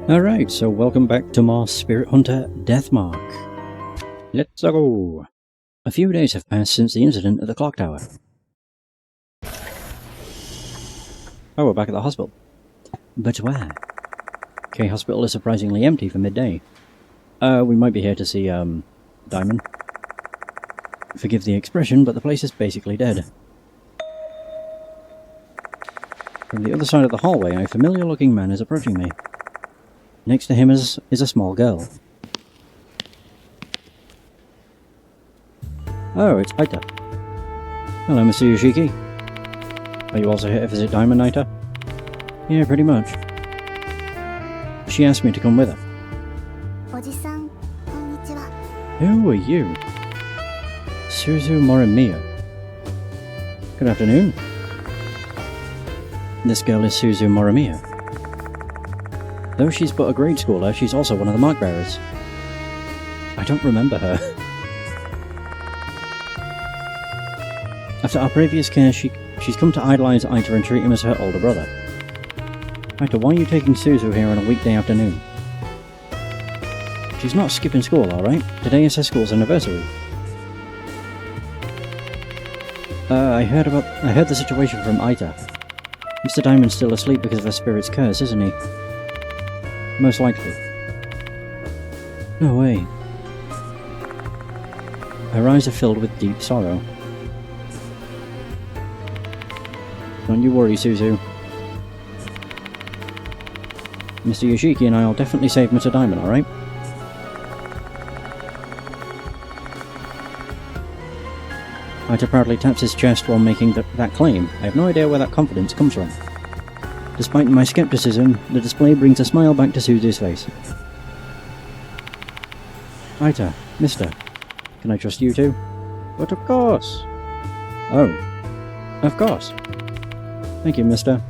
Alright, so welcome back to more Spirit Hunter Deathmark. Let's go! A few days have passed since the incident at the clock tower. Oh, we're back at the hospital. But where? K Hospital is surprisingly empty for midday. We might be here to see, Diamond. Forgive the expression, but the place is basically dead. From the other side of the hallway, a familiar-looking man is approaching me. Next to him is a small girl. Oh, it's Aita. Hello, Mr. Yoshiki. Are you also here to visit Diamond, Aita? Yeah, pretty much. She asked me to come with her. Who are you? Suzu Morimiya. Good afternoon. This girl is Suzu Morimiya. Though she's but a grade schooler, she's also one of the mark bearers. I don't remember her. After our previous case, she's come to idolize Aita and treat him as her older brother. Aita, why are you taking Suzu here on a weekday afternoon? She's not skipping school, alright? Today is her school's anniversary. I heard the situation from Aita. Mr. Diamond's still asleep because of her spirit's curse, isn't he? Most likely. No way. Her eyes are filled with deep sorrow. Don't you worry, Suzu. Mr. Yoshiki and I will definitely save Mr. Diamond, alright? Aita proudly taps his chest while making that claim. I have no idea where that confidence comes from. Despite my skepticism, the display brings a smile back to Suzu's face. Aita, mister, can I trust you too? But of course! Oh, of course. Thank you, mister.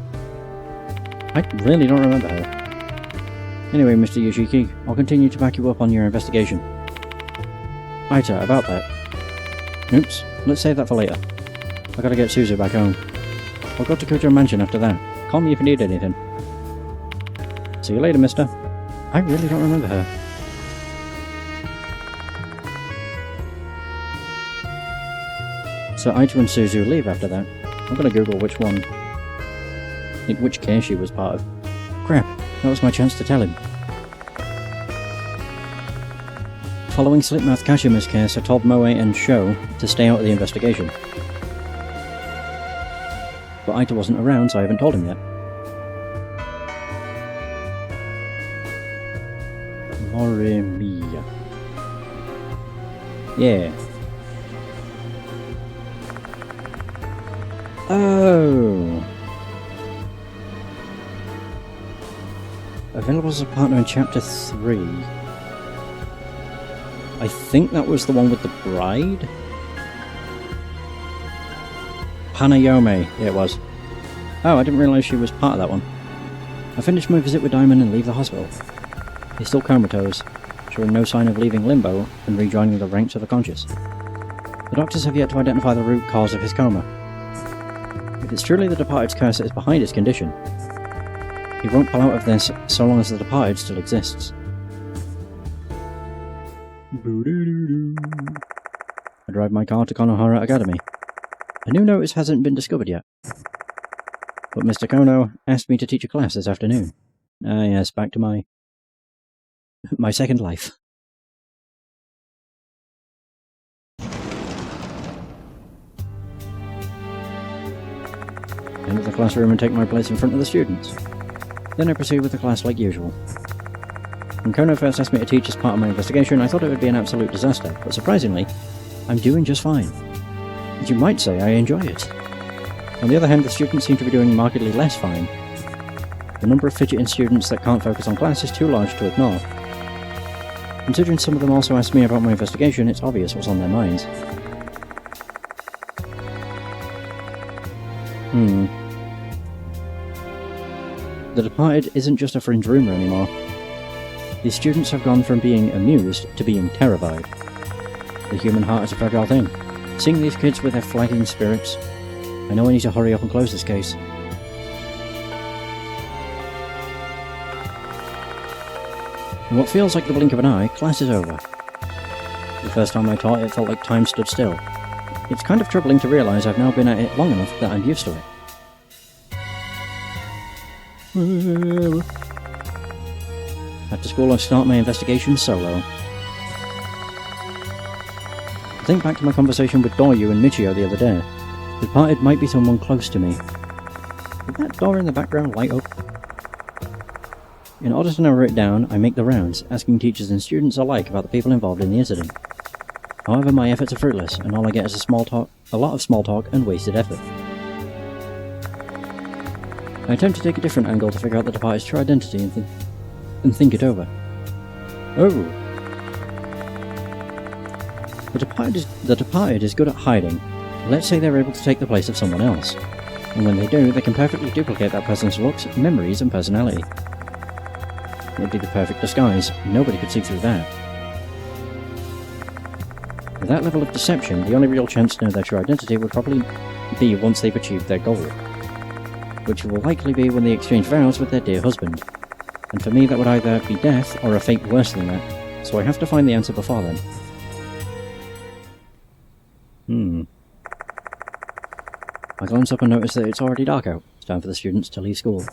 I really don't remember her. Anyway, Mr. Yoshiki, I'll continue to back you up on your investigation. Aita, about that. Oops, let's save that for later. I gotta get Suzu back home. I'll go to Kujo Mansion after that. Call me if you need anything. See you later, mister. I really don't remember her. So Aita and Suzu leave after that. I'm gonna Google which case she was part of. Crap, that was my chance to tell him. Following Slipmouth Kashima's case, I told Moe and Sho to stay out of the investigation. But Aita wasn't around, so I haven't told him yet. Morimiya. Yeah. Oh. Available as a partner in Chapter 3. I think that was the one with the bride? Hanayome. Yeah, it was. Oh, I didn't realise she was part of that one. I finished my visit with Diamond and leave the hospital. He's still comatose, showing no sign of leaving limbo and rejoining the ranks of the conscious. The doctors have yet to identify the root cause of his coma. If it's truly the departed's curse that is behind his condition, he won't pull out of this so long as the departed still exists. I drive my car to Konohara Academy. A new notice hasn't been discovered yet. But Mr. Kono asked me to teach a class this afternoon. Ah yes, back to my second life. Enter the classroom and take my place in front of the students. Then I proceed with the class like usual. When Kono first asked me to teach as part of my investigation, I thought it would be an absolute disaster, but surprisingly, I'm doing just fine. And you might say I enjoy it. On the other hand, the students seem to be doing markedly less fine. The number of fidgeting students that can't focus on class is too large to ignore. Considering some of them also asked me about my investigation, it's obvious what's on their minds. The departed isn't just a fringe rumour anymore. These students have gone from being amused to being terrified. The human heart is a fragile thing. Seeing these kids with their flagging spirits, I know I need to hurry up and close this case. In what feels like the blink of an eye, class is over. The first time I taught, it felt like time stood still. It's kind of troubling to realise I've now been at it long enough that I'm used to it. After school, I start my investigation solo. I think back to my conversation with Doryu and Michio the other day. The departed might be someone close to me. Did that door in the background light up? In order to narrow it down, I make the rounds, asking teachers and students alike about the people involved in the incident. However, my efforts are fruitless, and all I get is a lot of small talk and wasted effort. I attempt to take a different angle to figure out the departed's true identity and think it over. Oh! The departed is good at hiding. Let's say they're able to take the place of someone else. And when they do, they can perfectly duplicate that person's looks, memories, and personality. It'd be the perfect disguise. Nobody could see through that. With that level of deception, the only real chance to know their true identity would probably be once they've achieved their goal, which will likely be when they exchange vows with their dear husband. And for me, that would either be death or a fate worse than that, so I have to find the answer before then. I glance up and notice that it's already dark out. It's time for the students to leave school.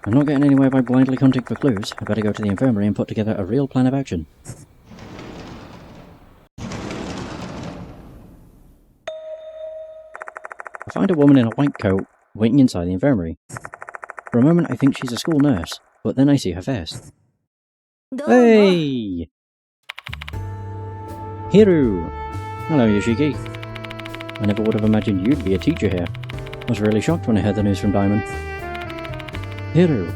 I'm not getting anywhere by blindly hunting for clues. I better go to the infirmary and put together a real plan of action. I find a woman in a white coat waiting inside the infirmary. For a moment I think she's a school nurse, but then I see her face. Hey! Hiru! Hello, Yoshiki. I never would have imagined you'd be a teacher here. I was really shocked when I heard the news from Diamond. Hiru,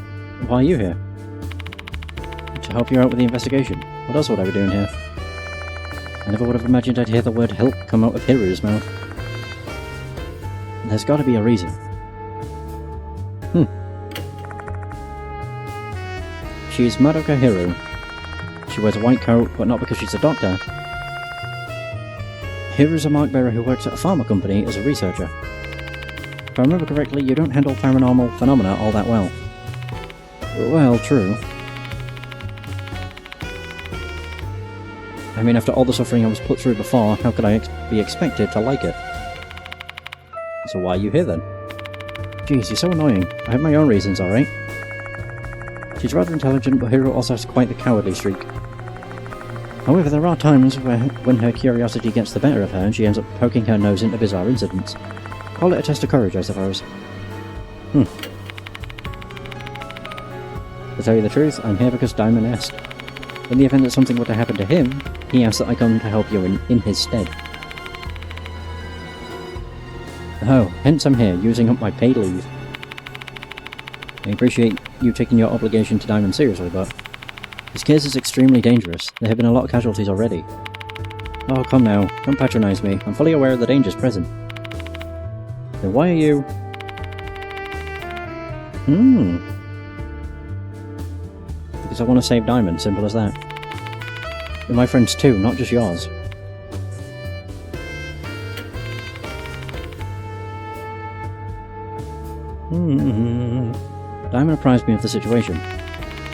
why are you here? To help you out with the investigation. What else would I be doing here? I never would have imagined I'd hear the word help come out of Hiru's mouth. There's got to be a reason. She's Madoka Hiru. She wears a white coat, but not because she's a doctor. Hiru's a mark bearer who works at a pharma company as a researcher. If I remember correctly, you don't handle paranormal phenomena all that well. Well, true. I mean, after all the suffering I was put through before, how could I be expected to like it? So why are you here then? Jeez, you're so annoying. I have my own reasons, alright? She's rather intelligent, but Hiru also has quite the cowardly streak. However, there are times when her curiosity gets the better of her and she ends up poking her nose into bizarre incidents. Call it a test of courage, I suppose. To tell you the truth, I'm here because Diamond asked. In the event that something were to happen to him, he asked that I come to help you in his stead. Oh, hence I'm here, using up my paid leave. I appreciate you taking your obligation to Diamond seriously, but this case is extremely dangerous. There have been a lot of casualties already. Oh, come now. Don't patronize me. I'm fully aware of the dangers present. Then why are you... Because I want to save Diamond, simple as that. They're my friends too, not just yours. Diamond apprised me of the situation.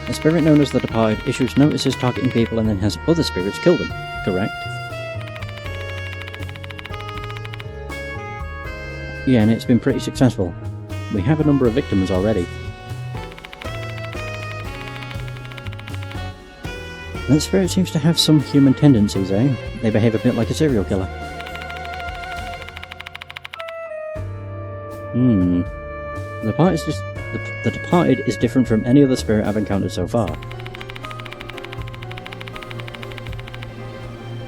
A spirit known as the Departed issues notices targeting people and then has other spirits kill them, correct? Yeah, and it's been pretty successful. We have a number of victims already. That spirit seems to have some human tendencies, eh? They behave a bit like a serial killer. The Departed is different from any other spirit I've encountered so far.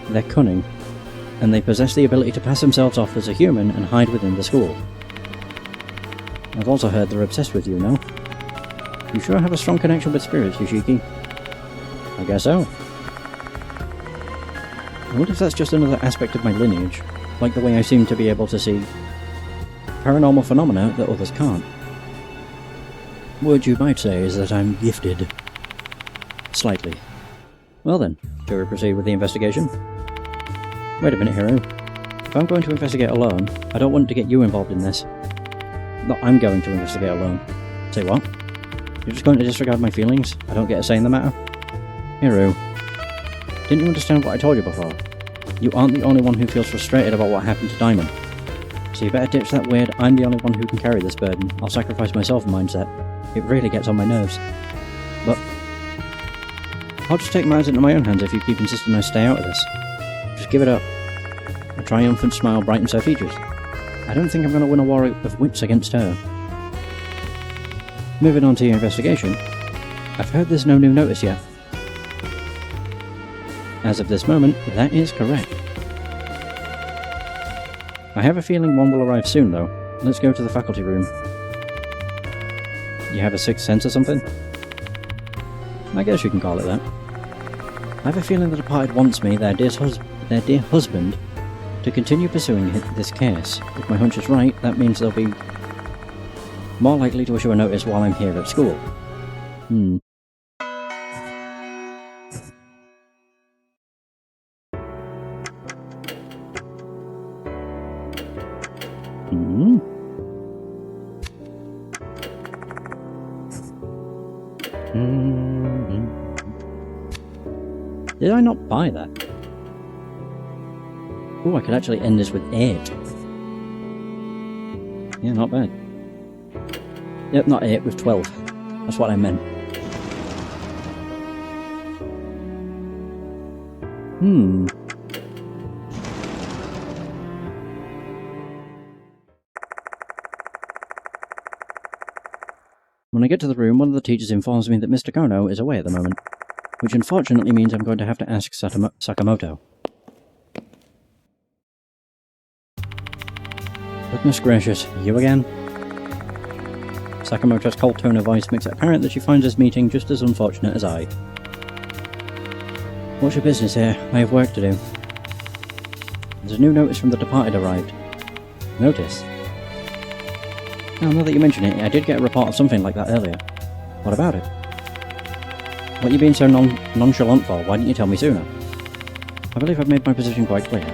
They're cunning, and they possess the ability to pass themselves off as a human and hide within the school. I've also heard they're obsessed with you now. You sure have a strong connection with spirits, Yoshiki? I guess so. I wonder if that's just another aspect of my lineage, like the way I seem to be able to see paranormal phenomena that others can't. What you might say is that I'm gifted. Slightly. Well then, shall we proceed with the investigation? Wait a minute, Hiro. If I'm going to investigate alone, I don't want to get you involved in this. No, I'm going to investigate alone. Say what? You're just going to disregard my feelings? I don't get a say in the matter? Hiro, didn't you understand what I told you before? You aren't the only one who feels frustrated about what happened to Diamond. So you better ditch that weird "I'm the only one who can carry this burden, I'll sacrifice myself" mindset. It really gets on my nerves. But I'll just take matters into my own hands if you keep insisting I stay out of this. Just give it up. A triumphant smile brightens her features. I don't think I'm going to win a war of wits against her. Moving on to your investigation, I've heard there's no new notice yet. As of this moment, that is correct. I have a feeling one will arrive soon though. Let's go to the faculty room. You have a sixth sense or something? I guess you can call it that. I have a feeling the departed wants me, their dear husband, to continue pursuing this case. If my hunch is right, that means they'll be more likely to issue a notice while I'm here at school. Hmm. Did I not buy that? Oh, I could actually end this with 8. Yeah, not bad. Yep, not 8, with 12. That's what I meant. When I get to the room, one of the teachers informs me that Mr. Kono is away at the moment, which unfortunately means I'm going to have to ask Sakamoto. Goodness gracious, you again? Sakamoto's cold tone of voice makes it apparent that she finds this meeting just as unfortunate as I. What's your business here? I have work to do. There's a new notice from the departed arrived. Notice? Oh, now that you mention it, I did get a report of something like that earlier. What about it? What are you being so nonchalant for? Why didn't you tell me sooner? I believe I've made my position quite clear.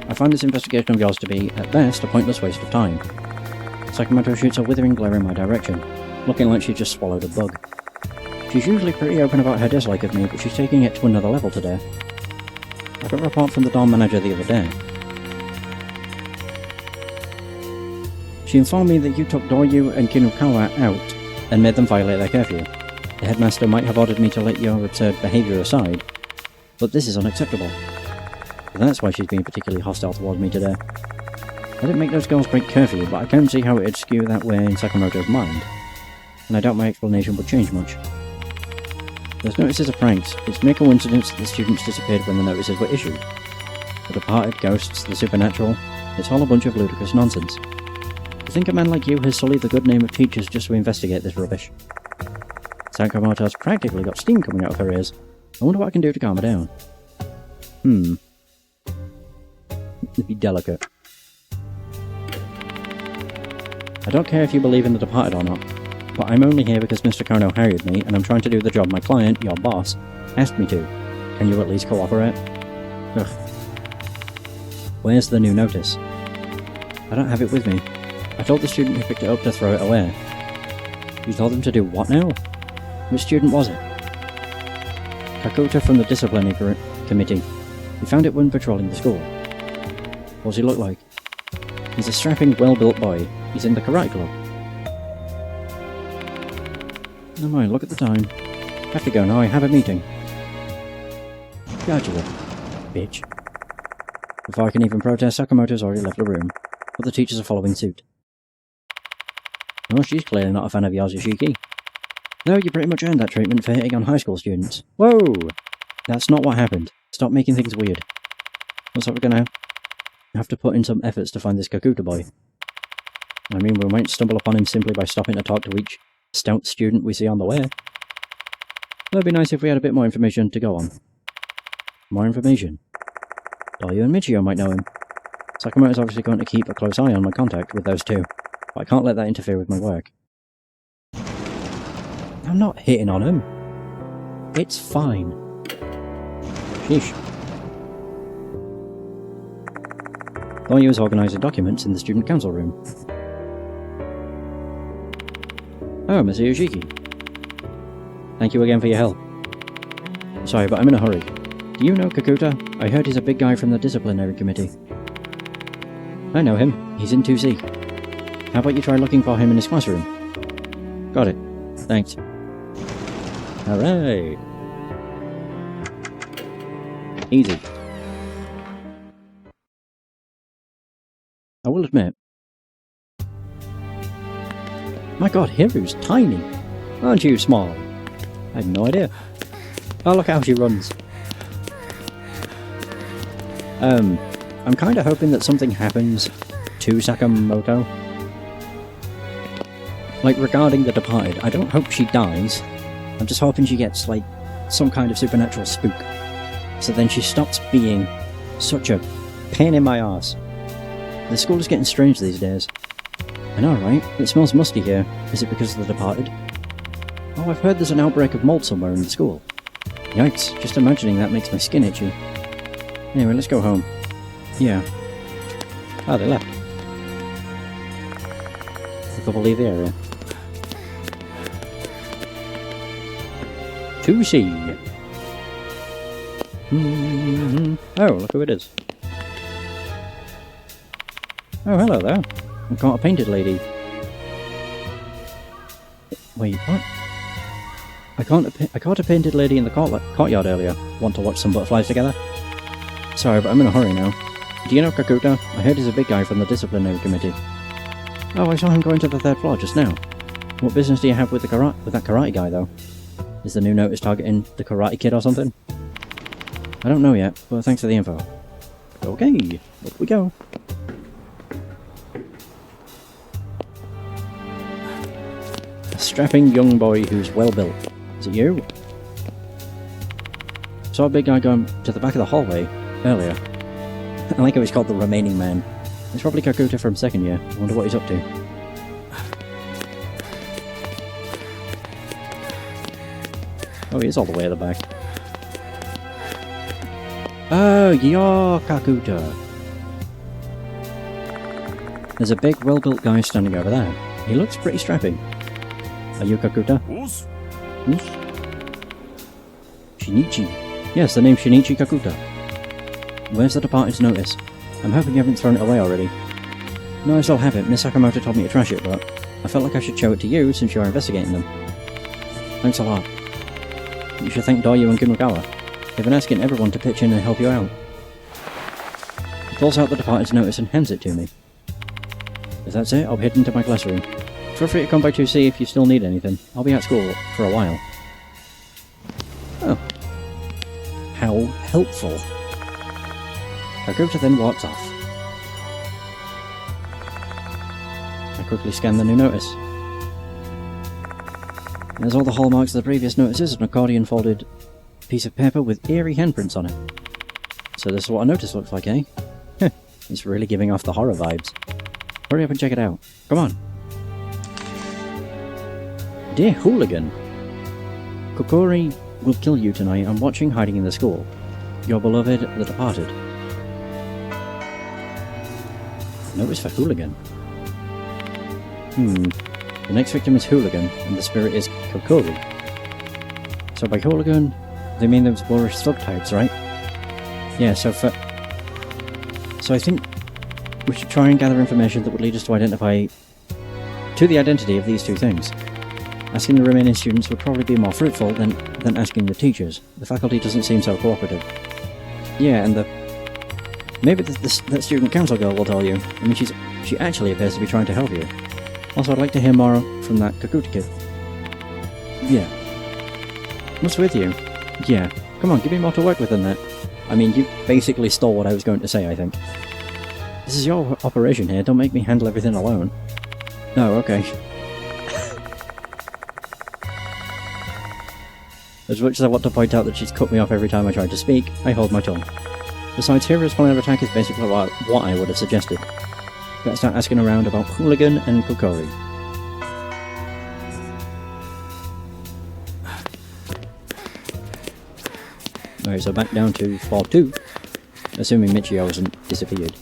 I find this investigation of yours to be, at best, a pointless waste of time. Sakamoto shoots a withering glare in my direction, looking like she just swallowed a bug. She's usually pretty open about her dislike of me, but she's taking it to another level today. I got a report from the dorm manager the other day. She informed me that you took Doryu and Kinukawa out and made them violate their curfew. The headmaster might have ordered me to let your absurd behaviour aside, but this is unacceptable. That's why she's being particularly hostile towards me today. I didn't make those girls break curfew, but I can't see how it'd skew that way in Sakamoto's mind, and I doubt my explanation would change much. Those notices are pranks. It's mere coincidence that the students disappeared when the notices were issued. The departed, ghosts, the supernatural, it's all a bunch of ludicrous nonsense. To think a man like you has sullied the good name of teachers just to investigate this rubbish. Sakamoto's practically got steam coming out of her ears. I wonder what I can do to calm her down. Be delicate. I don't care if you believe in the departed or not, but I'm only here because Mr. Kono hired me and I'm trying to do the job my client, your boss, asked me to. Can you at least cooperate? Ugh. Where's the new notice? I don't have it with me. I told the student who picked it up to throw it away. You told them to do what now? Which student was it? Kakuta from the disciplinary committee. He found it when patrolling the school. What does he look like? He's a strapping, well-built boy. He's in the karate club. Never mind, look at the time. Have to go now, I have a meeting. Gotcha, bitch. Before I can even protest, Sakamoto's already left the room, but the teachers are following suit. Oh, she's clearly not a fan of yours, Yoshiki. No, you pretty much earned that treatment for hitting on high school students. Whoa! That's not what happened. Stop making things weird. Looks like we're gonna have to put in some efforts to find this Kakuta boy. I mean, we might stumble upon him simply by stopping to talk to each stout student we see on the way. It'd be nice if we had a bit more information to go on. More information? Doryu and Michio might know him. Sakamoto's obviously going to keep a close eye on my contact with those two, but I can't let that interfere with my work. I'm not hitting on him. It's fine. Sheesh. Doryu is organising documents in the student council room. Oh, Mr. Yoshiki. Thank you again for your help. Sorry, but I'm in a hurry. Do you know Kakuta? I heard he's a big guy from the disciplinary committee. I know him. He's in 2C. How about you try looking for him in his classroom? Got it. Thanks. Alright. Easy. I will admit. My god, Hiru's tiny. Aren't you small? I had no idea. Oh, look how she runs. I'm kind of hoping that something happens to Sakamoto. Like, regarding The Departed, I don't hope she dies. I'm just hoping she gets, like, some kind of supernatural spook. So then she stops being such a pain in my arse. The school is getting strange these days. I know, right? It smells musty here. Is it because of The Departed? Oh, I've heard there's an outbreak of mold somewhere in the school. Yikes, just imagining that makes my skin itchy. Anyway, let's go home. Yeah. Oh, they left. The couple leave the area. 2C. Oh, look who it is. Oh, hello there. I've got a painted lady. Wait, what? I caught a painted lady in the courtyard earlier. Want to watch some butterflies together? Sorry, but I'm in a hurry now. Do you know Kakuta? I heard he's a big guy from the disciplinary committee. Oh, I saw him going to the 3rd floor just now. What business do you have with that karate guy, though? Is the new notice targeting the Karate Kid or something? I don't know yet, but thanks for the info. Okay, up we go. A strapping young boy who's well built. Is it you? Saw a big guy going to the back of the hallway earlier. I like how he's called the remaining man. It's probably Kakuta from 2nd year. I wonder what he's up to. Oh, he is all the way at the back. Oh, you're Kakuta. There's a big, well-built guy standing over there. He looks pretty strapping. Are you Kakuta? Who's? Shinichi. Yes, the name's Shinichi Kakuta. Where's the Departed's notice? I'm hoping you haven't thrown it away already. No, I still have it. Miss Sakamoto told me to trash it, but I felt like I should show it to you since you're investigating them. Thanks a lot. You should thank Doryu and Kinugawa. They've been asking everyone to pitch in and help you out. He pulls out the Departed's notice and hands it to me. If that's it, I'll head into my classroom. Feel free to come by 2C if you still need anything. I'll be at school for a while. Oh. How helpful. Kakuta then walks off. I quickly scan the new notice. There's all the hallmarks of the previous notices, an accordion folded piece of paper with eerie handprints on it. So this is what a notice looks like, eh? It's really giving off the horror vibes. Hurry up and check it out. Come on. Dear Hooligan, Kokori will kill you tonight. I'm watching hiding in the school. Your beloved, The Departed. Notice for Hooligan. The next victim is Hooligan, and the spirit is Kokori. So by Hooligan, they mean those boorish thug types, right? Yeah, so I think we should try and gather information that would lead us to the identity of these two things. Asking the remaining students would probably be more fruitful than asking the teachers. The faculty doesn't seem so cooperative. Yeah, and maybe that student council girl will tell you. I mean, she actually appears to be trying to help you. Also, I'd like to hear more from that Kakuta kid. Yeah. What's with you? Yeah. Come on, give me more to work with than that. I mean, you basically stole what I was going to say, I think. This is your operation here, don't make me handle everything alone. Oh, okay. As much as I want to point out that she's cut me off every time I try to speak, I hold my tongue. Besides, Hiru's plan of attack is basically what I would have suggested. Better start asking around about Hooligan and Kokori. Alright, so back down to floor 2. Assuming Michio hasn't disappeared.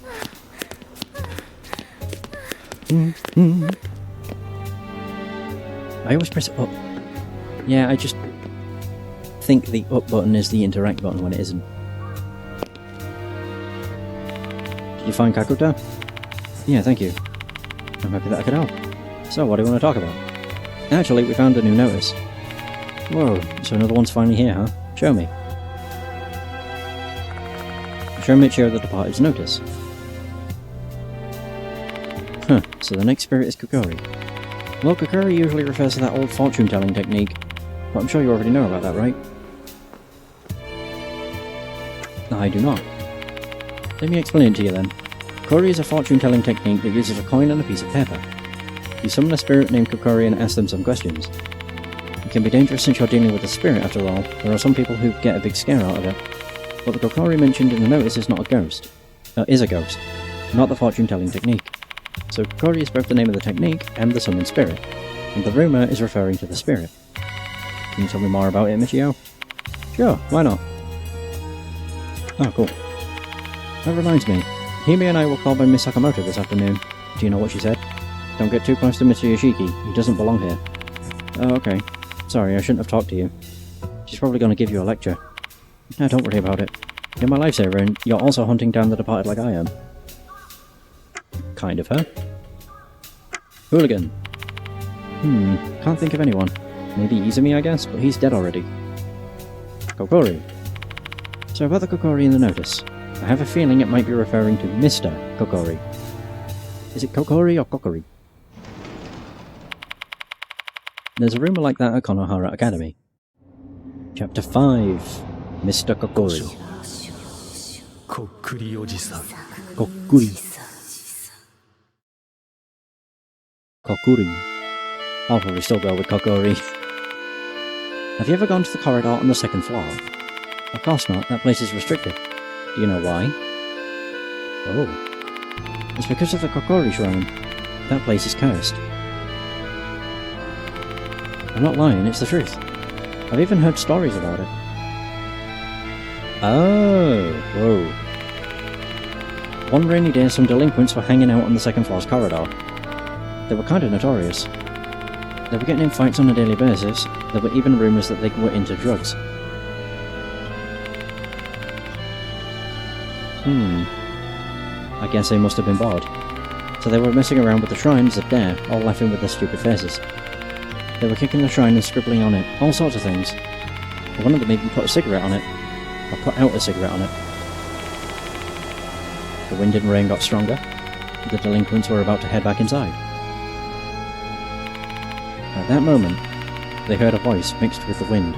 I always press up. Yeah, I just think the up button is the interact button when it isn't. Did you find Kakuta? Yeah, thank you. I'm happy that I could help. So, what do you want to talk about? Actually, we found a new notice. Whoa, so another one's finally here, huh? Show me. Show Michio the departed's notice. Huh, so the next spirit is Kokori. Well, Kokori usually refers to that old fortune-telling technique, but I'm sure you already know about that, right? I do not. Let me explain it to you then. Kokori is a fortune-telling technique that uses a coin and a piece of paper. You summon a spirit named Kokori and ask them some questions. It can be dangerous since you're dealing with a spirit after all. There are some people who get a big scare out of it. But the Kokori mentioned in the notice is not a ghost. Is a ghost, not the fortune-telling technique. So Kokori is both the name of the technique and the summoned spirit, and the rumour is referring to the spirit. Can you tell me more about it, Michio? Sure, why not? Oh, cool. That reminds me, Hime and I were called by Miss Sakamoto this afternoon. Do you know what she said? Don't get too close to Mr. Yoshiki, he doesn't belong here. Oh, okay. Sorry, I shouldn't have talked to you. She's probably going to give you a lecture. No, don't worry about it. You're my lifesaver, and you're also hunting down the departed like I am. Kind of, huh? Hooligan. Can't think of anyone. Maybe Izumi, I guess, but he's dead already. Kokori. So about the Kokori in the notice. I have a feeling it might be referring to Mr. Kokori. Is it Kokori or Kokori? There's a rumour like that at Konohara Academy. Chapter 5. Mr. Kokori. Kokuri. Kokuri. I'll probably still go with Kokori. Have you ever gone to the corridor on the second floor? Of course not, that place is restricted. Do you know why? Oh. It's because of the Kokori shrine. That place is cursed. I'm not lying, it's the truth. I've even heard stories about it. Oh, whoa. One rainy day, some delinquents were hanging out on the second floor's corridor. They were kind of notorious. They were getting in fights on a daily basis. There were even rumours that they were into drugs. I guess they must have been bored. So they were messing around with the shrine as a dare, all laughing with their stupid faces. They were kicking the shrine and scribbling on it, all sorts of things. One of them even put a cigarette on it. Or put out a cigarette on it. The wind and rain got stronger. The delinquents were about to head back inside. At that moment, they heard a voice mixed with the wind.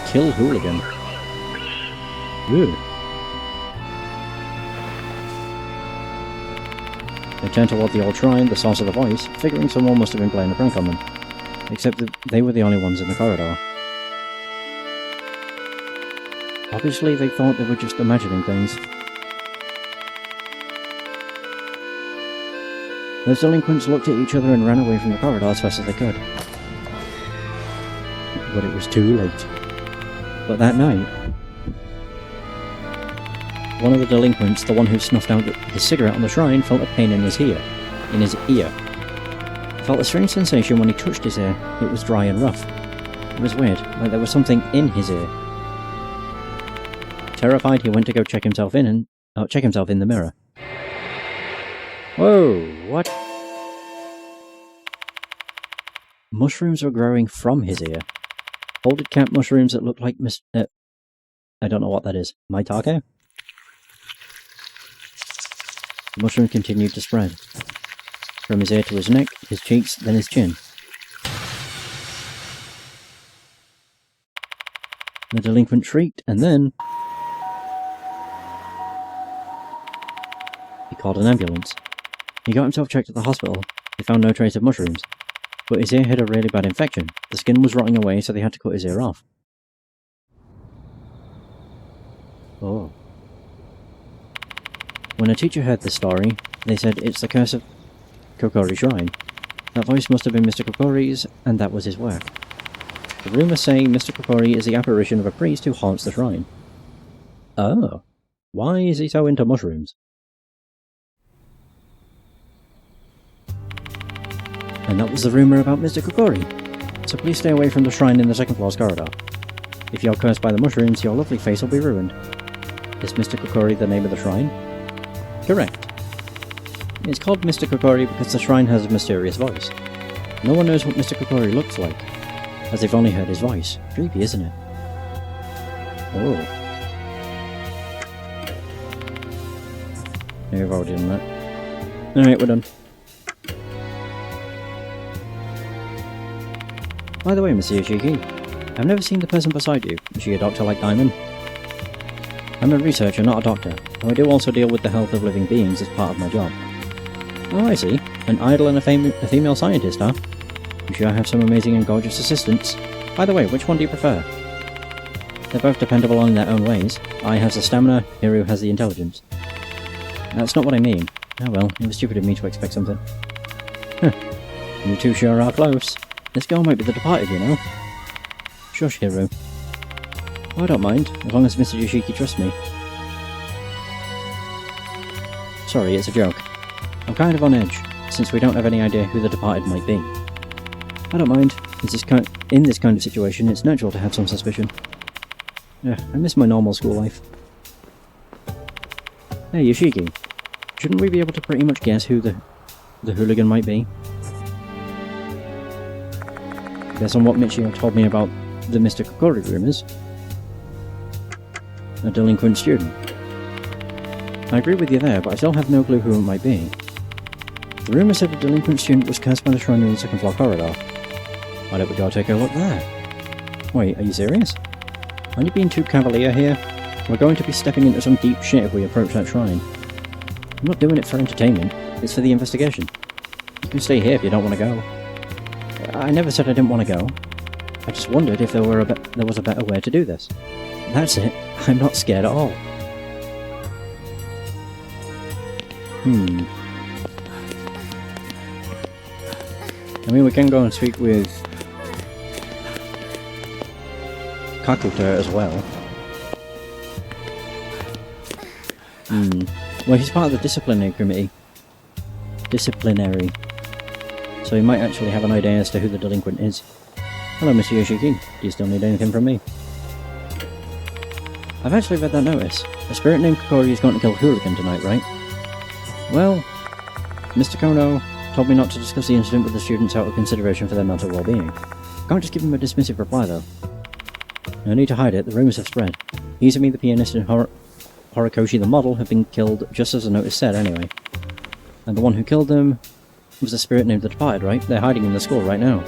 Kill Hooligan. Ooh. They turned toward the old shrine, the source of the voice, figuring someone must have been playing a prank on them. Except that they were the only ones in the corridor. Obviously, they thought they were just imagining things. Those delinquents looked at each other and ran away from the corridor as fast as they could. But it was too late. But that night, one of the delinquents, the one who snuffed out his cigarette on the shrine, felt a pain in his ear. He felt a strange sensation when he touched his ear. It was dry and rough. It was weird, like there was something in his ear. Terrified, he went to go check himself in the mirror. Whoa, what? Mushrooms were growing from his ear. Folded cap mushrooms that looked like I don't know what that is. Maitake? The mushroom continued to spread. From his ear to his neck, his cheeks, then his chin. The delinquent shrieked, and then he called an ambulance. He got himself checked at the hospital. They found no trace of mushrooms. But his ear had a really bad infection. The skin was rotting away, so they had to cut his ear off. Oh. When a teacher heard this story, they said it's the curse of Kokori Shrine. That voice must have been Mr. Kokori's, and that was his work. The rumours say Mr. Kokori is the apparition of a priest who haunts the shrine. Oh. Why is he so into mushrooms? And that was the rumour about Mr. Kokori. So please stay away from the shrine in the second floor's corridor. If you're cursed by the mushrooms, your lovely face will be ruined. Is Mr. Kokori the name of the shrine? Correct. It's called Mr. Kokori because the shrine has a mysterious voice. No one knows what Mr. Kokori looks like, as they've only heard his voice. Creepy, isn't it? Oh. Yeah, we've already done that. Alright, we're done. By the way, Mr. Yoshiki, I've never seen the person beside you. Is she a doctor like Diamond? I'm a researcher, not a doctor, though I do also deal with the health of living beings as part of my job. Oh, I see. An idol and a female scientist, huh? You sure have some amazing and gorgeous assistants. By the way, which one do you prefer? They're both dependable in their own ways. I has the stamina, Hiru has the intelligence. That's not what I mean. Oh well, it was stupid of me to expect something. Huh. You two sure are close. This girl might be the departed, you know. Shush, Hiru. Oh, I don't mind, as long as Mr. Yoshiki trusts me. Sorry, it's a joke. I'm kind of on edge, since we don't have any idea who the departed might be. I don't mind. In this kind of situation, it's natural to have some suspicion. Yeah, I miss my normal school life. Hey, Yoshiki. Shouldn't we be able to pretty much guess who the hooligan might be? Based on what Michio told me about the Mr. Kokori rumors. A delinquent student. I agree with you there, but I still have no clue who it might be. The rumour said a delinquent student was cursed by the shrine in the second floor corridor. Why don't we go take a look there? Wait, are you serious? Aren't you being too cavalier here? We're going to be stepping into some deep shit if we approach that shrine. I'm not doing it for entertainment, it's for the investigation. You can stay here if you don't want to go. I never said I didn't want to go. I just wondered if there was a better way to do this. That's it, I'm not scared at all. I mean, we can go and speak with Kakuta as well. Well, he's part of the disciplinary committee. So he might actually have an idea as to who the delinquent is. Hello, Mr. Yoshiki. Do you still need anything from me? I've actually read that notice. A spirit named Kokori is going to kill Hooligan tonight, right? Well, Mr. Kono told me not to discuss the incident with the students out of consideration for their mental well-being. Can't just give him a dismissive reply, though. No need to hide it, the rumours have spread. Izumi the pianist and Horikoshi the model have been killed just as the notice said, anyway. And the one who killed them was a spirit named the Departed, right? They're hiding in the school right now.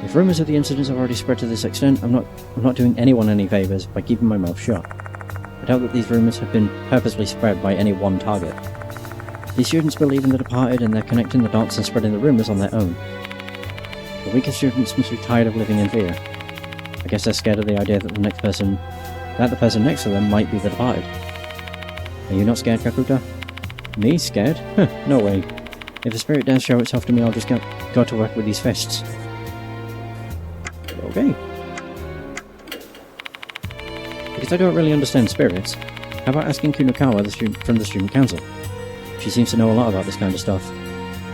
If rumours of the incidents have already spread to this extent, I'm not doing anyone any favours by keeping my mouth shut. I doubt that these rumours have been purposely spread by any one target. These students believe in the Departed and they're connecting the dots and spreading the rumours on their own. The weaker students must be tired of living in fear. I guess they're scared of the idea that the person next to them might be the Departed. Are you not scared, Kakuta? Me? Scared? No way. If the spirit dares show itself to me, I'll just go to work with these fists. Okay. Because I don't really understand spirits, how about asking Kunokawa from the student council? She seems to know a lot about this kind of stuff.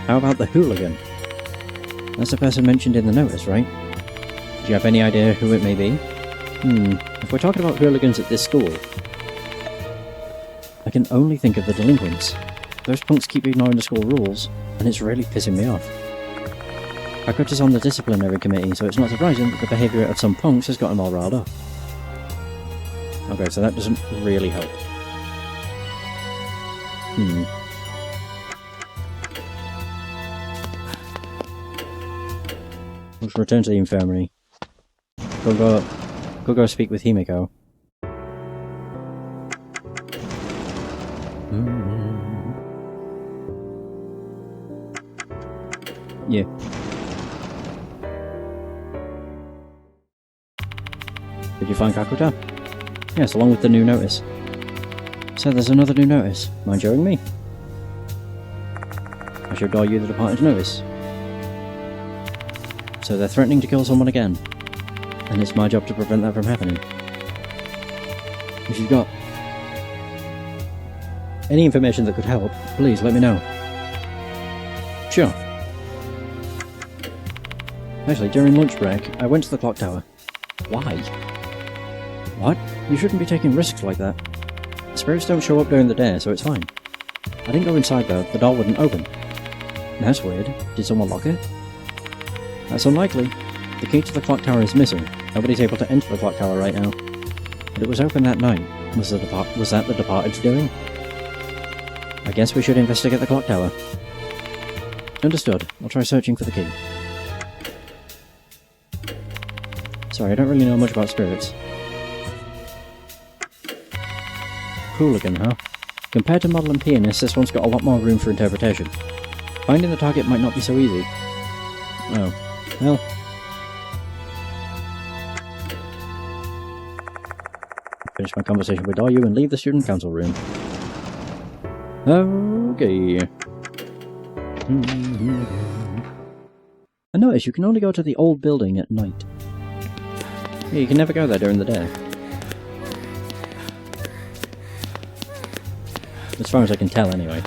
How about the hooligan? That's the person mentioned in the notice, right? Do you have any idea who it may be? If we're talking about hooligans at this school, I can only think of the delinquents. Those punks keep ignoring the school rules, and it's really pissing me off. Kakuta's on the disciplinary committee, so it's not surprising that the behaviour of some punks has got him all riled up. Okay, so that doesn't really help. Let's return to the infirmary. Go speak with Himiko. Yeah. Did you find Kakuta? Yes, along with the new notice. So there's another new notice. Mind showing me? I showed all you the Departed notice. So they're threatening to kill someone again. And it's my job to prevent that from happening. If you've got any information that could help, please let me know. Sure. Actually, during lunch break, I went to the clock tower. Why? What? You shouldn't be taking risks like that. Spirits don't show up during the day, so it's fine. I didn't go inside though, the door wouldn't open. That's weird. Did someone lock it? That's unlikely. The key to the clock tower is missing. Nobody's able to enter the clock tower right now. But it was open that night. Was that the departed's doing? I guess we should investigate the clock tower. Understood. I'll try searching for the key. Sorry, I don't really know much about spirits. Hooligan, huh? Compared to model and pianist, this one's got a lot more room for interpretation. Finding the target might not be so easy. Oh. Well. Finish my conversation with Dayu and leave the student council room. Okay. I notice you can only go to the old building at night. Yeah, you can never go there during the day. As far as I can tell, anyway.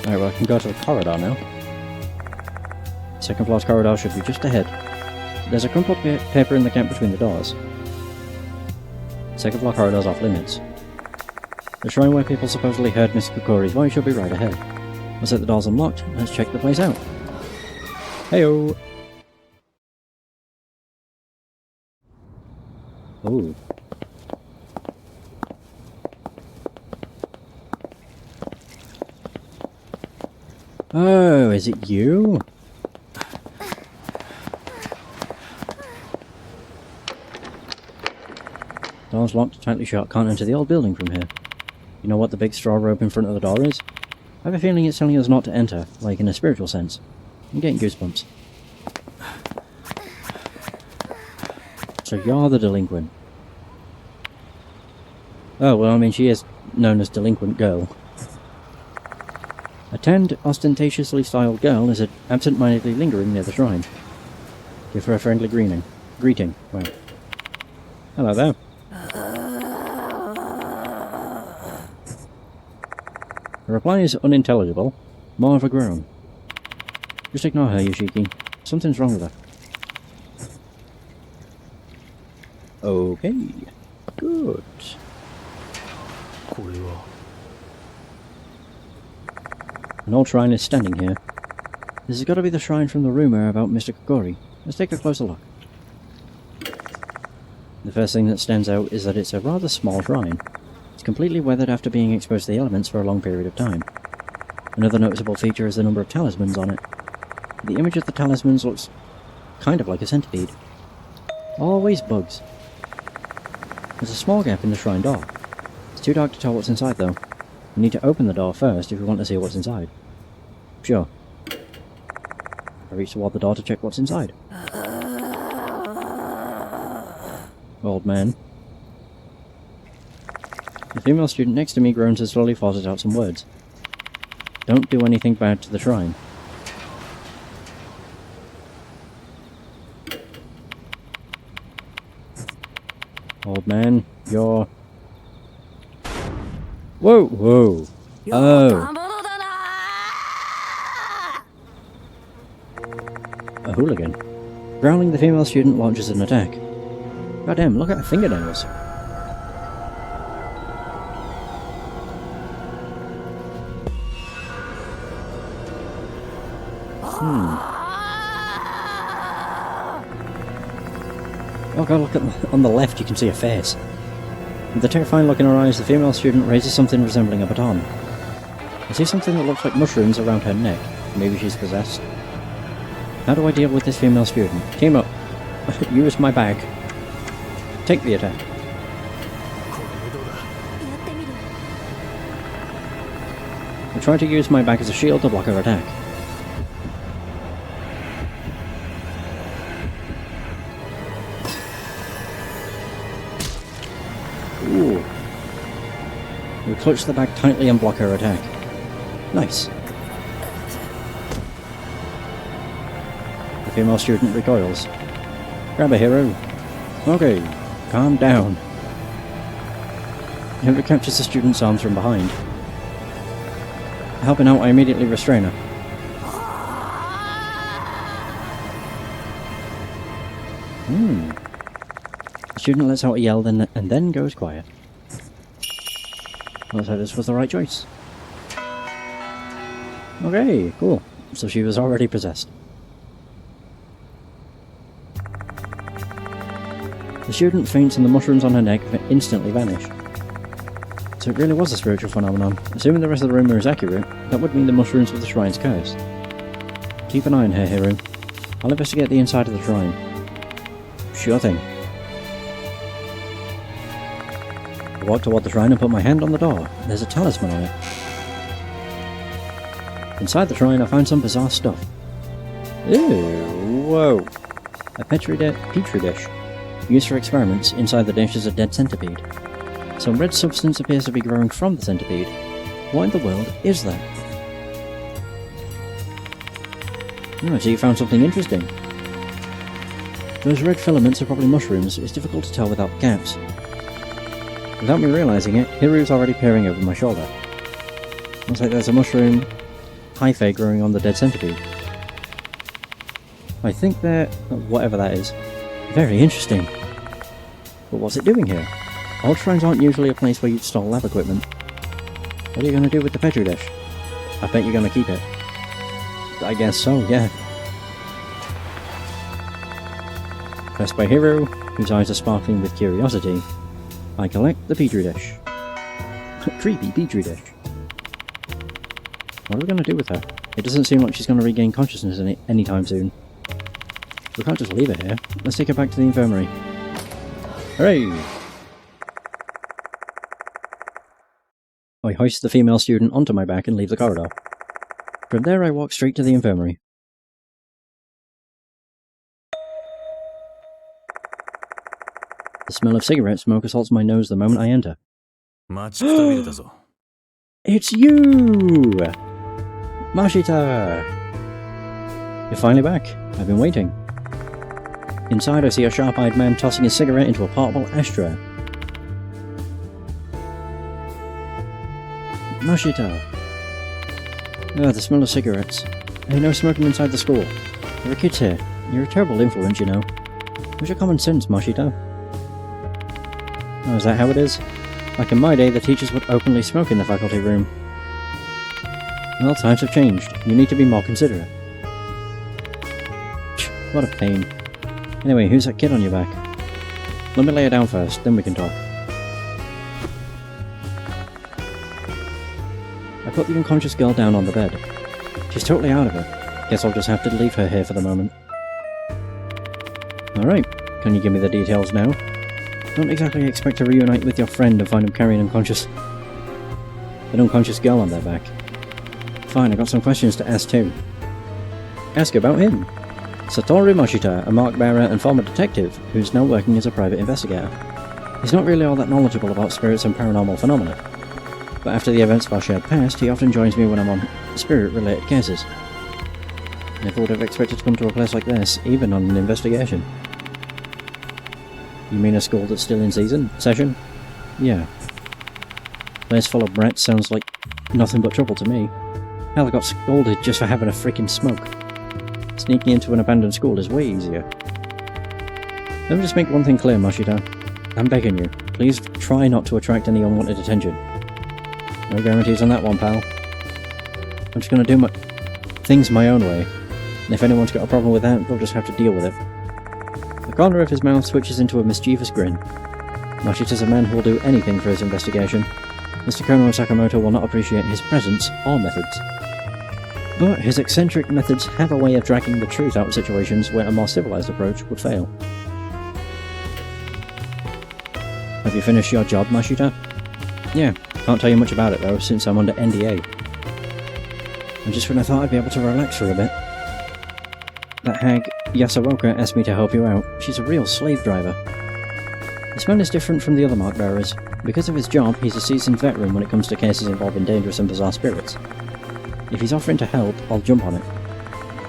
Alright, well, I can go to the corridor now. Second floor's corridor should be just ahead. There's a crumpled paper in the gap between the doors. Second floor corridor's off limits. The shrine where people supposedly heard Miss Kokori's voice should be right ahead. Looks like the door's unlocked. Let's check the place out. Heyo! Ooh. Oh, is it you? Door's locked, tightly shut, can't enter the old building from here. You know what the big straw rope in front of the door is? I have a feeling it's telling us not to enter, like in a spiritual sense. I'm getting goosebumps. So you're the delinquent. Oh, well, I mean, she is known as Delinquent Girl. A tanned, ostentatiously styled girl is absent-mindedly lingering near the shrine. Give her a friendly greeting. Well, hello there. The reply is unintelligible, more of a groan. Just ignore her, Yoshiki. Something's wrong with her. Okay. Good. An old shrine is standing here. This has got to be the shrine from the rumour about Mr. Kokori. Let's take a closer look. The first thing that stands out is that it's a rather small shrine. It's completely weathered after being exposed to the elements for a long period of time. Another noticeable feature is the number of talismans on it. The image of the talismans looks kind of like a centipede. Always bugs. There's a small gap in the shrine door. It's too dark to tell what's inside though. We need to open the door first if we want to see what's inside. Sure. I reach toward the door to check what's inside. Old man. The female student next to me groans and slowly forces out some words. Don't do anything bad to the shrine. Old man, you're... Whoa, whoa. Oh. A hooligan. Growling, the female student launches an attack. Goddamn, look at her fingernails. Oh god, look at on the left, you can see a face. With the terrifying look in her eyes, the female student raises something resembling a baton. I see something that looks like mushrooms around her neck. Maybe she's possessed. How do I deal with this female student? Team up. Use my bag. Take the attack. I try to use my bag as a shield to block her attack. Ooh. We clutch the bag tightly and block her attack. Nice. The female student recoils. Grab a hero. Okay, calm down. Whoever captures the student's arms from behind. Helping out, I immediately restrain her. The student lets out a yell and then goes quiet. Looks like this was the right choice. Okay, cool. So she was already possessed. The student faints and the mushrooms on her neck instantly vanish. So it really was a spiritual phenomenon. Assuming the rest of the rumour is accurate, that would mean the mushrooms of the shrine's cursed. Keep an eye on her, Hiru. I'll investigate the inside of the shrine. Sure thing. I walk toward the shrine and put my hand on the door. There's a talisman on it. Inside the shrine I find some bizarre stuff. Ew, whoa. A petri dish. Used for experiments. Inside the dish is a dead centipede. Some red substance appears to be growing from the centipede. What in the world is that? Oh, I see you found something interesting. Those red filaments are probably mushrooms. It's difficult to tell without gaps. Without me realising it, Hiru's already peering over my shoulder. Looks like there's a mushroom hyphae growing on the dead centipede. I think that... whatever that is. Very interesting. But what's it doing here? Old shrines aren't usually a place where you'd store lab equipment. What are you going to do with the petri dish? I bet you're going to keep it. I guess so, yeah. Pressed by Hiru, whose eyes are sparkling with curiosity, I collect the petri dish. Creepy petri dish. What are we going to do with her? It doesn't seem like she's going to regain consciousness anytime soon. We can't just leave her here. Let's take her back to the infirmary. Hooray! I hoist the female student onto my back and leave the corridor. From there I walk straight to the infirmary. The smell of cigarette smoke assaults my nose the moment I enter. It's you! Mashita! You're finally back. I've been waiting. Inside I see a sharp-eyed man tossing his cigarette into a portable ashtray. Mashita! Ah, the smell of cigarettes. Hey, no smoking inside the school. There are kids here. You're a terrible influence, you know. Where's your common sense, Mashita? Oh, is that how it is? Like in my day, the teachers would openly smoke in the faculty room. Well, times have changed. You need to be more considerate. What a pain. Anyway, who's that kid on your back? Let me lay her down first, then we can talk. I put the unconscious girl down on the bed. She's totally out of it. Guess I'll just have to leave her here for the moment. Alright, can you give me the details now? Don't exactly expect to reunite with your friend and find him carrying an unconscious girl on their back. Fine, I got some questions to ask too. Ask about him. Satoru Mashita, a mark bearer and former detective, who's now working as a private investigator. He's not really all that knowledgeable about spirits and paranormal phenomena, but after the events of our shared past, he often joins me when I'm on spirit-related cases. Never would have expected to come to a place like this, even on an investigation. You mean a school that's still in session? Yeah. Place full of brats sounds like nothing but trouble to me. Hell, I got scolded just for having a freaking smoke. Sneaking into an abandoned school is way easier. Let me just make one thing clear, Mashita. I'm begging you. Please try not to attract any unwanted attention. No guarantees on that one, pal. I'm just gonna do things my own way. And if anyone's got a problem with that, they'll just have to deal with it. The corner of his mouth switches into a mischievous grin. Mashita's a man who will do anything for his investigation. Mr. Kono Sakamoto will not appreciate his presence or methods. But his eccentric methods have a way of dragging the truth out of situations where a more civilized approach would fail. Have you finished your job, Mashita? Yeah, can't tell you much about it though, since I'm under NDA. And just when I thought I'd be able to relax for a bit, that hag, Yasawoka, asked me to help you out. She's a real slave driver. This man is different from the other mark bearers. Because of his job, he's a seasoned veteran when it comes to cases involving dangerous and bizarre spirits. If he's offering to help, I'll jump on it.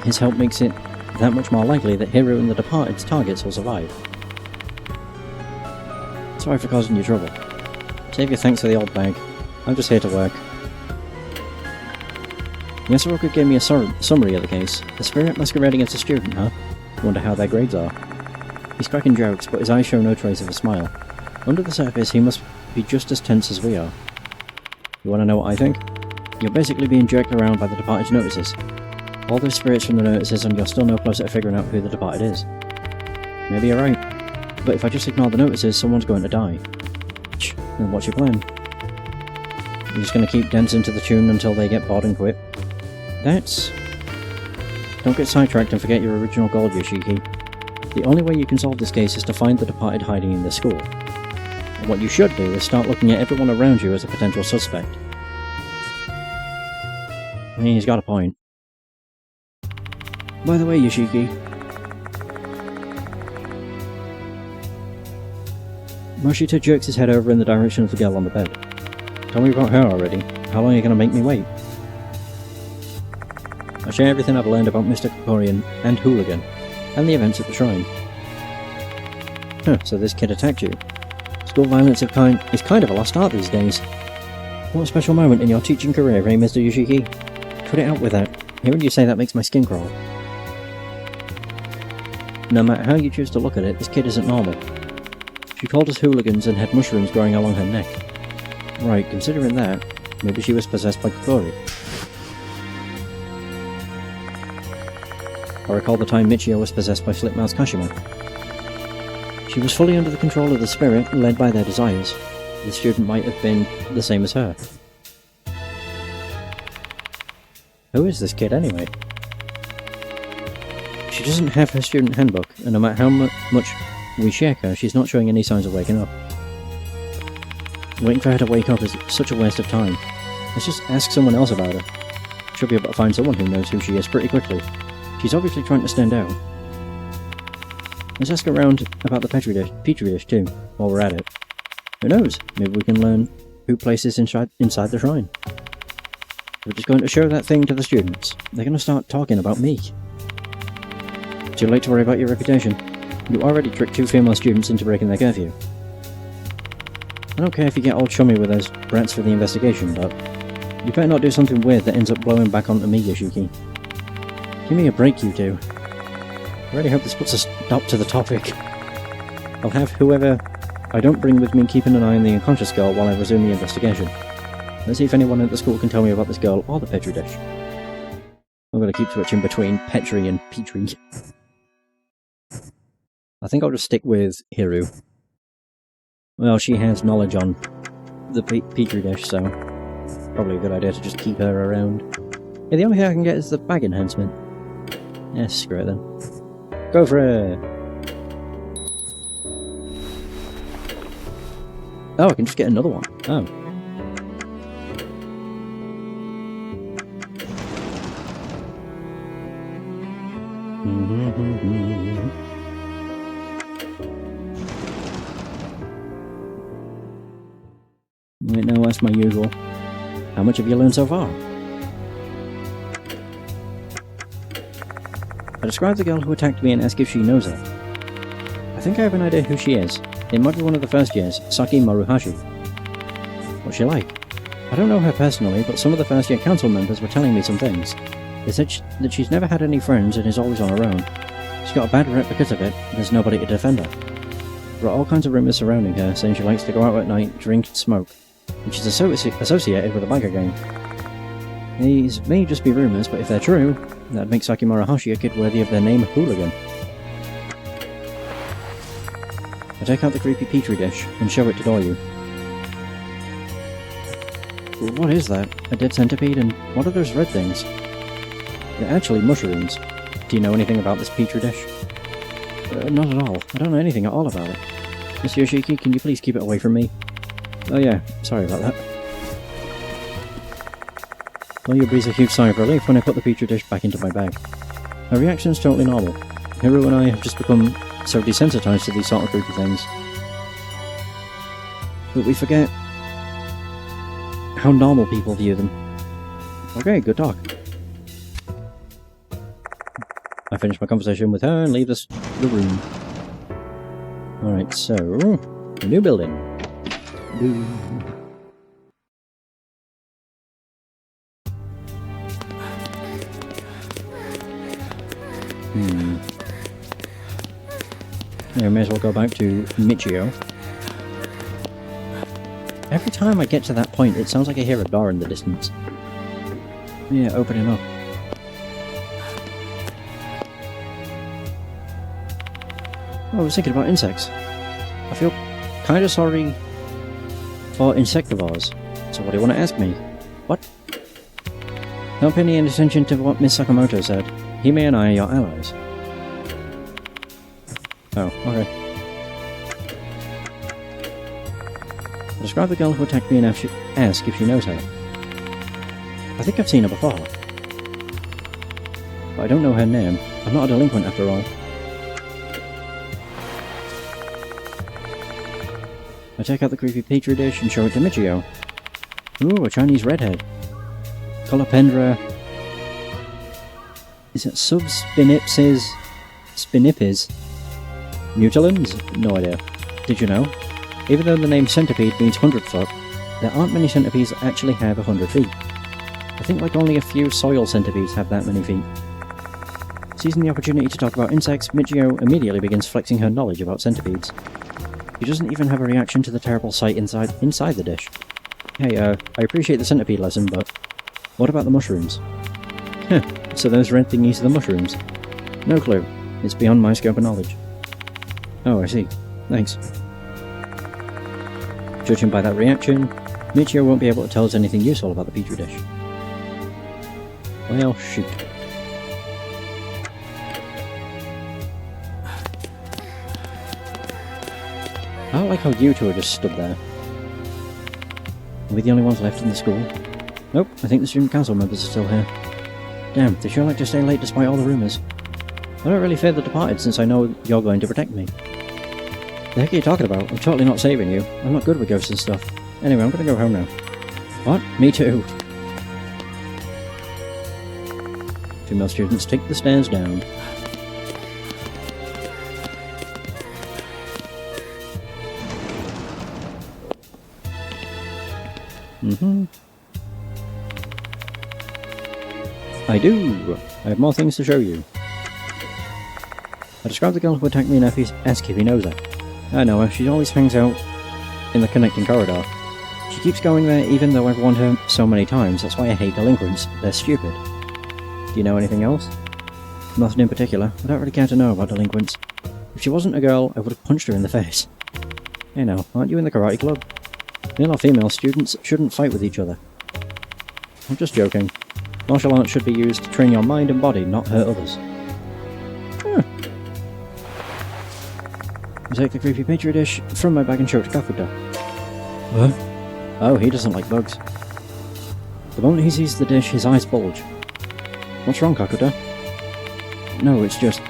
His help makes it that much more likely that Hiru and the Departed's targets will survive. Sorry for causing you trouble. Take Save your thanks for the old bag. I'm just here to work. Yasuoka gave me a summary of the case. A spirit masquerading as a student, huh? Wonder how their grades are. He's cracking jokes, but his eyes show no trace of a smile. Under the surface, he must be just as tense as we are. You want to know what I think? You're basically being jerked around by the departed's notices. All those spirits from the notices, and you're still no closer to figuring out who the departed is. Maybe you're right. But if I just ignore the notices, someone's going to die. Then what's your plan? You're just going to keep dancing to the tune until they get bored and quit? Don't get sidetracked and forget your original goal, Yoshiki. The only way you can solve this case is to find the departed hiding in this school. And what you should do is start looking at everyone around you as a potential suspect. I mean, he's got a point. By the way, Yoshiki... Moshita jerks his head over in the direction of the girl on the bed. Tell me about her already. How long are you going to make me wait? I'll share everything I've learned about Mr. Kokorian and Hooligan, and the events at the shrine. Huh, so this kid attacked you. School violence is kind of a lost art these days. What a special moment in your teaching career, eh, Mr. Yoshiki? Cut it out with that. Hearing you say that makes my skin crawl. No matter how you choose to look at it, this kid isn't normal. She called us hooligans and had mushrooms growing along her neck. Right, considering that, maybe she was possessed by Kokori. I recall the time Michio was possessed by Flipmouth Kashima. She was fully under the control of the spirit, led by their desires. The student might have been the same as her. Who is this kid anyway? She doesn't have her student handbook, and no matter how much we shake her, she's not showing any signs of waking up. Waiting for her to wake up is such a waste of time. Let's just ask someone else about her. She'll be able to find someone who knows who she is pretty quickly. She's obviously trying to stand out. Let's ask around about the petri dish too, while we're at it. Who knows? Maybe we can learn who places inside the shrine. We're just going to show that thing to the students. They're going to start talking about me. Too late to worry about your reputation. You already tricked 2 female students into breaking their curfew. I don't care if you get all chummy with those brats for the investigation, but you better not do something weird that ends up blowing back onto me, Yoshiki. Give me a break, you two. I really hope this puts a stop to the topic. I'll have whoever I don't bring with me keeping an eye on the unconscious girl while I resume the investigation. Let's see if anyone at the school can tell me about this girl or the petri dish. I'm going to keep switching between Petri and Petri. I think I'll just stick with Hiru. Well, she has knowledge on the Petri dish, so probably a good idea to just keep her around. Yeah, the only thing I can get is the bag enhancement. Yeah, screw it then. Go for it! Oh, I can just get another one. Oh. Right, now that's my usual. How much have you learned so far? I describe the girl who attacked me and ask if she knows her. I think I have an idea who she is. It might be one of the first years, Saki Maruhashi. What's she like? I don't know her personally, but some of the first year council members were telling me some things. They said that she's never had any friends and is always on her own. She's got a bad rep because of it, and there's nobody to defend her. There are all kinds of rumours surrounding her, saying she likes to go out at night, drink and smoke, and she's associated with a biker gang. These may just be rumours, but if they're true, that'd make Saki Maruhashi a kid worthy of their name Hooligan. I take out the creepy petri dish and show it to Doryu. What is that? A dead centipede, and what are those red things? They're actually mushrooms. Do you know anything about this petri dish? Not at all. I don't know anything at all about it. Miss Yoshiki, can you please keep it away from me? Oh yeah, sorry about that. Doryu breathes a huge sigh of relief when I put the petri dish back into my bag. Her reaction's totally normal. Hiru and I have just become so desensitized to these sort of creepy things. But we forget how normal people view them. Okay, good talk. I finish my conversation with her and leave the room. Alright, so... a new building. Yeah, may as well go back to Michio. Every time I get to that point, it sounds like I hear a door in the distance. Yeah, opening up. Oh, I was thinking about insects. I feel kind of sorry for insectivores. So what do you want to ask me? What? Don't pay any attention to what Miss Sakamoto said. Hime and I are your allies. Oh, okay. Describe the girl who attacked me and ask if she knows her. I think I've seen her before. But I don't know her name. I'm not a delinquent after all. I take out the creepy petri dish and show it to Michio. Ooh, a Chinese redhead. Colopendra. Is it subspinipses? Spinipes? Mutilans? No idea. Did you know? Even though the name centipede means 100-foot, there aren't many centipedes that actually have 100 feet. I think like only a few soil centipedes have that many feet. Seizing the opportunity to talk about insects, Michio immediately begins flexing her knowledge about centipedes. She doesn't even have a reaction to the terrible sight inside the dish. Hey, I appreciate the centipede lesson, but what about the mushrooms? Heh, so those red thingies are the mushrooms. No clue. It's beyond my scope of knowledge. Oh, I see. Thanks. Judging by that reaction, Michio won't be able to tell us anything useful about the petri dish. Well, shoot. I don't like how you two are just stood there. Are we the only ones left in the school? Nope, I think the student council members are still here. Damn, they sure like to stay late despite all the rumours. I don't really fear the departed since I know you're going to protect me. The heck are you talking about? I'm totally not saving you. I'm not good with ghosts and stuff. Anyway, I'm gonna go home now. What? Me too. Female students take the stairs down. I do! I have more things to show you. I described the girl who attacked me and ask if he knows her. I know her, she always hangs out in the connecting corridor. She keeps going there even though I've warned her so many times, that's why I hate delinquents. They're stupid. Do you know anything else? Nothing in particular. I don't really care to know about delinquents. If she wasn't a girl, I would have punched her in the face. Hey now, aren't you in the karate club? Male or female students shouldn't fight with each other. I'm just joking. Martial arts should be used to train your mind and body, not hurt others. I take the creepy petri dish from my bag and show it to Kakuta. What? Oh, he doesn't like bugs. The moment he sees the dish, his eyes bulge. What's wrong, Kakuta? No, it's just...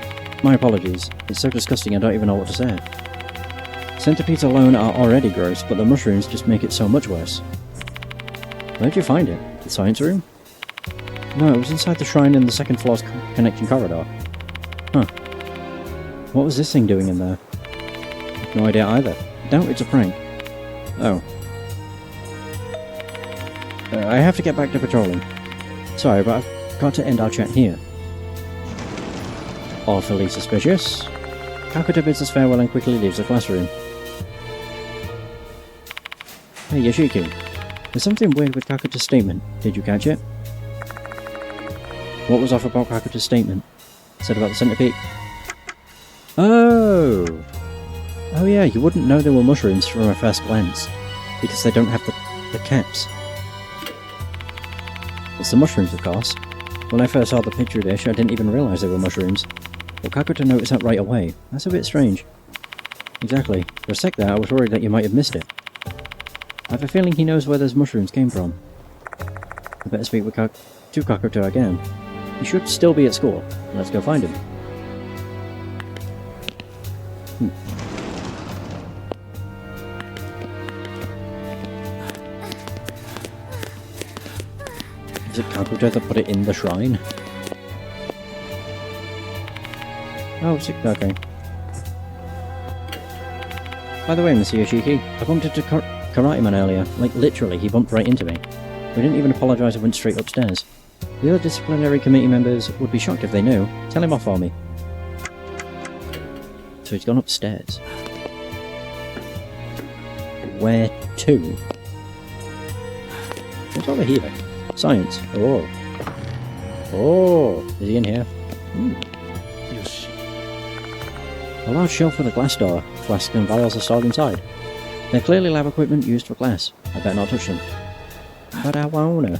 My apologies. It's so disgusting I don't even know what to say. Centipedes alone are already gross, but the mushrooms just make it so much worse. Where'd you find it? The science room? No, it was inside the shrine in the second floor's connecting corridor. Huh. What was this thing doing in there? No idea either. Doubt it's a prank. Oh. I have to get back to patrolling. Sorry, but I've got to end our chat here. Awfully suspicious. Kakuta bids us farewell and quickly leaves the classroom. Hey Yoshiki, there's something weird with Kakuta's statement. Did you catch it? What was off about Kakuta's statement? Said about the centipede? Oh! Oh yeah, you wouldn't know they were mushrooms from a first glance, because they don't have the caps. It's the mushrooms, of course. When I first saw the petri dish, I didn't even realise they were mushrooms. But Kakuta noticed that right away. That's a bit strange. Exactly. For a sec there, I was worried that you might have missed it. I have a feeling he knows where those mushrooms came from. I better speak with to Kakuta again. He should still be at school. Let's go find him. Is it Kakuta that put it in the shrine? Oh, okay. By the way, Mr. Yoshiki, I bumped into Karate Man earlier. Like, literally, he bumped right into me. We didn't even apologise and went straight upstairs. The other disciplinary committee members would be shocked if they knew. Tell him off for me. So he's gone upstairs. Where to? What's over here? Science. Oh. Oh, is he in here? Yoshi. A large shelf with a glass door. Flasks and vials are stored inside. They're clearly lab equipment used for glass. I better not touch them. But I wanna.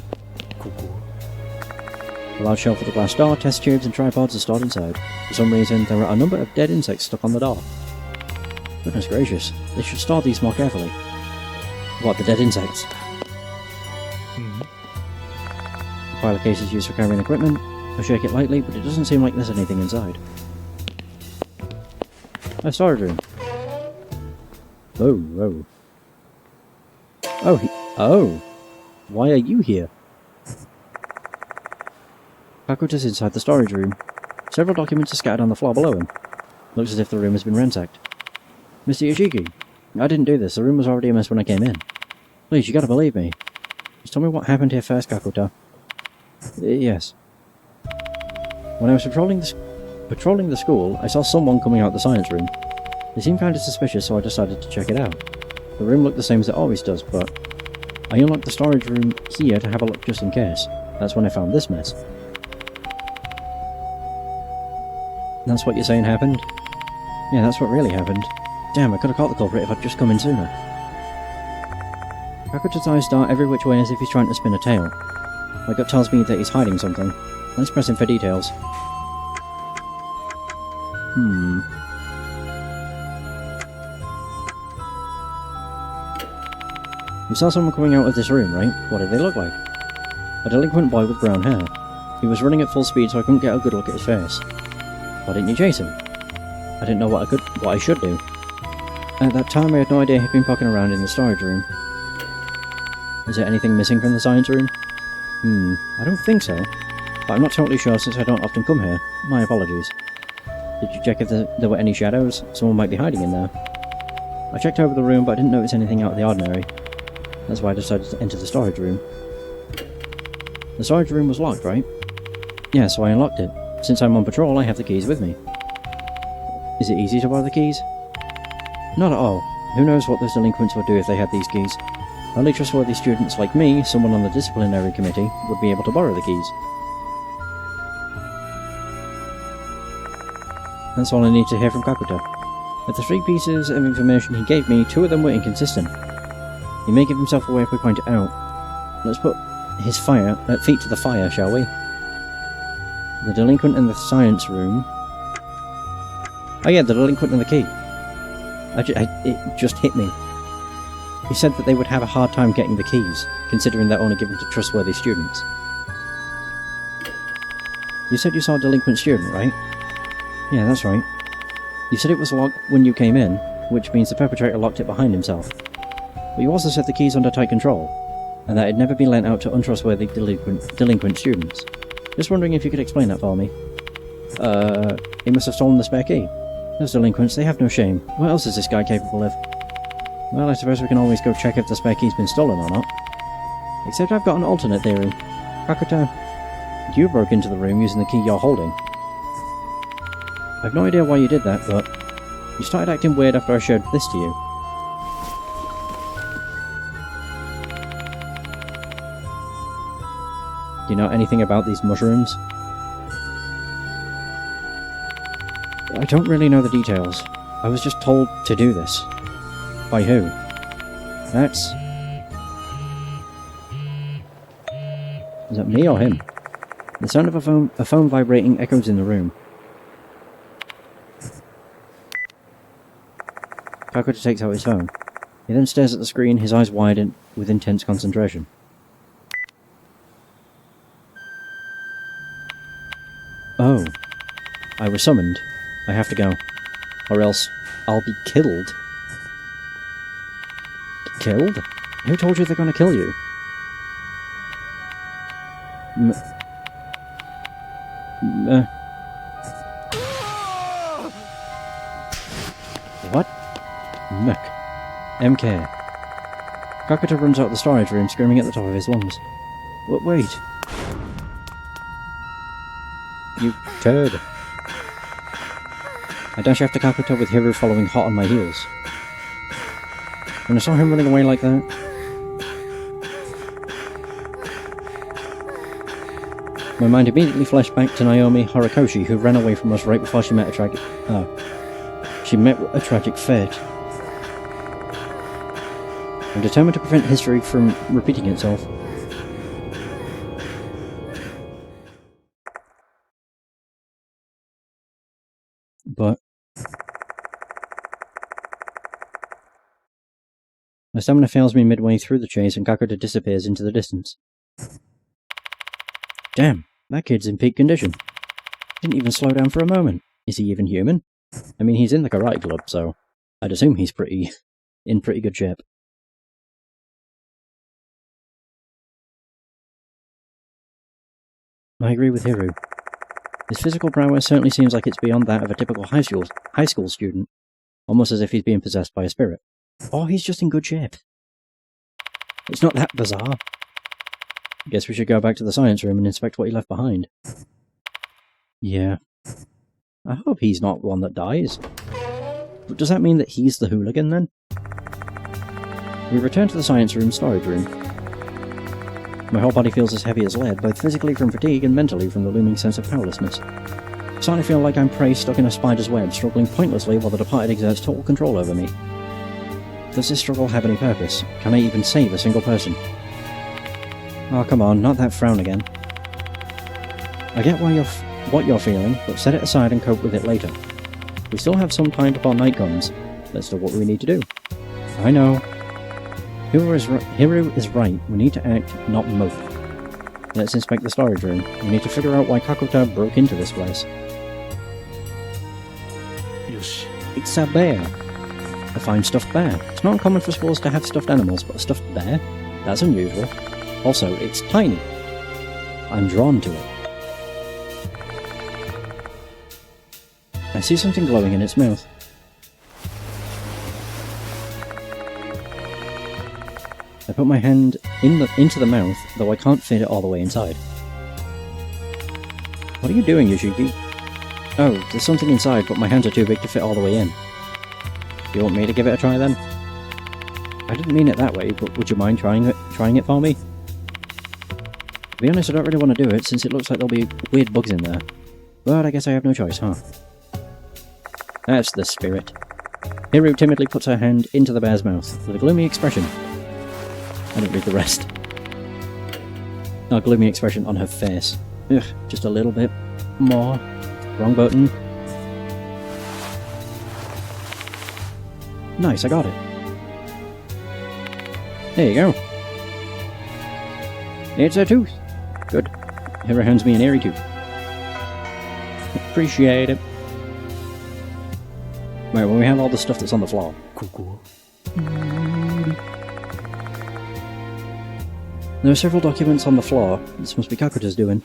A large shelf with a glass door, test tubes and tripods are stored inside. For some reason, there are a number of dead insects stuck on the door. Goodness gracious, they should store these more carefully. What, the dead insects? A pile of cases used for carrying equipment. I shake it lightly, but it doesn't seem like there's anything inside. A storage room. Oh. Oh. Why are you here? Kakuta's inside the storage room. Several documents are scattered on the floor below him. Looks as if the room has been ransacked. Mr. Yoshiki, I didn't do this. The room was already a mess when I came in. Please, you gotta believe me. Just tell me what happened here first, Kakuta. Yes. When I was patrolling the school, I saw someone coming out the science room. They seemed kind of suspicious, so I decided to check it out. The room looked the same as it always does, but I unlocked the storage room here to have a look just in case. That's when I found this mess. That's what you're saying happened? Yeah, that's what really happened. Damn, I could have caught the culprit if I'd just come in sooner. Kakuta's eyes dart every which way as if he's trying to spin a tale. My gut tells me that he's hiding something. Let's press him for details. You saw someone coming out of this room, right? What did they look like? A delinquent boy with brown hair. He was running at full speed, so I couldn't get a good look at his face. Why didn't you chase him? I didn't know what I should do. At that time, I had no idea he'd been poking around in the storage room. Is there anything missing from the science room? I don't think so. But I'm not totally sure since I don't often come here. My apologies. Did you check if there were any shadows? Someone might be hiding in there. I checked over the room, but I didn't notice anything out of the ordinary. That's why I decided to enter the storage room. The storage room was locked, right? Yeah, so I unlocked it. Since I'm on patrol, I have the keys with me. Is it easy to borrow the keys? Not at all. Who knows what those delinquents would do if they had these keys. Only trustworthy students like me, someone on the disciplinary committee, would be able to borrow the keys. That's all I need to hear from Kakuta. Of the 3 pieces of information he gave me, 2 of them were inconsistent. He may give himself away if we point it out. Let's put his feet to the fire, shall we? The delinquent in the science room. Oh yeah, the delinquent and the key. It just hit me. He said that they would have a hard time getting the keys, considering they're only given to trustworthy students. You said you saw a delinquent student, right? Yeah, that's right. You said it was locked when you came in, which means the perpetrator locked it behind himself. But you also said the key's under tight control, and that it never been lent out to untrustworthy delinquent students. Just wondering if you could explain that for me. He must have stolen the spare key. Those delinquents, they have no shame. What else is this guy capable of? Well, I suppose we can always go check if the spare key's been stolen or not. Except I've got an alternate theory. Kakuta, you broke into the room using the key you're holding. I've no idea why you did that, but you started acting weird after I showed this to you. Do you know anything about these mushrooms? I don't really know the details. I was just told to do this. By who? That's... Is that me or him? The sound of a phone vibrating echoes in the room. Kakuta takes out his phone. He then stares at the screen, his eyes widen with intense concentration. Oh. I was summoned. I have to go. Or else I'll be killed. Killed? Who told you they're gonna kill you? What? MK. Kakuta runs out of the storage room, screaming at the top of his lungs. Wait. You turd. I dash after Kakuta with Hiru following hot on my heels. When I saw him running away like that... my mind immediately flashed back to Naomi Horikoshi, who ran away from us right before she met a tragic fate. I'm determined to prevent history from repeating itself. But... my stamina fails me midway through the chase and Kakuta disappears into the distance. Damn, that kid's in peak condition. Didn't even slow down for a moment. Is he even human? I mean, he's in the karate club, so I'd assume he's in pretty good shape. I agree with Hiru. His physical prowess certainly seems like it's beyond that of a typical high school student, almost as if he's being possessed by a spirit. Or he's just in good shape. It's not that bizarre. Guess we should go back to the science room and inspect what he left behind. Yeah. I hope he's not the one that dies. But does that mean that he's the hooligan then? We return to the science room storage room. My whole body feels as heavy as lead, both physically from fatigue and mentally from the looming sense of powerlessness. I starting to feel like I'm prey stuck in a spider's web, struggling pointlessly while the departed exerts total control over me. Does this struggle have any purpose? Can I even save a single person? Oh, come on, not that frown again. I get what you're feeling, but set it aside and cope with it later. We still have some time before night comes. Let's do what we need to do. I know. Hiru is right. We need to act, not mope. Let's inspect the storage room. We need to figure out why Kakuta broke into this place. Yoshi. It's a bear. A fine stuffed bear. It's not uncommon for schools to have stuffed animals, but a stuffed bear? That's unusual. Also, it's tiny. I'm drawn to it. I see something glowing in its mouth. I put my hand into the mouth, though I can't fit it all the way inside. What are you doing, Yoshiki? Oh, there's something inside, but my hands are too big to fit all the way in. Do you want me to give it a try then? I didn't mean it that way, but would you mind trying it for me? To be honest, I don't really want to do it, since it looks like there'll be weird bugs in there. But I guess I have no choice, huh? That's the spirit. Hiru timidly puts her hand into the bear's mouth, with a gloomy expression. I didn't read the rest. A gloomy expression on her face. Ugh, just a little bit more. Wrong button. Nice, I got it. There you go. It's a tooth. Good. Hiru hands me an airy tooth. Appreciate it. Right, well, we have all the stuff that's on the floor. There are several documents on the floor. This must be Kakuta's doing.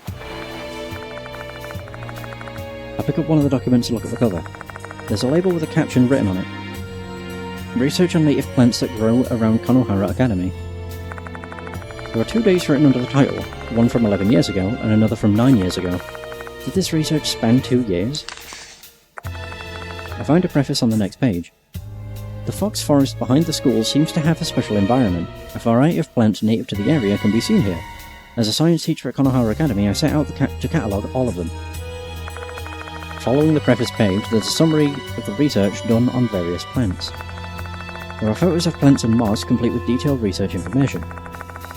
I pick up one of the documents and look at the cover. There's a label with a caption written on it. Research on native plants that grow around Konohara Academy. There are 2 dates written under the title, one from 11 years ago and another from 9 years ago. Did this research span 2 years? I find a preface on the next page. The fox forest behind the school seems to have a special environment. A variety of plants native to the area can be seen here. As a science teacher at Konohara Academy, I set out to catalogue all of them. Following the preface page, there's a summary of the research done on various plants. There are photos of plants and moss complete with detailed research information.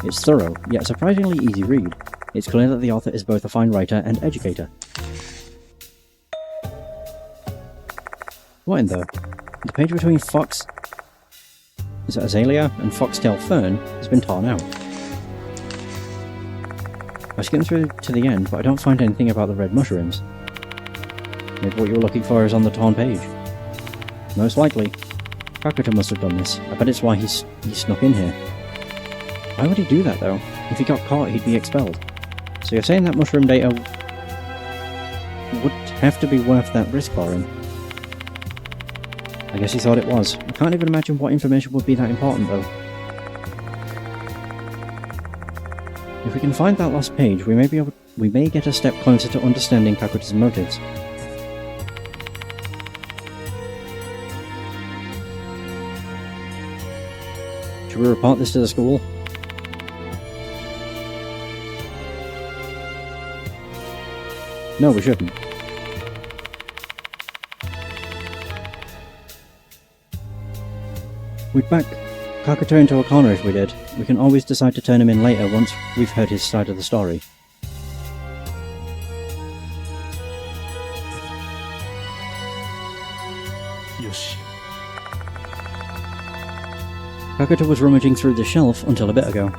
It's thorough, yet surprisingly easy read. It's clear that the author is both a fine writer and educator. What in the page between fox... is it azalea and foxtail fern has been torn out. I skim through to the end, but I don't find anything about the red mushrooms. Maybe what you were looking for is on the torn page. Most likely. Kakuta must have done this. I bet it's why he snuck in here. Why would he do that though? If he got caught, he'd be expelled. So you're saying that mushroom data would have to be worth that risk for him? I guess he thought it was. I can't even imagine what information would be that important though. If we can find that lost page, we may get a step closer to understanding Kakuta's motives. Should we report this to the school? No, we shouldn't. We'd back Kakuta into a corner if we did. We can always decide to turn him in later once we've heard his side of the story. Yoshi. Kakuta was rummaging through the shelf until a bit ago.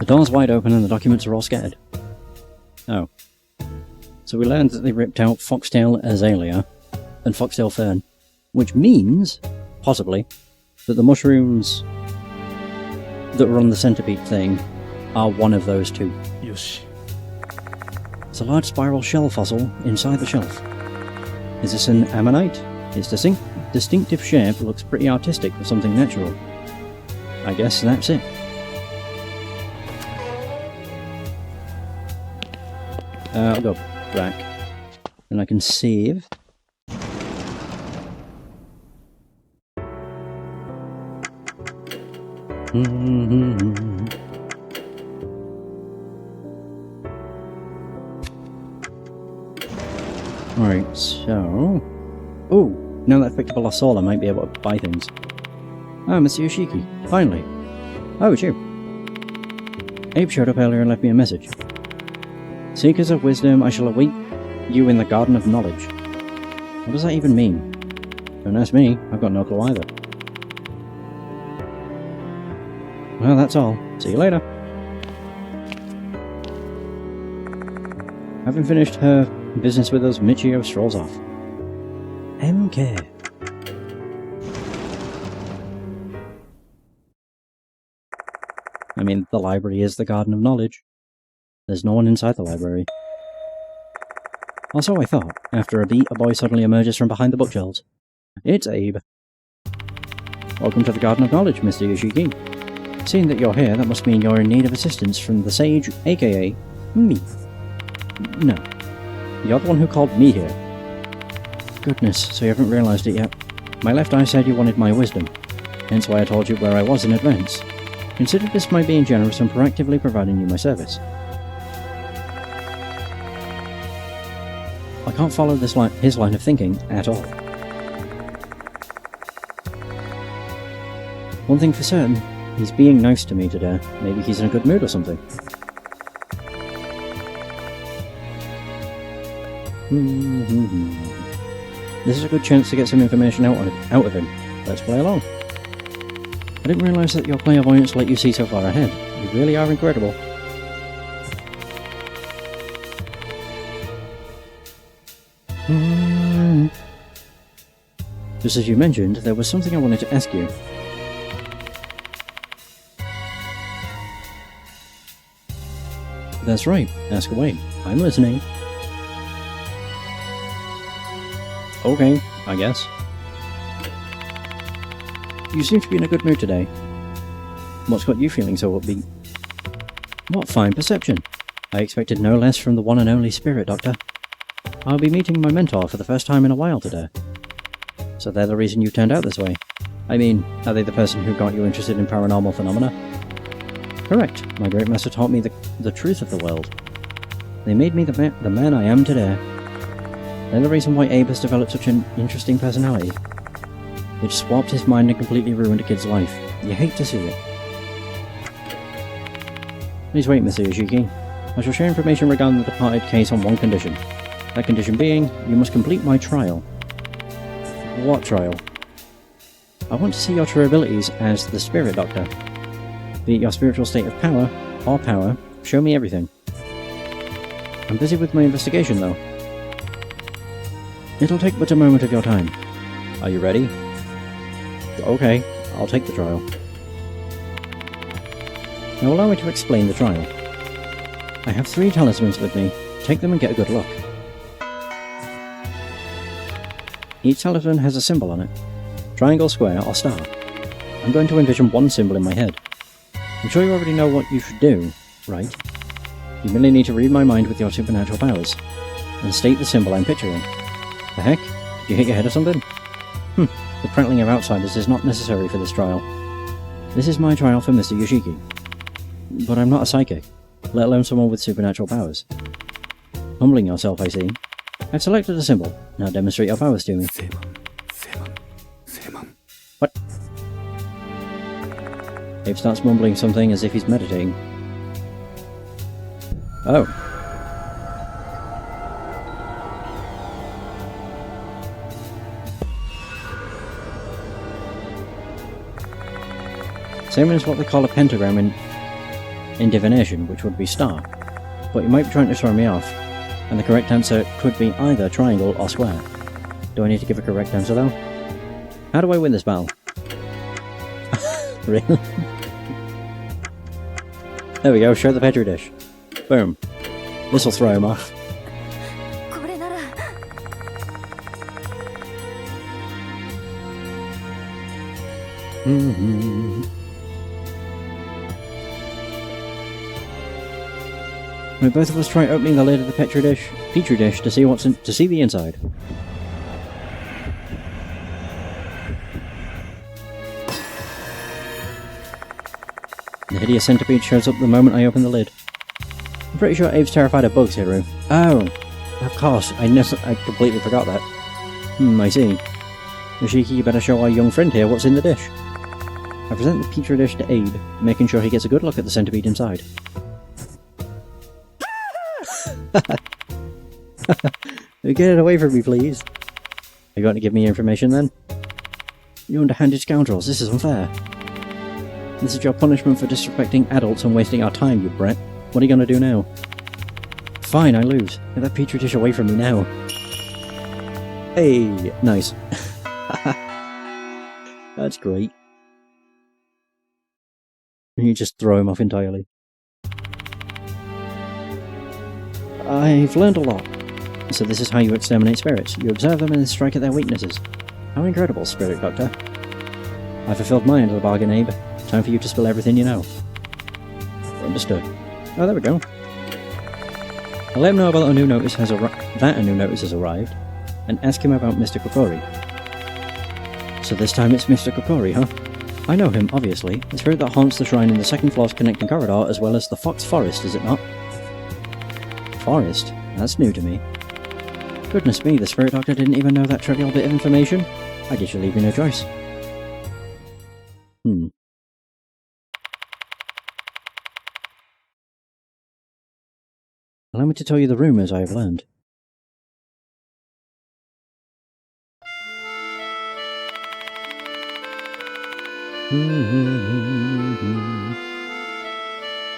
The door's wide open and the documents are all scattered. Oh. So we learned that they ripped out Foxtail Azalea and Foxtail Fern, which means, possibly, that the mushrooms that were on the centipede thing are one of those two. Yoshi. It's a large spiral shell fossil inside the shelf. Is this an ammonite? Its distinctive shape looks pretty artistic for something natural. I guess that's it. I'll go back. And I can save. Alright, so... Oh! Now that I've picked up a lost soul, I might be able to buy things. Ah, Mr. Yoshiki, finally. Oh, it's you. Abe showed up earlier and left me a message. Seekers of wisdom, I shall await you in the Garden of Knowledge. What does that even mean? Don't ask me, I've got no clue either. Well, that's all. See you later. Having finished her business with us, Michio strolls off. MK. I mean, the library is the Garden of Knowledge. There's no one inside the library. Or so I thought. After a beat, a boy suddenly emerges from behind the bookshelves. It's Abe. Welcome to the Garden of Knowledge, Mr. Yoshiki. Seeing that you're here, that must mean you're in need of assistance from the sage, aka me. No. You're the one who called me here. Goodness, so you haven't realised it yet. My left eye said you wanted my wisdom, hence why I told you where I was in advance. Consider this my being generous and proactively providing you my service. I can't follow his line of thinking at all. One thing for certain, he's being nice to me today. Maybe he's in a good mood or something. This is a good chance to get some information out of him. Let's play along. I didn't realise that your clairvoyance let you see so far ahead. You really are incredible. Just as you mentioned, there was something I wanted to ask you. That's right, ask away. I'm listening. Okay, I guess. You seem to be in a good mood today. What's got you feeling so upbeat? What fine perception! I expected no less from the one and only Spirit Doctor. I'll be meeting my mentor for the first time in a while today. So they're the reason you turned out this way? I mean, are they the person who got you interested in paranormal phenomena? Correct. My great master taught me the truth of the world. They made me the man I am today. They're the reason why Abe has developed such an interesting personality. It swapped his mind and completely ruined a kid's life. You hate to see it. Please wait, Mr. Yoshiki. I shall share information regarding the departed case on one condition. That condition being, you must complete my trial. What trial? I want to see your true abilities as the Spirit Doctor. Be it your spiritual state of power, or power, show me everything. I'm busy with my investigation though. It'll take but a moment of your time. Are you ready? Okay, I'll take the trial. Now allow me to explain the trial. I have 3 talismans with me. Take them and get a good look. Each talisman has a symbol on it. Triangle, square, or star. I'm going to envision one symbol in my head. I'm sure you already know what you should do, Right. You merely need to read my mind with your supernatural powers, and state the symbol I'm picturing. The heck? Did you hit your head or something? The prattling of outsiders is not necessary for this trial. This is my trial for Mr. Yoshiki. But I'm not a psychic, let alone someone with supernatural powers. Humbling yourself, I see. I've selected a symbol. Now demonstrate your powers to me. What? Abe starts mumbling something as if he's meditating. Oh. Same as what they call a pentagram in divination, which would be star. But you might be trying to throw me off, and the correct answer could be either triangle or square. Do I need to give a correct answer though? How do I win this battle? Really? There we go, show the petri dish. Boom. This'll throw him off. May both of us try opening the lid of the petri dish to see to see the inside. The hideous centipede shows up the moment I open the lid. I'm pretty sure Abe's terrified of bugs, Hiru. Oh, of course, I completely forgot that. I see. Yoshiki, you better show our young friend here what's in the dish. I present the petri dish to Abe, making sure he gets a good look at the centipede inside. Get it away from me, please. Are you going to give me information then? You underhanded scoundrels, this is unfair. This is your punishment for disrespecting adults and wasting our time, you brat. What are you going to do now? Fine, I lose. Get that petri dish away from me now. Hey, nice. That's great. You just throw him off entirely. I've learned a lot. So this is how you exterminate spirits. You observe them and then strike at their weaknesses. How incredible, Spirit Doctor. I fulfilled my end of the bargain, Abe. Time for you to spill everything you know. Understood. Oh, there we go. I'll let him know about that a new notice has arrived, and ask him about Mr. Kokori. So this time it's Mr. Kokori, huh? I know him, obviously. The spirit that haunts the shrine in the second floor's connecting corridor, as well as the Fox Forest, is it not? Forest? That's new to me. Goodness me, the Spirit Doctor didn't even know that trivial bit of information? I guess you'll leave me no choice. Allow me to tell you the rumours I have learned.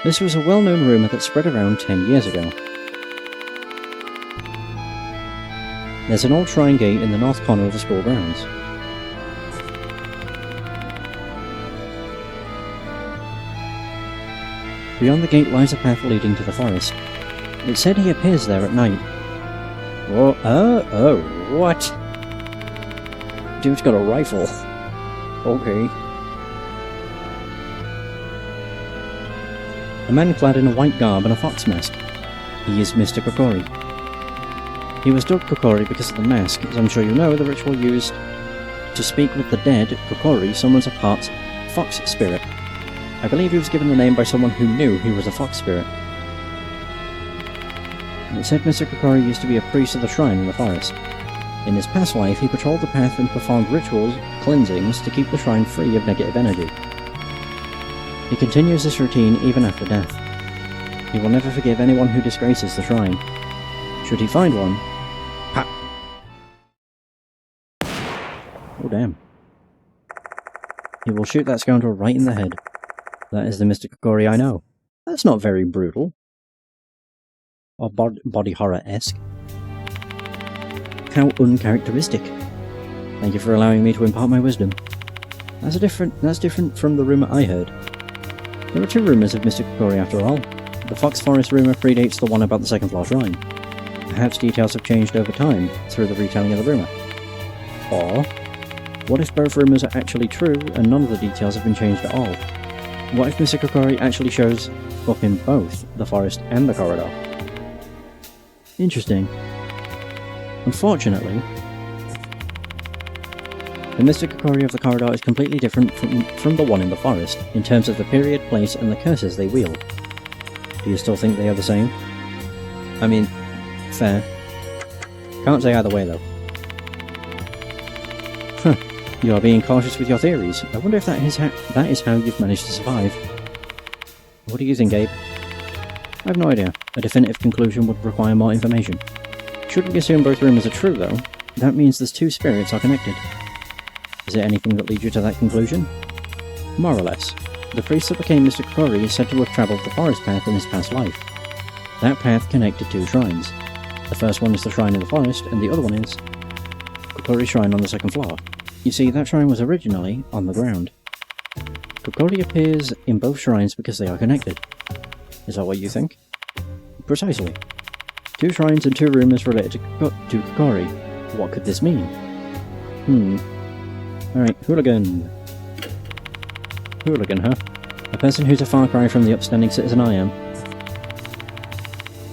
This was a well-known rumour that spread around 10 years ago. There's an old shrine gate in the north corner of the school grounds. Beyond the gate lies a path leading to the forest. It said he appears there at night. Oh, what? Dude's got a rifle. Okay. A man clad in a white garb and a fox mask. He is Mr. Kokori. He was dubbed Kokori because of the mask. As I'm sure you know, the ritual used to speak with the dead, Kokori summons a part fox spirit. I believe he was given the name by someone who knew he was a fox spirit. It said Mr. Kokori used to be a priest of the shrine in the forest. In his past life, he patrolled the path and performed rituals, cleansings, to keep the shrine free of negative energy. He continues this routine even after death. He will never forgive anyone who disgraces the shrine. Should he find one, pop! Oh damn. He will shoot that scoundrel right in the head. That is the Mr. Kokori I know. That's not very brutal. Or body horror-esque. How uncharacteristic. Thank you for allowing me to impart my wisdom. That's different from the rumour I heard. There are two rumours of Mr. Kokori after all. The Fox Forest rumour predates the one about the second floor shrine. Perhaps details have changed over time through the retelling of the rumour. Or, what if both rumours are actually true and none of the details have been changed at all? What if Mr. Kokori actually shows up in both the forest and the corridor? Interesting. Unfortunately, the Mr. Kokori of the corridor is completely different from the one in the forest, in terms of the period, place, and the curses they wield. Do you still think they are the same? I mean, fair. Can't say either way, though. Huh. You are being cautious with your theories. I wonder if that is how you've managed to survive. What do you think, Abe? I have no idea. A definitive conclusion would require more information. Should we assume both rumors are true, though, that means those two spirits are connected. Is there anything that leads you to that conclusion? More or less. The priest that became Mr. Kokori is said to have travelled the forest path in his past life. That path connected two shrines. The first one is the shrine in the forest, and the other one is Kokori's shrine on the second floor. You see, that shrine was originally on the ground. Kokori appears in both shrines because they are connected. Is that what you think? Precisely. Two shrines and two rumors related to Kokori. What could this mean? Alright, hooligan. Hooligan, huh? A person who's a far cry from the upstanding citizen I am.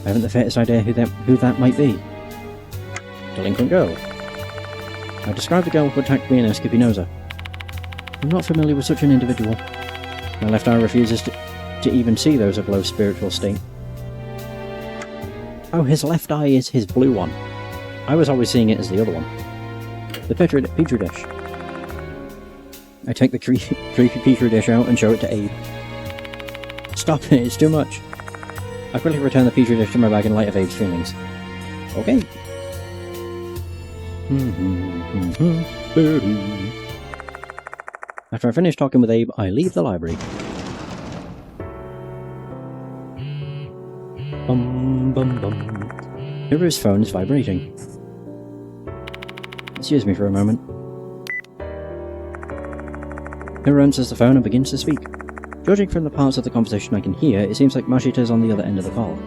I haven't the faintest idea who that might be. Delinquent girl. I described the girl who attacked me and asked if he knows her. I'm not familiar with such an individual. My left eye refuses to even see those of low spiritual state. Oh, his left eye is his blue one. I was always seeing it as the other one. The petri dish. I take the creepy petri dish out and show it to Abe. Stop it, it's too much. I quickly return the petri dish to my bag in light of Abe's feelings. Okay. After I finish talking with Abe, I leave the library. Bum bum bum. Hiru's phone is vibrating. Excuse me for a moment. Hiru answers the phone and begins to speak. Judging from the parts of the conversation I can hear, it seems like Mashita's on the other end of the call.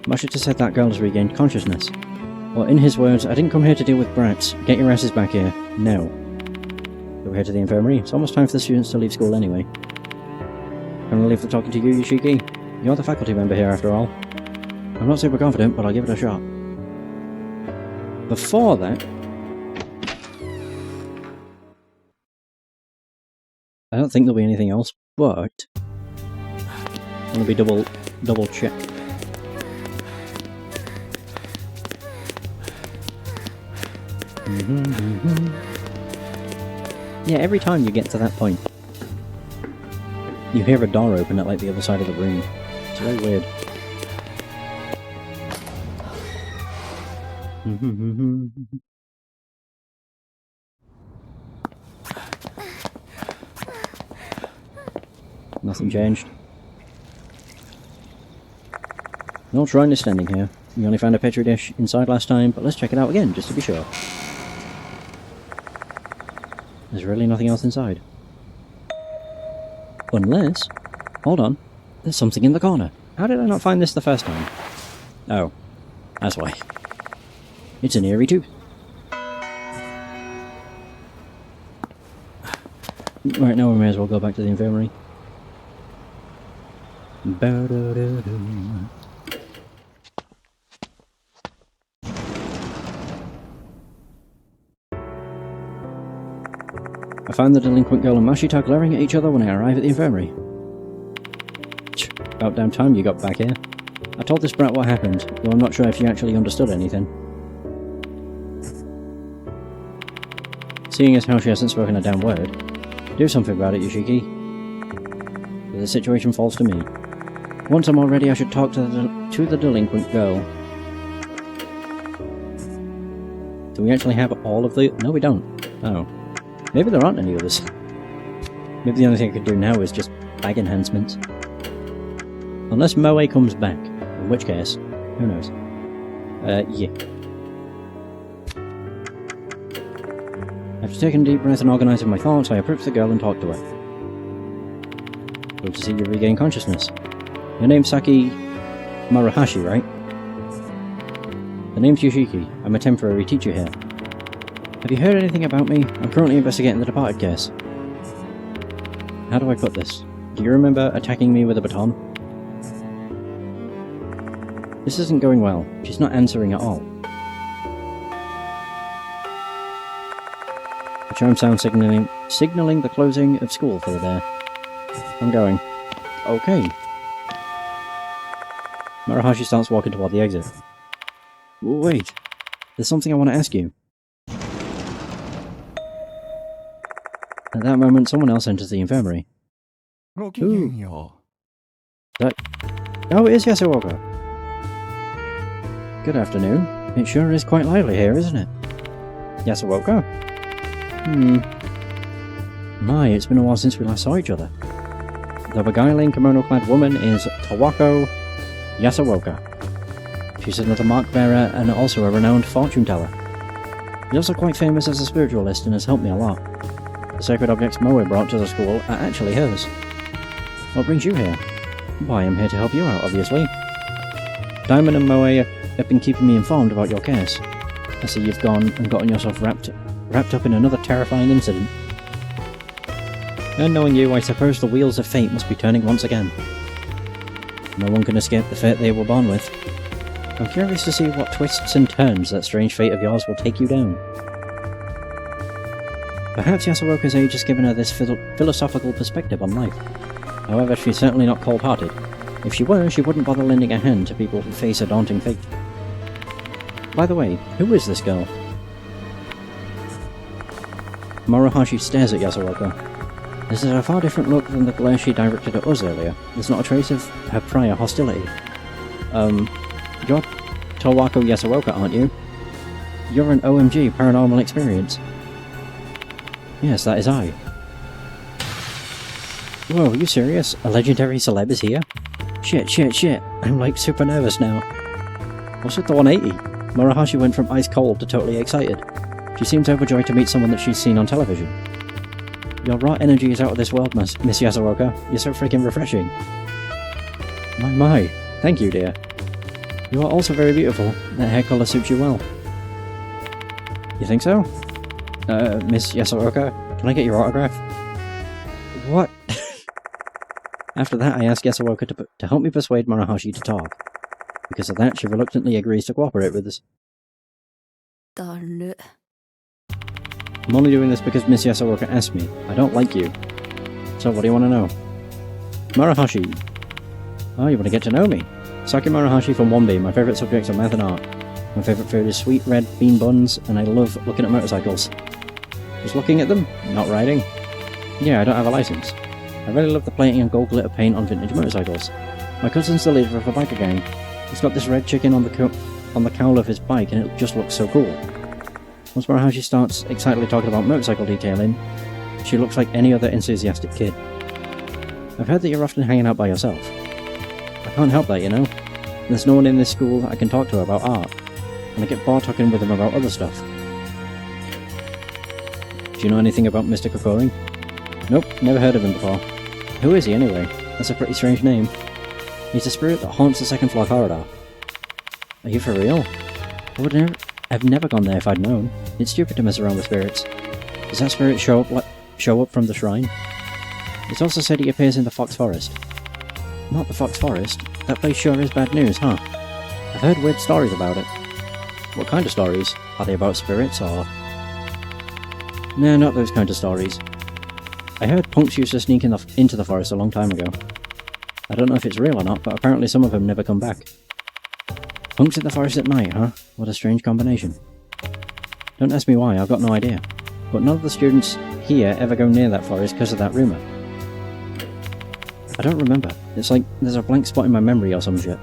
Mashita said that girl has regained consciousness. Or in his words, I didn't come here to deal with brats. Get your asses back here. Now. Go ahead to the infirmary. It's almost time for the students to leave school anyway. I'm gonna leave the talking to you, Yoshiki. You're the faculty member here after all. I'm not super confident, but I'll give it a shot. Before that, I don't think there'll be anything else, but I'm gonna be double check. Yeah, every time you get to that point, you hear a door open at like the other side of the room. It's very weird. Nothing changed. No shrine is standing here. We only found a petri dish inside last time, but let's check it out again, just to be sure. There's really nothing else inside. Unless... Hold on. There's something in the corner. How did I not find this the first time? Oh. That's why. It's an eerie tooth. Right, now we may as well go back to the infirmary. I find the delinquent girl and Mashita glaring at each other when I arrive at the infirmary. About damn time you got back here. I told this brat what happened, though I'm not sure if she actually understood anything. Seeing as how she hasn't spoken a damn word, do something about it, Yoshiki. The situation falls to me. Once I'm all ready, I should talk to the delinquent girl. Do we actually have all of the... No, we don't. Oh. Maybe there aren't any others. Maybe the only thing I could do now is just bag enhancements. Unless Moe comes back, in which case, who knows. Yeah. After taking a deep breath and organising my thoughts, I approach the girl and talk to her. Good to see you regain consciousness. Your name's Saki Maruhashi, right? The name's Yoshiki. I'm a temporary teacher here. Have you heard anything about me? I'm currently investigating the departed case. how do I put this? Do you remember attacking me with a baton? This isn't going well. She's not answering at all. The chime sound signaling the closing of school for the day. I'm going. Okay. Marahashi starts walking toward the exit. Wait. There's something I want to ask you. At that moment, someone else enters the infirmary. Oh, it is Yasuoka. Good afternoon. It sure is quite lively here, isn't it? Yasuoka? My, it's been a while since we last saw each other. The beguiling kimono-clad woman is Tawako Yasuoka. She's another mark-bearer and also a renowned fortune-teller. She's also quite famous as a spiritualist and has helped me a lot. The sacred objects Moe brought to the school are actually hers. What brings you here? Why, I'm here to help you out, obviously. Diamond and Moe have been keeping me informed about your case. I see you've gone and gotten yourself wrapped up in another terrifying incident. And knowing you, I suppose the wheels of fate must be turning once again. No one can escape the fate they were born with. I'm curious to see what twists and turns that strange fate of yours will take you down. Perhaps Yasuoka's age has given her this philosophical perspective on life. However, she's certainly not cold-hearted. If she were, she wouldn't bother lending a hand to people who face a daunting fate. By the way, who is this girl? Morohashi stares at Yasuoka. This is a far different look than the glare she directed at us earlier. There's not a trace of her prior hostility. You're Tawako Yasuoka, aren't you? You're an OMG paranormal experience. Yes, that is I. Whoa, are you serious? A legendary celeb is here? Shit. I'm like super nervous now. What's with the 180? Morohashi went from ice cold to totally excited. She seems overjoyed to meet someone that she's seen on television. Your raw energy is out of this world, Miss Yasuoka. You're so freaking refreshing. My. Thank you, dear. You are also very beautiful. That hair colour suits you well. You think so? Miss Yasuoka, can I get your autograph? What? After that, I asked Yasuoka to help me persuade Morohashi to talk. Because of that, she reluctantly agrees to cooperate with us. I'm only doing this because Miss Yasuoka asked me. I don't like you. So what do you want to know? Morohashi. Oh, you want to get to know me? Saki Morohashi from 1B. My favourite subjects are math and art. My favourite food is sweet red bean buns, and I love looking at motorcycles. Just looking at them? Not riding? Yeah, I don't have a license. I really love the painting and gold glitter paint on vintage motorcycles. My cousin's the leader of a biker gang. He's got this red chicken on the cowl of his bike, and it just looks so cool. Once Morohashi starts excitedly talking about motorcycle detailing, she looks like any other enthusiastic kid. I've heard that you're often hanging out by yourself. I can't help that, you know. There's no one in this school that I can talk to about art, and I get bored talking with them about other stuff. Do you know anything about Mr. Kokori? Nope, never heard of him before. Who is he anyway? That's a pretty strange name. He's a spirit that haunts the second floor corridor. Are you for real? I've never gone there if I'd known. It's stupid to mess around with spirits. Does that spirit show up from the shrine? It's also said he appears in the Fox Forest. Not the Fox Forest? That place sure is bad news, huh? I've heard weird stories about it. What kind of stories? Are they about spirits, or...? Nah, not those kind of stories. I heard punks used to sneak into the forest a long time ago. I don't know if it's real or not, but apparently some of them never come back. Punks in the forest at night, huh? What a strange combination. Don't ask me why, I've got no idea. But none of the students here ever go near that forest because of that rumour. I don't remember. It's like there's a blank spot in my memory or some shit.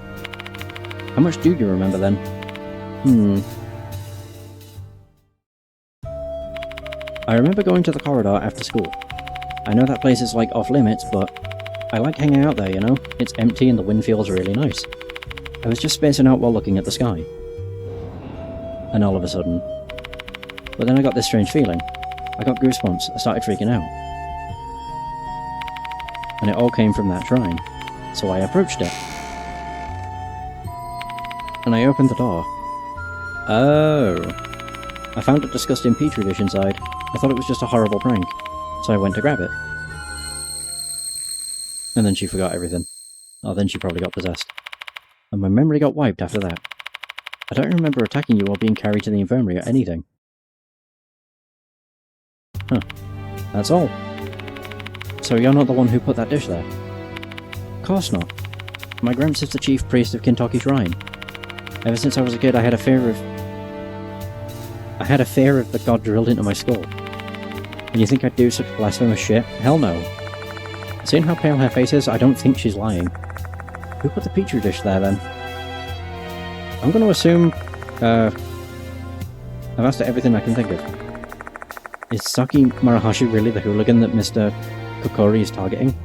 How much do you remember then? I remember going to the corridor after school. I know that place is like off limits, but I like hanging out there, you know? It's empty and the wind feels really nice. I was just spacing out while looking at the sky. And all of a sudden... But then I got this strange feeling. I got goosebumps, I started freaking out. And it all came from that shrine. So I approached it. And I opened the door. Oh. I found a disgusting petri dish inside. I thought it was just a horrible prank. So I went to grab it. And then she forgot everything. Oh, then she probably got possessed. And my memory got wiped after that. I don't remember attacking you or being carried to the infirmary or anything. Huh. That's all. So you're not the one who put that dish there? Of course not. My Gramps is the chief priest of Kintoki Shrine. Ever since I was a kid, I had a fear of the god drilled into my skull. And you think I'd do such blasphemous shit? Hell no. Seeing how pale her face is, I don't think she's lying. Who put the Petri dish there, then? I'm going to assume... I've asked her everything I can think of. Is Saki Marahashi really the hooligan that Mr. Kokori is targeting?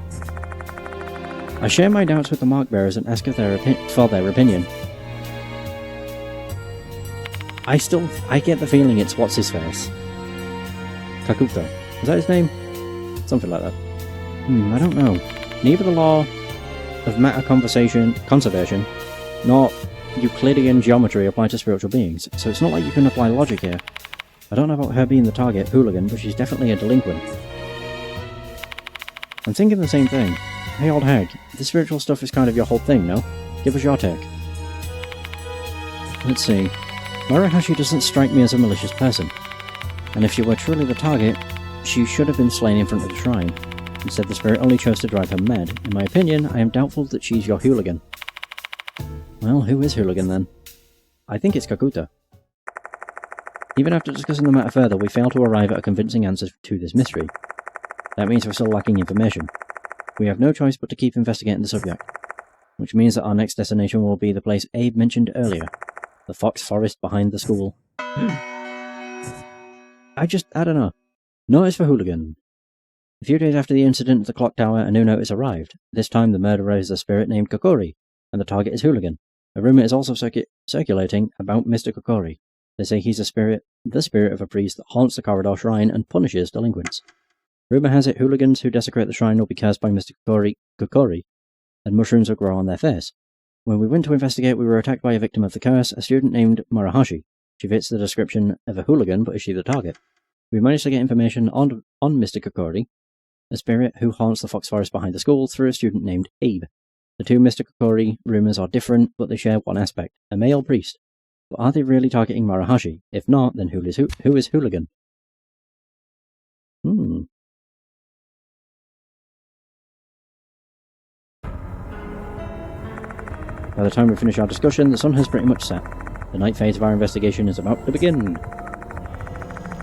I share my doubts with the mark bearers and ask for their opinion. I get the feeling it's what's-his-face. Kakuta. Is that his name? Something like that. I don't know. Neither the law of matter conservation, nor Euclidean geometry apply to spiritual beings, so it's not like you can apply logic here. I don't know about her being the target hooligan, but she's definitely a delinquent. I'm thinking the same thing. Hey old hag, this spiritual stuff is kind of your whole thing, no? Give us your take. Let's see. Marahashi doesn't strike me as a malicious person. And if she were truly the target, she should have been slain in front of the shrine. Instead, the spirit only chose to drive her mad. In my opinion, I am doubtful that she's your hooligan. Well, who is hooligan then? I think it's Kakuta. Even after discussing the matter further, we failed to arrive at a convincing answer to this mystery. That means we're still lacking information. We have no choice but to keep investigating the subject. Which means that our next destination will be the place Abe mentioned earlier. The Fox Forest behind the school. I don't know. Notice for hooligan. A few days after the incident at the clock tower, a new notice arrived. This time the murderer is a spirit named Kokori, and the target is hooligan. A rumor is also circulating about Mr. Kokori. They say he's the spirit of a priest that haunts the corridor shrine and punishes delinquents. Rumor has it hooligans who desecrate the shrine will be cursed by Mr. Kokori, and mushrooms will grow on their face. When we went to investigate, we were attacked by a victim of the curse, a student named Marahashi. She fits the description of a hooligan, but is she the target? We managed to get information on Mr. Kokori, a spirit who haunts the Fox Forest behind the school, through a student named Abe. The two Mr. Kokori rumors are different, but they share one aspect, a male priest. But are they really targeting Marahashi? If not, then who is hooligan? By the time we finish our discussion, the sun has pretty much set. The night phase of our investigation is about to begin.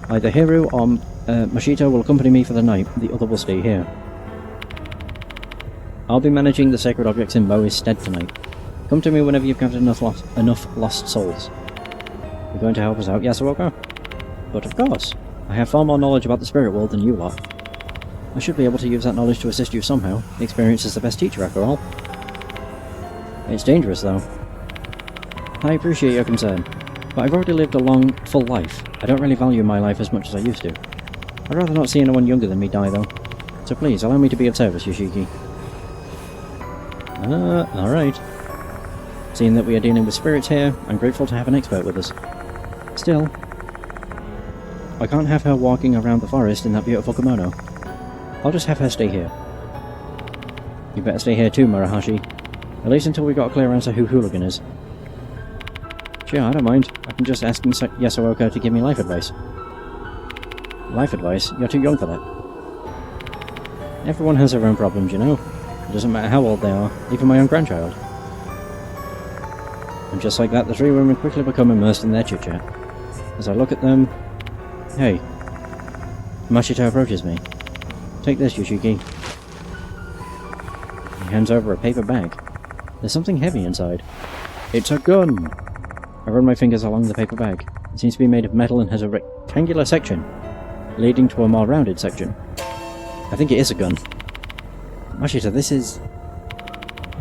Either Hiru or Mashito will accompany me for the night, the other will stay here. I'll be managing the sacred objects in Moe's stead tonight. Come to me whenever you've gathered enough lost souls. You're going to help us out, Yasuoka? But of course. I have far more knowledge about the spirit world than you lot. I should be able to use that knowledge to assist you somehow. The experience is the best teacher after all. It's dangerous, though. I appreciate your concern, but I've already lived a long, full life. I don't really value my life as much as I used to. I'd rather not see anyone younger than me die, though. So please, allow me to be of service, Yoshiki. Alright. Seeing that we are dealing with spirits here, I'm grateful to have an expert with us. Still, I can't have her walking around the forest in that beautiful kimono. I'll just have her stay here. You better stay here too, Marahashi. At least until we got a clear answer who hooligan is. Sure, I don't mind. I can just ask Yasuoka to give me life advice. Life advice? You're too young for that. Everyone has their own problems, you know. It doesn't matter how old they are, even my own grandchild. And just like that, the three women quickly become immersed in their chit-chat. As I look at them... Hey. Mashito approaches me. Take this, Yoshiki. He hands over a paper bag. There's something heavy inside. It's a gun! I run my fingers along the paper bag. It seems to be made of metal and has a rectangular section, leading to a more rounded section. I think it is a gun. Mashita, this is...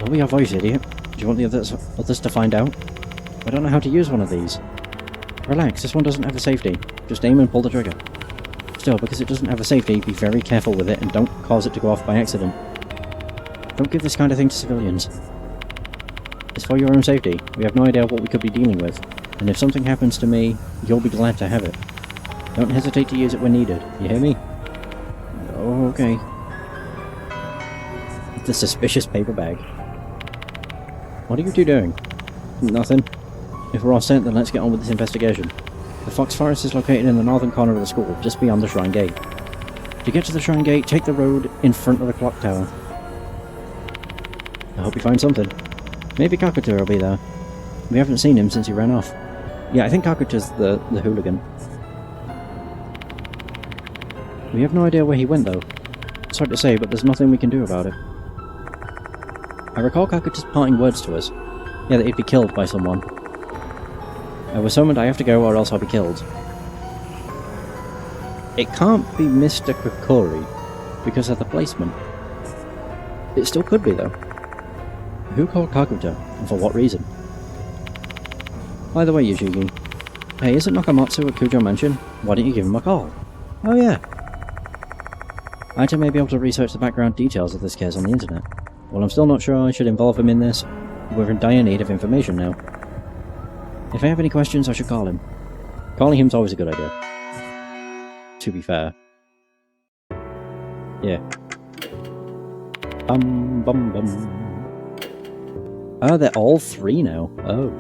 Lower your voice, idiot. Do you want the others to find out? I don't know how to use one of these. Relax, this one doesn't have a safety. Just aim and pull the trigger. Still, because it doesn't have a safety, be very careful with it and don't cause it to go off by accident. Don't give this kind of thing to civilians. It's for your own safety. We have no idea what we could be dealing with, and if something happens to me, you'll be glad to have it. Don't hesitate to use it when needed. You hear me? Oh, okay. The suspicious paper bag. What are you two doing? Nothing. If we're all set, then let's get on with this investigation. The Fox Forest is located in the northern corner of the school, just beyond the Shrine Gate. To get to the Shrine Gate, take the road in front of the clock tower. I hope you find something. Maybe Kakuta will be there. We haven't seen him since he ran off. Yeah, I think Kakuta's the hooligan. We have no idea where he went though. It's hard to say, but there's nothing we can do about it. I recall Kakuta's parting words to us. Yeah, that he'd be killed by someone. I was summoned, I have to go or else I'll be killed. It can't be Mr. Kokori because of the placement. It still could be though. Who called Kakuta, and for what reason? By the way, Yoshiki. Hey, isn't Nakamatsu at Kujo Mansion? Why don't you give him a call? Oh yeah. Aita may be able to research the background details of this case on the internet. Well, I'm still not sure I should involve him in this. We're in dire need of information now. If I have any questions, I should call him. Calling him's always a good idea. To be fair. Yeah. Bum bum bum. Oh, they're all three now. Oh.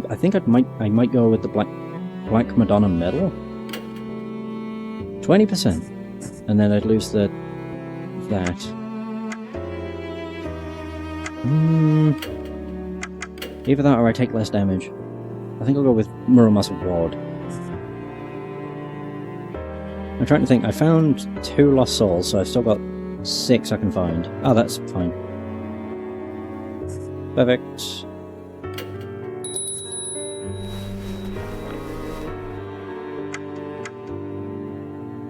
I think I might go with the Black Madonna medal. 20%, and then I'd lose that. Either that or I take less damage. I think I'll go with Muramasa Ward. I'm trying to think. I found 2 lost souls, so I've still got 6 I can find. Oh, that's fine. Perfect.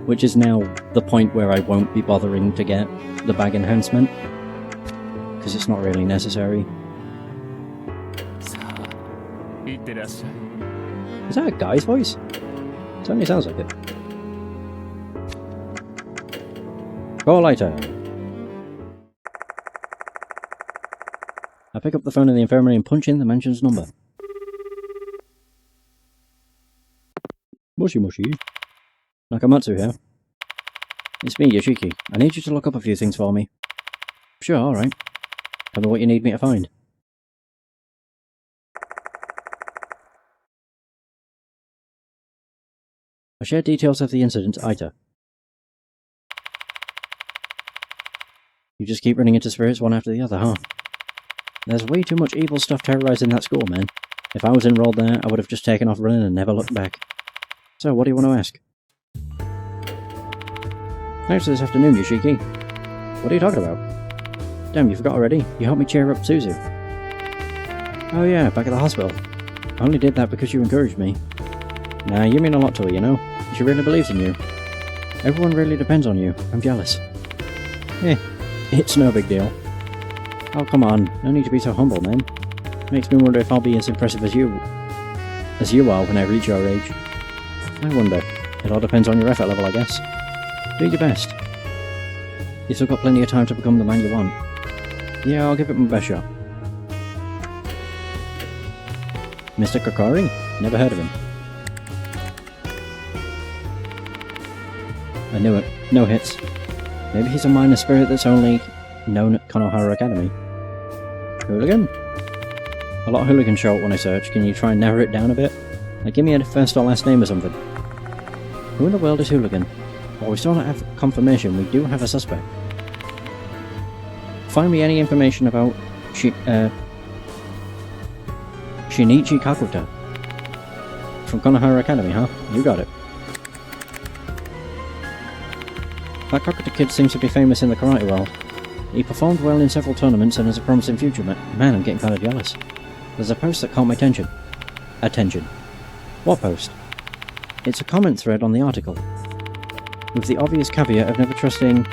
Which is now the point where I won't be bothering to get the bag enhancement, because it's not really necessary. Is that a guy's voice? It certainly sounds like it. Call later. I pick up the phone in the infirmary and punch in the mansion's number. Moshi Moshi. Nakamatsu here. It's me, Yoshiki. I need you to look up a few things for me. Sure, alright. Tell me what you need me to find. I shared details of the incident to Aita. You just keep running into spirits one after the other, huh? There's way too much evil stuff terrorizing that school, man. If I was enrolled there, I would have just taken off running and never looked back. So, what do you want to ask? Thanks for this afternoon, Yoshiki. What are you talking about? Damn, you forgot already? You helped me cheer up Suzu. Oh yeah, back at the hospital. I only did that because you encouraged me. Nah, you mean a lot to her, you know? She really believes in you. Everyone really depends on you. I'm jealous. Eh, it's no big deal. Oh, come on. No need to be so humble, man. Makes me wonder if I'll be as impressive as you are when I reach your age. I wonder. It all depends on your effort level, I guess. Do your best. You've still got plenty of time to become the man you want. Yeah, I'll give it my best shot. Mr. Kokori? Never heard of him. I knew it. No hits. Maybe he's a minor spirit that's only known at Konohara Academy. Hooligan? A lot of hooligans show up when I search. Can you try and narrow it down a bit? Like, give me a first or last name or something. Who in the world is Hooligan? While we still don't have confirmation, we do have a suspect. Find me any information about Shinichi Kakuta. From Konohara Academy, huh? You got it. That Kakuta kid seems to be famous in the karate world. He performed well in several tournaments and has a promising future, man, I'm getting kind of jealous. There's a post that caught my attention. What post? It's a comment thread on the article. With the obvious caveat of never trusting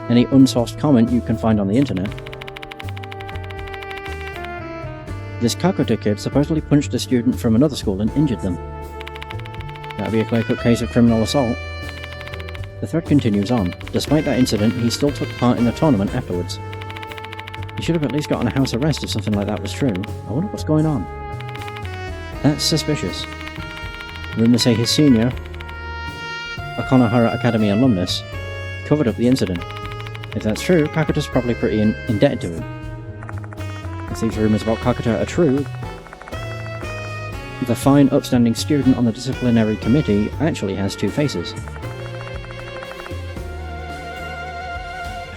any unsourced comment you can find on the internet. This Kakuta kid supposedly punched a student from another school and injured them. That'd be a clear-cut case of criminal assault. The thread continues on. Despite that incident, he still took part in the tournament afterwards. He should have at least gotten a house arrest if something like that was true. I wonder what's going on. That's suspicious. Rumours say his senior, a Konohara Academy alumnus, covered up the incident. If that's true, Kakuta's probably pretty indebted to him. If these rumours about Kakuta are true, the fine, upstanding student on the disciplinary committee actually has two faces.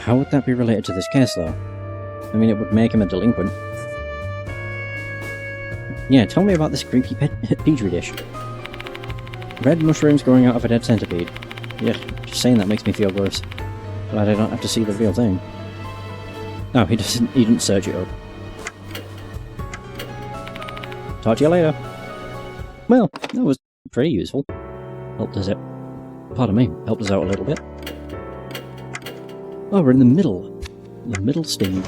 How would that be related to this case, though? I mean, it would make him a delinquent. Yeah, tell me about this creepy petri dish. Red mushrooms growing out of a dead centipede. Yeah, just saying that makes me feel worse. Glad I don't have to see the real thing. No, he didn't search it up. Talk to you later. Well, that was pretty useful. Helped us out. Pardon me, helped us out a little bit. Oh, we're in the middle. The middle stage.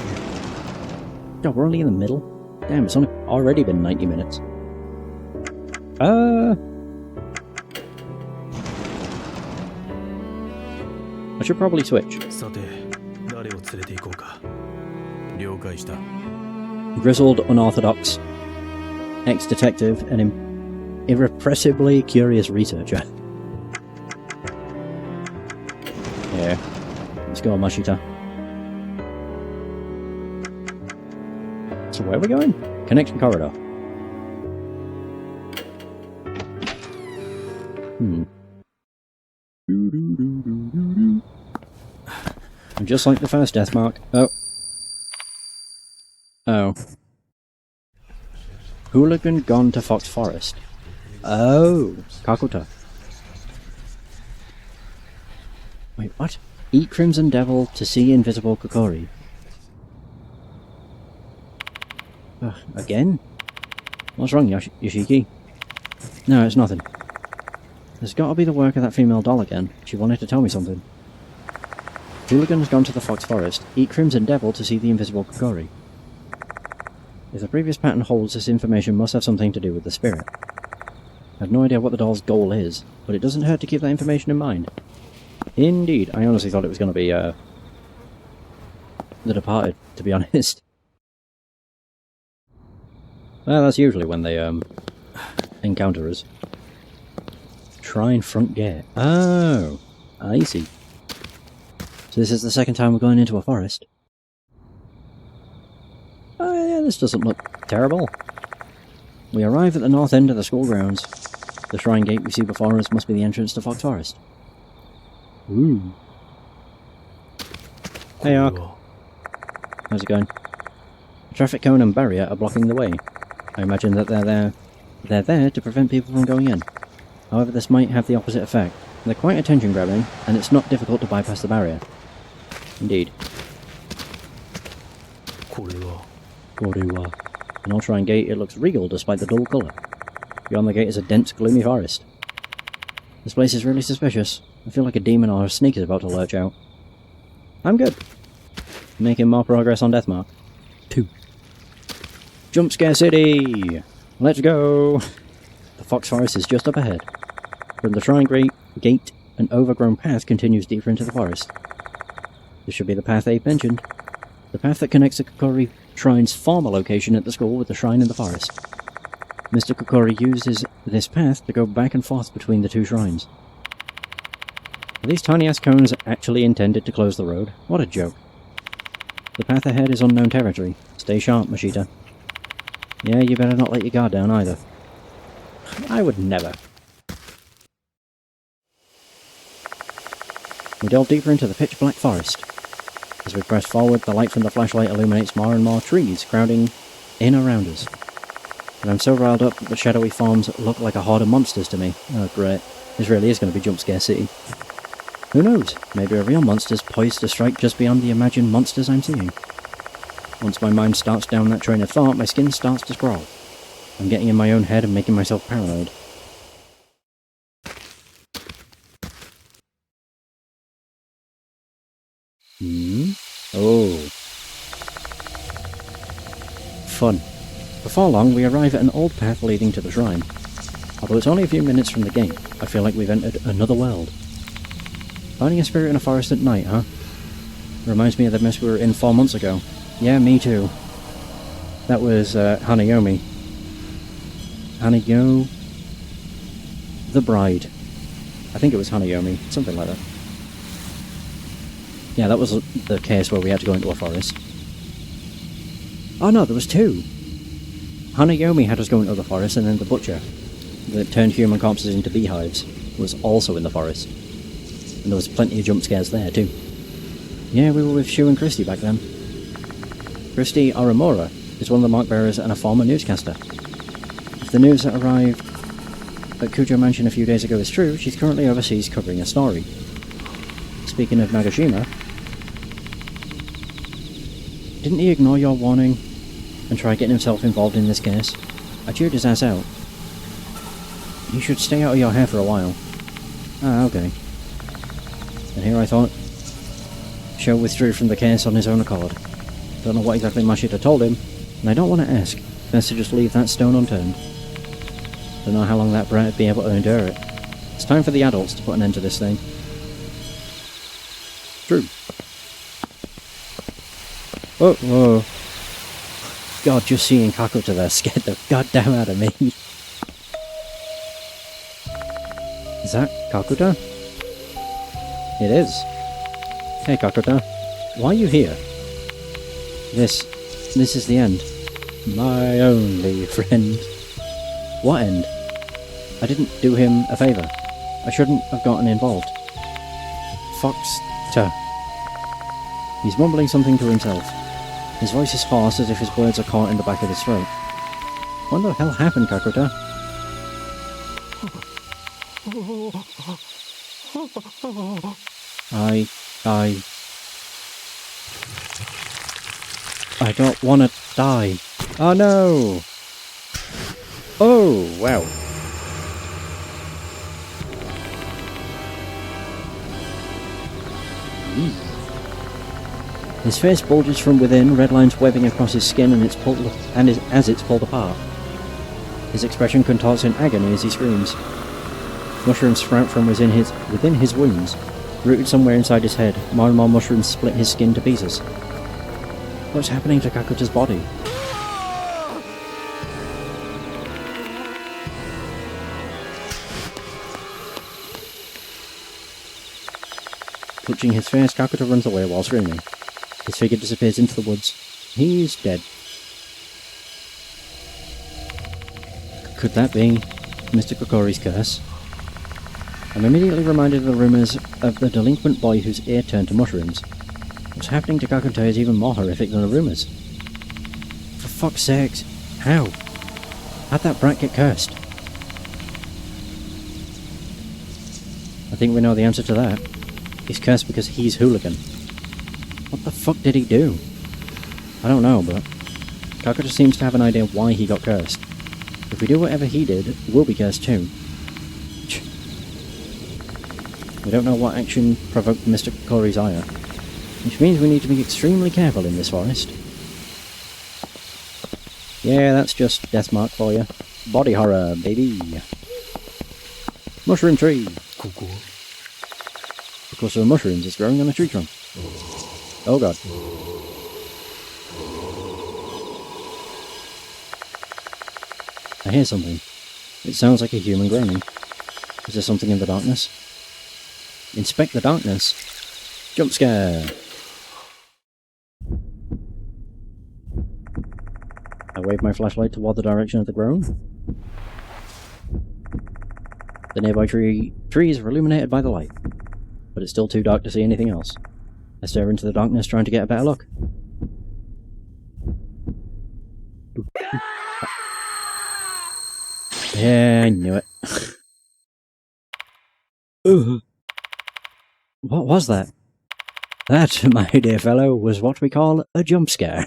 God, we're only in the middle? Damn, it's already been 90 minutes. I should probably switch. Grizzled, unorthodox, ex-detective, and irrepressibly curious researcher. Yeah. Let's go on, Mashita. So where are we going? Connection corridor. And just like the first death mark. Oh. Hooligan gone to Fox Forest. Oh, Kakuta. Wait, what? Eat Crimson Devil to see Invisible Kokori. Again? What's wrong, Yoshiki? No, it's nothing. There's got to be the work of that female doll again. She wanted to tell me something. Hooligan's gone to the Fox Forest. Eat Crimson Devil to see the Invisible Kokori. If the previous pattern holds, this information must have something to do with the spirit. I have no idea what the doll's goal is, but it doesn't hurt to keep that information in mind. Indeed, I honestly thought it was going to be, The Departed, to be honest. Well, that's usually when they, encounter us. Shrine front gate. Oh, I see. So this is the second time we're going into a forest. Oh yeah, this doesn't look terrible. We arrive at the north end of the school grounds. The shrine gate we see before us must be the entrance to Fox Forest. Ooh. Hey Ark. How's it going? A traffic cone and barrier are blocking the way. I imagine that they're there to prevent people from going in. However, this might have the opposite effect. They're quite attention-grabbing, and it's not difficult to bypass the barrier. Indeed. An old shrine gate, it looks regal despite the dull colour. Beyond the gate is a dense, gloomy forest. This place is really suspicious. I feel like a demon or a snake is about to lurch out. I'm good. Making more progress on Deathmark. 2. Jump Scare City! Let's go! The Fox Forest is just up ahead. From the shrine gate, an overgrown path continues deeper into the forest. This should be the path Abe mentioned. The path that connects the Kokori Shrine's former location at the school with the shrine in the forest. Mr. Kokori uses this path to go back and forth between the two shrines. Are these tiny-ass cones actually intended to close the road? What a joke. The path ahead is unknown territory. Stay sharp, Mashita. Yeah, you better not let your guard down either. I would never. We delve deeper into the pitch-black forest. As we press forward, the light from the flashlight illuminates more and more trees crowding in around us. And I'm so riled up that the shadowy forms look like a horde of monsters to me. Oh great, this really is going to be Jump Scare City. Who knows, maybe a real monster's poised to strike just beyond the imagined monsters I'm seeing. Once my mind starts down that train of thought, my skin starts to sprawl. I'm getting in my own head and making myself paranoid. Oh. Fun. Before long, we arrive at an old path leading to the shrine. Although it's only a few minutes from the gate, I feel like we've entered another world. Finding a spirit in a forest at night, huh? Reminds me of the mess we were in 4 months ago. Yeah, me too. That was, Hanayomi. the bride. I think it was Hanayomi, something like that. Yeah, that was the case where we had to go into a forest. Oh no, there was two! Hanayomi had us go into the forest, and then the butcher, that turned human corpses into beehives, was also in the forest. And there was plenty of jump scares there too. Yeah, we were with Shu and Christy back then. Christy Aramura is one of the mark bearers and a former newscaster. If the news that arrived at Kujo Mansion a few days ago is true, she's currently overseas covering a story. Speaking of Nagashima, didn't he ignore your warning and try getting himself involved in this case? I chewed his ass out. You should stay out of your hair for a while. Ah, okay. And here I thought, Sho withdrew from the case on his own accord. Don't know what exactly Mashita told him, and I don't want to ask. Best to just leave that stone unturned. Don't know how long that brat would be able to endure it. It's time for the adults to put an end to this thing. True. Oh, whoa. God, just seeing Kakuta there scared the goddamn out of me. Is that Kakuta? It is. Hey Kakuta, why are you here? This is the end. My only friend. What end? I didn't do him a favour. I shouldn't have gotten involved. Fox-ta. He's mumbling something to himself. His voice is hoarse as if his words are caught in the back of his throat. What the hell happened, Kakuta? I don't want to die. Oh no! Oh, wow. His face bulges from within, red lines webbing across his skin as it's pulled apart. His expression contorts in agony as he screams. Mushrooms sprout from within his wounds. Rooted somewhere inside his head, more and more mushrooms split his skin to pieces. What's happening to Kakuta's body? Clutching his face, Kakuta runs away while screaming. His figure disappears into the woods. He's dead. Could that be Mr. Kokori's curse? I'm immediately reminded of the rumours of the delinquent boy whose ear turned to mushrooms. What's happening to Kakuta is even more horrific than the rumours. For fuck's sakes, how? How'd that brat get cursed? I think we know the answer to that. He's cursed because he's hooligan. What the fuck did he do? I don't know, but Kakuta seems to have an idea why he got cursed. If we do whatever he did, we'll be cursed too. We don't know what action provoked Mr. Kokori's ire, which means we need to be extremely careful in this forest. Yeah, that's just Deathmark for you. Body horror, baby. Mushroom tree. Because of the mushrooms, it's growing on a tree trunk. Oh god. I hear something. It sounds like a human groaning. Is there something in the darkness? Inspect the darkness. Jump scare. I wave my flashlight toward the direction of the groan. The nearby trees are illuminated by the light, but it's still too dark to see anything else. I stare into the darkness trying to get a better look. Yeah, I knew it. What was that? That, my dear fellow, was what we call a jump scare.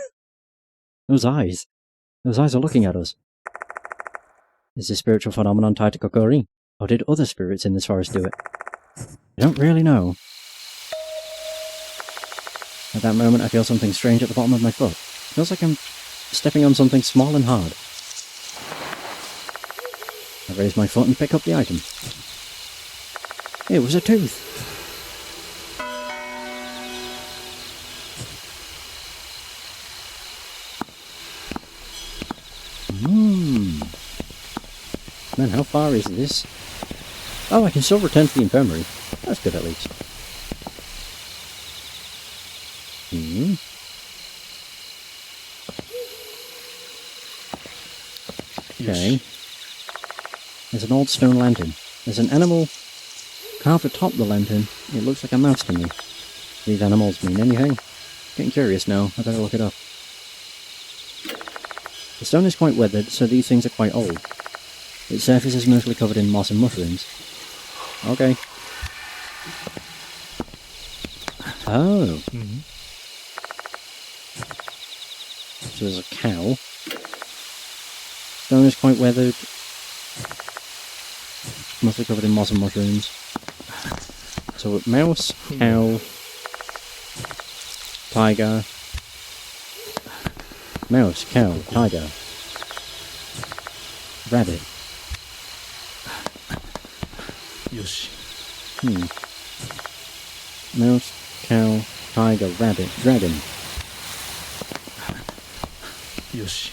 Those eyes are looking at us. Is this spiritual phenomenon tied to Kokori? Or did other spirits in this forest do it? I don't really know. At that moment I feel something strange at the bottom of my foot. It feels like I'm stepping on something small and hard. I raise my foot and pick up the item. It was a tooth. Man, how far is this? Oh, I can still return to the infirmary. That's good at least. Okay. There's an old stone lantern. There's an animal carved atop the lantern. It looks like a mouse to me. These animals mean anything? Getting curious now. I better look it up. The stone is quite weathered, so these things are quite old. Its surface is mostly covered in moss and mushrooms. Okay. Oh. So there's a cow. Stone is quite weathered. Mostly covered in moss and mushrooms. So mouse, cow, tiger. Mouse, cow, tiger. Rabbit. Yoshi. Mouse, cow, tiger, rabbit, dragon. Yoshi.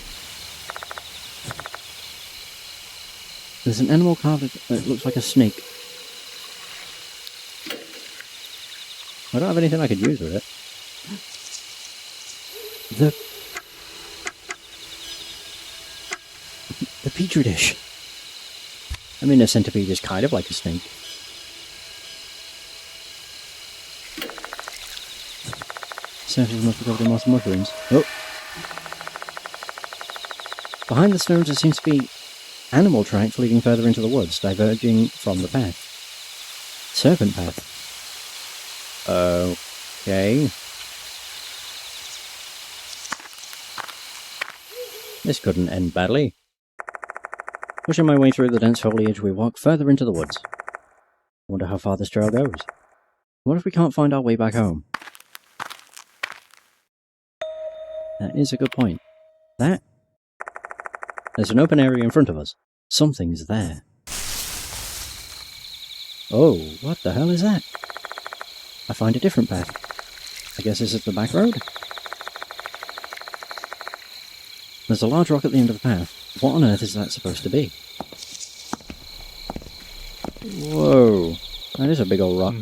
There's an animal carved that looks like a snake. I don't have anything I could use with it. The petri dish. I mean, a centipede is kind of like a snake. Surface must be covered in moss and mushrooms. Oh! Behind the stones there seems to be animal tracks leading further into the woods, diverging from the path. Serpent path. Okay. This couldn't end badly. Pushing my way through the dense foliage, we walk further into the woods. Wonder how far this trail goes. What if we can't find our way back home? That is a good point. There's an open area in front of us. Something's there. Oh, what the hell is that? I find a different path. I guess this is the back road? There's a large rock at the end of the path. What on earth is that supposed to be? Whoa, that is a big old rock.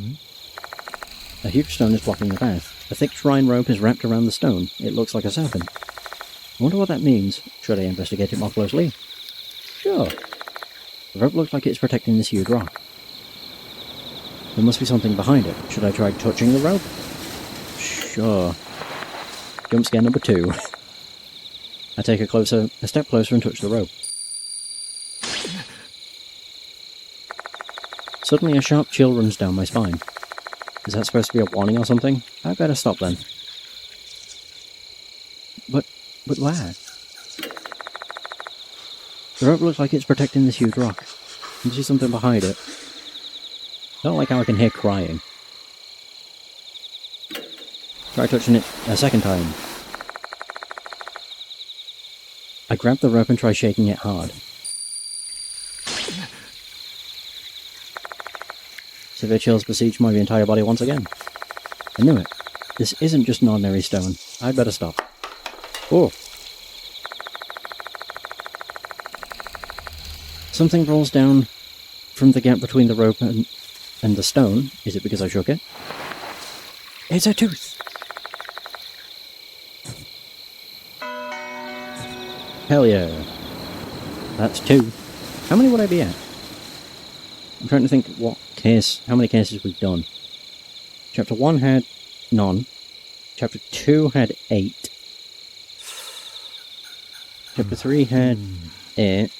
A huge stone is blocking the path. A thick shrine rope is wrapped around the stone. It looks like a serpent. I wonder what that means. Should I investigate it more closely? Sure. The rope looks like it's protecting this huge rock. There must be something behind it. Should I try touching the rope? Sure. Jump scare number 2. I take a step closer and touch the rope. Suddenly a sharp chill runs down my spine. Is that supposed to be a warning or something? I better stop then. But where? The rope looks like it's protecting this huge rock. Can you see something behind it? I don't like how I can hear crying. Try touching it a second time. I grab the rope and try shaking it hard. Severe chills besiege my entire body once again. I knew it. This isn't just an ordinary stone. I'd better stop. Oh! Something rolls down from the gap between the rope and the stone. Is it because I shook it? It's a tooth! Hell yeah. That's 2. How many would I be at? I'm trying to think how many cases we've done. Chapter 1 had none. Chapter 2 had 8. Chapter 3 had 8.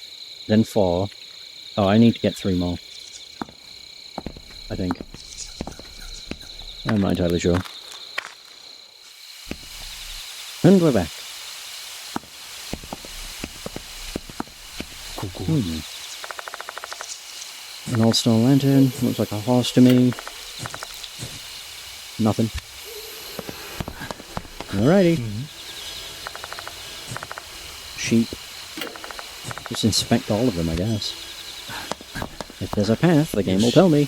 Then 4. Oh, I need to get 3 more. I think. I'm not entirely sure. And we're back. An old stone lantern. Looks like a horse to me. Nothing. Alrighty. Sheep. Just inspect all of them, I guess. If there's a path, the game will tell me.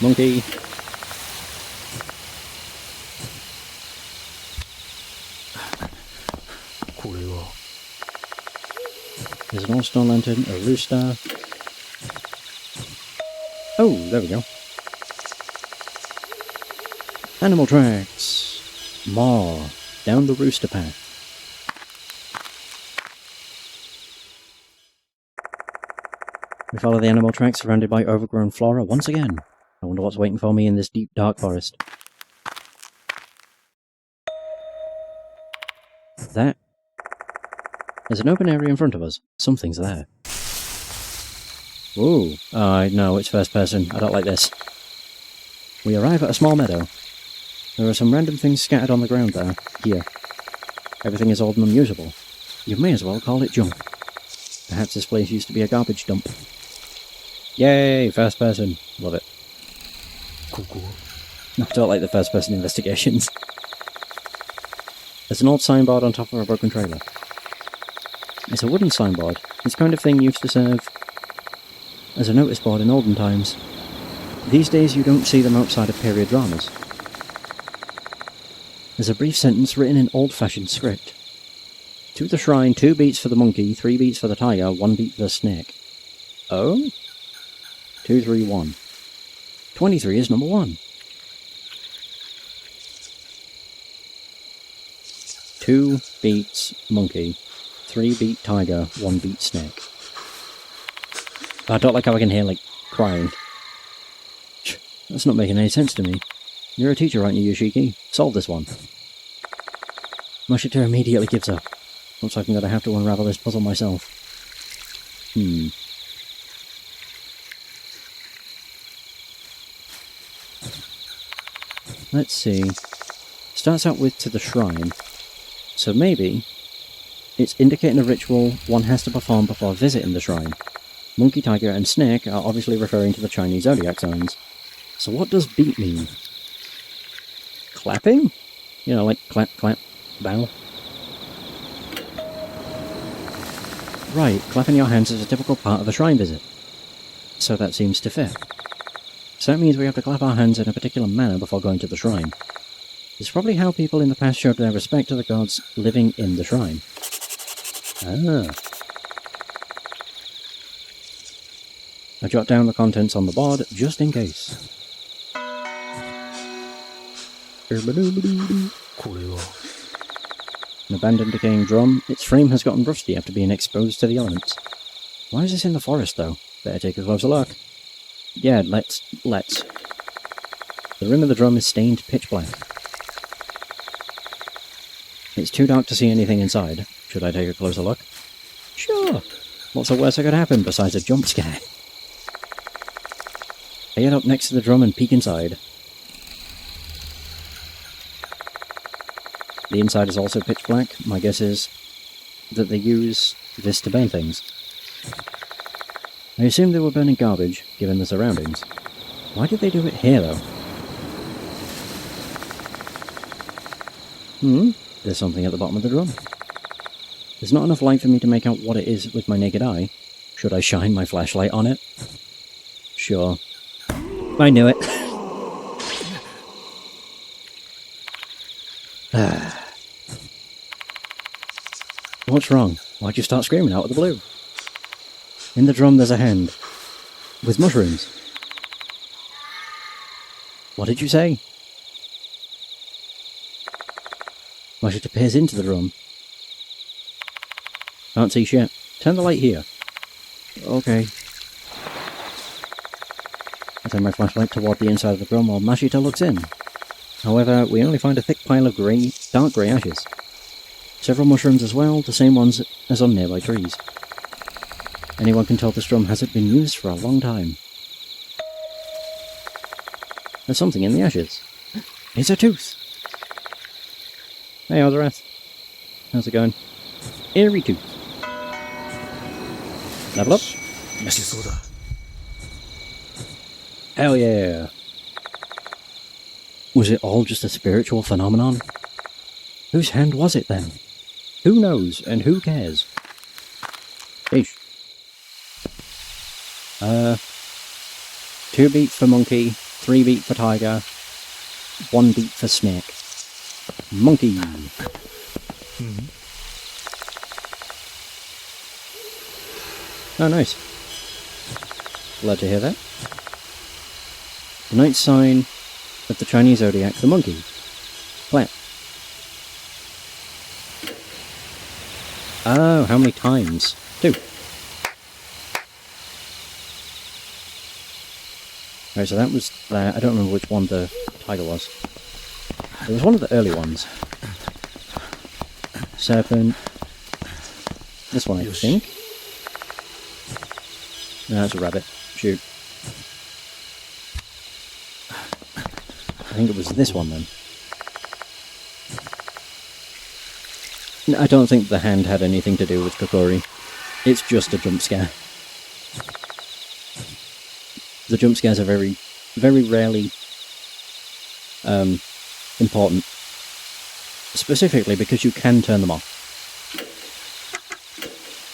Monkey. There's an old stone lantern, a rooster. Oh, there we go. Animal tracks. More. Down the rooster path. We follow the animal tracks surrounded by overgrown flora once again. I wonder what's waiting for me in this deep, dark forest. There's an open area in front of us. Something's there. Ooh. No, it's first person. I don't like this. We arrive at a small meadow. There are some random things scattered on the ground there. Here. Everything is old and unusable. You may as well call it junk. Perhaps this place used to be a garbage dump. Yay! First person. Love it. ここ I don't like the first person investigations. There's an old signboard on top of a broken trailer. It's a wooden signboard. This kind of thing used to serve as a notice board in olden times. These days you don't see them outside of period dramas. There's a brief sentence written in old-fashioned script. To the shrine, 2 beats for the monkey, 3 beats for the tiger, 1 beat for the snake. Oh? 2, 3, 1. 23 is number 1. 2 beats monkey, 3 beat tiger, 1 beat snake. I don't like how I can hear, like, crying. That's not making any sense to me. You're a teacher, aren't you, Yoshiki? Solve this one. Mashita immediately gives up. Looks like I'm going to have to unravel this puzzle myself. Let's see. Starts out with to the shrine. So maybe it's indicating a ritual one has to perform before visiting the shrine. Monkey, tiger, and snake are obviously referring to the Chinese zodiac signs. So what does beat mean? Clapping? You know, like clap, clap, bow. Right, clapping your hands is a typical part of a shrine visit. So that seems to fit. So that means we have to clap our hands in a particular manner before going to the shrine. It's probably how people in the past showed their respect to the gods living in the shrine. Ah. I jot down the contents on the board, just in case. これは An abandoned decaying drum. Its frame has gotten rusty after being exposed to the elements. Why is this in the forest, though? Better take a closer look. Yeah, let's. The rim of the drum is stained pitch black. It's too dark to see anything inside. Should I take a closer look? Sure. What's the worst that could happen besides a jump scare? I get up next to the drum and peek inside. The inside is also pitch black. My guess is that they use this to burn things. I assume they were burning garbage, given the surroundings. Why did they do it here, though? There's something at the bottom of the drum. There's not enough light for me to make out what it is with my naked eye. Should I shine my flashlight on it? Sure. I knew it. What's wrong? Why'd you start screaming out of the blue? In the drum there's a hand. With mushrooms. What did you say? Mashita peers into the drum. Can't see shit. Turn the light here. Okay. I turn my flashlight toward the inside of the drum while Mashita looks in. However, we only find a thick pile of dark grey ashes. Several mushrooms as well, the same ones as on nearby trees. Anyone can tell this drum hasn't been used for a long time. There's something in the ashes. It's a tooth! Hey, Ozarath. How's it going? Eerie tooth. Level up? よしそうだ Hell yeah! Was it all just a spiritual phenomenon? Whose hand was it then? Who knows, and who cares? Eesh. 2 beat for monkey, 3 beat for tiger, 1 beat for snake. Monkey! Oh, nice. Glad to hear that. The night sign of the Chinese zodiac, the monkey. Clap. Oh, how many times? 2. Right, so that was there. I don't remember which one the tiger was. It was one of the early ones. Serpent. This one, I think. No, that's a rabbit. Shoot. I think it was this one then. I don't think the hand had anything to do with Kokori. It's just a jump scare. The jump scares are very, very rarely important. Specifically because you can turn them off.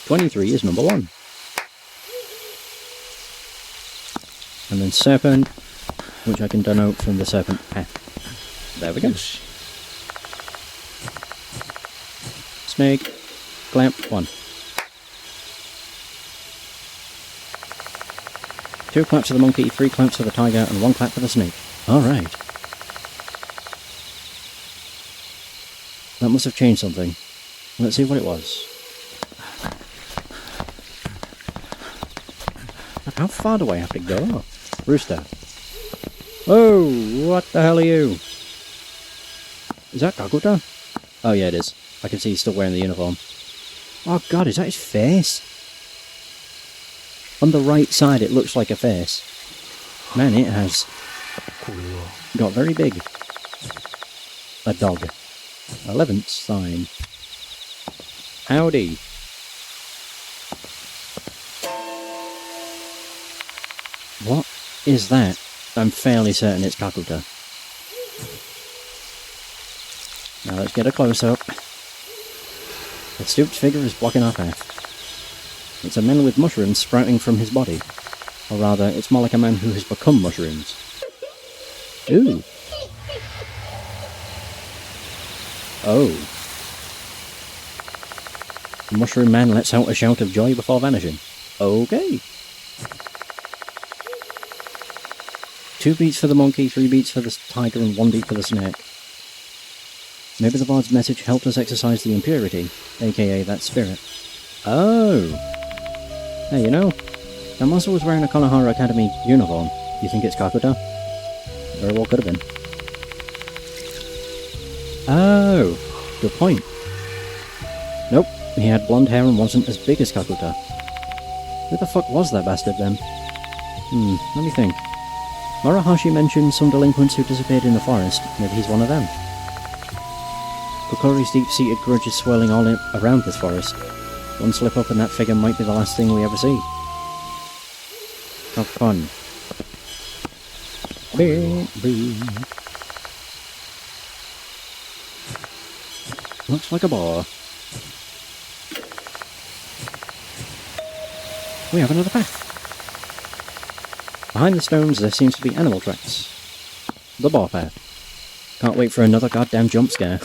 23 is number 1. And then serpent, which I can denote from the serpent path. There we go. Snake, clamp, 1. 2 claps for the monkey, 3 claps for the tiger, and 1 clap for the snake. Alright. That must have changed something. Let's see what it was. How far do I have to go? Rooster. Oh, what the hell are you? Is that Kakuta? Oh yeah, it is. I can see he's still wearing the uniform. Oh god, is that his face? On the right side it looks like a face. Man, it has got very big. A dog. 11th sign. Howdy. What is that? I'm fairly certain it's Kakuta. Now let's get a close-up. The stooped figure is blocking our path. It's a man with mushrooms sprouting from his body. Or rather, it's more like a man who has become mushrooms. Ooh. Oh. The mushroom man lets out a shout of joy before vanishing. Okay. 2 beats for the monkey, 3 beats for the tiger, and 1 beat for the snake. Maybe the bard's message helped us exercise the impurity, aka that spirit. Oh! Hey, you know, that monster was wearing a Konohara Academy uniform. You think it's Kakuta? Very well could have been. Oh! Good point. Nope, he had blonde hair and wasn't as big as Kakuta. Who the fuck was that bastard then? Let me think. Murahashi mentioned some delinquents who disappeared in the forest. Maybe he's one of them. Kokori's deep-seated grudge is swirling all around this forest. One slip up and that figure might be the last thing we ever see. Have fun. Looks like a bar. We have another path. Behind the stones there seems to be animal tracks. The bar path. Can't wait for another goddamn jump scare.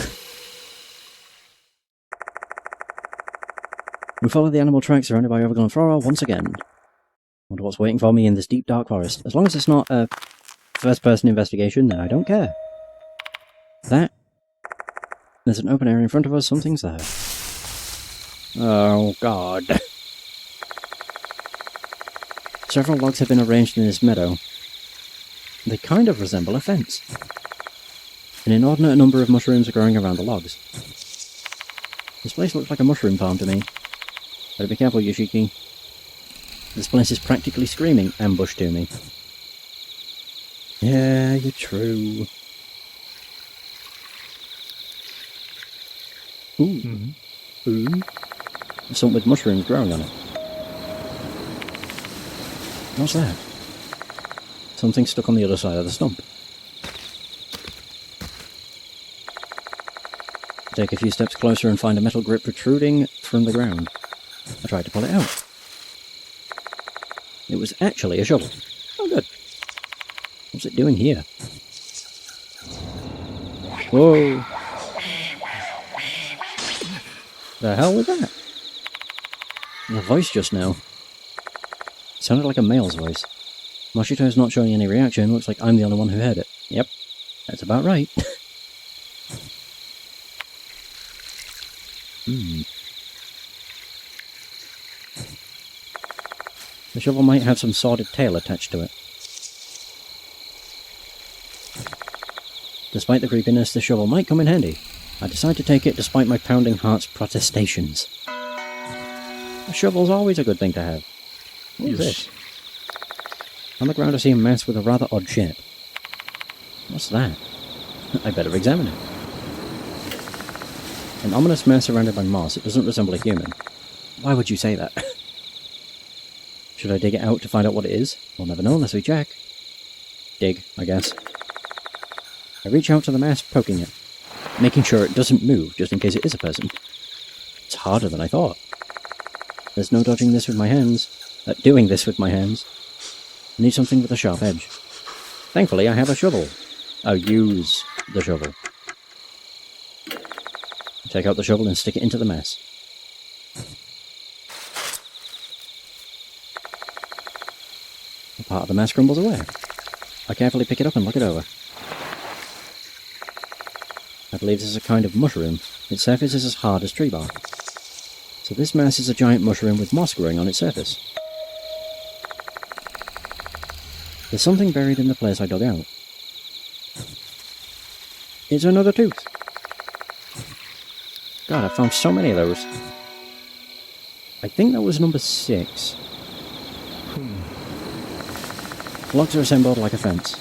We follow the animal tracks surrounded by overgrown flora once again. Wonder what's waiting for me in this deep dark forest. As long as it's not a first-person investigation, then I don't care. There's an open area in front of us, something's there. Oh god. Several logs have been arranged in this meadow. They kind of resemble a fence. An inordinate number of mushrooms are growing around the logs. This place looks like a mushroom farm to me. Better be careful, Yoshiki. This place is practically screaming ambush to me. Yeah, you're true. Ooh. Ooh. There's something with mushrooms growing on it. What's that? Something stuck on the other side of the stump. Take a few steps closer and find a metal grip protruding from the ground. I tried to pull it out. It was actually a shovel. Oh good. What's it doing here? Whoa! The hell was that? The voice just now. It sounded like a male's voice. Moshito's not showing any reaction. Looks like I'm the only one who heard it. Yep, that's about right. The shovel might have some sordid tail attached to it. Despite the creepiness, the shovel might come in handy. I decide to take it despite my pounding heart's protestations. A shovel's always a good thing to have. What is this? On the ground I see a mass with a rather odd shape. What's that? I better examine it. An ominous mass surrounded by moss. It doesn't resemble a human. Why would you say that? Should I dig it out to find out what it is? We'll never know unless we check. Dig, I guess. I reach out to the mass, poking it, making sure it doesn't move just in case it is a person. It's harder than I thought. There's no dodging this with my hands. Doing this with my hands. I need something with a sharp edge. Thankfully, I have a shovel. I'll use the shovel. Take out the shovel and stick it into the mess. A part of the mess crumbles away. I carefully pick it up and look it over. I believe this is a kind of mushroom. Its surface is as hard as tree bark. So this mass is a giant mushroom with moss growing on its surface. There's something buried in the place I dug out. It's another tooth. God, I found so many of those. I think that was number 6. Blocks are assembled like a fence.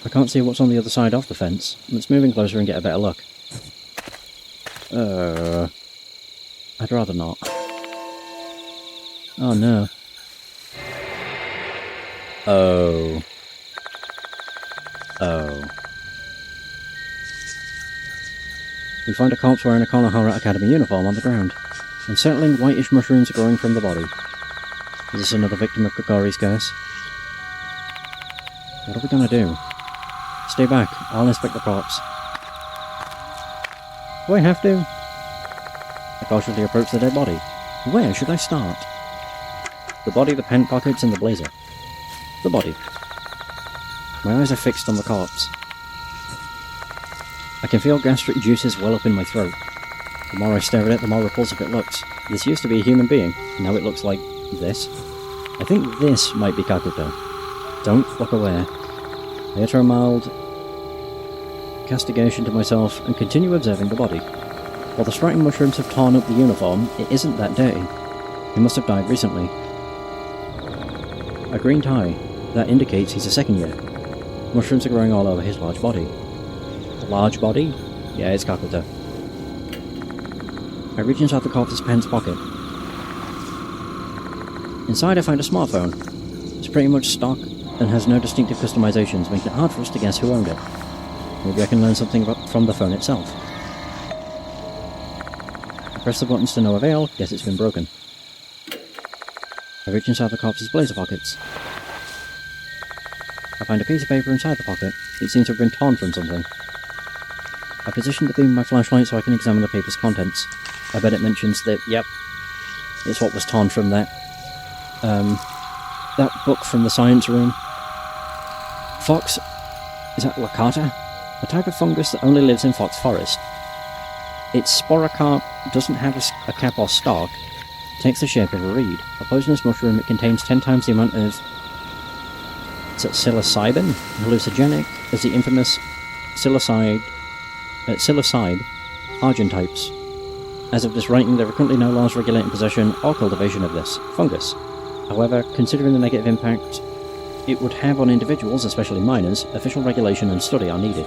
I can't see what's on the other side of the fence. Let's move in closer and get a better look. I'd rather not. Oh no. Oh. We find a corpse wearing a Konohara Academy uniform on the ground. Unsettling whitish mushrooms are growing from the body. Is this another victim of Kokori's curse? What are we gonna do? Stay back, I'll inspect the corpse. Do I have to? I cautiously approach the dead body. Where should I start? The body, the pant pockets, and the blazer. The body. My eyes are fixed on the corpse. I can feel gastric juices well up in my throat. The more I stare at it, the more repulsive it looks. This used to be a human being, now it looks like this. I think this might be Kakuto. Don't look away. I utter a mild castigation to myself and continue observing the body. While the sprouting mushrooms have torn up the uniform, it isn't that dirty. He must have died recently. A green tie. That indicates he's a second year. Mushrooms are growing all over his large body. A large body? Yeah, it's Kakuto. I reach inside the corpse's pants pocket. Inside I find a smartphone. It's pretty much stock and has no distinctive customizations, making it hard for us to guess who owned it. Maybe I can learn something from the phone itself. I press the buttons to no avail, guess it's been broken. I reach inside the corpse's blazer pockets. I find a piece of paper inside the pocket. It seems to have been torn from something. I position the beam of my flashlight so I can examine the paper's contents. I bet it mentions that, yep, it's what was torn from that book from the science room. Fox, is that Lacata? A type of fungus that only lives in Fox Forest. Its sporocarp doesn't have a cap or stalk. It takes the shape of a reed. A poisonous mushroom, it contains 10 times the amount of psilocybin, hallucinogenic, as the infamous psilocybe argentypes. As of this writing, there are currently no laws regulating possession or cultivation of this fungus. However, considering the negative impact it would have on individuals, especially minors, official regulation and study are needed.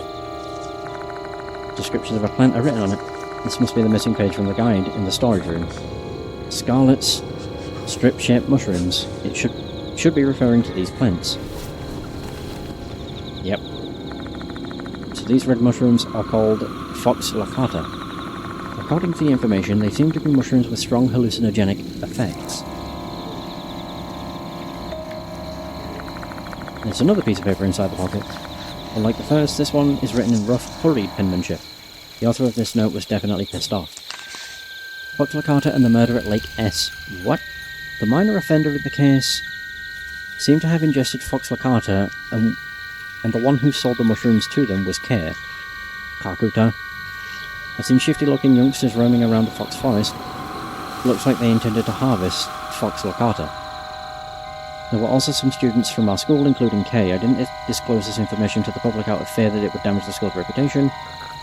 Descriptions of a plant are written on it. This must be the missing page from the guide in the storage room. Scarlet's strip-shaped mushrooms. It should be referring to these plants. Yep. So these red mushrooms are called Fox Lacata. According to the information, they seem to be mushrooms with strong hallucinogenic effects. There's another piece of paper inside the pocket. Unlike the first, this one is written in rough, hurried penmanship. The author of this note was definitely pissed off. Fox Lacata and the murder at Lake S. What? The minor offender in the case seemed to have ingested Fox Lacata, and the one who sold the mushrooms to them was Kay. Kakuta. I've seen shifty-looking youngsters roaming around the Fox Forest. Looks like they intended to harvest Fox Lacata. There were also some students from our school, including Kay. I didn't disclose this information to the public out of fear that it would damage the school's reputation.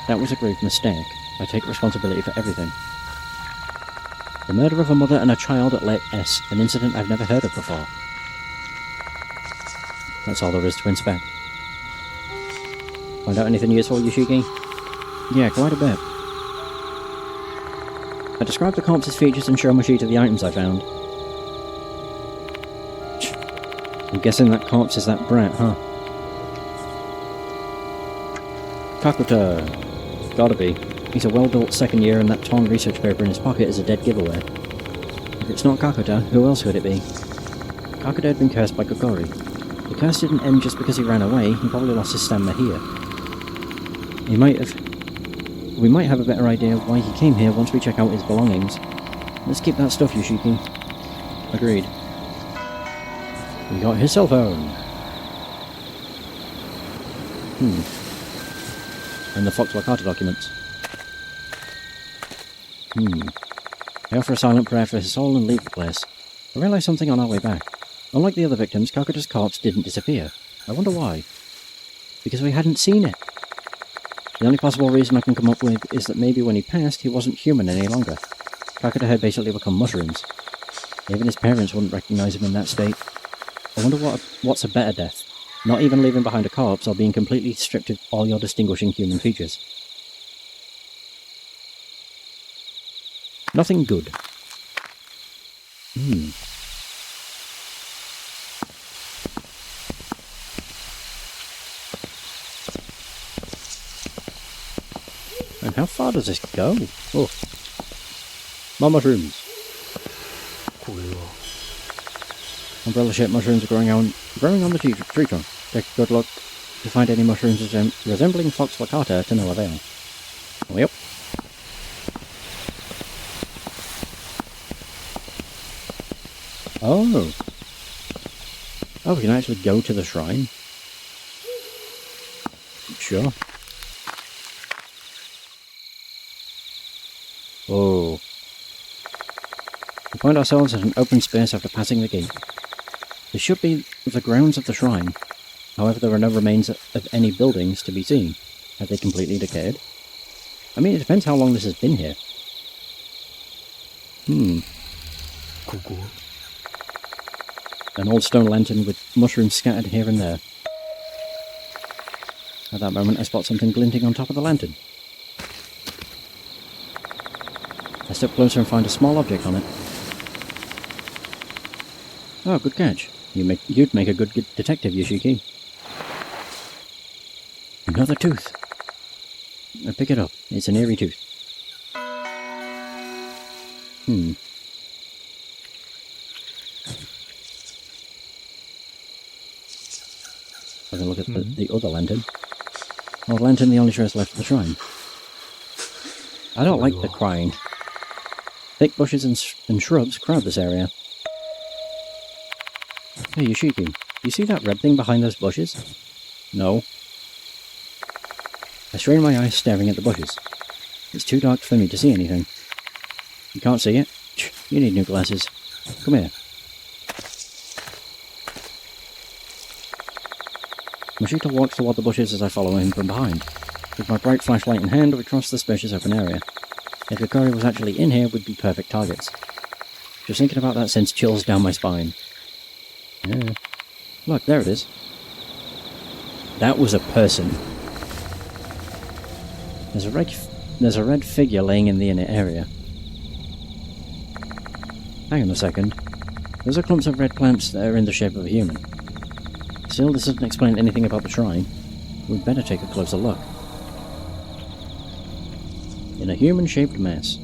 That was a grave mistake. I take responsibility for everything. The murder of a mother and a child at Lake S, an incident I've never heard of before. That's all there is to inspect. Find out anything useful, Yoshiki? Yeah, quite a bit. I described the corpse's features and show Moshita the items I found. I'm guessing that corpse is that brat, huh? Kakuta. Gotta be. He's a well-built second year and that torn research paper in his pocket is a dead giveaway. If it's not Kakuta, who else could it be? Kakuta had been cursed by Kokori. The curse didn't end just because he ran away, he probably lost his stamina here. We might have a better idea of why he came here once we check out his belongings. Let's keep that stuff, Yoshiki. Agreed. We got his cell phone. And the Fox Lacata documents. I offer a silent prayer for his soul and leave the place. I realised something on our way back. Unlike the other victims, Kakuta's corpse didn't disappear. I wonder why. Because we hadn't seen it. The only possible reason I can come up with is that maybe when he passed, he wasn't human any longer. Kakuta had basically become mushrooms. Even his parents wouldn't recognise him in that state. I wonder what's a better death? Not even leaving behind a corpse or being completely stripped of all your distinguishing human features. Nothing good. And how far does this go? Oh. More mushrooms. これは Umbrella-shaped mushrooms are growing on the tree trunk. Take a good look to find any mushrooms resembling Fox Lacata to no avail. Oh, yep. Oh. Oh, we can actually go to the shrine. Sure. Oh. We find ourselves at an open space after passing the gate. This should be the grounds of the shrine. However, there are no remains of any buildings to be seen. Have they completely decayed? I mean, it depends how long this has been here. ここ An old stone lantern with mushrooms scattered here and there. At that moment, I spot something glinting on top of the lantern. I step closer and find a small object on it. Oh, good catch. You'd make a good detective, Yoshiki. Another tooth. I pick it up. It's an eerie tooth. I can look at the other lantern. Oh, the lantern, the only trace left of the shrine. I don't like the crying. Thick bushes and shrubs crowd this area. Hey, Yoshiki, you see that red thing behind those bushes? No. I strain my eyes staring at the bushes. It's too dark for me to see anything. You can't see it? You need new glasses. Come here. Moshita walks toward the bushes as I follow him from behind. With my bright flashlight in hand, we cross the spacious open area. If Kokori was actually in here, we'd be perfect targets. Just thinking about that sends chills down my spine. Yeah. Look, there it is. That was a person. There's a red figure laying in the inner area. Hang on a second. Those are clumps of red plants that are in the shape of a human. Still, this doesn't explain anything about the shrine. We'd better take a closer look. In a human-shaped mess.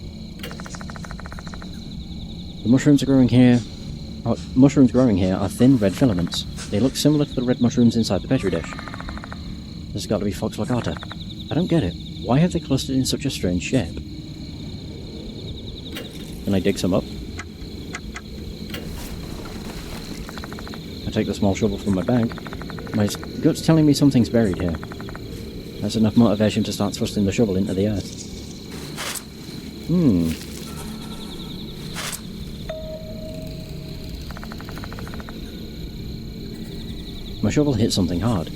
The mushrooms growing here are thin red filaments. They look similar to the red mushrooms inside the petri dish. This has got to be Fox Lacata. I don't get it. Why have they clustered in such a strange shape? Can I dig some up? I take the small shovel from my bag. My gut's telling me something's buried here. That's enough motivation to start thrusting the shovel into the earth. My shovel hit something hard.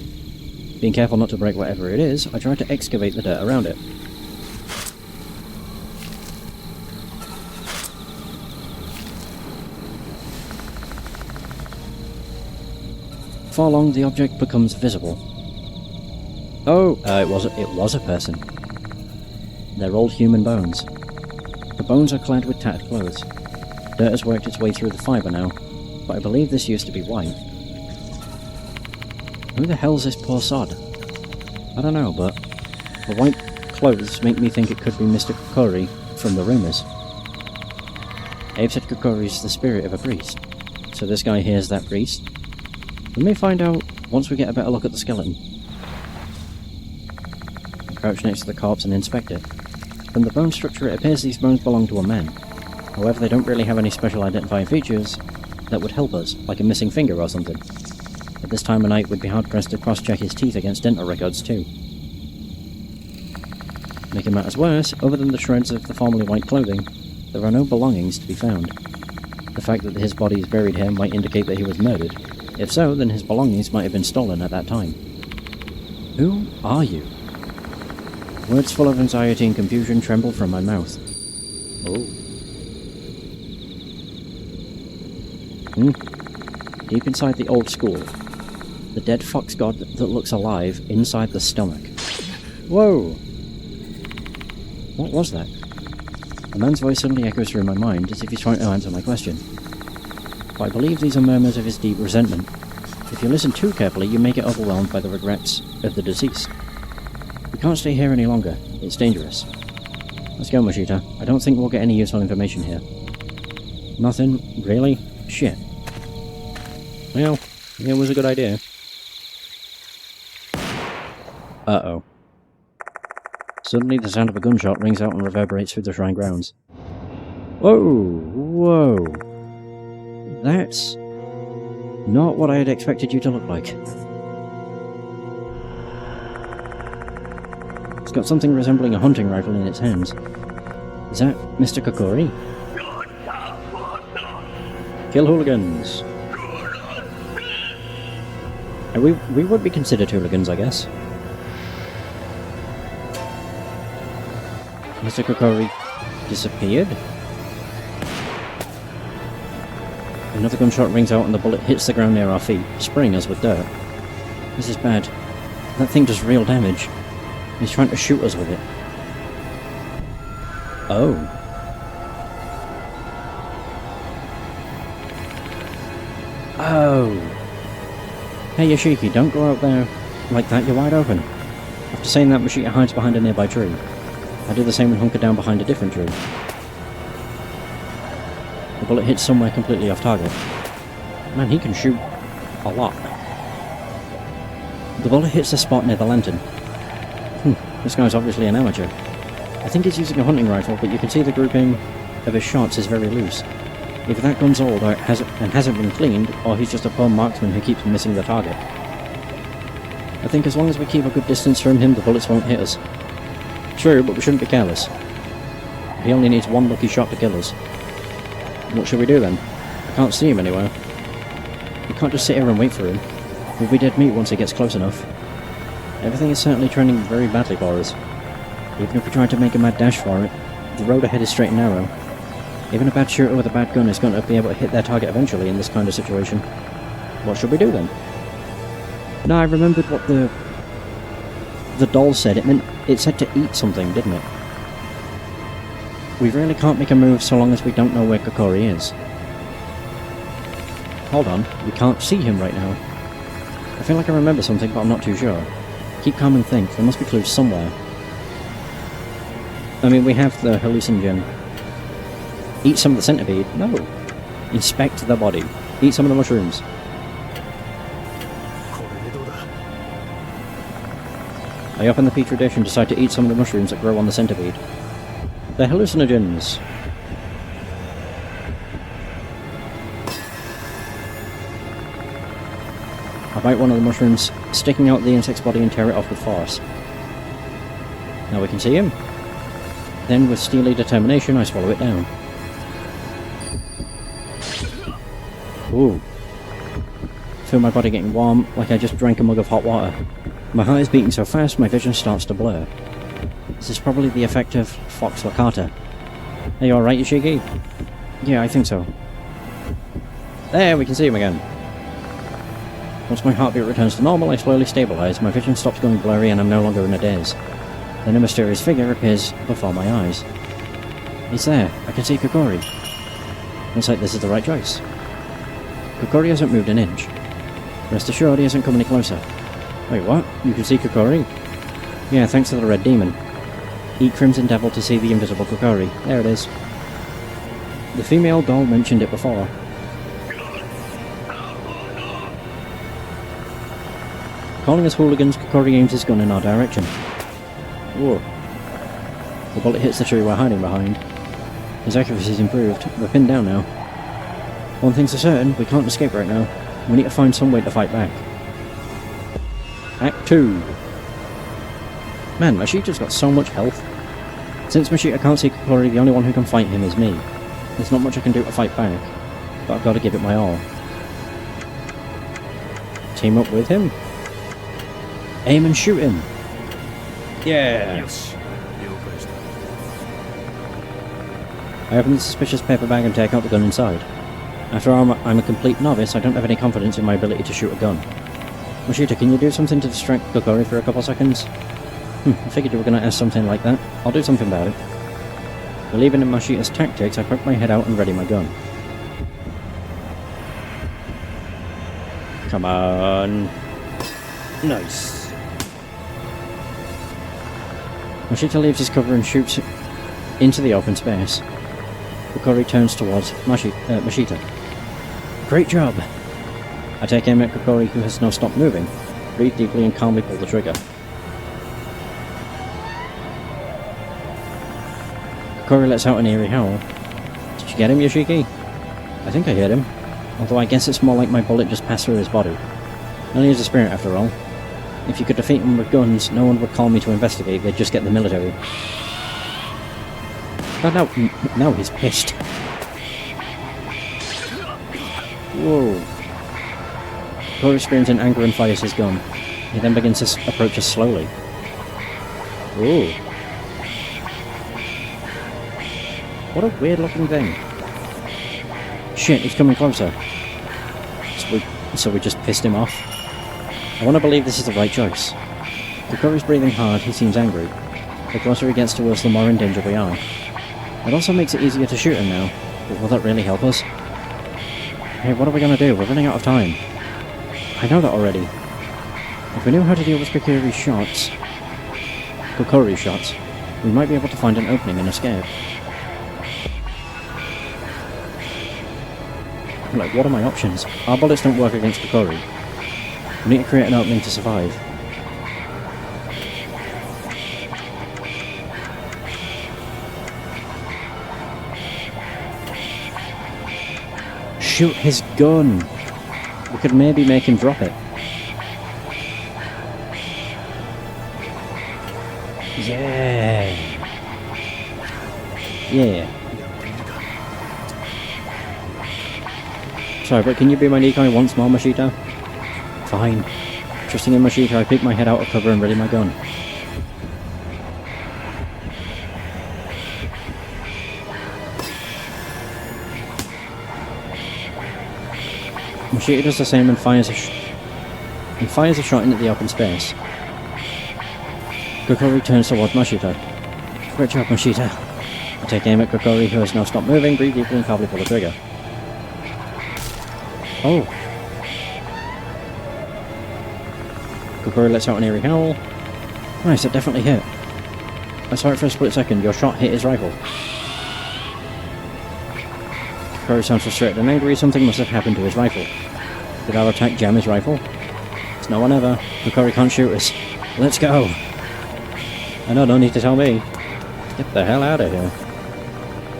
Being careful not to break whatever it is, I tried to excavate the dirt around it. Before long, the object becomes visible. Oh, it was a person. They're old human bones. The bones are clad with tattered clothes. Dirt has worked its way through the fibre now, but I believe this used to be white. Who the hell's this poor sod? I don't know, but the white clothes make me think it could be Mr. Kokori from the rumours. Abe said Kokori's the spirit of a priest, so this guy here's that priest. We may find out once we get a better look at the skeleton. I crouch next to the corpse and inspect it. From the bone structure, it appears these bones belong to a man. However, they don't really have any special identifying features that would help us, like a missing finger or something. At this time of night, we'd be hard-pressed to cross-check his teeth against dental records too. Making matters worse, other than the shreds of the formerly white clothing, there are no belongings to be found. The fact that his body is buried here might indicate that he was murdered. If so, then his belongings might have been stolen at that time. Who are you? Words full of anxiety and confusion tremble from my mouth. Oh. Deep inside the old school. The dead fox god that looks alive inside the stomach. Whoa! What was that? A man's voice suddenly echoes through my mind as if he's trying to answer my question. But I believe these are murmurs of his deep resentment. If you listen too carefully, you may get overwhelmed by the regrets of the deceased. We can't stay here any longer. It's dangerous. Let's go, Moshita. I don't think we'll get any useful information here. Nothing? Really? Shit. Well, it was a good idea. Uh-oh. Suddenly the sound of a gunshot rings out and reverberates through the shrine grounds. Whoa! That's not what I had expected you to look like. It's got something resembling a hunting rifle in its hands. Is that Mr. Kokori? Kill hooligans! We would be considered hooligans, I guess. Mr. Kokori disappeared? Another gunshot rings out and the bullet hits the ground near our feet, spraying us with dirt. This is bad. That thing does real damage. He's trying to shoot us with it. Oh. Oh. Hey Yoshiki, don't go out there like that, you're wide open. After saying that, Moshita hides behind a nearby tree. I do the same and hunker down behind a different tree. The bullet hits somewhere completely off target. Man, he can shoot a lot. The bullet hits the spot near the lantern. This guy's obviously an amateur. I think he's using a hunting rifle, but you can see the grouping of his shots is very loose. Either that gun's old or hasn't been cleaned, or he's just a poor marksman who keeps missing the target. I think as long as we keep a good distance from him, the bullets won't hit us. True, but we shouldn't be careless. He only needs one lucky shot to kill us. What should we do then? I can't see him anywhere. We can't just sit here and wait for him. We'll be dead meat once he gets close enough. Everything is certainly trending very badly for us. Even if we try to make a mad dash for it, the road ahead is straight and narrow. Even a bad shooter with a bad gun is going to be able to hit their target eventually in this kind of situation. What should we do then? No, I remembered what the doll said. It said to eat something, didn't it? We really can't make a move so long as we don't know where Kokori is. Hold on, we can't see him right now. I feel like I remember something, but I'm not too sure. Keep calm and think, there must be clues somewhere. I mean, we have the hallucinogen. Eat some of the centipede? No. Inspect the body. Eat some of the mushrooms. I open the petri dish and decide to eat some of the mushrooms that grow on the centipede. They're hallucinogens. I bite one of the mushrooms sticking out of the insect's body and tear it off with force. Now we can see him. Then, with steely determination, I swallow it down. Ooh. Feel my body getting warm, like I just drank a mug of hot water. My heart is beating so fast, my vision starts to blur. This is probably the effect of Fox Lacata. Are you alright, Yoshiki? Yeah, I think so. There, we can see him again. Once my heartbeat returns to normal, I slowly stabilise, my vision stops going blurry and I'm no longer in a daze. Then a mysterious figure appears before my eyes. He's there, I can see Kokori. Looks like this is the right choice. Kokori hasn't moved an inch. Rest assured he hasn't come any closer. Wait, what? You can see Kokori? Yeah, thanks to the red demon. Eat Crimson Devil to see the invisible Kokori. There it is. The female doll mentioned it before. Calling us hooligans, Kokori aims his gun in our direction. Whoa. The bullet hits the tree we're hiding behind. His accuracy's improved. We're pinned down now. One thing's for certain, we can't escape right now. We need to find some way to fight back. Act 2. Man, Mashita's got so much health. Since Mashita can't see Kokori, the only one who can fight him is me. There's not much I can do to fight back, but I've got to give it my all. Team up with him? Aim and shoot him! Yeah! I open the suspicious paper bag and take out the gun inside. After all, I'm a complete novice, I don't have any confidence in my ability to shoot a gun. Mashita, can you do something to distract Kokori for a couple seconds? I figured you were going to ask something like that. I'll do something about it. Believing in Mashita's tactics, I poke my head out and ready my gun. Come on. Nice. Mashita leaves his cover and shoots into the open space. Kokori turns towards Mashita. Great job! I take aim at Kokori, who has now stopped moving, breathe deeply and calmly pull the trigger. Kokori lets out an eerie howl. Did you get him, Yoshiki? I think I hit him, although I guess it's more like my bullet just passed through his body. Only as a spirit after all. If you could defeat him with guns, no one would call me to investigate, they'd just get the military. But now he's pissed. Whoa. Kokori screams in anger and fires his gun. He then begins to approach us slowly. Ooh. What a weird looking thing. Shit, he's coming closer. So we just pissed him off. I want to believe this is the right choice. Kokori's breathing hard, he seems angry. The closer he gets to us, the more in danger we are. It also makes it easier to shoot him now, but will that really help us? Hey, what are we gonna do? We're running out of time. I know that already. If we knew how to deal with Kokori's shots, we might be able to find an opening and escape. Like, what are my options? Our bullets don't work against Kokori. We need to create an opening to survive. Shoot his gun! We could maybe make him drop it. Yeah! Yeah. Sorry, but can you be my decoy once more, Mashita? Fine. Trusting in Mashita, I peek my head out of cover and ready my gun. Mashita does the same and fires a shot into the open space. Kokori turns towards Mashita. Great job, Mashita. I take aim at Kokori, who has now stopped moving, breathe deeply and calmly pull the trigger. Oh. Kokori lets out an eerie howl. Nice, that definitely hit. I saw it for a split second, your shot hit his rifle. Kokori sounds frustrated and angry, something must have happened to his rifle. Did our attack jam his rifle? It's no one ever. Kokori can't shoot us. Let's go! I know, don't need to tell me. Get the hell out of here.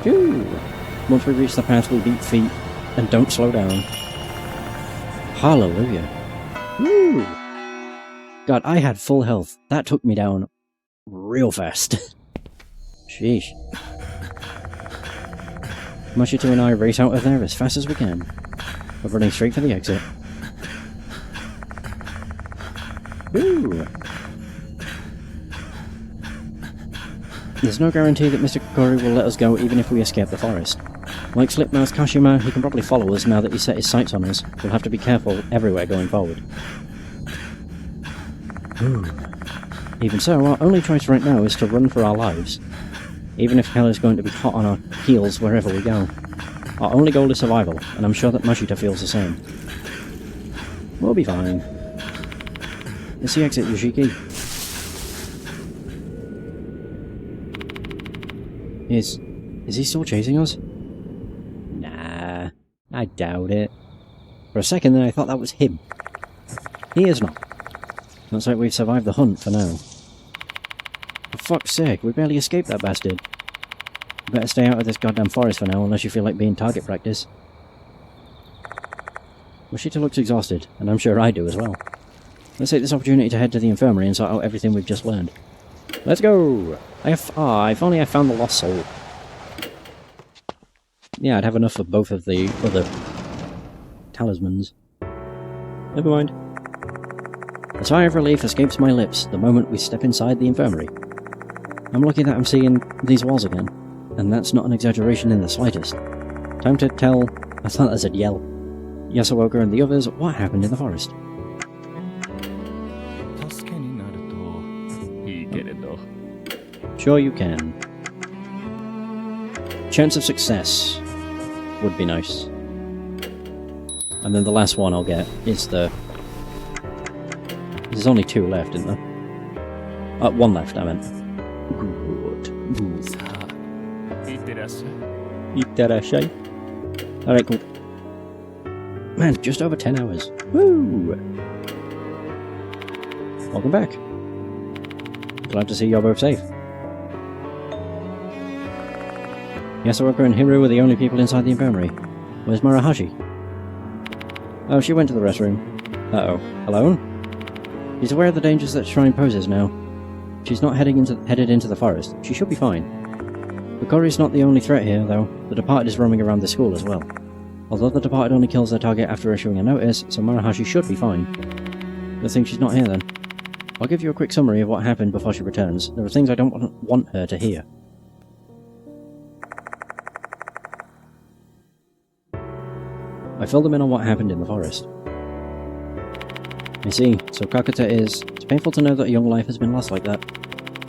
Phew. Once we reach the path, we beat feet and don't slow down. Hallelujah. Woo! God, I had full health. That took me down real fast. Sheesh. Mashito and I race out of there as fast as we can. We're running straight for the exit. Woo! There's no guarantee that Mr. Kokori will let us go even if we escape the forest. Like Slipmouth Kashima, he can probably follow us now that he's set his sights on us. We'll have to be careful everywhere going forward. Ooh. Even so, our only choice right now is to run for our lives. Even if hell is going to be hot on our heels wherever we go. Our only goal is survival, and I'm sure that Mashita feels the same. We'll be fine. It's the exit, Yoshiki. Is he still chasing us? Nah, I doubt it. For a second then I thought that was him. He is not. Looks like we've survived the hunt for now. For fuck's sake, we barely escaped that bastard. You better stay out of this goddamn forest for now unless you feel like being target practice. Mashita looks exhausted, and I'm sure I do as well. Let's take this opportunity to head to the infirmary and sort out everything we've just learned. Let's go! If only I found the lost soul. Yeah, I'd have enough for both of the other talismans. Never mind. A sigh of relief escapes my lips the moment we step inside the infirmary. I'm lucky that I'm seeing these walls again, and that's not an exaggeration in the slightest. Time to tell, I thought I said yell, Yasuoka and the others what happened in the forest. Sure you can. Chance of success would be nice. And then the last one I'll get is the... There's only 2 left, isn't there? 1 left, I meant. Good. Itterashai. Alright, cool. Man, just over 10 hours. Woo! Welcome back. Glad to see you're both safe. Yasuoka and Hiro were the only people inside the infirmary. Where's Marahashi? Oh, she went to the restroom. Uh-oh. Alone? She's aware of the dangers that Shrine poses now. She's not headed into the forest. She should be fine. Kokori's not the only threat here, though. The Departed is roaming around the school as well. Although the Departed only kills their target after issuing a notice, so Marahashi should be fine. Good thing she's not here then. I'll give you a quick summary of what happened before she returns. There are things I don't want her to hear. I filled them in on what happened in the forest. I see, so Kakuta is... It's painful to know that a young life has been lost like that.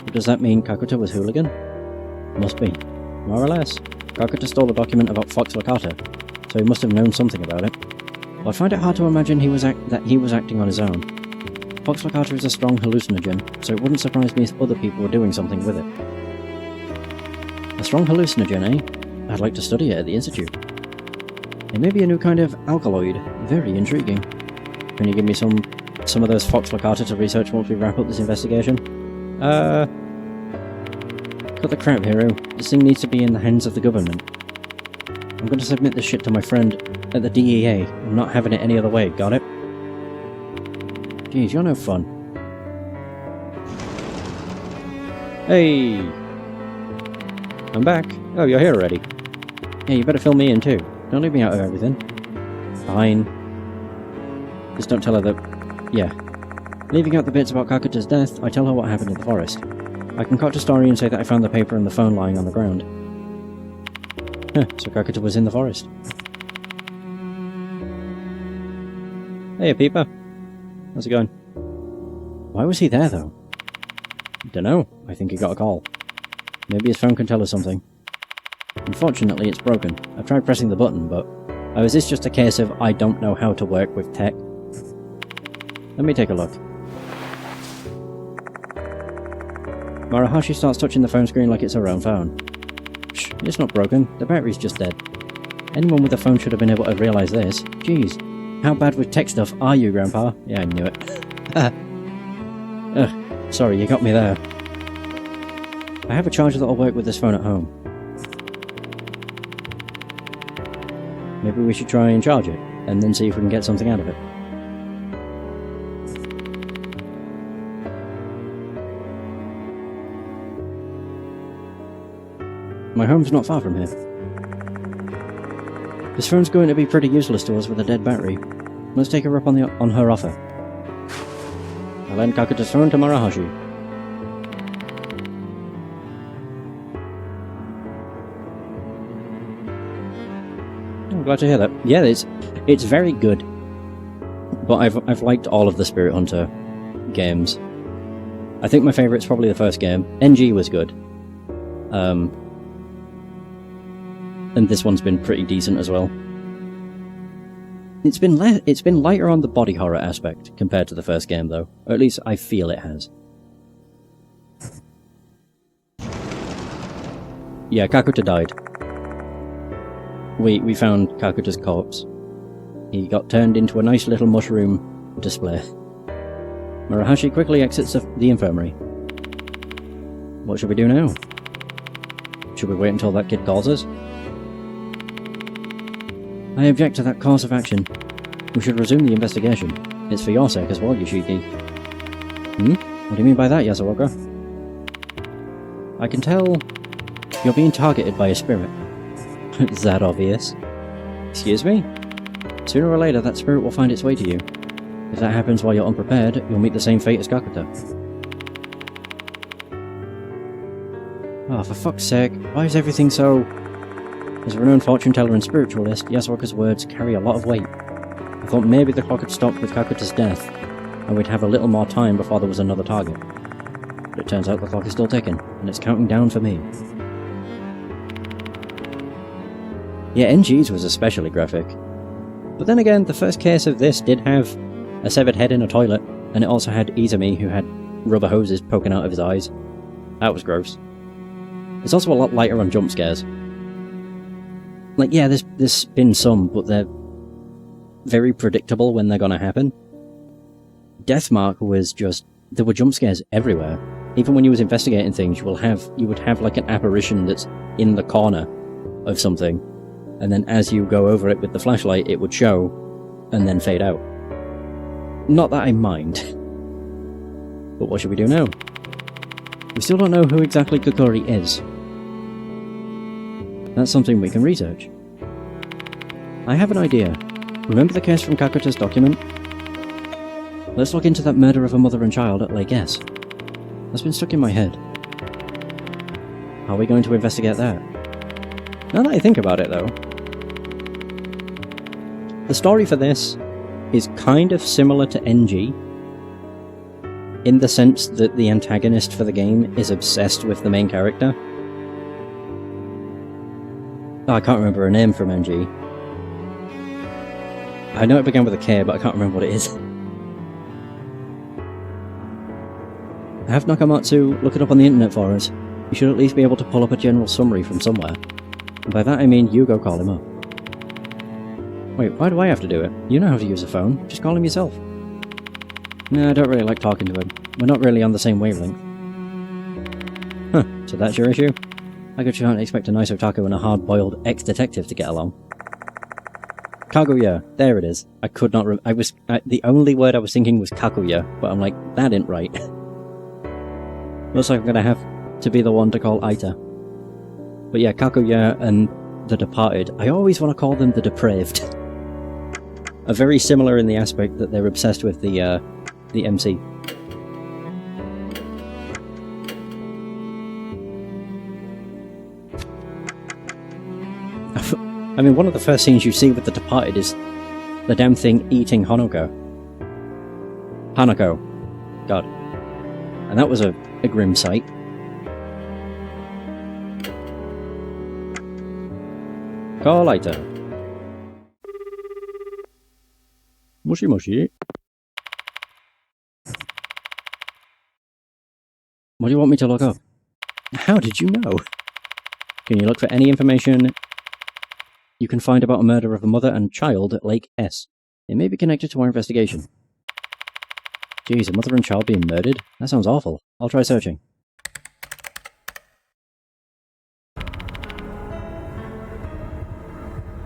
But does that mean Kakuta was hooligan? Must be. More or less. Kakuta stole a document about Fox Lakata, so he must have known something about it. But I find it hard to imagine that he was acting on his own. Fox Lakata is a strong hallucinogen, so it wouldn't surprise me if other people were doing something with it. A strong hallucinogen, eh? I'd like to study it at the Institute. It may be a new kind of alkaloid. Very intriguing. Can you give me some of those Fox Lakata to research once we wrap up this investigation? Cut the crap, Hiro. This thing needs to be in the hands of the government. I'm going to submit this shit to my friend at the DEA. I'm not having it any other way, got it? Jeez, you're no fun. Hey! I'm back. Oh, you're here already. Yeah, you better fill me in too. Don't leave me out of everything. Fine. Just don't tell her that... Yeah. Leaving out the bits about Kakuta's death, I tell her what happened in the forest. I concoct a story and say that I found the paper and the phone lying on the ground. Huh, so Kakuta was in the forest. Hey, Peeper. How's it going? Why was he there, though? Dunno. I think he got a call. Maybe his phone can tell us something. Unfortunately, it's broken. I've tried pressing the button, but... Oh, is this just a case of I don't know how to work with tech? Let me take a look. Marahashi starts touching the phone screen like it's her own phone. Shh, it's not broken. The battery's just dead. Anyone with a phone should have been able to realise this. Jeez. How bad with tech stuff are you, Grandpa? Yeah, I knew it. Ugh, sorry, you got me there. I have a charger that'll work with this phone at home. Maybe we should try and charge it, and then see if we can get something out of it. My home's not far from here. This phone's going to be pretty useless to us with a dead battery. Let's take her up on her offer. I'll lend Kakuta's phone to Marahashi. I'm glad to hear that. Yeah, it's very good. But I've liked all of the Spirit Hunter games. I think my favourite's probably the first game. NG was good. And this one's been pretty decent as well. It's been lighter on the body horror aspect compared to the first game, though. Or at least I feel it has. Yeah, Kakuta died. We found Kakuta's corpse. He got turned into a nice little mushroom display. Marahashi quickly exits the infirmary. What should we do now? Should we wait until that kid calls us? I object to that course of action. We should resume the investigation. It's for your sake as well, Yoshiki. What do you mean by that, Yasuoka? I can tell you're being targeted by a spirit. Is that obvious? Excuse me? Sooner or later, that spirit will find its way to you. If that happens while you're unprepared, you'll meet the same fate as Kakuta. Oh, for fuck's sake, why is everything so... As a renowned fortune teller and spiritualist, Yasuoka's words carry a lot of weight. I thought maybe the clock had stopped with Kakuta's death, and we'd have a little more time before there was another target. But it turns out the clock is still ticking, and it's counting down for me. Yeah, NG's was especially graphic. But then again, the first case of this did have a severed head in a toilet, and it also had Izumi, who had rubber hoses poking out of his eyes. That was gross. It's also a lot lighter on jump scares. Like, yeah, there's been some, but they're very predictable when they're gonna happen. Deathmark was just... there were jump scares everywhere. Even when you was investigating things, you would have like an apparition that's in the corner of something, and then as you go over it with the flashlight, it would show, and then fade out. Not that I mind. But what should we do now? We still don't know who exactly Kokori is. That's something we can research. I have an idea. Remember the case from Kakuta's document? Let's look into that murder of a mother and child at Lake S. That's been stuck in my head. How are we going to investigate that? Now that I think about it, though, the story for this is kind of similar to NG, in the sense that the antagonist for the game is obsessed with the main character. Oh, I can't remember her name from NG. I know it began with a K, but I can't remember what it is. Have Nakamatsu look it up on the internet for us. You should at least be able to pull up a general summary from somewhere. And by that I mean you go call him up. Wait, why do I have to do it? You know how to use a phone. Just call him yourself. No, I don't really like talking to him. We're not really on the same wavelength. Huh, so that's your issue? I guess you can't expect a nice otaku and a hard-boiled ex-detective to get along. Kaguya, there it is. I could not the only word I was thinking was Kaguya, but I'm like, that ain't right. Looks like I'm gonna have to be the one to call Aita. But yeah, Kaguya and the Departed, I always want to call them the Depraved. Are very similar in the aspect that they're obsessed with the MC. I mean, one of the first scenes you see with the Departed is the damn thing eating Hanako. God. And that was a grim sight. Call Aita. Moshi moshi. What do you want me to look up? How did you know? Can you look for any information you can find about a murder of a mother and child at Lake S? It may be connected to our investigation. Jeez, a mother and child being murdered? That sounds awful. I'll try searching.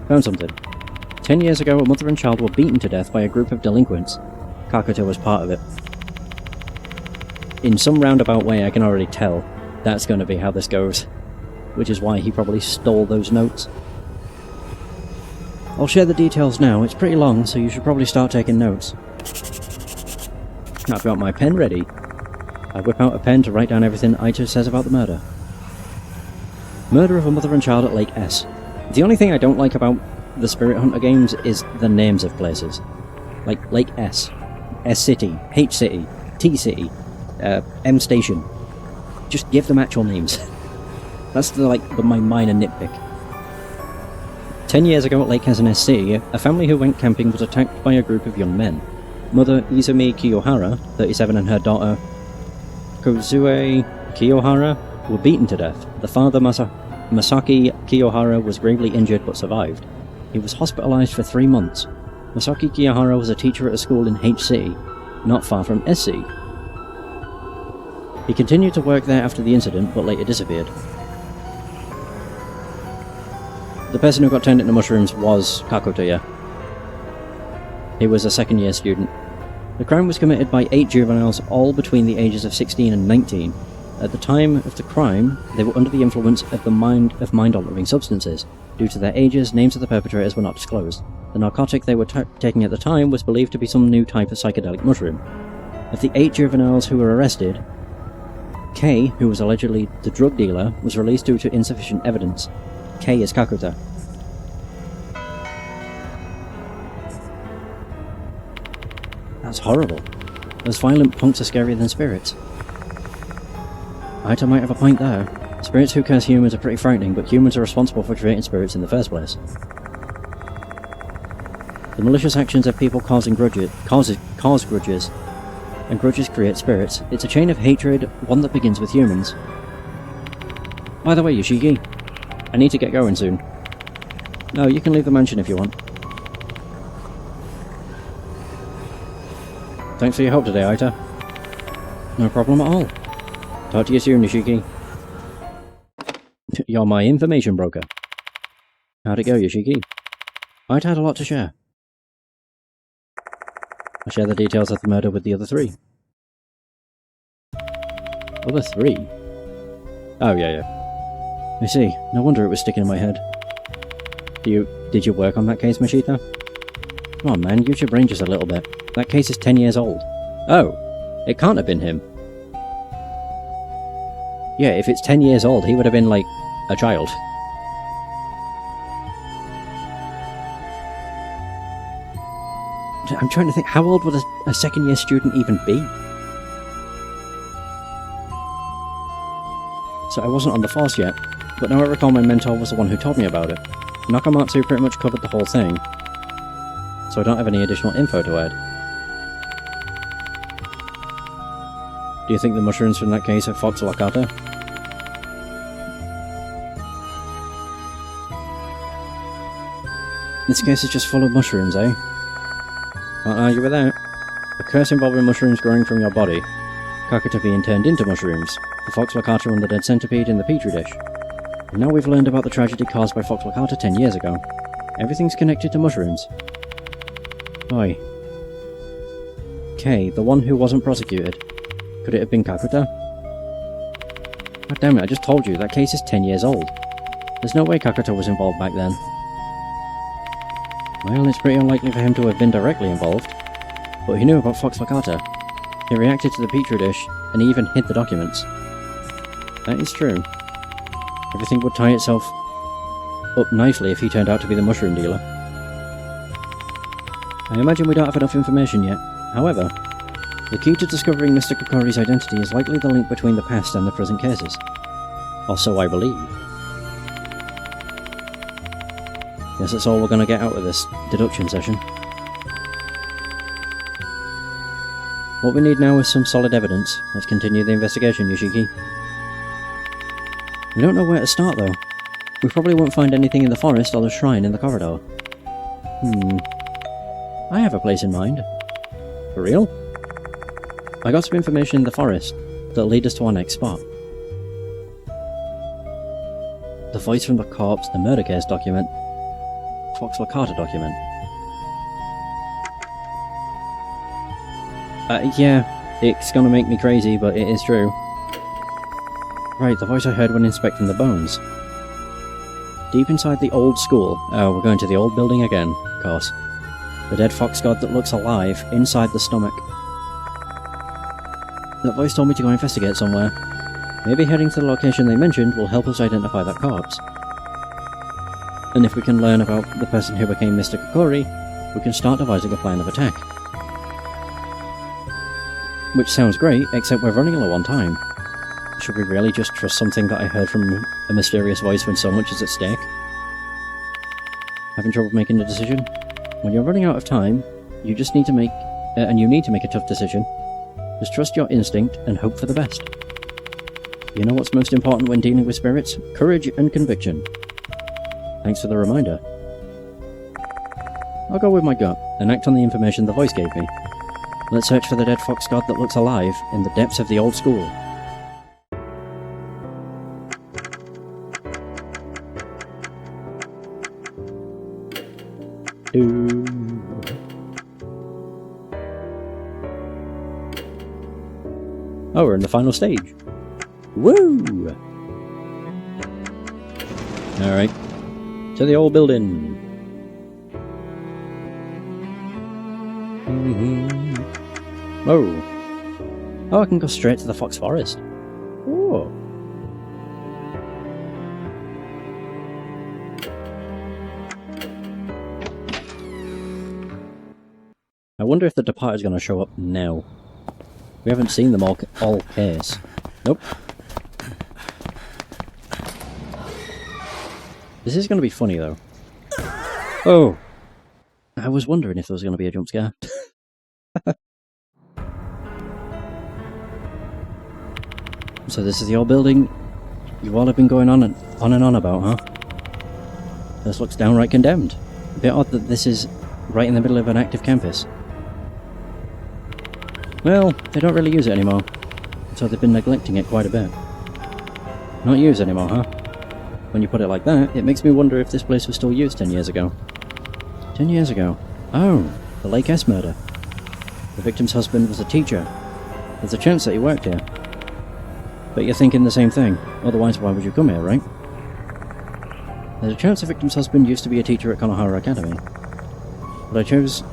Found something. 10 years ago, a mother and child were beaten to death by a group of delinquents. Kakuta was part of it. In some roundabout way, I can already tell that's going to be how this goes. which is why he probably stole those notes. I'll share the details now. It's pretty long, so you should probably start taking notes. I've got my pen ready. I whip out a pen to write down everything Ito says about the murder. Murder of a mother and child at Lake S. The only thing I don't like about the Spirit Hunter games is the names of places. Like Lake S, S City, H City, T City, M Station. Just give them actual names. That's my minor nitpick. 10 years ago at Lake S&SC, a family who went camping was attacked by a group of young men. Mother Izumi Kiyohara, 37, and her daughter Kozue Kiyohara were beaten to death. The father, Masaki Kiyohara, was gravely injured but survived. He was hospitalized for 3 months. Masaki Kiyohara was a teacher at a school in H City, not far from SC. He continued to work there after the incident, but later disappeared. The person who got turned into mushrooms was Kakutoya. He was a second-year student. The crime was committed by 8 juveniles, all between the ages of 16 and 19. At the time of the crime, they were under the influence of mind-altering substances. Due to their ages, names of the perpetrators were not disclosed. The narcotic they were taking at the time was believed to be some new type of psychedelic mushroom. Of the 8 juveniles who were arrested, K, who was allegedly the drug dealer, was released due to insufficient evidence. K is Kakuta. That's horrible. Those violent punks are scarier than spirits. Ito might have a point there. Spirits who curse humans are pretty frightening, but humans are responsible for creating spirits in the first place. The malicious actions of people cause grudges, and grudges create spirits. It's a chain of hatred, one that begins with humans. By the way, Yoshiki, I need to get going soon. No, you can leave the mansion if you want. Thanks for your help today, Ito. No problem at all. Talk to you soon, Yoshiki. You're my information broker. How'd it go, Yoshiki? Ito had a lot to share. I share the details of the murder with the other 3. Other 3? Oh, yeah. I see. No wonder it was sticking in my head. Did you work on that case, Mashita? Come on, man, use your brain just a little bit. That case is 10 years old. Oh, it can't have been him. Yeah, if it's 10 years old, he would have been, like, a child. I'm trying to think, how old would a second-year student even be? So I wasn't on the force yet, but now I recall my mentor was the one who told me about it. Nakamatsu pretty much covered the whole thing, so I don't have any additional info to add. Do you think the mushrooms from that case are Fox Lakata? This case is just full of mushrooms, eh? Can't argue with that. A curse involving mushrooms growing from your body, Kakuta being turned into mushrooms, the Fox Lakata and the dead centipede in the petri dish. And now we've learned about the tragedy caused by Fox Lakata 10 years ago. Everything's connected to mushrooms. Oi. K, the one who wasn't prosecuted. Could it have been Kakuta? God damn it, I just told you, that case is 10 years old. There's no way Kakuta was involved back then. Well, it's pretty unlikely for him to have been directly involved. But he knew about Fox Lakata. He reacted to the petri dish, and he even hid the documents. That is true. Everything would tie itself up nicely if he turned out to be the mushroom dealer. I imagine we don't have enough information yet. However, the key to discovering Mr. Kokori's identity is likely the link between the past and the present cases. Or so I believe. Guess that's all we're going to get out of this deduction session. What we need now is some solid evidence. Let's continue the investigation, Yoshiki. We don't know where to start though. We probably won't find anything in the forest or the shrine in the corridor. I have a place in mind. For real? I got some information in the forest that'll lead us to our next spot. The voice from the corpse, the murder case document, Fox Lakata document. Yeah, it's gonna make me crazy, but it is true. Right, the voice I heard when inspecting the bones. Deep inside the old school. Oh, we're going to the old building again, of course. The dead fox god that looks alive inside the stomach. That voice told me to go investigate somewhere. Maybe heading to the location they mentioned will help us identify that corpse. And if we can learn about the person who became Mr. Kokori, we can start devising a plan of attack. Which sounds great, except we're running low on time. Should we really just trust something that I heard from a mysterious voice when so much is at stake? Having trouble making a decision? When you're running out of time, you just need to make... and you need to make a tough decision. Just trust your instinct and hope for the best. You know what's most important when dealing with spirits? Courage and conviction. Thanks for the reminder. I'll go with my gut and act on the information the voice gave me. Let's search for the dead fox god that looks alive in the depths of the old school. Oh, we're in the final stage. Woo! Alright. To the old building. Whoa. Oh, I can go straight to the Fox Forest. Oh. I wonder if the Departed is going to show up now. We haven't seen them all case. Nope. This is going to be funny, though. Oh! I was wondering if there was going to be a jump scare. So this is the old building you all have been going on and on about, huh? This looks downright condemned. A bit odd that this is right in the middle of an active campus. Well, they don't really use it anymore, so they've been neglecting it quite a bit. Not used anymore, huh? When you put it like that, it makes me wonder if this place was still used 10 years ago. 10 years ago? Oh, the Lake S murder. The victim's husband was a teacher. There's a chance that he worked here. But you're thinking the same thing, otherwise why would you come here, right? There's a chance the victim's husband used to be a teacher at Konohara Academy. But I chose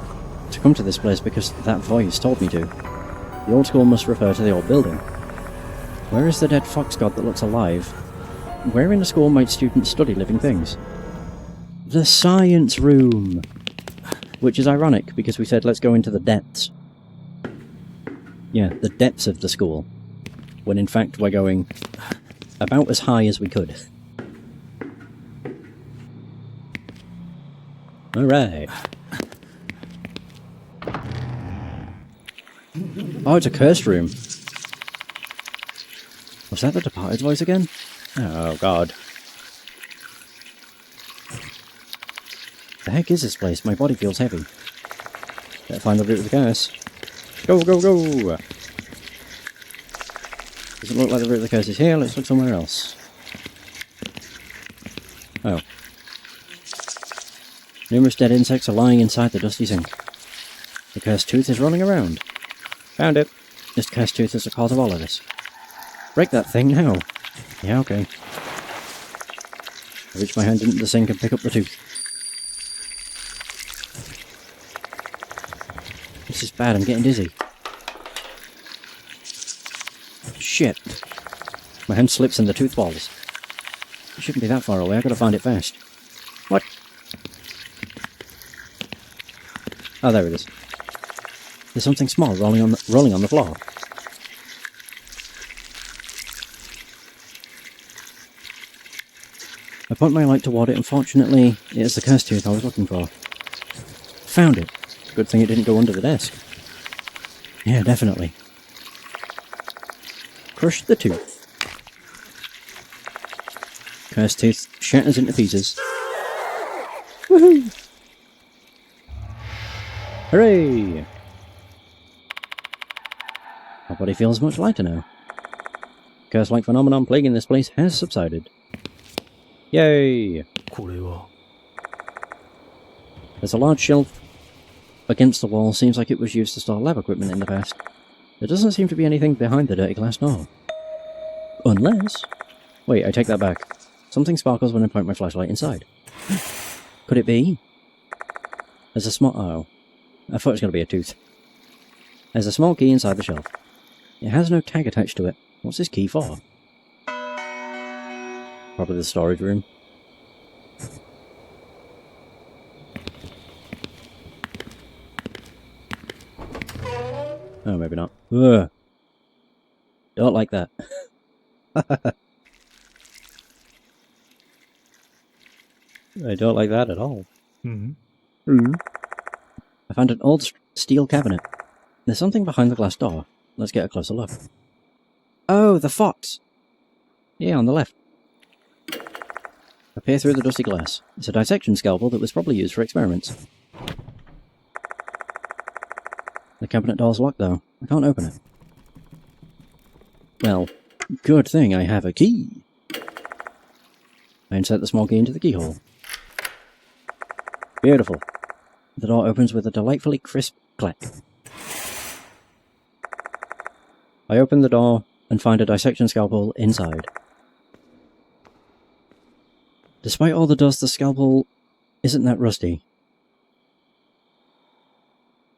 to come to this place because that voice told me to. The old school must refer to the old building. Where is the dead fox god that looks alive? Where in the school might students study living things? The science room! Which is ironic, because we said let's go into the depths. Yeah, the depths of the school. When in fact we're going about as high as we could. Alright. Oh, it's a cursed room. Was that the Departed's voice again? Oh god. The heck is this place? My body feels heavy. Better find the root of the curse. Go, go, go! Doesn't look like the root of the curse is here, let's look somewhere else. Oh. Numerous dead insects are lying inside the dusty sink. The cursed tooth is running around. Found it. This cursed tooth is the cause of all of this. Break that thing now. Yeah, okay. I reach my hand into the sink and pick up the tooth. This is bad, I'm getting dizzy. Shit. My hand slips and the tooth falls. It shouldn't be that far away, I've got to find it fast. What? Oh, there it is. There's something small rolling on the floor. I point my light toward it, and fortunately, it is the cursed tooth I was looking for. Found it. Good thing it didn't go under the desk. Yeah, definitely. Crush the tooth. Cursed tooth shatters into pieces. Woohoo! Hooray! My body feels much lighter now. Curse-like phenomenon plaguing this place has subsided. Yay! これは There's a large shelf against the wall, seems like it was used to store lab equipment in the past. There doesn't seem to be anything behind the dirty glass door. Unless... Wait, I take that back. Something sparkles when I point my flashlight inside. Could it be? There's a small... Oh. I thought it was going to be a tooth. There's a small key inside the shelf. It has no tag attached to it. What's this key for? Probably the storage room. Oh, maybe not. Ugh. Don't like that. I don't like that at all. I found an old steel cabinet. There's something behind the glass door. Let's get a closer look. Oh, the fox! Yeah, on the left. I peer through the dusty glass. It's a dissection scalpel that was probably used for experiments. The cabinet door's locked though. I can't open it. Well, good thing I have a key. I insert the small key into the keyhole. Beautiful. The door opens with a delightfully crisp click. I open the door and find a dissection scalpel inside. Despite all the dust, the scalpel isn't that rusty.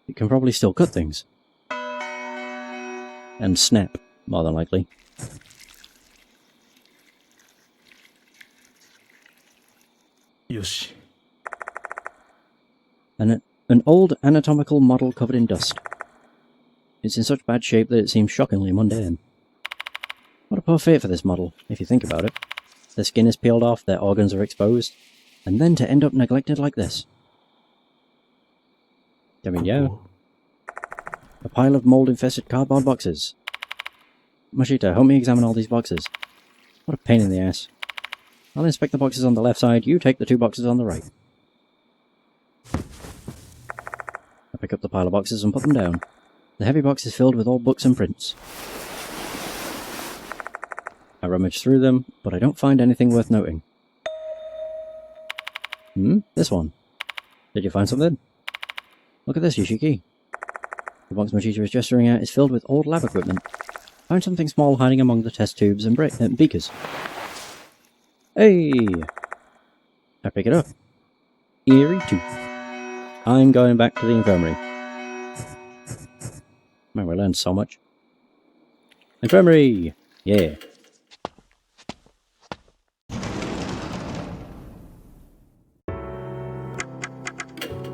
It can probably still cut things. And snap, more than likely. Yoshi. An old anatomical model covered in dust. It's in such bad shape that it seems shockingly mundane. What a poor fate for this model, if you think about it. Their skin is peeled off, their organs are exposed, and then to end up neglected like this. I mean, yeah. A pile of mold-infested cardboard boxes. Mashita, help me examine all these boxes. What a pain in the ass. I'll inspect the boxes on the left side, you take the 2 boxes on the right. I pick up the pile of boxes and put them down. The heavy box is filled with old books and prints. I rummage through them, but I don't find anything worth noting. This one. Did you find something? Look at this, Yoshiki. The box Mashita is gesturing at is filled with old lab equipment. Found something small hiding among the test tubes and beakers. Hey! I pick it up. Eerie tooth. I'm going back to the infirmary. Man, we learned so much. Infirmary! Yeah.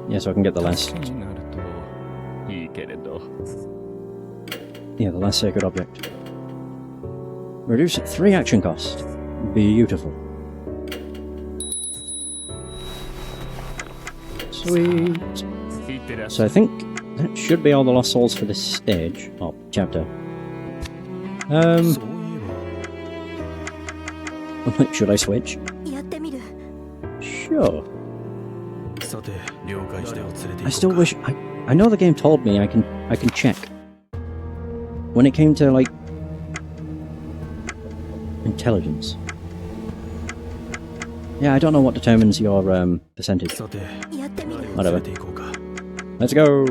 Yeah, so I can get the last... Yeah, the last sacred object. Reduce 3 action cost. Beautiful. Sweet. So I think that should be all the lost souls for this stage, or chapter. Should I switch? Sure. I still wish I know the game told me I can check. When it came to like intelligence. Yeah, I don't know what determines your percentage. Whatever. Let's go!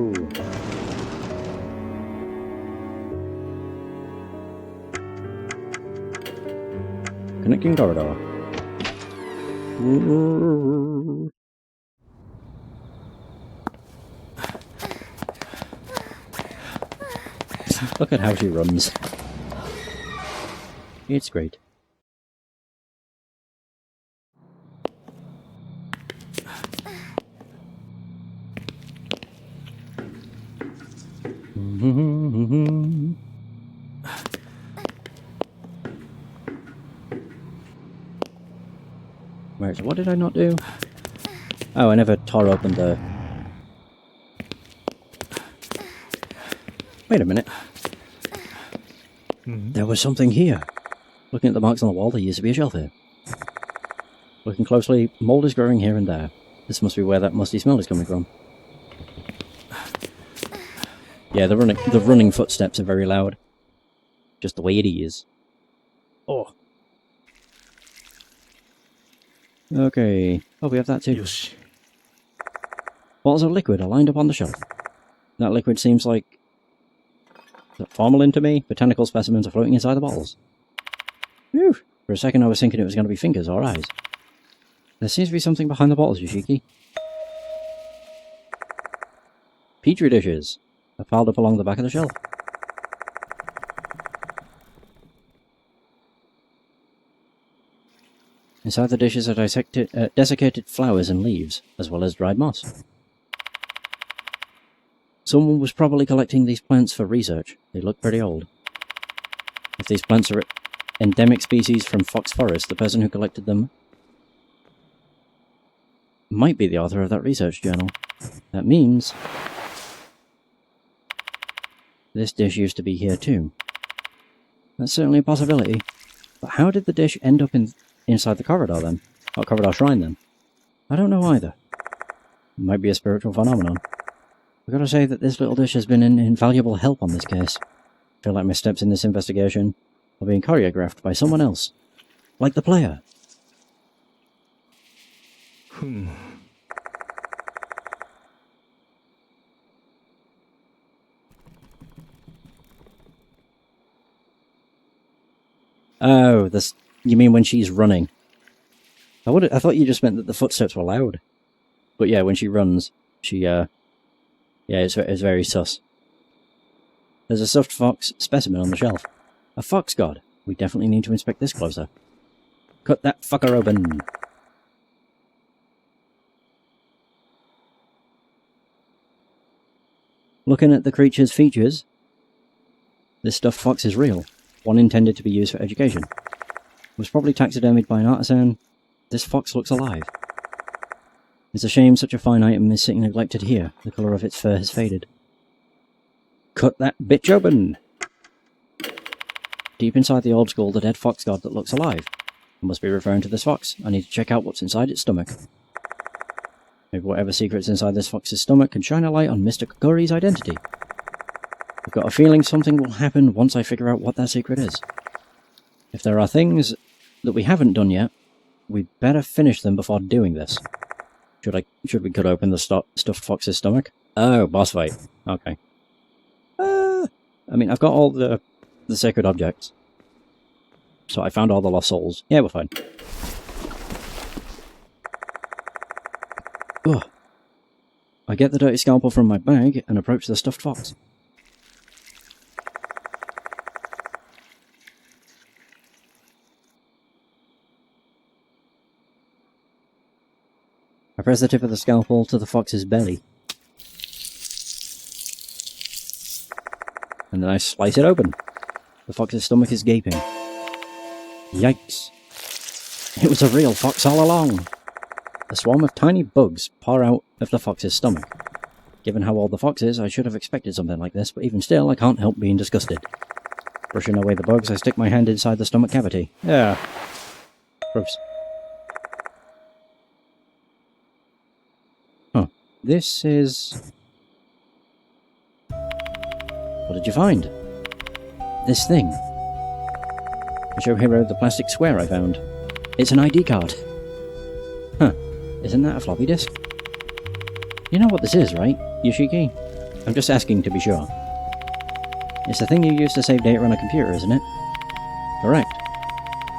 Connecting corridor. Look at how she runs. It's great. Where is it? What did I not do? Oh, I never tore open the... Wait a minute. There was something here. Looking at the marks on the wall, there used to be a shelf here. Looking closely, mold is growing here and there. This must be where that musty smell is coming from. Yeah, the running footsteps are very loud. Just the way it is. Oh. Okay. Oh, we have that too. Yoshi. Bottles of liquid are lined up on the shelf. That liquid seems like... Is that formalin to me? Botanical specimens are floating inside the bottles. Whew. For a second I was thinking it was going to be fingers or eyes. There seems to be something behind the bottles, Yoshiki. Petri dishes are piled up along the back of the shelf. Inside the dishes are desiccated flowers and leaves, as well as dried moss. Someone was probably collecting these plants for research. They look pretty old. If these plants are endemic species from Fox Forest, the person who collected them might be the author of that research journal. That means this dish used to be here too. That's certainly a possibility. But how did the dish end up inside the corridor then? Or corridor shrine then? I don't know either. It might be a spiritual phenomenon. I've got to say that this little dish has been an invaluable help on this case. I feel like my steps in this investigation are being choreographed by someone else. Like the player. Oh, this. You mean when she's running? I thought you just meant that the footsteps were loud. But yeah, when she runs, she, yeah, it's very sus. There's a stuffed fox specimen on the shelf. A fox god. We definitely need to inspect this closer. Cut that fucker open. Looking at the creature's features, this stuffed fox is real. One intended to be used for education. It was probably taxidermied by an artisan. This fox looks alive. It's a shame such a fine item is sitting neglected here. The colour of its fur has faded. Cut that bitch open! Deep inside the old skull, the dead fox god that looks alive. I must be referring to this fox. I need to check out what's inside its stomach. Maybe whatever secret's inside this fox's stomach can shine a light on Mr. Kokori's identity. I've got a feeling something will happen once I figure out what that secret is. If there are things that we haven't done yet, we better finish them before doing this. Should we cut open the stuffed fox's stomach? Oh, boss fight. Okay. I mean, I've got all the sacred objects. So I found all the lost souls. Yeah, we're fine. Ugh. I get the dirty scalpel from my bag and approach the stuffed fox. I press the tip of the scalpel to the fox's belly. And then I slice it open. The fox's stomach is gaping. Yikes. It was a real fox all along. A swarm of tiny bugs pour out of the fox's stomach. Given how old the fox is, I should have expected something like this, but even still, I can't help being disgusted. Brushing away the bugs, I stick my hand inside the stomach cavity. Yeah. Gross. Huh. This is... What did you find? This thing. I show Hero the plastic square I found. It's an ID card. Huh. Isn't that a floppy disk? You know what this is, right, Yoshiki? I'm just asking to be sure. It's the thing you use to save data on a computer, isn't it? Correct.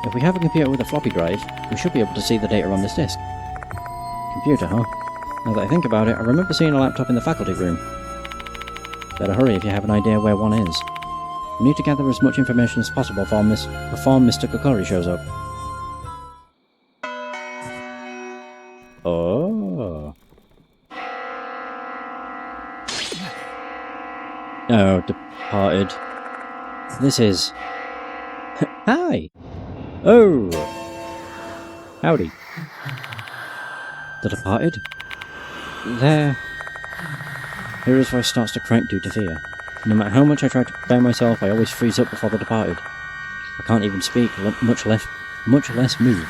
If we have a computer with a floppy drive, we should be able to see the data on this disk. Computer, huh? Now that I think about it, I remember seeing a laptop in the faculty room. Better hurry if you have an idea where one is. We need to gather as much information as possible before Mr. Kokori shows up. Oh. Oh, departed. This is... Hi! Oh! Howdy. The departed? There... Hero's voice starts to crack due to fear. No matter how much I try to prepare myself, I always freeze up before the departed. I can't even speak, much less move.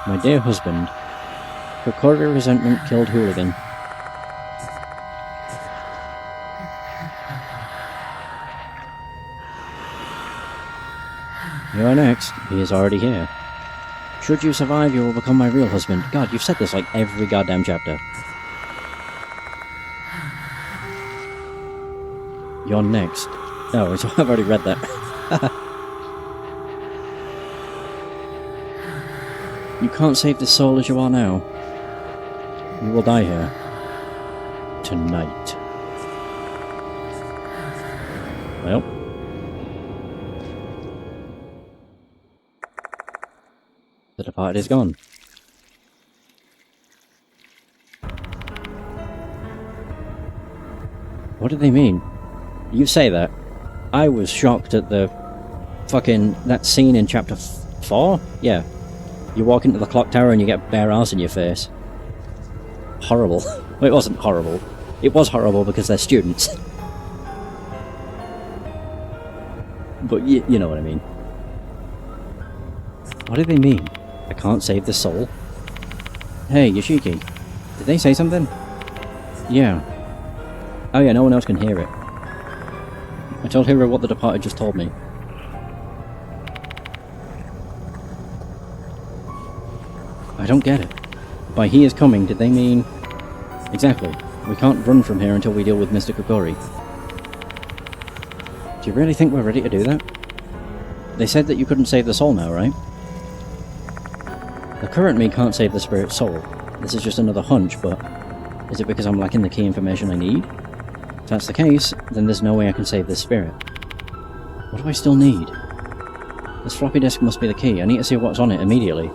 My dear husband, Kokori resentment killed hooligan. You are next. He is already here. Should you survive, you will become my real husband. God, you've said this like every goddamn chapter. You're next. Oh, so I've already read that. You can't save this soul as you are now. You will die here. Tonight. Well. The departed is gone. What did they mean? You say that. I was shocked at the that scene in chapter 4? Yeah. You walk into the clock tower and you get bare ass in your face. Horrible. Well, it wasn't horrible. It was horrible because they're students. But you know what I mean. What do they mean? I can't save the soul? Hey, Yoshiki. Did they say something? Yeah. Oh yeah, no one else can hear it. I told Hiro what the departed just told me. I don't get it. By he is coming, did they mean... Exactly. We can't run from here until we deal with Mr. Kokori. Do you really think we're ready to do that? They said that you couldn't save the soul now, right? The current me can't save the spirit's soul. This is just another hunch, but... Is it because I'm lacking the key information I need? If that's the case, then there's no way I can save this spirit. What do I still need? This floppy disk must be the key. I need to see what's on it immediately.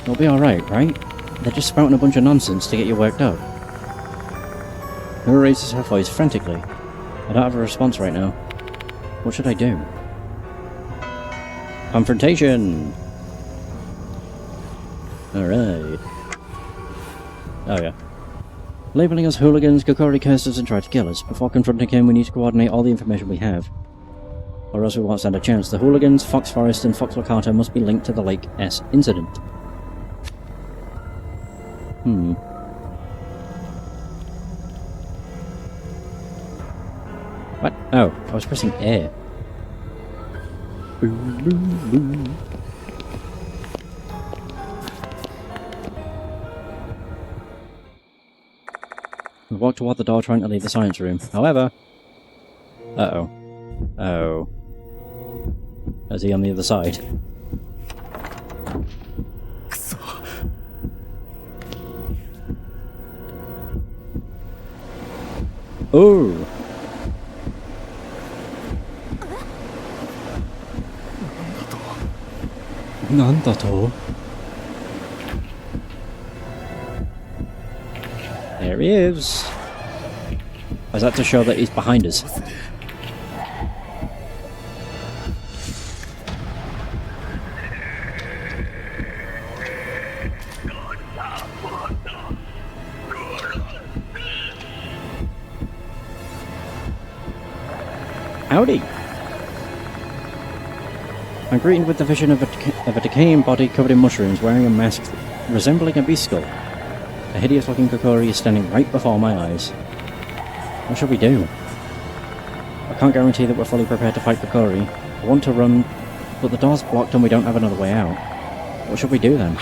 It'll be alright, right? They're just spouting a bunch of nonsense to get you worked up. Hiro raises her voice frantically. I don't have a response right now. What should I do? Confrontation! Alright. Oh yeah. Labeling us hooligans, Kokori cursed us and tried to kill us. Before confronting him, we need to coordinate all the information we have. Or else we won't stand a chance. The hooligans, Fox Forest, and Fox Locata must be linked to the Lake S incident. What? Oh, I was pressing A. We walked toward the door trying to leave the science room. However... Uh-oh. Oh. Is he on the other side? Oh! Nandato? There he is. Is that to show that he's behind us? Howdy! I'm greeted with the vision of a decaying body covered in mushrooms wearing a mask resembling a beast skull. A hideous-looking Kokori is standing right before my eyes. What should we do? I can't guarantee that we're fully prepared to fight Kokori. I want to run, but the door's blocked and we don't have another way out. What should we do then?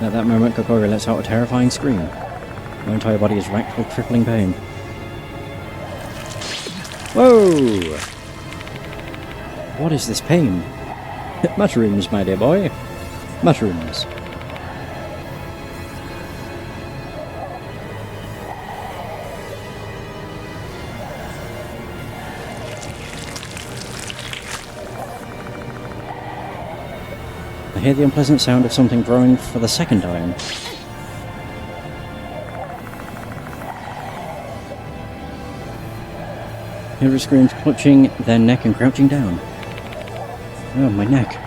At that moment, Kokori lets out a terrifying scream. My entire body is racked with crippling pain. Whoa! What is this pain? Mushrooms, my dear boy. Mushrooms. I hear the unpleasant sound of something growing for the second time. Hiro screams, clutching their neck and crouching down. Oh, my neck.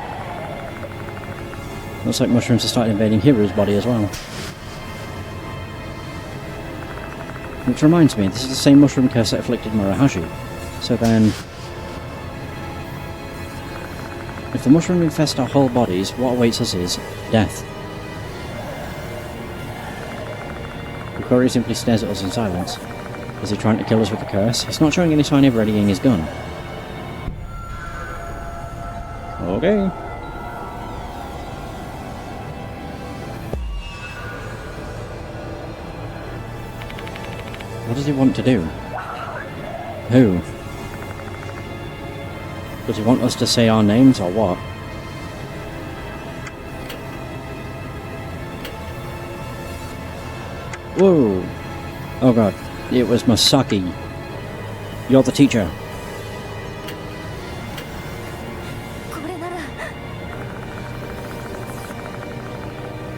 Looks like mushrooms are starting invading Hiro's body as well. Which reminds me, this is the same mushroom curse that afflicted Murahashi. So then... if the mushroom infests our whole bodies, what awaits us is death. Kokori simply stares at us in silence. Is he trying to kill us with the curse? He's not showing any sign of readying his gun. Okay. What does he want to do? Who? Does he want us to say our names or what? Whoa! Oh god, it was Masaki. You're the teacher.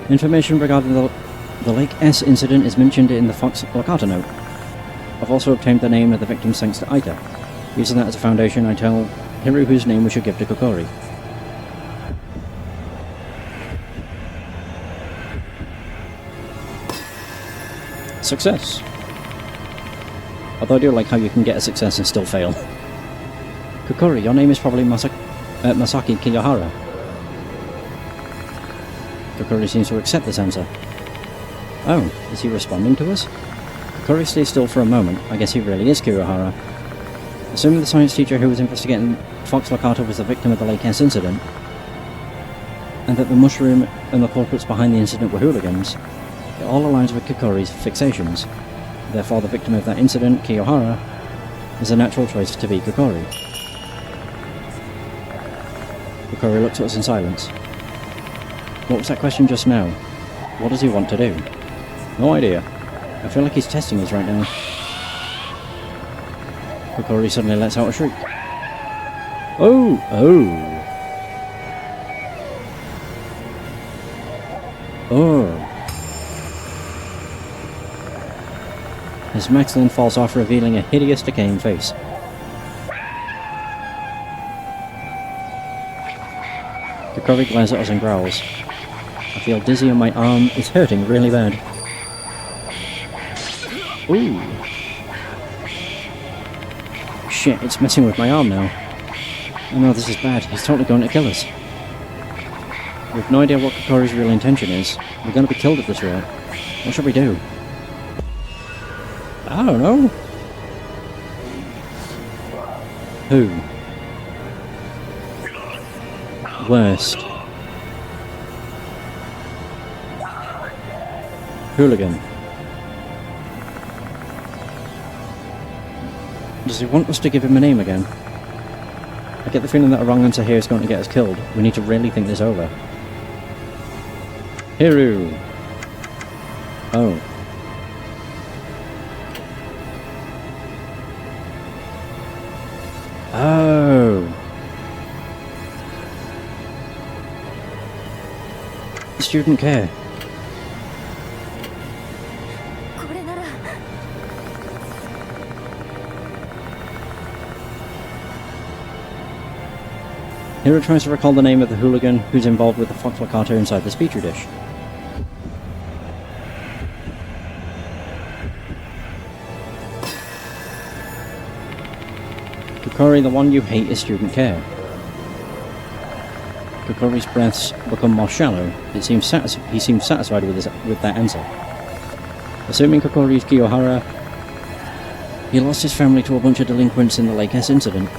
Information regarding the Lake S incident is mentioned in the Fox Locato note. I've also obtained the name of the victims thanks to Aita. Using that as a foundation, I tell Hiru whose name we should give to Kokori. Success! Although I do like how you can get a success and still fail. Kokori, your name is probably Masaki Kiyohara. Kokori seems to accept this answer. Oh, is he responding to us? Kokori stays still for a moment. I guess he really is Kiyohara. Assuming the science teacher who was investigating Fox Locato was the victim of the Lake S incident, and that the mushroom and the culprits behind the incident were hooligans, it all aligns with Kokori's fixations. Therefore, the victim of that incident, Kiyohara, is a natural choice to be Kokori. Kokori looks at us in silence. What was that question just now? What does he want to do? No idea. I feel like he's testing us right now. Kokori suddenly lets out a shriek. Oh! Oh! Oh! His mask then falls off, revealing a hideous, decaying face. Kokori glares at us and growls. I feel dizzy and my arm is hurting really bad. Ooh! Shit, it's messing with my arm now. Oh no, this is bad. He's totally going to kill us. We have no idea what Kokori's real intention is. We're going to be killed at this rate. What should we do? I don't know. Who? Worst. Hooligan. Does he want us to give him a name again? I get the feeling that a wrong answer here is going to get us killed. We need to really think this over. Hiru! Oh. Oh! Student care. Hiro tries to recall the name of the hooligan who's involved with the Fox Locato inside this petri dish. Kokori, the one you hate is student care. Kokori's breaths become more shallow. He seems satisfied with that answer. Assuming Kokori is Kiyohara, he lost his family to a bunch of delinquents in the Lake S incident.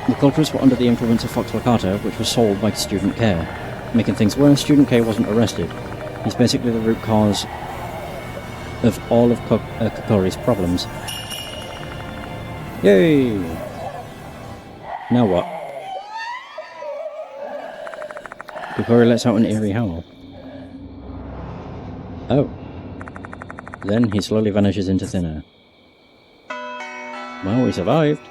The culprits were under the influence of Fox Locato, which was sold by student care. Making things worse, student care wasn't arrested. He's basically the root cause of all of Kokori's problems. Yay! Now what? Kokori lets out an eerie howl. Oh. Then he slowly vanishes into thin air. Well, we survived.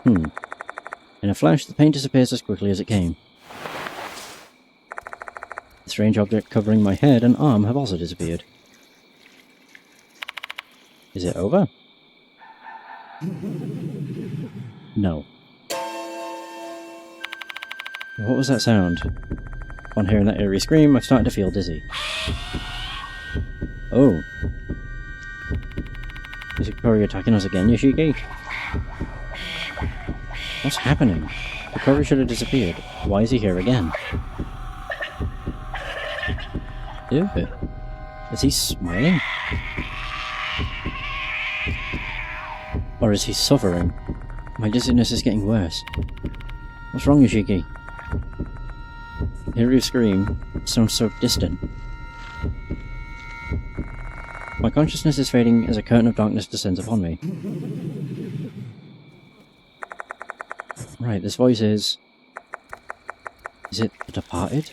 In a flash, the paint disappears as quickly as it came. The strange object covering my head and arm have also disappeared. Is it over? No. What was that sound? On hearing that eerie scream, I've started to feel dizzy. Oh. Is Kokori attacking us again, Yoshiki? What's happening? Kokori should have disappeared. Why is he here again? Ew. Is he smiling? Or is he suffering? My dizziness is getting worse. What's wrong, Yoshiki? Hiru's scream sounds so distant. My consciousness is fading as a curtain of darkness descends upon me. Right, this voice is... Is it the departed?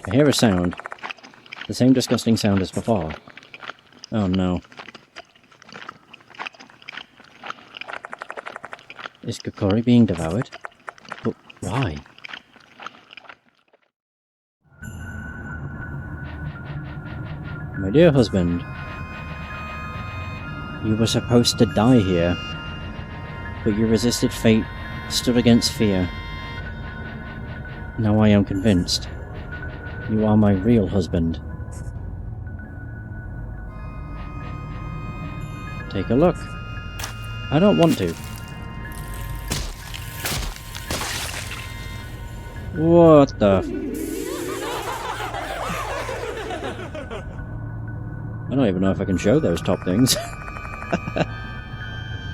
I hear a sound. The same disgusting sound as before. Oh no. Is Kokori being devoured? But why? My dear husband, you were supposed to die here, but you resisted fate, stood against fear. Now I am convinced. You are my real husband. Take a look. I don't want to. What the I don't even know if I can show those top things.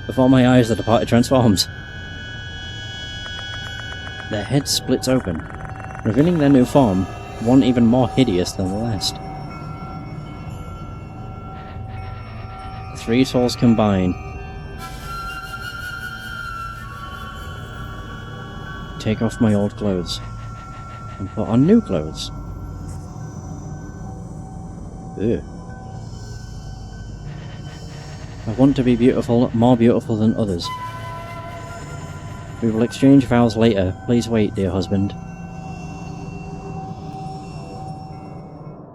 Before my eyes, the departed transforms. Their head splits open, revealing their new form, one even more hideous than the last. The three souls combine. Take off my old clothes and put on new clothes. Ugh. I want to be beautiful, more beautiful than others. We will exchange vows later. Please wait, dear husband.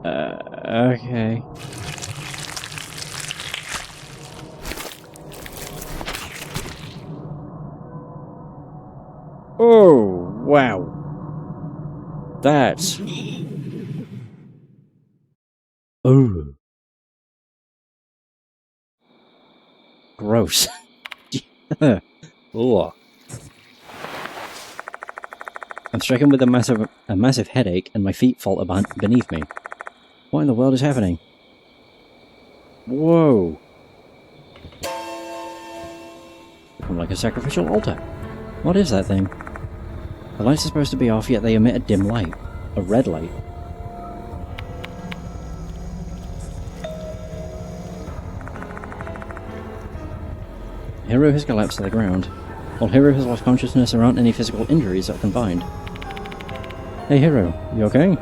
Okay. Oh, wow. That's... Oh. Gross. Oh. I'm stricken with a massive headache and my feet falter beneath me. What in the world is happening? Whoa. I'm like a sacrificial altar. What is that thing? The lights are supposed to be off, yet they emit a dim light. A red light. Hiro has collapsed to the ground. While Hiro has lost consciousness, there aren't any physical injuries that can bind. Hey Hiro, you okay?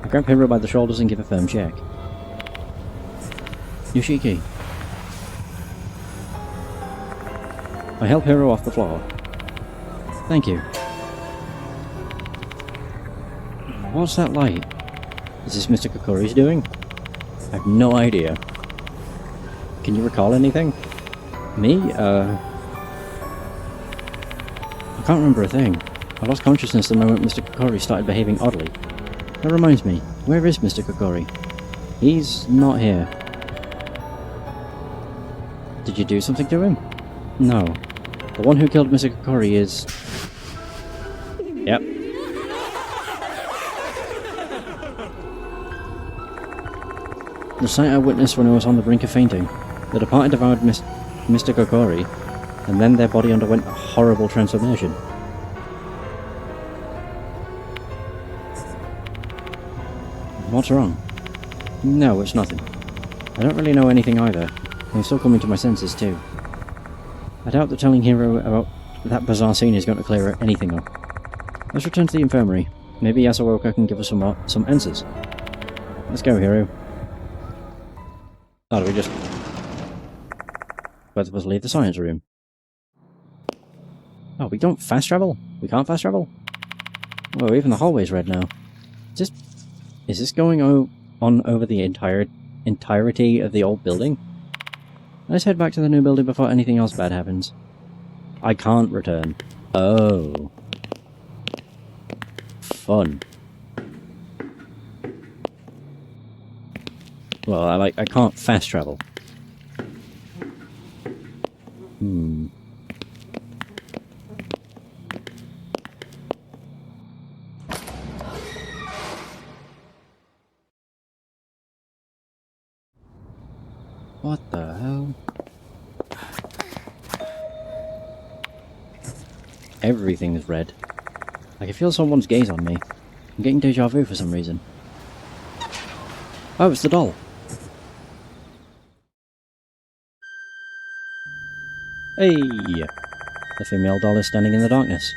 I grab Hiro by the shoulders and give a firm check. Yoshiki. I help Hiro off the floor. Thank you. What's that light? Is this Mr. Kokori's doing? I have no idea. Can you recall anything? Me? I can't remember a thing. I lost consciousness the moment Mr. Kokori started behaving oddly. That reminds me, where is Mr. Kokori? He's not here. Did you do something to him? No. The one who killed Mr. Kokori is... Yep. The sight I witnessed when I was on the brink of fainting. The departed devoured Mr. Kokori, and then their body underwent a horrible transformation. What's wrong? No, it's nothing. I don't really know anything either. I'm still coming to my senses too. I doubt that telling Hiro about that bizarre scene is going to clear anything up. Let's return to the infirmary. Maybe Yasuoka can give us some answers. Let's go, Hiro. Oh, do we just... Both of us leave the science room. Oh, we don't fast travel? We can't fast travel? Whoa, even the hallway's red now. Is this going on over the entirety of the old building? Let's head back to the new building before anything else bad happens. I can't return. Oh. Fun. Well, I can't fast travel. What the hell? everything is red. I can feel someone's gaze on me. I'm getting deja vu for some reason. Oh, it's the doll. Hey! The female doll is standing in the darkness.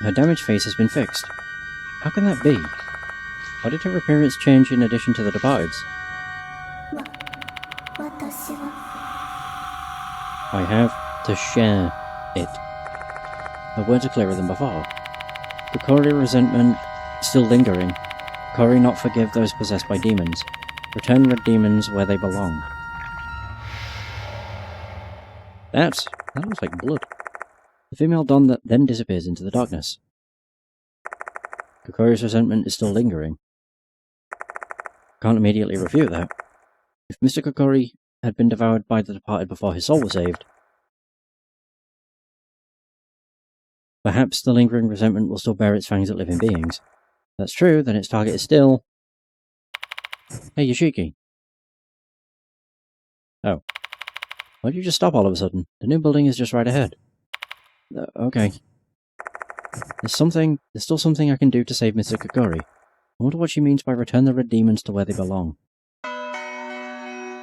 Her damaged face has been fixed. How can that be? Why did her appearance change in addition to the departed's? I have to share it. Her words are clearer than before. Kokori resentment still lingering. Kokori not forgive those possessed by demons. Return red demons where they belong. That looks like blood. The female Don that then disappears into the darkness. Kokori's resentment is still lingering. Can't immediately refute that. If Mr. Kokori had been devoured by the departed before his soul was saved, perhaps the lingering resentment will still bear its fangs at living beings. If that's true, then its target is still... Hey, Yoshiki. Oh. Why did you just stop all of a sudden? The new building is just right ahead. Okay. There's still something I can do to save Mr. Kokori. I wonder what she means by return the red demons to where they belong.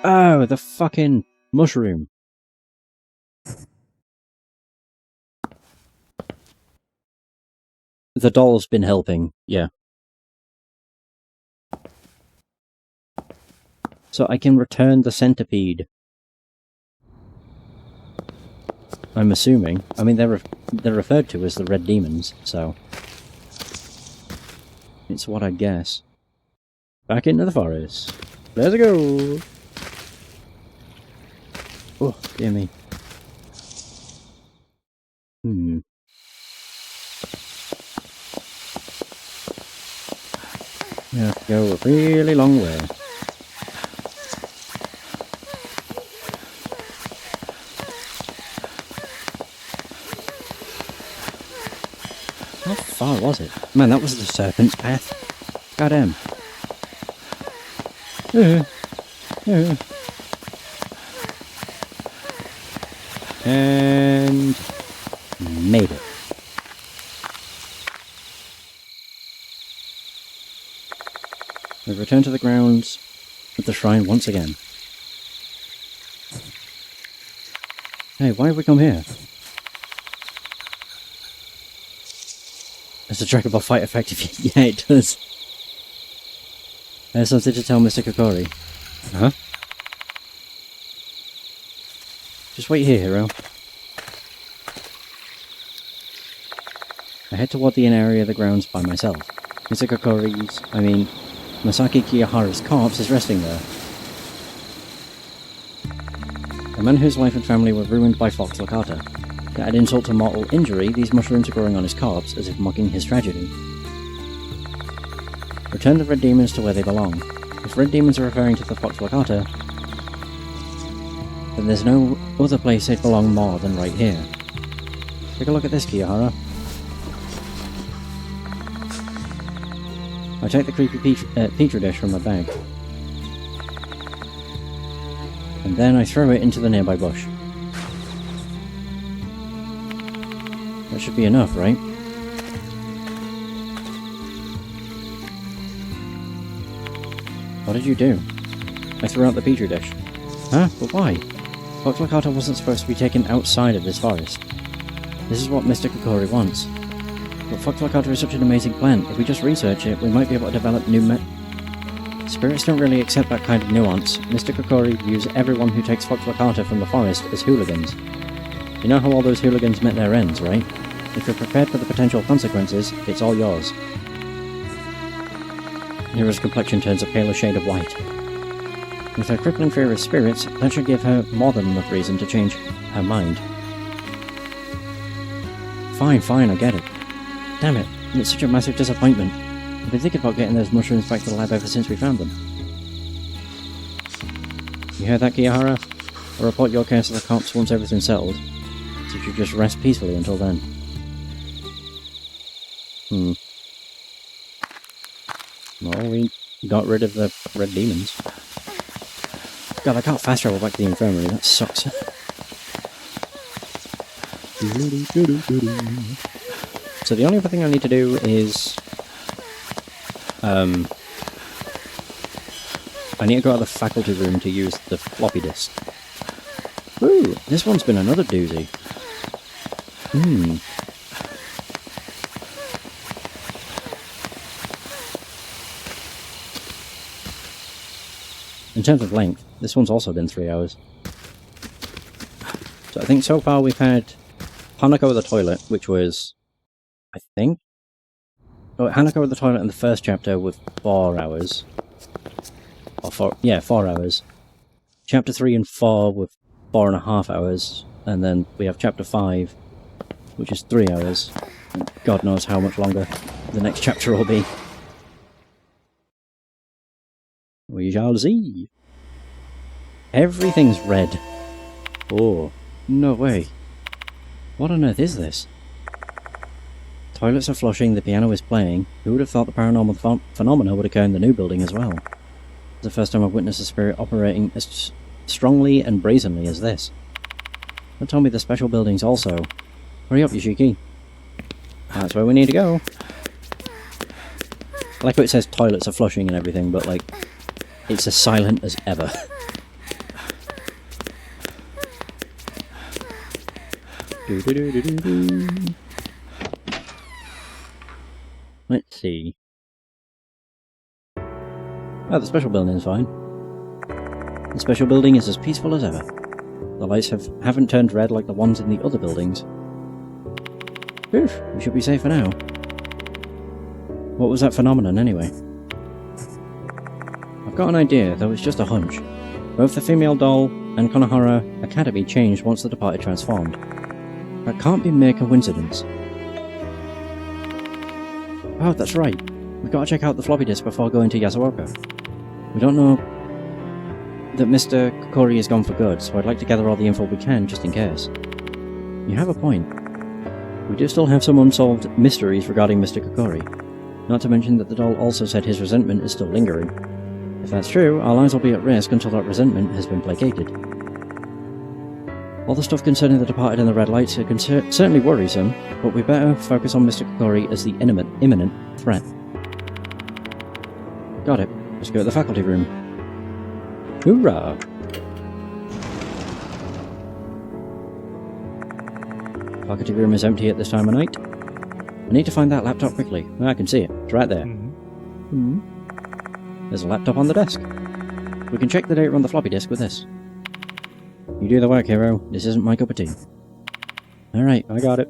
Oh, the fucking mushroom. The doll's been helping, yeah. So I can return the centipede. I'm assuming. I mean, they're referred to as the red demons, so... It's what I guess. Back into the forest. Let's go! Oh, dear me. We have to go a really long way. How far was it? Man, that was the serpent's path. Goddamn. And... made it. We've returned to the grounds of the shrine once again. Hey, why have we come here? Does the Dragon Ball fight effective? Yeah, it does. There's something to tell Mr. Kokori. Huh? Just wait here, hero. I head toward the inner area of the grounds by myself. Mr. Kokori's, Masaki Kiyahara's corpse is resting there. A man whose life and family were ruined by Fox Lakata. To add insult to mortal injury, these mushrooms are growing on his corpse, as if mocking his tragedy. Return the red demons to where they belong. If red demons are referring to the Fox Lakata, then there's no other place they'd belong more than right here. Take a look at this, Kiyahara. I take the creepy petri dish from my bag. And then I throw it into the nearby bush. That should be enough, right? What did you do? I threw out the petri dish. Huh? But why? Fox Lakata wasn't supposed to be taken outside of this forest. This is what Mr. Kokori wants. But Fox Lakata is such an amazing plant. If we just research it, we might be able to develop new Spirits don't really accept that kind of nuance. Mr. Kokori views everyone who takes Fox Lakata from the forest as hooligans. You know how all those hooligans met their ends, right? If you're prepared for the potential consequences, it's all yours. Neera's complexion turns a paler shade of white. With her crippling fear of spirits, that should give her more than enough reason to change her mind. Fine, I get it. Damn it, it's such a massive disappointment. I've been thinking about getting those mushrooms back to the lab ever since we found them. You heard that, Kiyahara? I'll report your case to the cops once everything's settled, so you should just rest peacefully until then. Well, we got rid of the red demons. God, I can't fast travel back to the infirmary, that sucks. So the only other thing I need to do is... I need to go out of the faculty room to use the floppy disk. Ooh, this one's been another doozy. In terms of length, this one's also been 3 hours. So I think so far we've had Hanako with the toilet, which was, I think... Oh, Hanako with the toilet in the first chapter with 4 hours. Or 4 hours. Chapter 3 and 4 with 4.5 hours. And then we have chapter 5, which is 3 hours. God knows how much longer the next chapter will be. We shall see. Everything's red. Oh, no way. What on earth is this? Toilets are flushing, the piano is playing. Who would have thought the paranormal phenomena would occur in the new building as well? It's the first time I've witnessed a spirit operating as strongly and brazenly as this. Don't tell me the special buildings also. Hurry up, Yoshiki. That's where we need to go. I like how it says toilets are flushing and everything, but like, it's as silent as ever. Let's see. Oh, the special building is fine. The special building is as peaceful as ever. The lights haven't turned red like the ones in the other buildings. Phew, we should be safe for now. What was that phenomenon anyway? I've got an idea, though it's just a hunch. Both the female doll and Konohara Academy changed once the departed transformed. That can't be mere coincidence. Oh, that's right. We've got to check out the floppy disk before going to Yasuoka. We don't know that Mr. Kokori is gone for good, so I'd like to gather all the info we can, just in case. You have a point. We do still have some unsolved mysteries regarding Mr. Kokori. Not to mention that the doll also said his resentment is still lingering. If that's true, our lives will be at risk until that resentment has been placated. All the stuff concerning the departed and the red lights are certainly worrisome, but we better focus on Mr. Kokori as the imminent threat. Got it. Let's go to the faculty room. Hoorah! Faculty room is empty at this time of night. I need to find that laptop quickly. I can see it. It's right there. There's a laptop on the desk. We can check the data on the floppy disk with this. You do the work, hero. This isn't my cup of tea. Alright, I got it.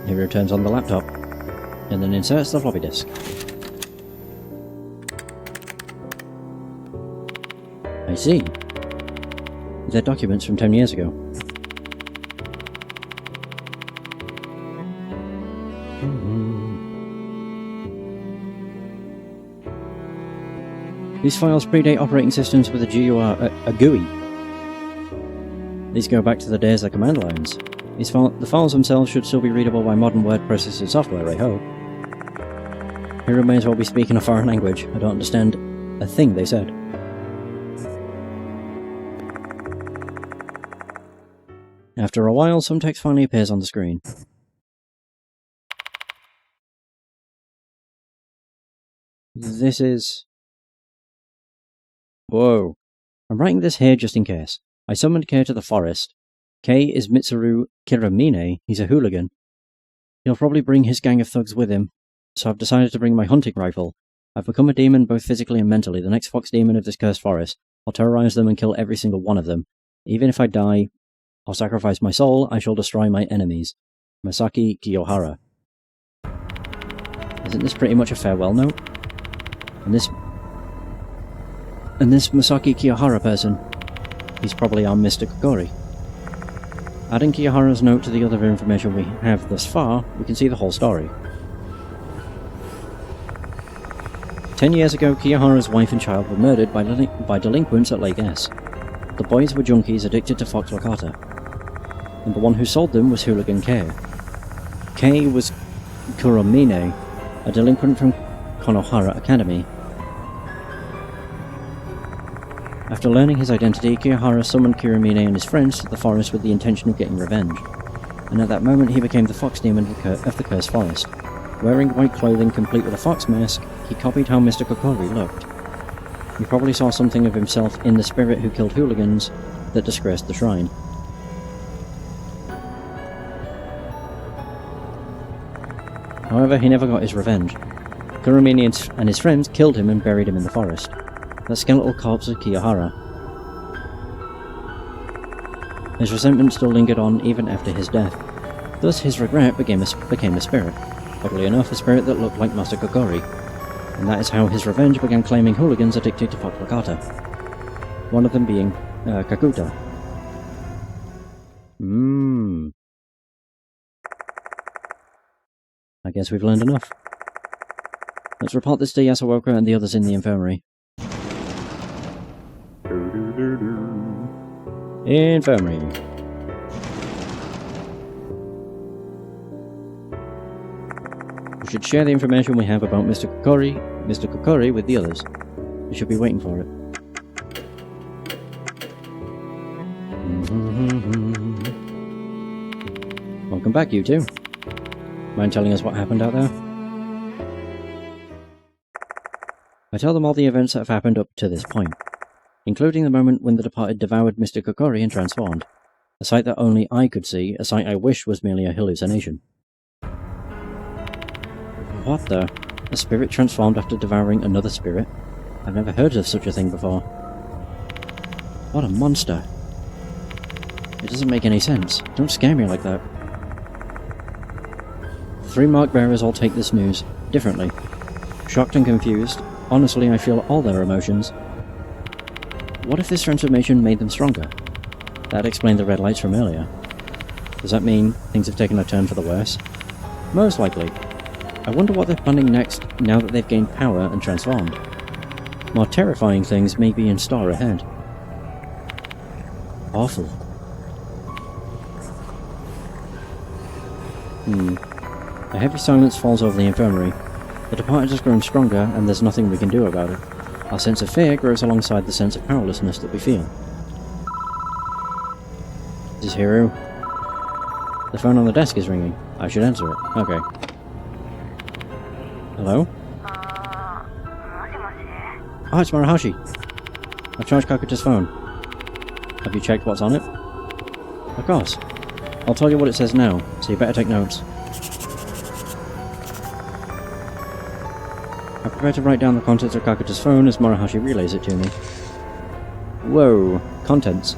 Hero turns on the laptop, and then inserts the floppy disk. I see. They're documents from 10 years ago. These files predate operating systems with a GUI. These go back to the days of command lines. The files themselves should still be readable by modern word processing software, I hope. Hero may as well be speaking a foreign language. I don't understand a thing they said. After a while, some text finally appears on the screen. This is... Whoa. I'm writing this here just in case. I summoned K to the forest. K is Mitsuru Kiramine. He's a hooligan. He'll probably bring his gang of thugs with him, so I've decided to bring my hunting rifle. I've become a demon both physically and mentally, the next fox demon of this cursed forest. I'll terrorize them and kill every single one of them. Even if I die, or sacrifice my soul, I shall destroy my enemies. Masaki Kiyohara. Isn't this pretty much a farewell note? And this Masaki Kiyohara person, he's probably our Mr. Kokori. Adding Kiyohara's note to the other information we have thus far, we can see the whole story. 10 years ago, Kiyohara's wife and child were murdered by delinquents at Lake S. The boys were junkies addicted to Fox Wakata, and the one who sold them was Hooligan K. K was Kuramine, a delinquent from Konohara Academy. After learning his identity, Kiyahara summoned Kuramine and his friends to the forest with the intention of getting revenge. And at that moment he became the fox demon of the Cursed Forest. Wearing white clothing complete with a fox mask, he copied how Mr. Kokori looked. He probably saw something of himself in the spirit who killed hooligans that disgraced the shrine. However, he never got his revenge. Kuramine and his friends killed him and buried him in the forest. The skeletal corpse of Kiyahara. His resentment still lingered on even after his death. Thus his regret became a spirit. Oddly enough, a spirit that looked like Master Kokori. And that is how his revenge began claiming hooligans addicted to Fox Lakata. One of them being Kakuta. I guess we've learned enough. Let's report this to Yasuoka and the others in the infirmary. Infirmary. We should share the information we have about Mr. Kokori with the others. We should be waiting for it. Welcome back, you two. Mind telling us what happened out there? I tell them all the events that have happened up to this point, including the moment when the departed devoured Mr. Kokori and transformed. A sight that only I could see, a sight I wish was merely a hallucination. What the? A spirit transformed after devouring another spirit? I've never heard of such a thing before. What a monster. It doesn't make any sense. Don't scare me like that. The 3 mark bearers all take this news differently. Shocked and confused. Honestly, I feel all their emotions. What if this transformation made them stronger? That explained the red lights from earlier. Does that mean things have taken a turn for the worse? Most likely. I wonder what they're planning next now that they've gained power and transformed. More terrifying things may be in store ahead. Awful. A heavy silence falls over the infirmary. The departed has grown stronger, and there's nothing we can do about it. Our sense of fear grows alongside the sense of powerlessness that we feel. This is Hiro. The phone on the desk is ringing. I should answer it. Okay. Hello? Oh, it's Marahashi. I've charged Kakuta's phone. Have you checked what's on it? Of course. I'll tell you what it says now, so you better take notes. I prepare to write down the contents of Kakuta's phone as Marahashi relays it to me. Whoa, contents.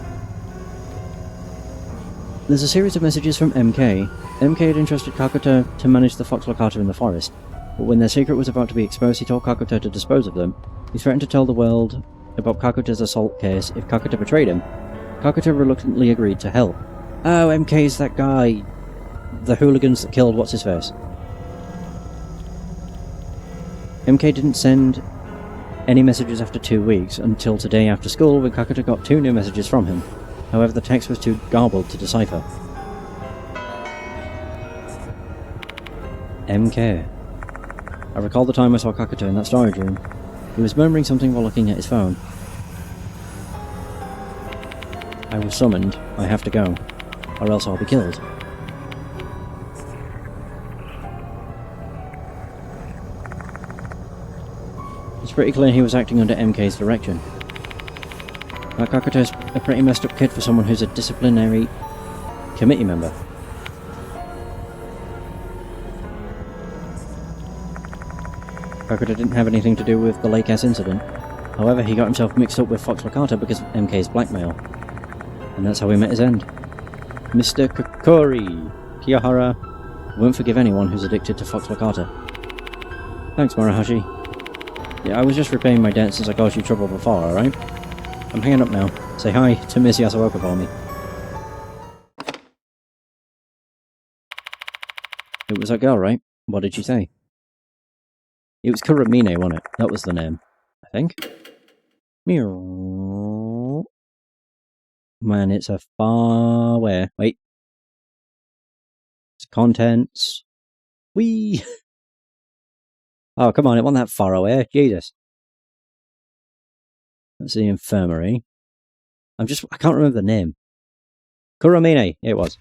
There's a series of messages from MK. MK had entrusted Kakuta to manage the Fox Lakata in the forest, but when their secret was about to be exposed, he told Kakuta to dispose of them. He threatened to tell the world about Kakuta's assault case if Kakuta betrayed him. Kakuta reluctantly agreed to help. Oh, MK's that guy. The hooligans that killed what's-his-face. MK didn't send any messages after 2 weeks, until today after school when Kakuta got 2 new messages from him. However, the text was too garbled to decipher. MK. I recall the time I saw Kakuta in that storage room. He was murmuring something while looking at his phone. I was summoned. I have to go, or else I'll be killed. It's pretty clear he was acting under MK's direction. That Kakuta's a pretty messed up kid for someone who's a disciplinary committee member. Kakuta didn't have anything to do with the Lake S incident. However, he got himself mixed up with Fox Lakata because of MK's blackmail. And that's how he met his end. Mr. Kokori! Kiyahara won't forgive anyone who's addicted to Fox Lakata. Thanks, Marahashi. Yeah, I was just repaying my debt since I caused you trouble before, alright? I'm hanging up now. Say hi to Miss Yasuoka for me. It was that girl, right? What did she say? It was Kuramine, wasn't it? That was the name, I think. Meow. Man, it's a far way. Wait. It's contents. Whee! Oh, come on, it wasn't that far away. Jesus. That's the infirmary. I can't remember the name. Kuramine, it was.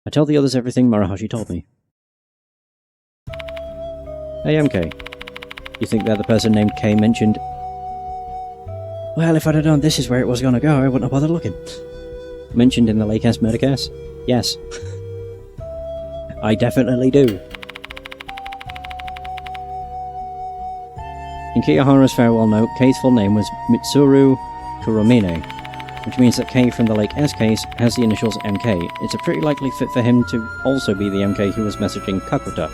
I tell the others everything Marahashi told me. Hey, MK. You think they're the person named K mentioned? Well, if I'd have known this is where it was going to go, I wouldn't have bothered looking. Mentioned in the Lake S murder case? Yes. I definitely do. In Kiyahara's farewell note, K's full name was Mitsuru Kuramine, which means that K from the Lake S case has the initials MK. It's a pretty likely fit for him to also be the MK who was messaging Kakuta.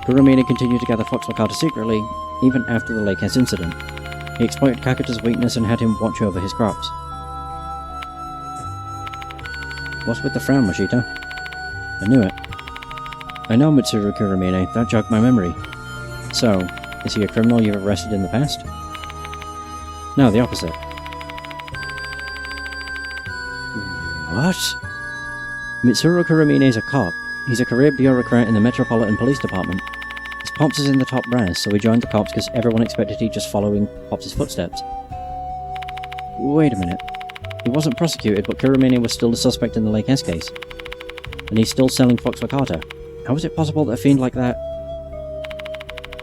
Kuramine continued to gather Fox Wakata secretly, even after the Lake S incident. He exploited Kakuta's weakness and had him watch over his crops. What's with the frown, Mashita? I knew it. I know Mitsuru Kuramine, that jogged my memory. So, is he a criminal you've arrested in the past? No, the opposite. What? Mitsuru Kuramine is a cop. He's a career bureaucrat in the Metropolitan Police Department. His pops is in the top brass, so he joined the cops because everyone expected he'd just follow in Pops' footsteps. Wait a minute. He wasn't prosecuted, but Kuramine was still the suspect in the Lake S case. And he's still selling Fox Wakata. How is it possible that a fiend like that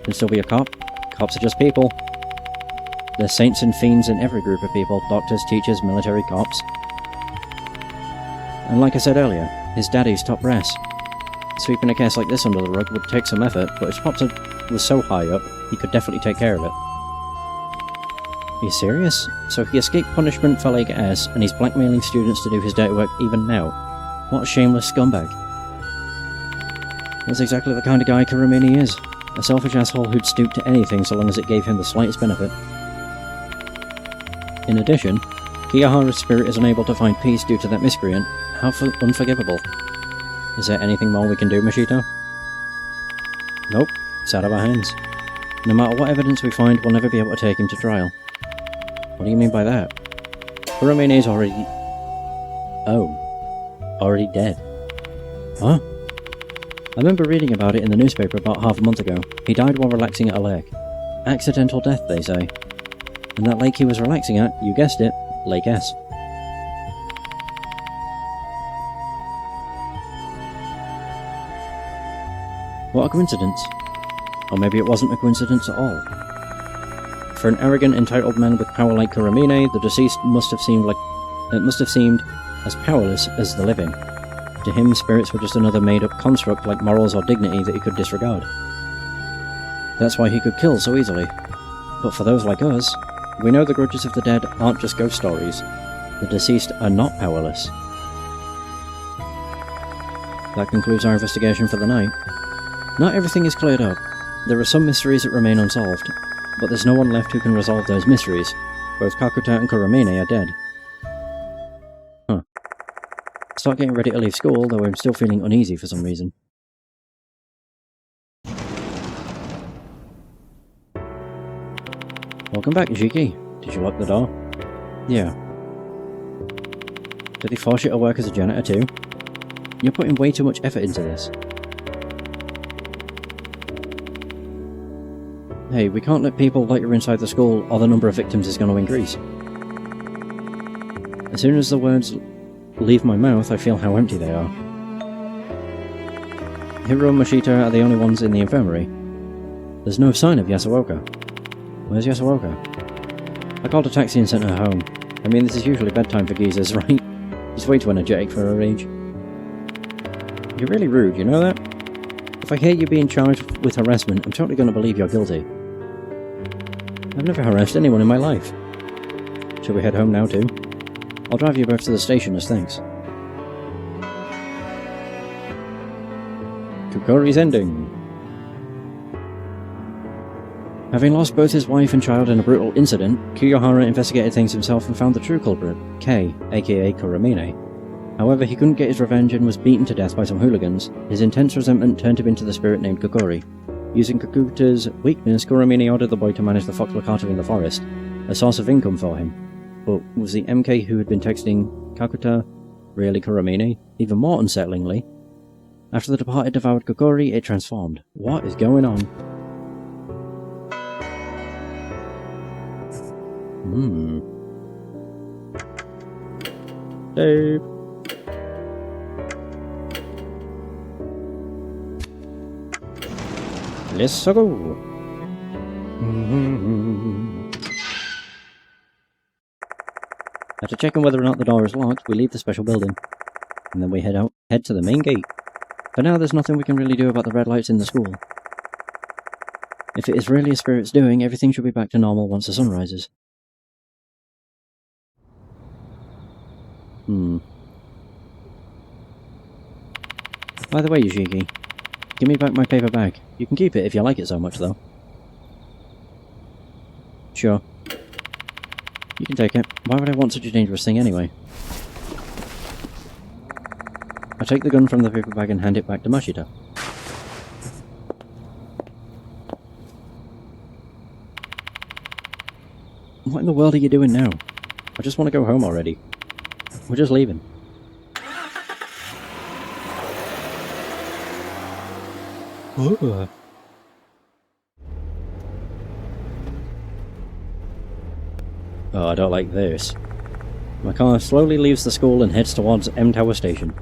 can still be a cop? Cops are just people. There's saints and fiends in every group of people. Doctors, teachers, military, cops. And like I said earlier, his daddy's top brass. Sweeping a case like this under the rug would take some effort, but his pops was so high up, he could definitely take care of it. Are you serious? So he escaped punishment for Lake S, and he's blackmailing students to do his dirty work even now. What a shameless scumbag. That's exactly the kind of guy Kuramine is. A selfish asshole who'd stoop to anything so long as it gave him the slightest benefit. In addition, Kiyahara's spirit is unable to find peace due to that miscreant. How unforgivable. Is there anything more we can do, Mashita? Nope, it's out of our hands. No matter what evidence we find, we'll never be able to take him to trial. What do you mean by that? Kuramine is already... Oh. Already dead. Huh? I remember reading about it in the newspaper about half a month ago. He died while relaxing at a lake. Accidental death, they say. And that lake he was relaxing at, you guessed it, Lake S. What a coincidence. Or maybe it wasn't a coincidence at all. For an arrogant, entitled man with power like Kuramine, the deceased must have seemed as powerless as the living. To him, spirits were just another made-up construct like morals or dignity that he could disregard. That's why he could kill so easily. But for those like us, we know the grudges of the dead aren't just ghost stories. The deceased are not powerless. That concludes our investigation for the night. Not everything is cleared up. There are some mysteries that remain unsolved, but there's no one left who can resolve those mysteries. Both Kakuta and Kuramine are dead. Huh. Start getting ready to leave school, though I'm still feeling uneasy for some reason. Welcome back, Ishiki. Did you lock the door? Yeah. Did they force you to work as a janitor too? You're putting way too much effort into this. Hey, we can't let people let you inside the school or the number of victims is going to increase. As soon as the words leave my mouth, I feel how empty they are. Hiro and Mashita are the only ones in the infirmary. There's no sign of Yasuoka. Where's Yasuoka? I called a taxi and sent her home. I mean, this is usually bedtime for geezers, right? She's way too energetic for her age. You're really rude, you know that? If I hear you being charged with harassment, I'm totally going to believe you're guilty. I've never harassed anyone in my life. Shall we head home now too? I'll drive you both to the station as thanks. Kokori's ending. Having lost both his wife and child in a brutal incident, Kiyahara investigated things himself and found the true culprit, Kei, aka Kuramine. However, he couldn't get his revenge and was beaten to death by some hooligans. His intense resentment turned him into the spirit named Kokori. Using Kakuta's weakness, Kuramine ordered the boy to manage the Fox Wakata in the forest, a source of income for him. But was the MK who had been texting Kakuta really Kuramine? Even more unsettlingly, after the departed devoured Kokori, it transformed. What is going on? Dave. Let's go. After checking whether or not the door is locked, we leave the special building. And then we head to the main gate. For now, there's nothing we can really do about the red lights in the school. If it is really a spirit's doing, everything should be back to normal once the sun rises. By the way, Yoshiki, give me back my paper bag. You can keep it if you like it so much, though. Sure. You can take it. Why would I want such a dangerous thing anyway? I take the gun from the paper bag and hand it back to Mashita. What in the world are you doing now? I just want to go home already. We're just leaving. Ooh. Oh, I don't like this. My car slowly leaves the school and heads towards M Tower Station.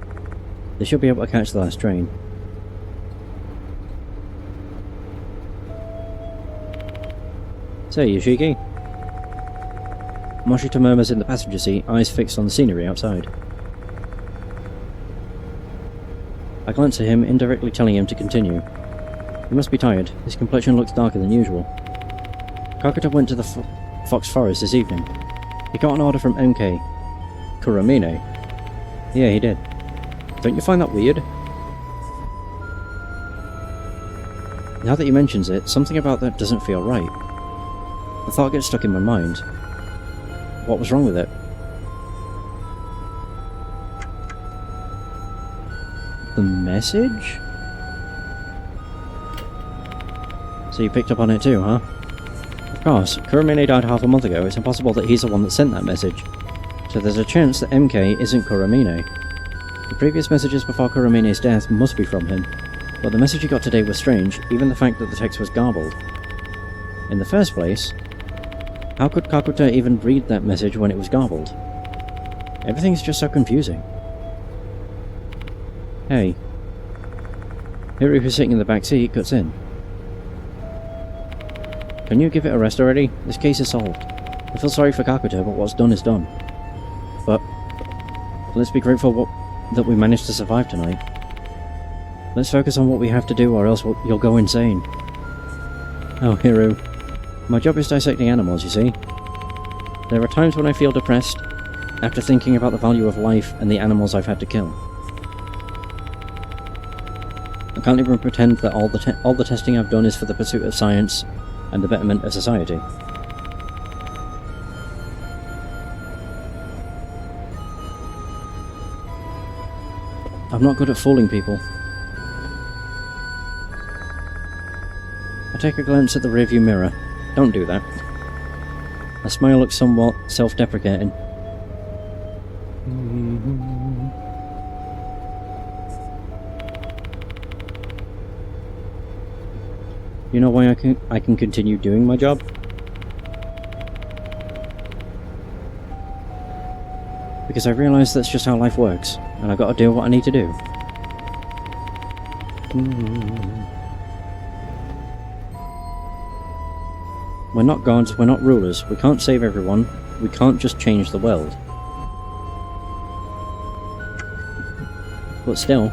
They should be able to catch the last train. Say, Yoshiki. Mashita murmurs in the passenger seat, eyes fixed on the scenery outside. I glance at him, indirectly telling him to continue. He must be tired. His complexion looks darker than usual. Kakuta went to the Fox Forest this evening. He got an order from MK. Kuramine. Yeah, he did. Don't you find that weird? Now that he mentions it, something about that doesn't feel right. The thought gets stuck in my mind. What was wrong with it? The message? So you picked up on it too, huh? Of course, Kuramine died half a month ago. It's impossible that he's the one that sent that message. So there's a chance that MK isn't Kuramine. The previous messages before Kuramine's death must be from him. But the message he got today was strange, even the fact that the text was garbled. In the first place, how could Kakuta even read that message when it was garbled? Everything's just so confusing. Hey. Hiru, who's sitting in the back seat, cuts in. Can you give it a rest already? This case is solved. I feel sorry for Kakuta, but what's done is done. But let's be grateful that we managed to survive tonight. Let's focus on what we have to do, or else you'll go insane. Oh, Hiru. My job is dissecting animals, you see. There are times when I feel depressed, after thinking about the value of life and the animals I've had to kill. I can't even pretend that all the testing I've done is for the pursuit of science and the betterment of society. I'm not good at fooling people. I take a glance at the rearview mirror. Don't do that. My smile looks somewhat self-deprecating. You know why I can continue doing my job? Because I realise that's just how life works, and I gotta do what I need to do. We're not gods, we're not rulers, we can't save everyone, we can't just change the world. But still.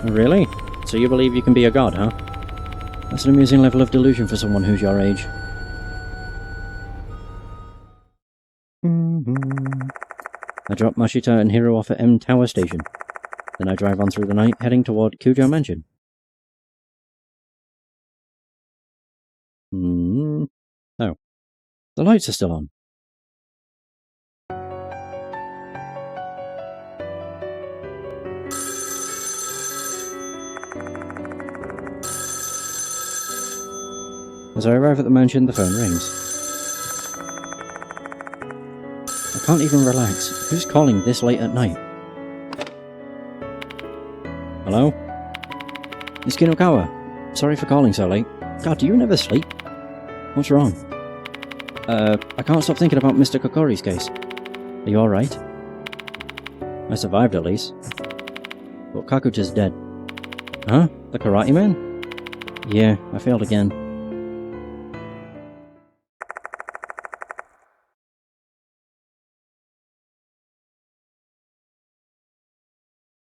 Really? So you believe you can be a god, huh? That's an amusing level of delusion for someone who's your age. I drop Mashita and Hiro off at M Tower Station. Then I drive on through the night, heading toward Kujo Mansion. Oh. The lights are still on. As I arrive at the mansion, the phone rings. I can't even relax. Who's calling this late at night? Hello? It's Kinukawa. Sorry for calling so late. God, do you never sleep? What's wrong? I can't stop thinking about Mr. Kokori's case. Are you alright? I survived at least. But Kakuta's dead. Huh? The karate man? Yeah, I failed again.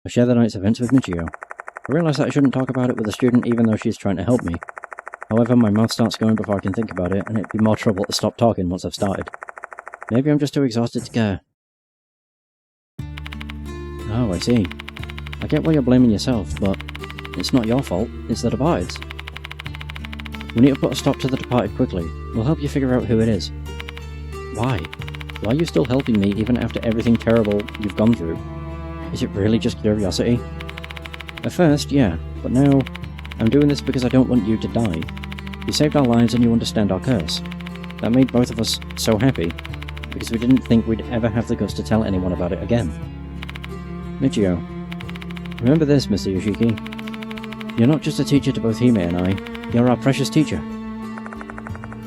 I share the night's events with Michio. I realise that I shouldn't talk about it with a student even though she's trying to help me. However, my mouth starts going before I can think about it, and it'd be more trouble to stop talking once I've started. Maybe I'm just too exhausted to care. Oh, I see. I get why you're blaming yourself, but it's not your fault, it's the Departed's. We need to put a stop to the Departed quickly. We'll help you figure out who it is. Why? Why are you still helping me even after everything terrible you've gone through? Is it really just curiosity? At first, yeah, but now, I'm doing this because I don't want you to die. You saved our lives and you understand our curse. That made both of us so happy, because we didn't think we'd ever have the guts to tell anyone about it again. Michio, remember this, Mr. Yoshiki. You're not just a teacher to both Hime and I, you're our precious teacher.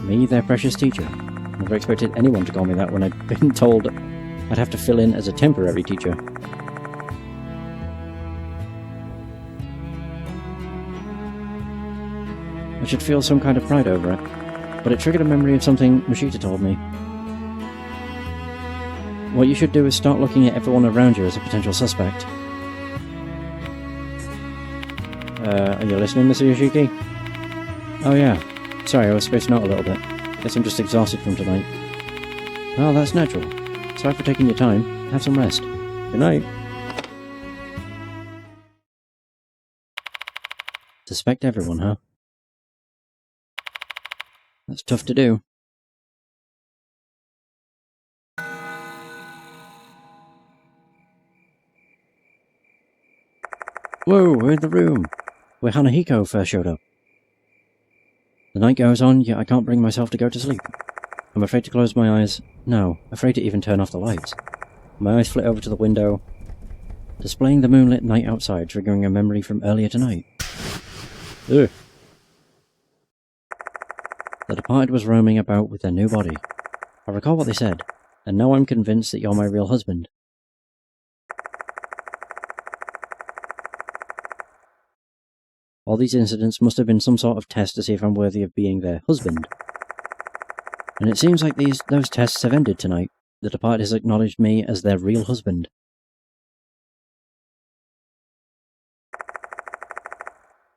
Me, their precious teacher. Never expected anyone to call me that when I'd been told I'd have to fill in as a temporary teacher. I should feel some kind of pride over it, but it triggered a memory of something Mashita told me. What you should do is start looking at everyone around you as a potential suspect. Are you listening, Mr. Yoshiki? Oh yeah. Sorry, I was spacing out a little bit. Guess I'm just exhausted from tonight. Well, that's natural. Sorry for taking your time. Have some rest. Good night. Suspect everyone, huh? That's tough to do. Whoa, we're in the room where Hanahiko first showed up. The night goes on, yet I can't bring myself to go to sleep. I'm afraid to close my eyes. No, afraid to even turn off the lights. My eyes flit over to the window, displaying the moonlit night outside, triggering a memory from earlier tonight. Ugh. The Departed was roaming about with their new body. I recall what they said, and now I'm convinced that you're my real husband. All these incidents must have been some sort of test to see if I'm worthy of being their husband. And it seems like those tests have ended tonight. The Departed has acknowledged me as their real husband.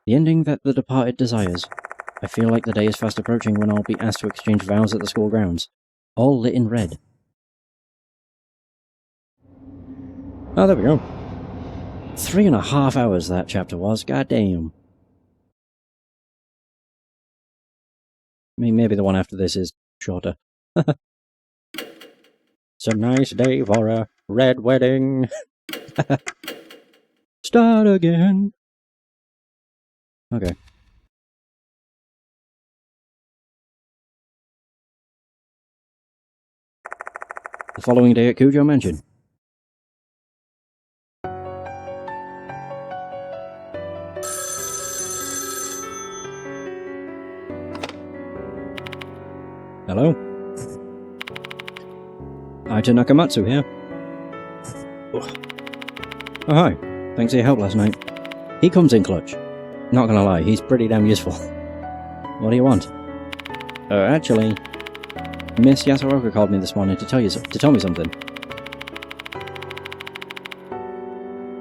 The ending that the Departed desires. I feel like the day is fast approaching when I'll be asked to exchange vows at the school grounds, all lit in red. Oh, there we go. 3.5 hours that chapter was, goddamn. I mean, maybe the one after this is shorter. It's a nice day for a red wedding. Start again. Okay. The following day at Kujo Mansion. Hello? Aita Nakamatsu here. Oh hi, thanks for your help last night. He comes in clutch. Not gonna lie, he's pretty damn useful. What do you want? Actually, Miss Yasuoka called me this morning to tell me something.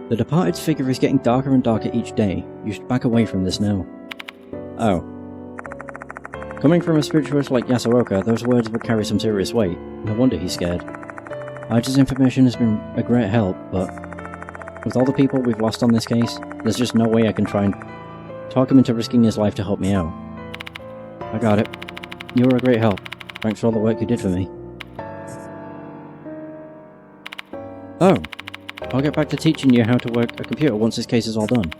The Departed's figure is getting darker and darker each day. You should back away from this now. Oh. Coming from a spiritualist like Yasuoka, those words would carry some serious weight. No wonder he's scared. Aita's information has been a great help, but with all the people we've lost on this case, there's just no way I can try and talk him into risking his life to help me out. I got it. You were a great help. Thanks for all the work you did for me. Oh, I'll get back to teaching you how to work a computer once this case is all done.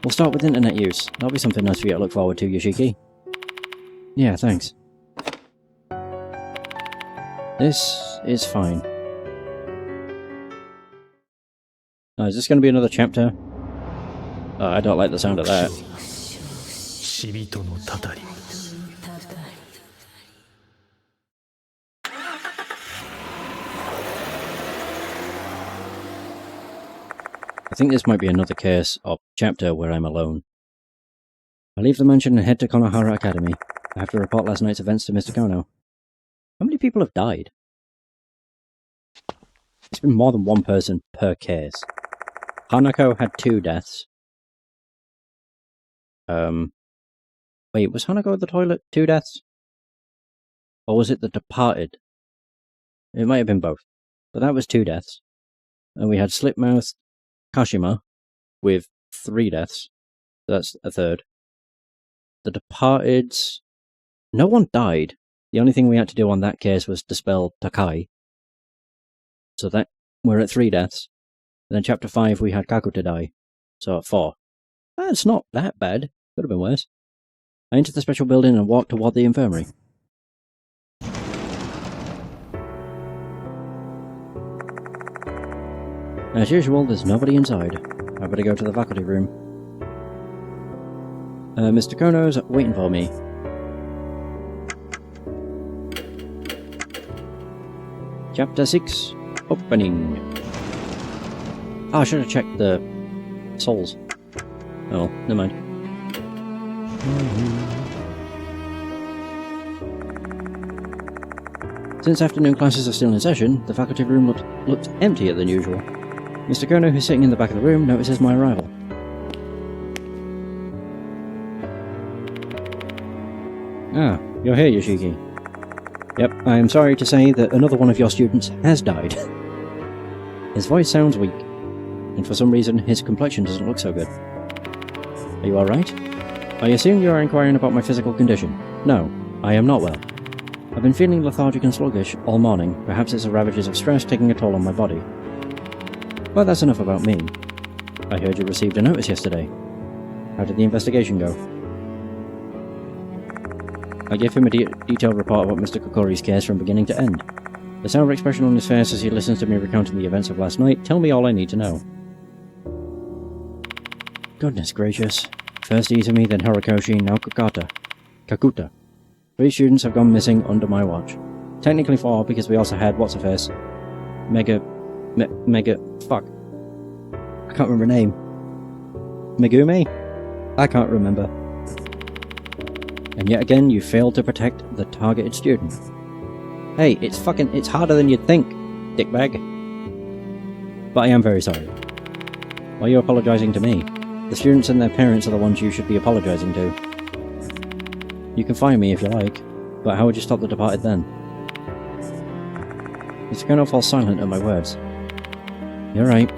We'll start with internet use. That'll be something nice for you to look forward to, Yoshiki. Yeah, thanks. This is fine. Oh, is this going to be another chapter? Oh, I don't like the sound of that. think this might be another case or chapter where I'm alone. I leave the mansion and head to Konohara Academy. I have to report last night's events to Mr. Kono. How many people have died? It's been more than one person per case. Hanako had 2 deaths. Wait, was Hanako at the toilet 2 deaths? Or was it The Departed? It might have been both. But that was 2 deaths. And we had Slipmouth Kashima with 3 deaths. That's a third. The Departed's... No one died. The only thing we had to do on that case was dispel Takai. So that we're at 3 deaths. And then chapter 5 we had Kakuta die. So at 4. That's not that bad. Could have been worse. I entered the special building and walked toward the infirmary. As usual, there's nobody inside. I better go to the faculty room. Mr. Kono's waiting for me. Chapter 6, Opening. Oh, I should have checked the souls. Oh, never mind. Since afternoon classes are still in session, the faculty room looked emptier than usual. Mr. Kono, who's sitting in the back of the room, notices my arrival. Ah, you're here, Yoshiki. Yep, I am sorry to say that another one of your students has died. His voice sounds weak, and for some reason his complexion doesn't look so good. Are you alright? I assume you are inquiring about my physical condition. No, I am not well. I've been feeling lethargic and sluggish all morning. Perhaps it's the ravages of stress taking a toll on my body. Well, that's enough about me. I heard you received a notice yesterday. How did the investigation go? I gave him a detailed report about Mr. Kokori's case from beginning to end. The sour expression on his face as he listens to me recounting the events of last night tell me all I need to know. Goodness gracious. First Izumi, then Horikoshi, now Kakuta. 3 students have gone missing under my watch. Technically 4, because we also had what's-her-face. Fuck. I can't remember her name. Megumi? I can't remember. And yet again, you failed to protect the targeted student. Hey, it's harder than you'd think, dickbag. But I am very sorry. Why are you apologising to me? The students and their parents are the ones you should be apologising to. You can fire me if you like, but how would you stop the Departed then? Mr. Kono falls silent at my words. You're right.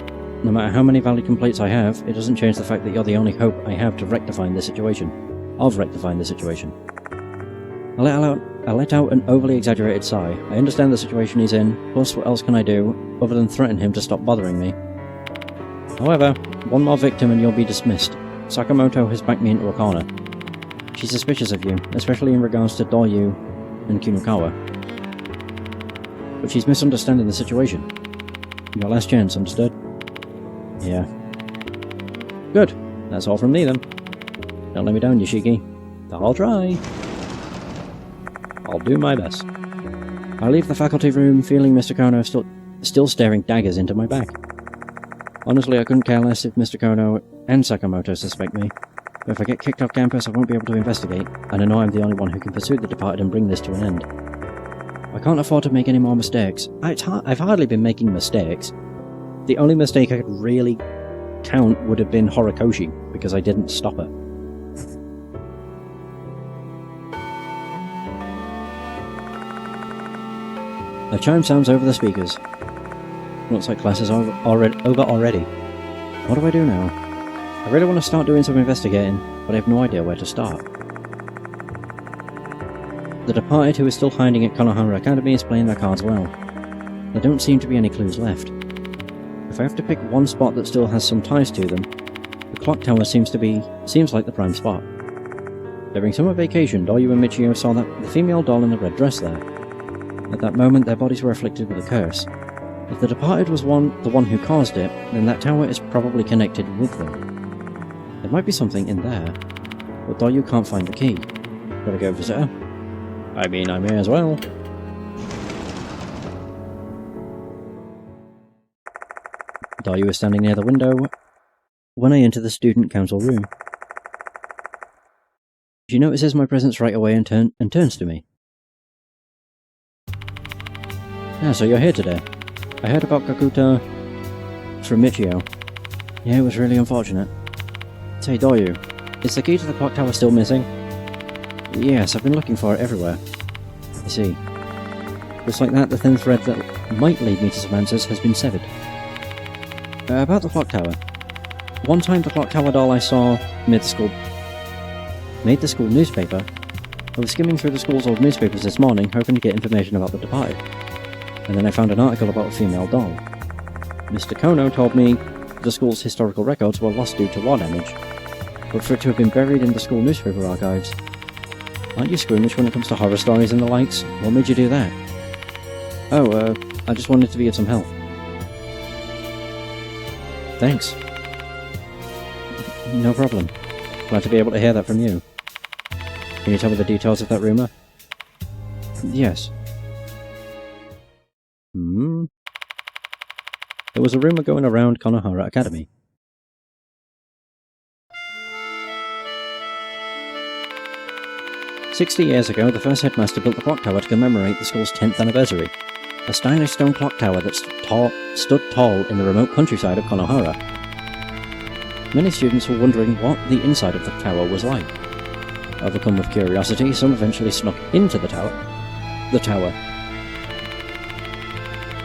No matter how many valid complaints I have, it doesn't change the fact that you're the only hope I have to rectifying this situation. I let out an overly exaggerated sigh. I understand the situation he's in, plus what else can I do, other than threaten him to stop bothering me? However, one more victim and you'll be dismissed. Sakamoto has backed me into a corner. She's suspicious of you, especially in regards to Doryu and Kinukawa. But she's misunderstanding the situation. Your last chance, understood? Yeah. Good. That's all from me then. Don't let me down, Yoshiki. I'll try. I'll do my best. I leave the faculty room feeling Mr. Kono still staring daggers into my back. Honestly, I couldn't care less if Mr. Kono and Sakamoto suspect me. But if I get kicked off campus, I won't be able to investigate, and I know I'm the only one who can pursue the Departed and bring this to an end. I can't afford to make any more mistakes. I've hardly been making mistakes. The only mistake I could really count would have been Horikoshi, because I didn't stop her. A chime sounds over the speakers. Looks like class is over already. What do I do now? I really want to start doing some investigating, but I have no idea where to start. The Departed, who is still hiding at Konohara Academy, is playing their cards well. There don't seem to be any clues left. If I have to pick one spot that still has some ties to them, the clock tower seems like the prime spot. During summer vacation, Doryu and Michio saw the female doll in the red dress there. At that moment, their bodies were afflicted with a curse. If the Departed was the one who caused it, then that tower is probably connected with them. There might be something in there, but Doryu can't find the key. Gotta go visit her. I mean, I may as well. Doryu is standing near the window, when I enter the student council room. She notices my presence right away and turns to me. Ah, so you're here today. I heard about Kakuta from Michio. Yeah, it was really unfortunate. Say, Doyu, is the key to the clock tower still missing? Yes, I've been looking for it everywhere. I see. Just like that, the thin thread that might lead me to some answers has been severed. About the clock tower. One time the clock tower doll I saw made the school newspaper. I was skimming through the school's old newspapers this morning, hoping to get information about the departed. And then I found an article about a female doll. Mr. Kono told me the school's historical records were lost due to war damage, but for it to have been buried in the school newspaper archives. Aren't you squeamish when it comes to horror stories and the likes? What made you do that? Oh, I just wanted to be of some help. Thanks. No problem. Glad to be able to hear that from you. Can you tell me the details of that rumour? Yes. There was a rumour going around Konohara Academy. "60 years ago, the first headmaster built the clock tower to commemorate the school's 10th anniversary. A stylish stone clock tower that stood tall in the remote countryside of Konohara. Many students were wondering what the inside of the tower was like. Overcome with curiosity, some eventually snuck into the tower.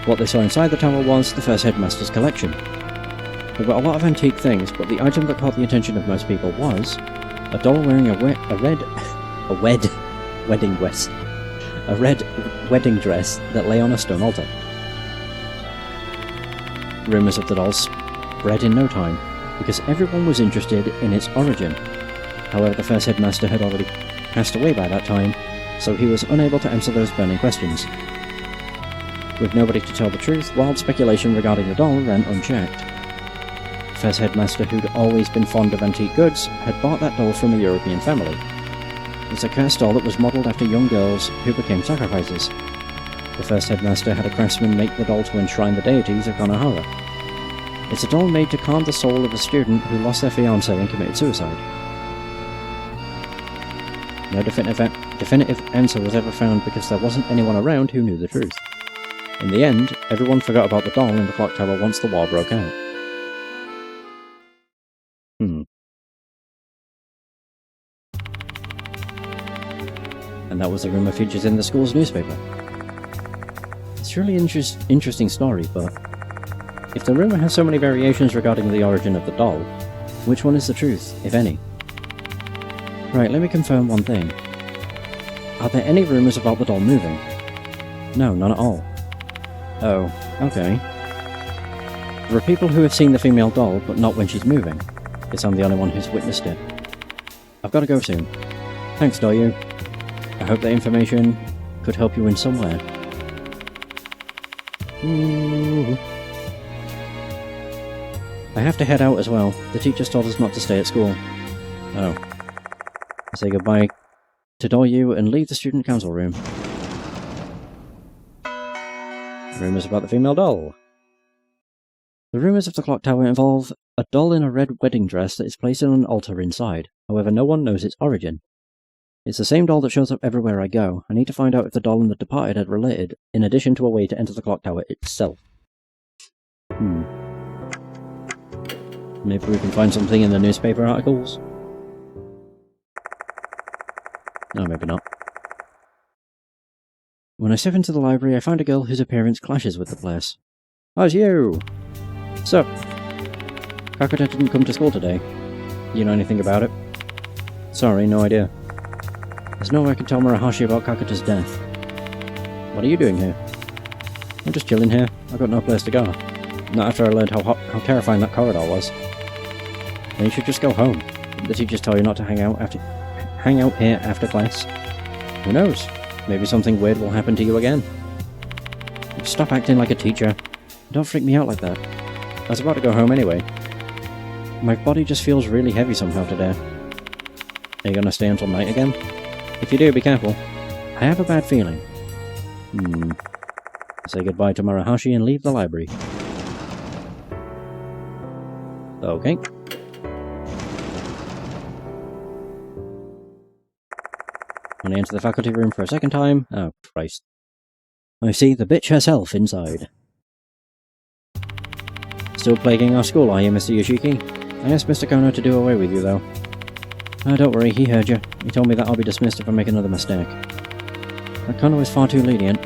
What they saw inside the tower was the first headmaster's collection. There were a lot of antique things, but the item that caught the attention of most people was a doll wearing a red wedding dress that lay on a stone altar. Rumours of the doll spread in no time, because everyone was interested in its origin. However, the first headmaster had already passed away by that time, so he was unable to answer those burning questions. With nobody to tell the truth, wild speculation regarding the doll ran unchecked. The first headmaster, who'd always been fond of antique goods, had bought that doll from a European family. It's a cursed doll that was modelled after young girls who became sacrifices. The first headmaster had a craftsman make the doll to enshrine the deities of Konohara. It's a doll made to calm the soul of a student who lost their fiancé and committed suicide. No definitive answer was ever found because there wasn't anyone around who knew the truth. In the end, everyone forgot about the doll in the clock tower once the war broke out. And that was the rumour featured in the school's newspaper. It's a really interesting story, but if the rumour has so many variations regarding the origin of the doll, which one is the truth, if any? Right, let me confirm one thing. Are there any rumours about the doll moving? No, none at all. Oh, okay. There are people who have seen the female doll, but not when she's moving. Guess I'm the only one who's witnessed it. I've got to go soon. Thanks, Doyu. I hope that information could help you in some way. Ooh. I have to head out as well. The teachers told us not to stay at school. Oh. I say goodbye to Doyu and leave the student council room. Rumours about the female doll. The rumours of the clock tower involve a doll in a red wedding dress that is placed on an altar inside. However, no one knows its origin. It's the same doll that shows up everywhere I go. I need to find out if the doll and the departed are related, in addition to a way to enter the clock tower itself. Maybe we can find something in the newspaper articles? No, maybe not. When I step into the library, I find a girl whose appearance clashes with the place. Oh, it's you! Sup? Kakuta didn't come to school today. You know anything about it? Sorry, no idea. There's no way I can tell Murahashi about Kakuta's death. What are you doing here? I'm just chilling here. I've got no place to go. Not after I learned how terrifying that corridor was. Then you should just go home. Did the teachers tell you not to hang out here after class? Who knows? Maybe something weird will happen to you again. Stop acting like a teacher. Don't freak me out like that. I was about to go home anyway. My body just feels really heavy somehow today. Are you gonna stay until night again? If you do, be careful. I have a bad feeling. Say goodbye to Murahashi and leave the library. Okay. I enter the faculty room for a second time. Oh, Christ. I see the bitch herself inside. Still plaguing our school, are you, Mr. Yoshiki? I asked Mr. Kono to do away with you, though. Don't worry, he heard you. He told me that I'll be dismissed if I make another mistake. But Kono is far too lenient.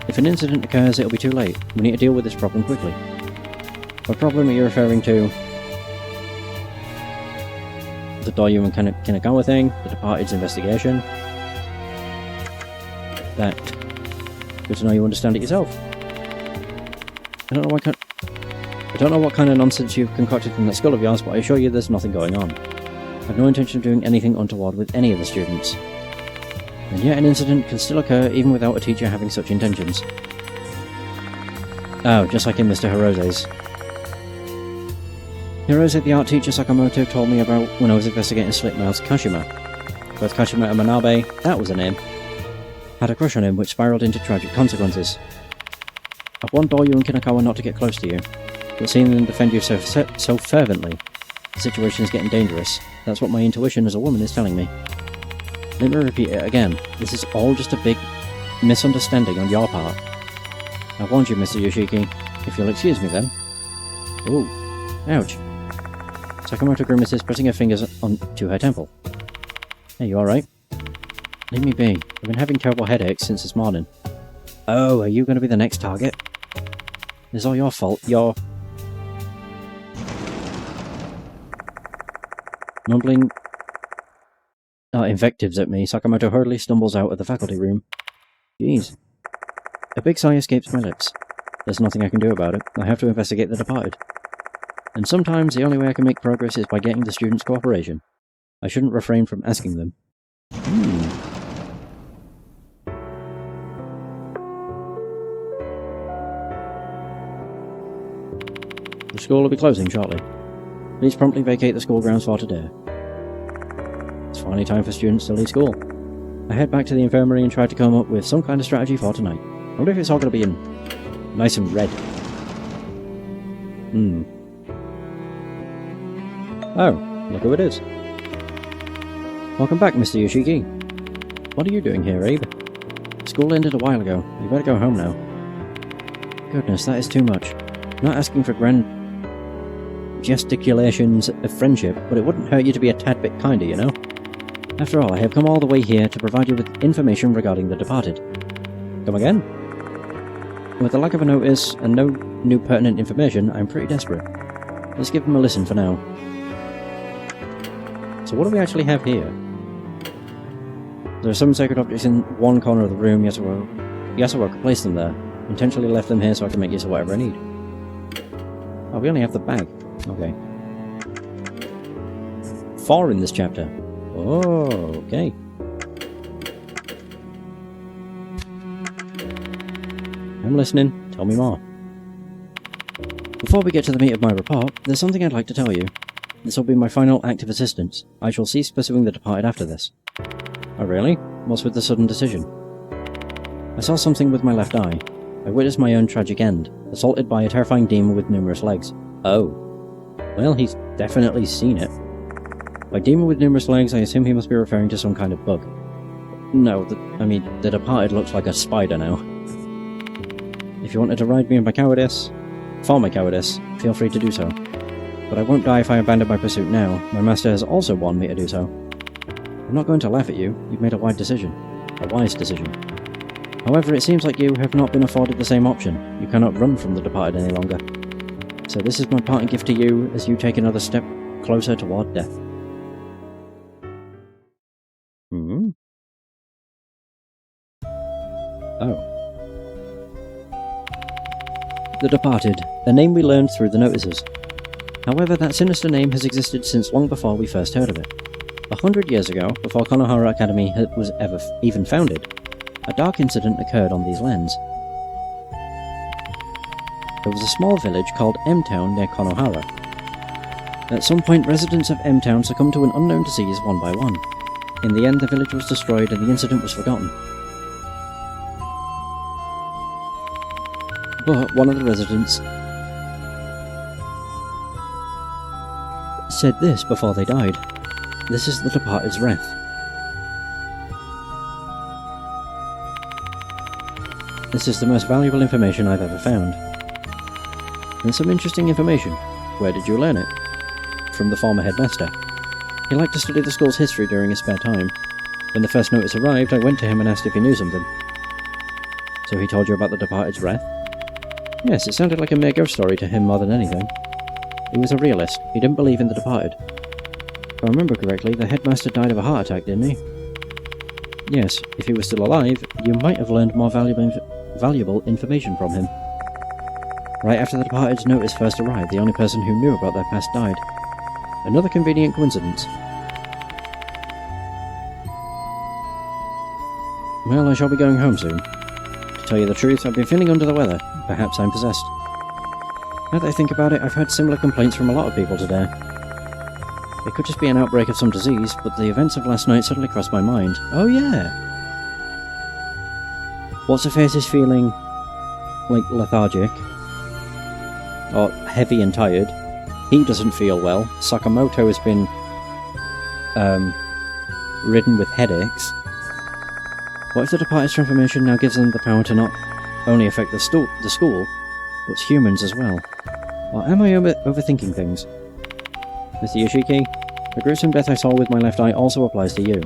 If an incident occurs, it'll be too late. We need to deal with this problem quickly. What problem are you referring to? The Doyu and Kinagawa thing? The Departed's investigation? That... Good to know you understand it yourself. I don't know what kind of nonsense you've concocted in that skull of yours, but I assure you there's nothing going on. I have no intention of doing anything untoward with any of the students. And yet an incident can still occur even without a teacher having such intentions. Oh, just like in Mr. Hirose's. Hirose, the art teacher Sakamoto told me about when I was investigating Slipmouth's Kashima. Both Kashima and Manabe, that was a name, had a crush on him which spiraled into tragic consequences. I've warned Doyu and Kinakawa not to get close to you, but seeing them defend you so fervently, the situation is getting dangerous. That's what my intuition as a woman is telling me. Let me repeat it again. This is all just a big misunderstanding on your part. I warned you, Mr. Yoshiki. If you'll excuse me then. Ooh. Ouch. Sakamoto grimaces, pressing her fingers onto her temple. Hey, you alright? Leave me be. I've been having terrible headaches since this morning. Oh, are you going to be the next target? It's all your fault. You're... Mumbling invectives at me, Sakamoto hurriedly stumbles out of the faculty room. Jeez. A big sigh escapes my lips. There's nothing I can do about it. I have to investigate the departed. And sometimes the only way I can make progress is by getting the students' cooperation. I shouldn't refrain from asking them. The school will be closing shortly. Please promptly vacate the school grounds for today. It's finally time for students to leave school. I head back to the infirmary and try to come up with some kind of strategy for tonight. I wonder if it's all going to be in nice and red. Oh, look who it is. Welcome back, Mr. Yoshiki. What are you doing here, Abe? School ended a while ago. You better go home now. Goodness, that is too much. I'm not asking for grand gesticulations of friendship, but it wouldn't hurt you to be a tad bit kinder, you know? After all, I have come all the way here to provide you with information regarding the departed. Come again? With the lack of a notice and no new pertinent information, I'm pretty desperate. Let's give them a listen for now. So what do we actually have here? There are some sacred objects in one corner of the room. Yasuo placed them there. Intentionally left them here so I can make use of whatever I need. Oh, we only have the bag. Okay. 4 in this chapter. Oh, okay. I'm listening. Tell me more. Before we get to the meat of my report, there's something I'd like to tell you. This will be my final act of assistance. I shall cease pursuing the departed after this. Oh really? What's with the sudden decision? I saw something with my left eye. I witnessed my own tragic end, assaulted by a terrifying demon with numerous legs. Oh. Well, he's definitely seen it. By demon with numerous legs, I assume he must be referring to some kind of bug. No, the departed looks like a spider now. If you wanted to ride me in my cowardice, for my cowardice, feel free to do so. But I won't die if I abandon my pursuit now. My master has also warned me to do so. I'm not going to laugh at you. You've made a wise decision. However, it seems like you have not been afforded the same option. You cannot run from the departed any longer. So this is my parting gift to you as you take another step closer toward death. Oh. The Departed, a name we learned through the notices. However, that sinister name has existed since long before we first heard of it. 100 years ago, before Konohara Academy was even founded, a dark incident occurred on these lands. There was a small village called M-Town near Konohara. At some point, residents of M-Town succumbed to an unknown disease one by one. In the end, the village was destroyed and the incident was forgotten. But one of the residents said this before they died. This is the Departed's wrath. This is the most valuable information I've ever found. And some interesting information. Where did you learn it? From the former headmaster. He liked to study the school's history during his spare time. When the first notice arrived, I went to him and asked if he knew something. So he told you about the departed's wrath? Yes, it sounded like a mere ghost story to him more than anything. He was a realist. He didn't believe in the departed. If I remember correctly, the headmaster died of a heart attack, didn't he? Yes, if he was still alive, you might have learned more valuable information from him. Right after the departed's notice first arrived, the only person who knew about their past died. Another convenient coincidence. Well, I shall be going home soon. To tell you the truth, I've been feeling under the weather. Perhaps I'm possessed. Now that I think about it, I've heard similar complaints from a lot of people today. It could just be an outbreak of some disease, but the events of last night suddenly crossed my mind. Oh yeah! What's-her-face is feeling like lethargic, or heavy and tired. He doesn't feel well. Sakamoto has been ridden with headaches. What if the departed's transformation now gives them the power to not only affect the school, but humans as well? Or am I overthinking things? Mr. Yoshiki, the gruesome death I saw with my left eye also applies to you.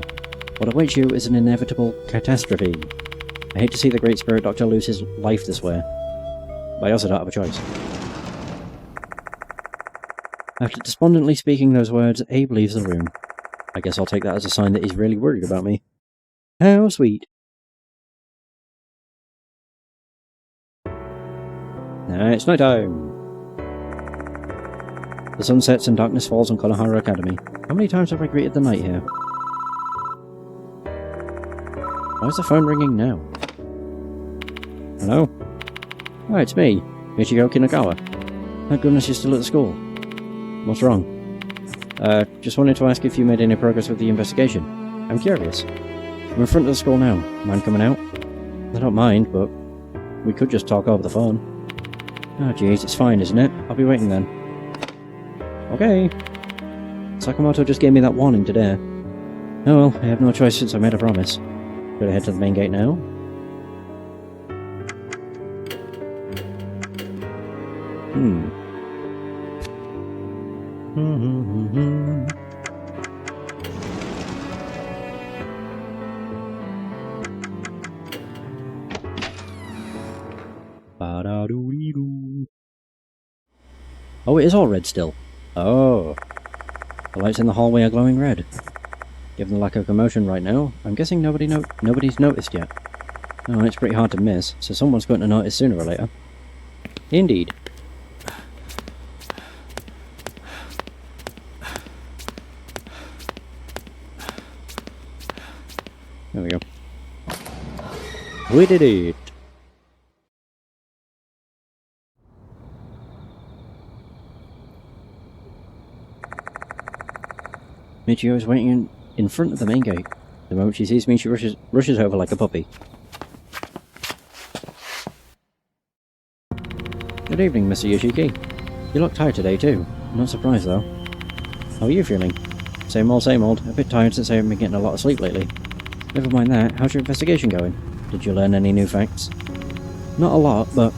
What awaits you is an inevitable catastrophe. I hate to see the great spirit doctor lose his life this way. But I also don't have a choice. After despondently speaking those words, Abe leaves the room. I guess I'll take that as a sign that he's really worried about me. How sweet. Now it's night time. The sun sets and darkness falls on Konohara Academy. How many times have I greeted the night here? Why is the phone ringing now? Hello? Oh, it's me, Michiko Kinagawa. Thank goodness you're still at the school. What's wrong? Just wanted to ask if you made any progress with the investigation. I'm curious. I'm in front of the school now. Mind coming out? I don't mind, but we could just talk over the phone. Oh jeez, it's fine, isn't it? I'll be waiting then. Okay. Sakamoto just gave me that warning today. Oh well, I have no choice since I made a promise. Should I head to the main gate now? Oh, it is all red still. Oh. The lights in the hallway are glowing red. Given the lack of commotion right now, I'm guessing nobody's noticed yet. Oh, it's pretty hard to miss, so someone's going to notice sooner or later. Indeed. There we go. We did it! Michio is waiting in front of the main gate. The moment she sees me, she rushes over like a puppy. Good evening, Mr. Yoshiki. You look tired today too. I'm not surprised though. How are you feeling? Same old, same old. A bit tired since I haven't been getting a lot of sleep lately. Never mind that, how's your investigation going? Did you learn any new facts? Not a lot, but...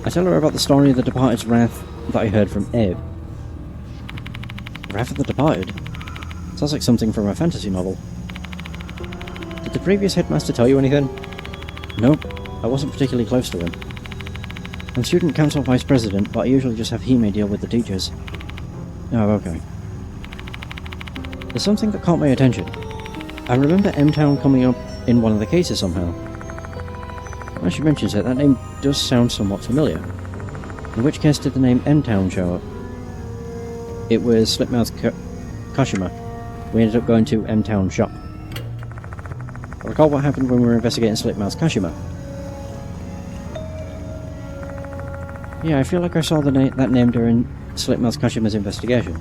I tell her about the story of the departed's wrath that I heard from Abe. Wrath of the Departed? Sounds like something from a fantasy novel. Did the previous headmaster tell you anything? Nope, I wasn't particularly close to him. I'm student council vice president, but I usually just have Hime deal with the teachers. Oh, okay. There's something that caught my attention. I remember M-Town coming up in one of the cases somehow. Now she mentions it, that name does sound somewhat familiar. In which case did the name M-Town show up? It was Slipmouth Kashima. We ended up going to M-Town shop. I recall what happened when we were investigating Slipmouth Kashima. Yeah, I feel like I saw that name during Slipmouth Kashima's investigation.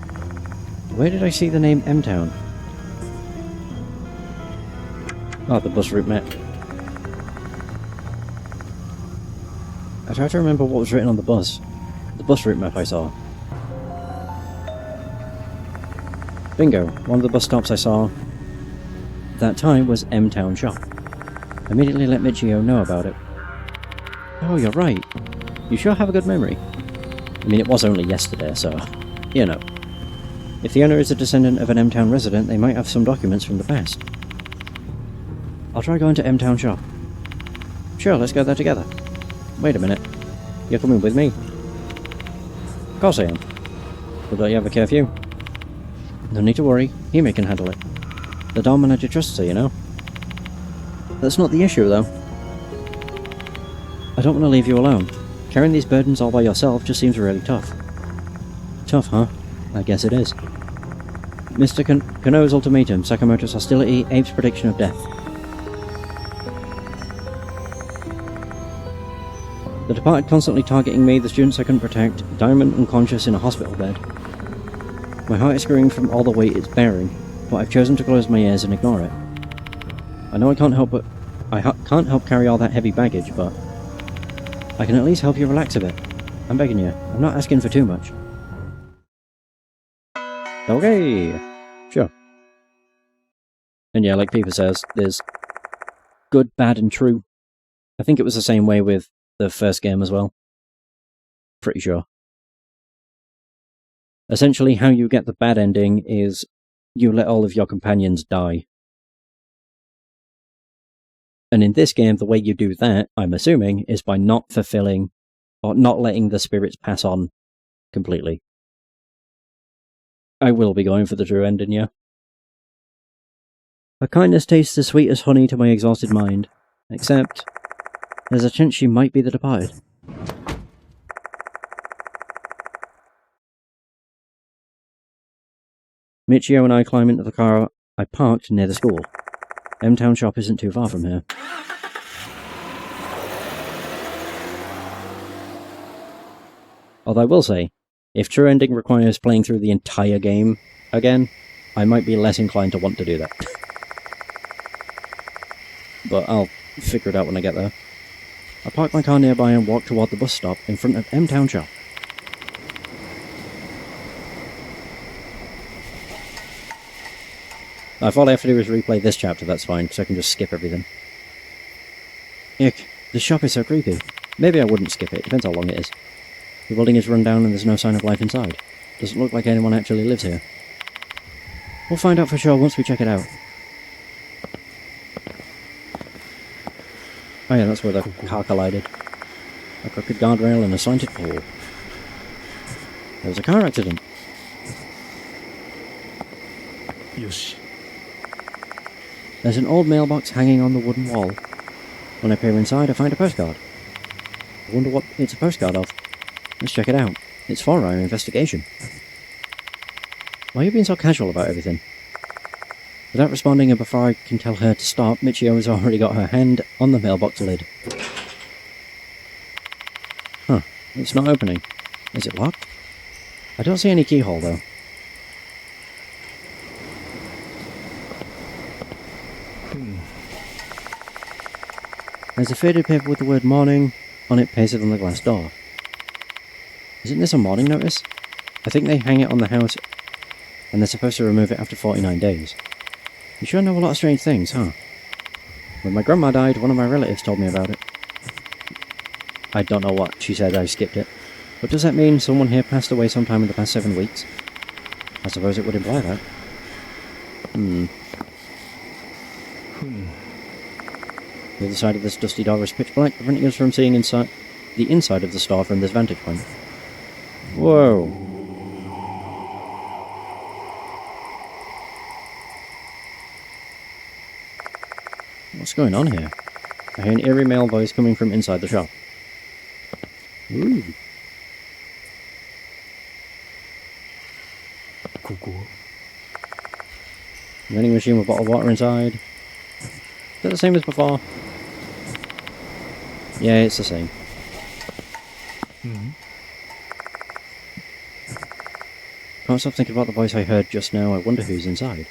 Where did I see the name M-Town? Oh, the bus route map. I try to remember what was written on the bus. The bus route map I saw. Bingo, one of the bus stops I saw that time was M-Town shop. I immediately let Michio know about it. Oh, you're right. You sure have a good memory. I mean, it was only yesterday, so, you know. If the owner is a descendant of an M-Town resident, they might have some documents from the past. I'll try going to M-Town shop. Sure, let's go there together. Wait a minute. You're coming with me? Of course I am. But don't you have a curfew? No need to worry. Hime can handle it. The doll manager trusts her, you know. That's not the issue, though. I don't want to leave you alone. Carrying these burdens all by yourself just seems really tough. Tough, huh? I guess it is. Mr. Kano's ultimatum, Sakamoto's hostility, Abe's prediction of death. The departed constantly targeting me, the students I couldn't protect, Diamond unconscious in a hospital bed. My heart is screaming from all the weight it's bearing, but I've chosen to close my ears and ignore it. I know I can't can't help carry all that heavy baggage, but I can at least help you relax a bit. I'm begging you. I'm not asking for too much. Okay, sure. And yeah, like Peeper says, there's good, bad, and true. I think it was the same way with the first game as well. Pretty sure. Essentially, how you get the bad ending is you let all of your companions die. And in this game, the way you do that, I'm assuming, is by not fulfilling or not letting the spirits pass on completely. I will be going for the true ending, yeah. Her kindness tastes as sweet as honey to my exhausted mind. Except, there's a chance she might be the departed. Michio and I climb into the car I parked near the school. M-Town shop isn't too far from here. Although I will say, if true ending requires playing through the entire game again, I might be less inclined to want to do that. But I'll figure it out when I get there. I park my car nearby and walk toward the bus stop in front of M-Town shop. If all I have to do is replay this chapter, that's fine, so I can just skip everything. Ick, this shop is so creepy. Maybe I wouldn't skip it, depends how long it is. The building is run down and there's no sign of life inside. Doesn't look like anyone actually lives here. We'll find out for sure once we check it out. Oh yeah, that's where the car collided. A crooked guardrail and a slanted pole. There was a car accident. Yoshi. There's an old mailbox hanging on the wooden wall. When I peer inside, I find a postcard. I wonder what it's a postcard of. Let's check it out. It's for our investigation. Why are you being so casual about everything? Without responding and before I can tell her to stop, Michio has already got her hand on the mailbox lid. Huh, it's not opening. Is it locked? I don't see any keyhole though. There's a faded paper with the word morning on it pasted on the glass door. Isn't this a morning notice? I think they hang it on the house and they're supposed to remove it after 49 days. You sure know a lot of strange things, huh? When my grandma died, one of my relatives told me about it. I don't know what she said, I skipped it. But does that mean someone here passed away sometime in the past 7 weeks? I suppose it would imply that. The other side of this dusty door is pitch black, preventing us from seeing the inside of the store from this vantage point. Whoa. What's going on here? I hear an eerie male voice coming from inside the shop. Ooh. Vending machine with bottled water inside. Is that the same as before? Yeah, it's the same. Can't stop thinking about the voice I heard just now. I wonder who's inside.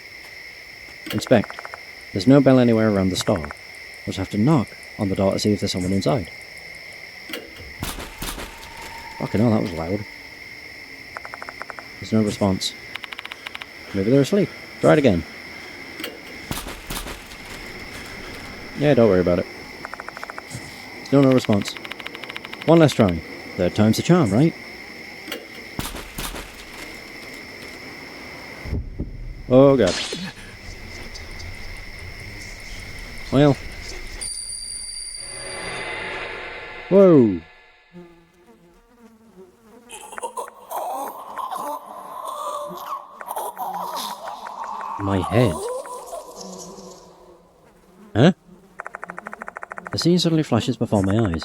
Inspect. There's no bell anywhere around the store. I'll just have to knock on the door to see if there's someone inside. Fucking hell, that was loud. There's no response. Maybe they're asleep. Try it again. Yeah, don't worry about it. Still no response. One last try. Third time's the charm, right? Oh god. Well. Whoa! My head. Huh? A scene suddenly flashes before my eyes.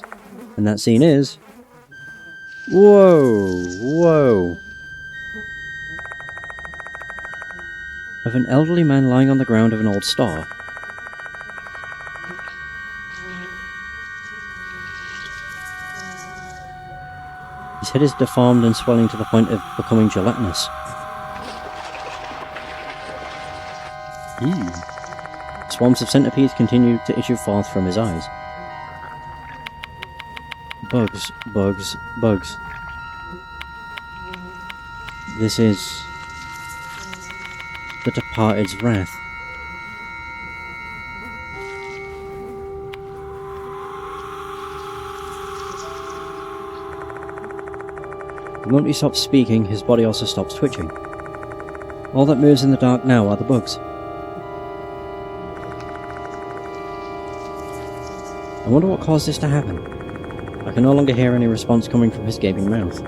And that scene is... Whoa! Whoa! Of an elderly man lying on the ground of an old store. His head is deformed and swelling to the point of becoming gelatinous. Ew. Swarms of centipedes continue to issue forth from his eyes. Bugs, bugs, bugs. This is... the Departed's wrath. The moment he stops speaking, his body also stops twitching. All that moves in the dark now are the bugs. I wonder what caused this to happen. I can no longer hear any response coming from his gaping mouth.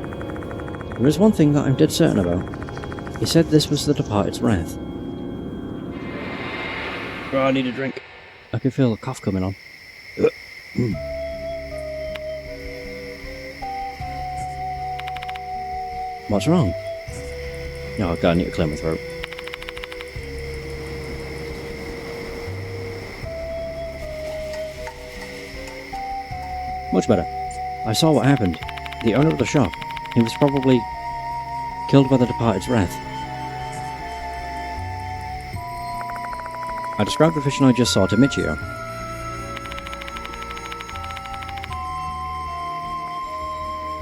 There is one thing that I'm dead certain about. He said this was the Departed's wrath. Oh, I need a drink. I can feel the cough coming on. What's wrong? Oh god, I need to clear my throat. Much better. I saw what happened. The owner of the shop, he was probably killed by the Departed's wrath. I described the vision I just saw to Michio.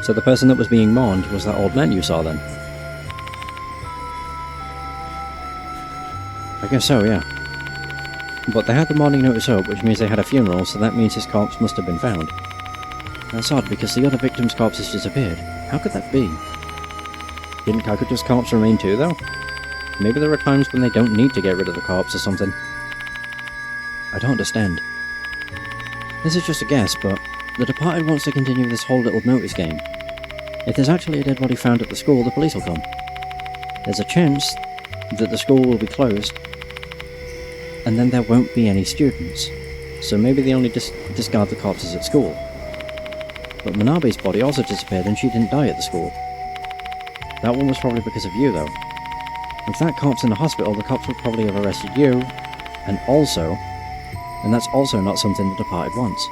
So the person that was being mourned was that old man you saw then? I guess so, yeah. But they had the mourning notice up, which means they had a funeral, so that means his corpse must have been found. That's odd, because the other victim's corpse has disappeared. How could that be? Didn't Kakuto's corpse remain too, though? Maybe there are times when they don't need to get rid of the corpse or something. I don't understand. This is just a guess, but the Departed wants to continue this whole little notice game. If there's actually a dead body found at the school, the police will come. There's a chance that the school will be closed, and then there won't be any students. So maybe they only discard the corpses at school. But Manabe's body also disappeared and she didn't die at the school. That one was probably because of you, though. With that corpse in the hospital, the cops would probably have arrested you, and that's also not something the Departed wants.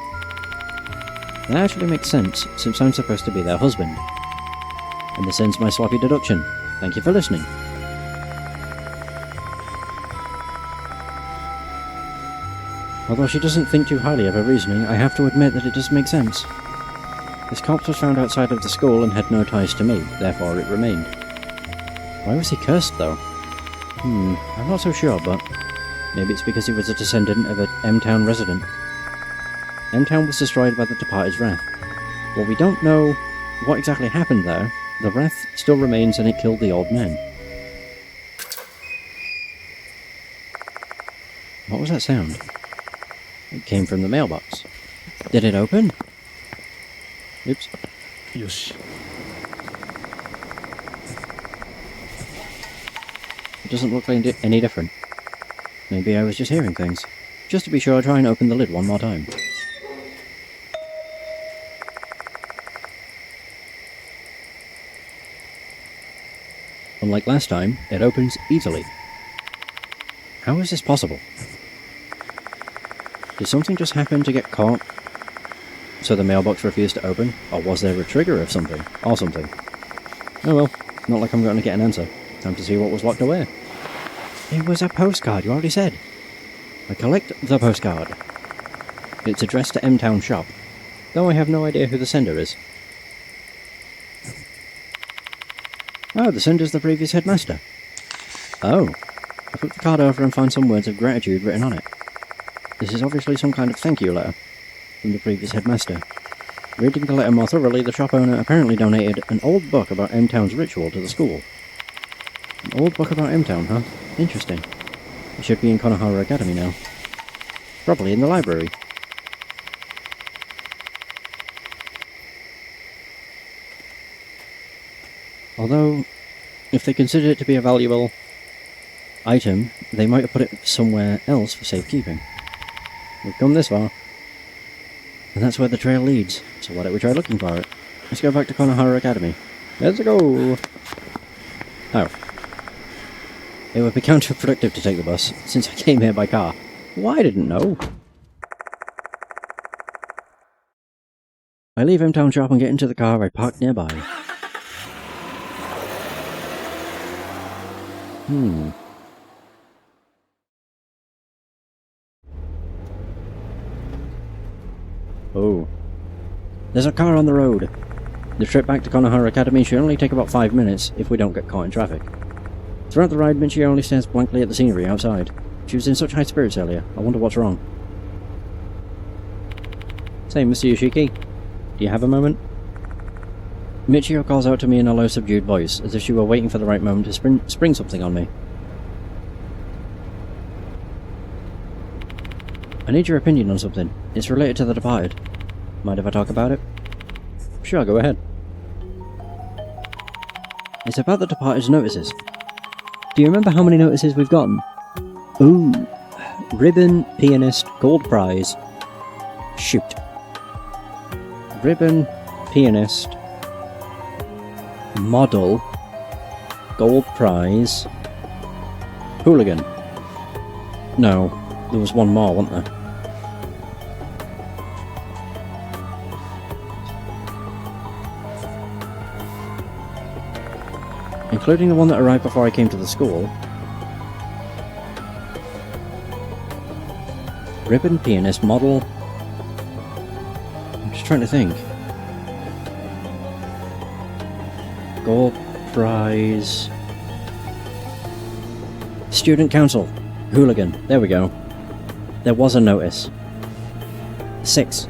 That actually makes sense, since I'm supposed to be their husband. And this ends my sloppy deduction. Thank you for listening. Although she doesn't think too highly of her reasoning, I have to admit that it does make sense. This corpse was found outside of the school and had no ties to me, therefore it remained. Why was he cursed, though? I'm not so sure, but maybe it's because he was a descendant of an M-Town resident. M-Town was destroyed by the Departed's wrath. While we don't know what exactly happened there, the wrath still remains and it killed the old man. What was that sound? It came from the mailbox. Did it open? Oops. Yoshi. It doesn't look like any different. Maybe I was just hearing things. Just to be sure, try and open the lid one more time. Unlike last time, it opens easily. How is this possible? Did something just happen to get caught, so the mailbox refused to open? Or was there a trigger of something? Or something? Oh well, not like I'm going to get an answer. Time to see what was locked away. It was a postcard, you already said. I collect the postcard. It's addressed to M-Town Shop, though I have no idea who the sender is. Oh, the sender's the previous headmaster. Oh. I flip the card over and find some words of gratitude written on it. This is obviously some kind of thank you letter from the previous headmaster. Reading the letter more thoroughly, the shop owner apparently donated an old book about M-Town's ritual to the school. An old book about M-Town, huh? Interesting. It should be in Konohara Academy now. Probably in the library. Although, if they considered it to be a valuable item, they might have put it somewhere else for safekeeping. We've come this far. And that's where the trail leads, so why don't we try looking for it? Let's go back to Konohara Academy. Let's go! Oh. It would be counterproductive to take the bus, since I came here by car. Well, I didn't know. I leave M-Town shop and get into the car I parked nearby. Oh. There's a car on the road. The trip back to Konohara Academy should only take about 5 minutes if we don't get caught in traffic. Throughout the ride, Michio only stares blankly at the scenery outside. She was in such high spirits earlier. I wonder what's wrong. Say, Mr. Yoshiki, do you have a moment? Michio calls out to me in a low, subdued voice, as if she were waiting for the right moment to spring something on me. I need your opinion on something. It's related to The Departed. Mind if I talk about it? Sure, go ahead. It's about The Departed's notices. Do you remember how many notices we've gotten? Ooh. Ribbon, pianist, gold prize. Shoot. Ribbon, pianist, model, gold prize, hooligan. No, there was one more, wasn't there? Including the one that arrived before I came to the school. Ribbon, pianist, model. I'm just trying to think. Gold prize. Student council. Hooligan. There we go. There was a notice. 6.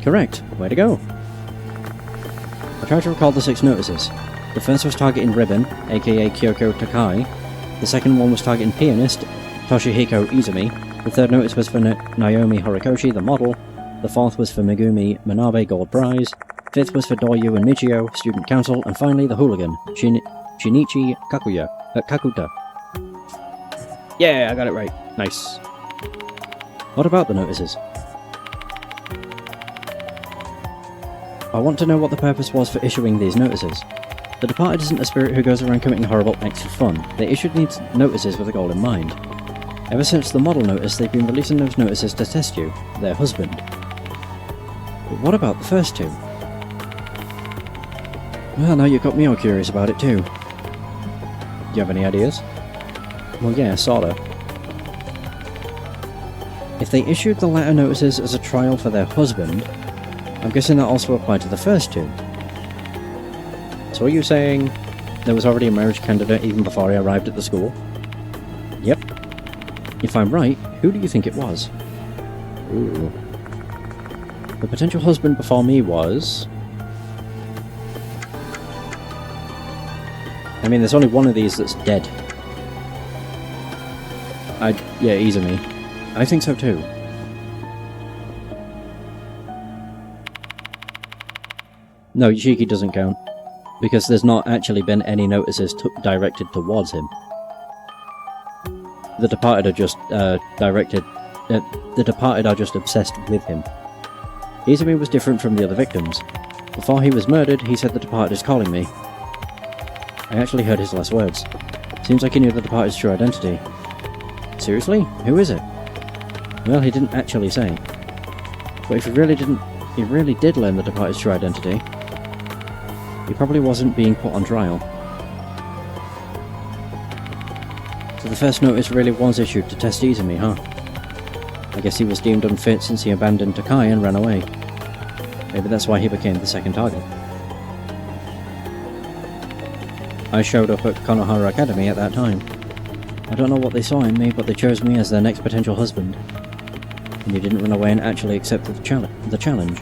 Correct. Way to go. I tried to recall the 6 notices. The first was targeting Ribbon, aka Kyoko Takai. The second one was targeting pianist, Toshihiko Izumi. The third notice was for Naomi Horikoshi, the model. The fourth was for Megumi Manabe, gold prize. Fifth was for Doyu and Michio, student council. And finally, the hooligan, Shinichi Kakuta. Yeah, I got it right. Nice. What about the notices? I want to know what the purpose was for issuing these notices. The Departed isn't a spirit who goes around committing horrible acts for fun. They issued these notices with a goal in mind. Ever since the model notice, they've been releasing those notices to test you, their husband. But what about the first 2? Well, now you've got me all curious about it too. Do you have any ideas? Well, yeah, sorta. If they issued the latter notices as a trial for their husband, I'm guessing that also applied to the first 2. So are you saying there was already a marriage candidate even before I arrived at the school? Yep. If I'm right, who do you think it was? Ooh. The potential husband before me was... I mean, there's only one of these that's dead. Yeah, Izumi. I think so too. No, Yoshiki doesn't count. Because there's not actually been any notices directed towards him. The Departed are just, the Departed are just obsessed with him. Izumi was different from the other victims. Before he was murdered, he said the Departed is calling me. I actually heard his last words. Seems like he knew the Departed's true identity. Seriously? Who is it? Well, he didn't actually say. But if he really did learn the Departed's true identity, he probably wasn't being put on trial. So the first notice really was issued to test Izumi, huh? I guess he was deemed unfit since he abandoned Takai and ran away. Maybe that's why he became the second target. I showed up at Konohara Academy at that time. I don't know what they saw in me, but they chose me as their next potential husband. And you didn't run away and actually accept the challenge.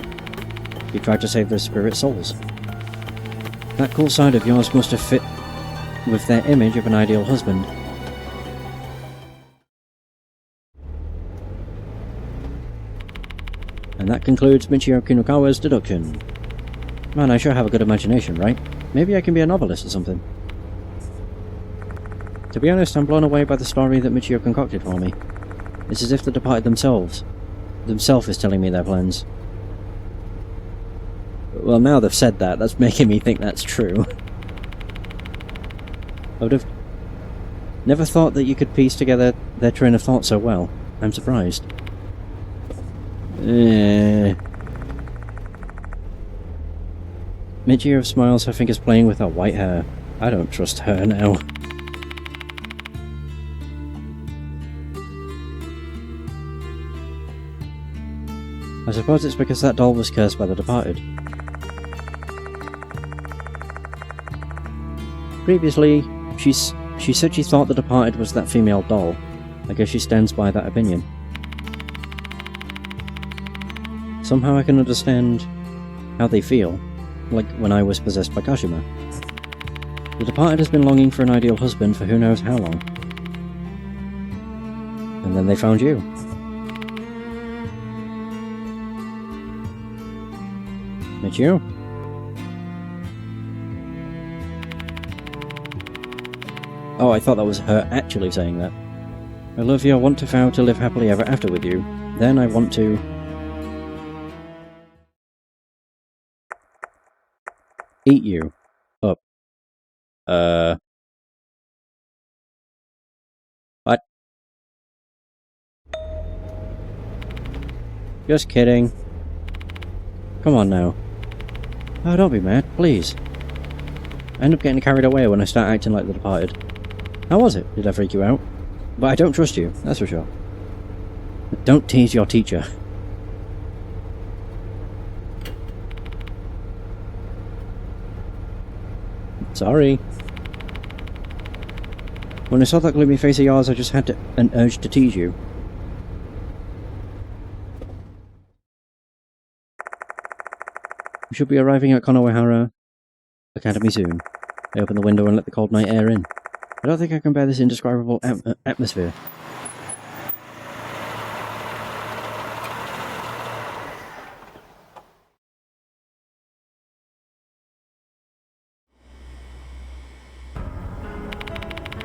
You tried to save their spirit souls. That cool side of yours must have fit with their image of an ideal husband. And that concludes Michio Kinukawa's deduction. Man, I sure have a good imagination, right? Maybe I can be a novelist or something. To be honest, I'm blown away by the story that Michio concocted for me. It's as if the departed themselves is telling me their plans. Well, now they've said that, that's making me think that's true. I would have never thought that you could piece together their train of thought so well. I'm surprised. Michio smiles, her fingers playing with her white hair. I don't trust her now. I suppose it's because that doll was cursed by the departed. Previously, she said she thought the departed was that female doll. I guess she stands by that opinion. Somehow I can understand how they feel, like when I was possessed by Kashima. The departed has been longing for an ideal husband for who knows how long. And then they found you. Michio? Oh, I thought that was her actually saying that. Olivia, I want to vow to live happily ever after with you. Then I want to... eat you. Up. What? Just kidding. Come on now. Oh, don't be mad, please. I end up getting carried away when I start acting like the departed. How was it? Did I freak you out? But I don't trust you, that's for sure. But don't tease your teacher. Sorry. When I saw that gloomy face of yours, I just had an urge to tease you. We should be arriving at Konohara Academy soon. I open the window and let the cold night air in. I don't think I can bear this indescribable atmosphere.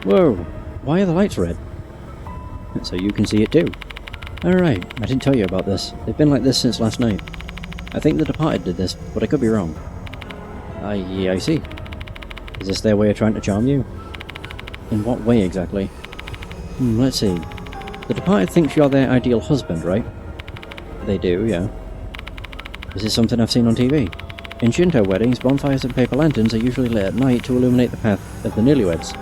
Whoa! Why are the lights red? So you can see it too. Alright, I didn't tell you about this. They've been like this since last night. I think the departed did this, but I could be wrong. I see. Is this their way of trying to charm you? In what way exactly? Let's see. The departed thinks you're their ideal husband, right? They do, yeah. Is this something I've seen on TV? In Shinto weddings, bonfires and paper lanterns are usually lit at night to illuminate the path of the newlyweds.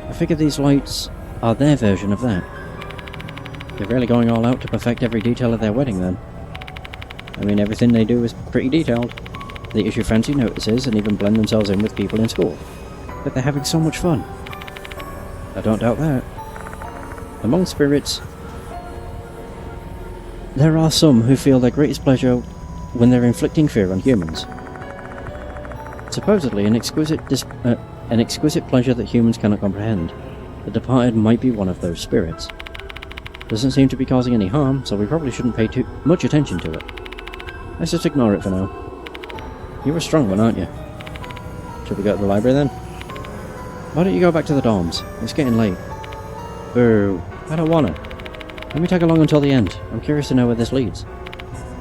I figure these lights are their version of that. They're really going all out to perfect every detail of their wedding then. I mean, everything they do is pretty detailed. They issue fancy notices and even blend themselves in with people in school. But they're having so much fun. I don't doubt that. Among spirits, there are some who feel their greatest pleasure when they're inflicting fear on humans. Supposedly an exquisite pleasure that humans cannot comprehend. The departed might be one of those spirits. Doesn't seem to be causing any harm, so we probably shouldn't pay too much attention to it. Let's just ignore it for now. You're a strong one, aren't you? Should we go to the library then? Why don't you go back to the dorms? It's getting late. Boo. I don't wanna. Let me tag along until the end. I'm curious to know where this leads.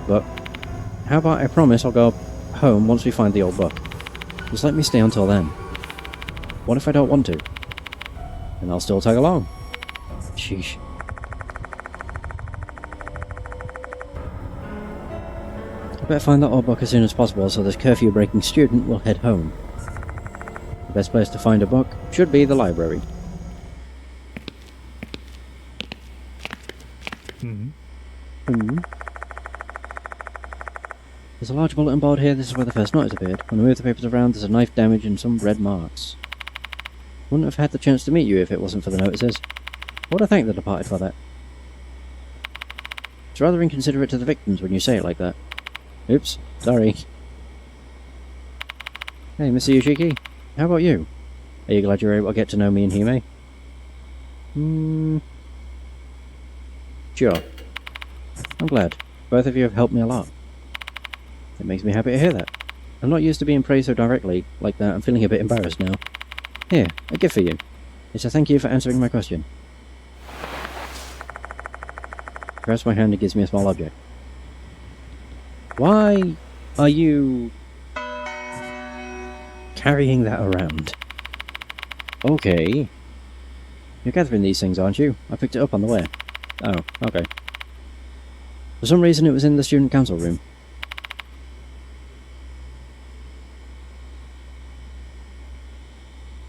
But how about I promise I'll go home once we find the old book. Just let me stay until then. What if I don't want to? And I'll still tag along. Sheesh. I better find that old book as soon as possible so this curfew-breaking student will head home. The best place to find a book should be the library. There's a large bulletin board here. This is where the first notice appeared. When I move the papers around, there's a knife damage and some red marks. Wouldn't have had the chance to meet you if it wasn't for the notices. I would have thanked the departed for that. It's rather inconsiderate to the victims when you say it like that. Oops, sorry. Hey, Mr. Yoshiki, how about you? Are you glad you were able to get to know me and Hime? Sure. I'm glad. Both of you have helped me a lot. It makes me happy to hear that. I'm not used to being praised so directly like that. I'm feeling a bit embarrassed now. Here, a gift for you. It's a thank you for answering my question. Grabs my hand and gives me a small object. Why are you carrying that around? Okay. You're gathering these things, aren't you? I picked it up on the way. Oh, okay. For some reason it was in the student council room.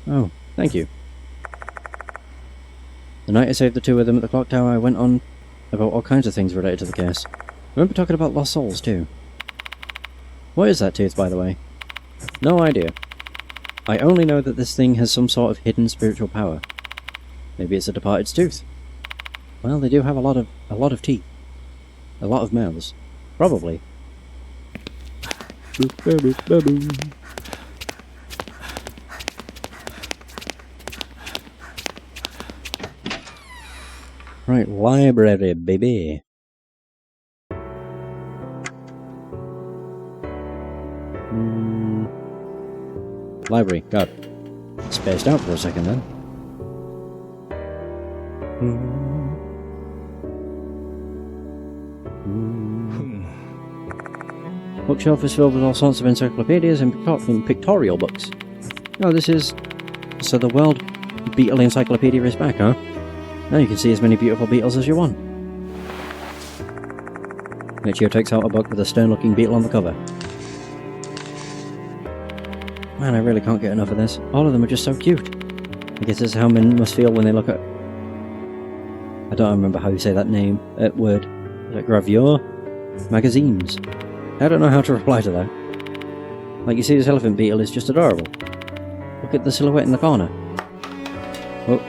Oh, thank you. The night I saved the two of them at the clock tower, I went on about all kinds of things related to the case. I remember talking about lost souls, too. What is that tooth, by the way? No idea. I only know that this thing has some sort of hidden spiritual power. Maybe it's a departed's tooth. Well, they do have a lot of teeth. A lot of mouths. Probably. Right, library, baby. Library, got spaced out for a second then. Bookshelf is filled with all sorts of encyclopedias and pictorial books. Oh, this is... So the World Beetle Encyclopedia is back, huh? Now you can see as many beautiful beetles as you want. Michio takes out a book with a stern-looking beetle on the cover. Man, I really can't get enough of this. All of them are just so cute. I guess this is how men must feel when they look at... I don't remember how you say that name. Word. Is it gravure? Magazines. I don't know how to reply to that. Like, you see, this elephant beetle is just adorable. Look at the silhouette in the corner. Oh.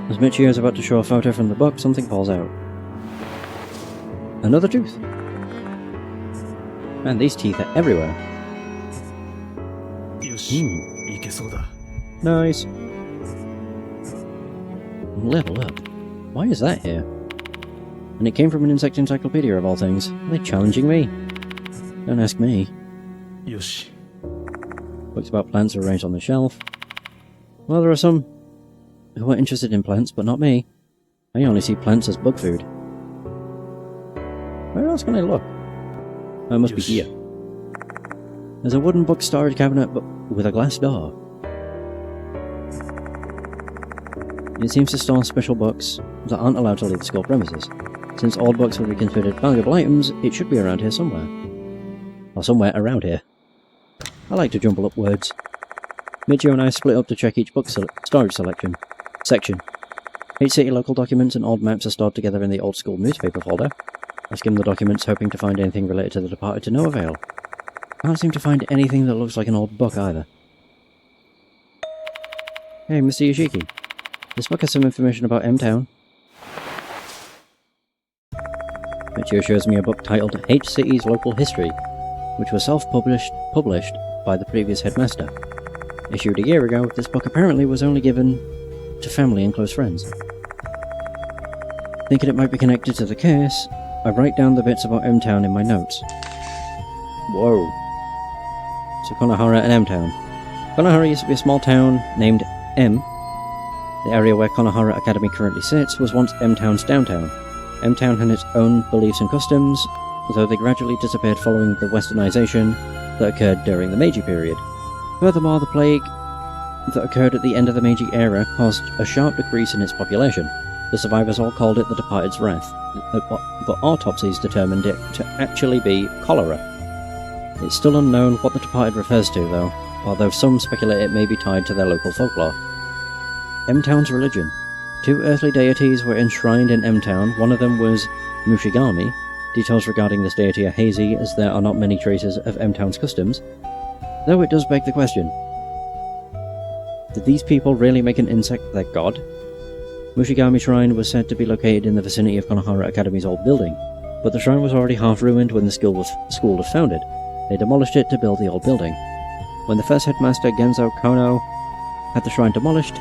As Michio is about to show a photo from the book, something falls out. Another tooth. Man, these teeth are everywhere. Nice. Level up. Why is that here? And it came from an insect encyclopedia of all things. Are they challenging me? Don't ask me. Yoshi. Books about plants are arranged on the shelf. Well, there are some who are interested in plants, but not me. I only see plants as bug food. Where else can I look? Oh, it must be here. There's a wooden book storage cabinet but with a glass door. It seems to store special books that aren't allowed to leave the school premises. Since all books will be considered valuable items, it should be around here somewhere. Or somewhere around here. I like to jumble up words. Michio and I split up to check each book storage section. 8 city local documents and old maps are stored together in the old school newspaper folder. I skim the documents hoping to find anything related to the departed to no avail. I can't seem to find anything that looks like an old book either. Hey, Mr. Yoshiki. This book has some information about M-Town. Michio shows me a book titled H City's Local History, which was self-published by the previous headmaster. Issued a year ago, this book apparently was only given to family and close friends. Thinking it might be connected to the case, I write down the bits about M-Town in my notes. Whoa. So Konohara and M-Town. Konohara used to be a small town named M. The area where Konohara Academy currently sits was once M-Town's downtown. M-Town had its own beliefs and customs, though they gradually disappeared following the westernization that occurred during the Meiji period. Furthermore, the plague that occurred at the end of the Meiji era caused a sharp decrease in its population. The survivors all called it the Departed's Wrath, but autopsies determined it to actually be cholera. It's still unknown what the Departed refers to, though, although some speculate it may be tied to their local folklore. M-Town's religion. 2 earthly deities were enshrined in M-Town. One of them was Mushigami. Details regarding this deity are hazy, as there are not many traces of M-Town's customs, though it does beg the question. Did these people really make an insect their god? Mushigami Shrine was said to be located in the vicinity of Konohara Academy's old building, but the shrine was already half ruined when the school was founded. They demolished it to build the old building. When the first headmaster, Genzo Kono, had the shrine demolished,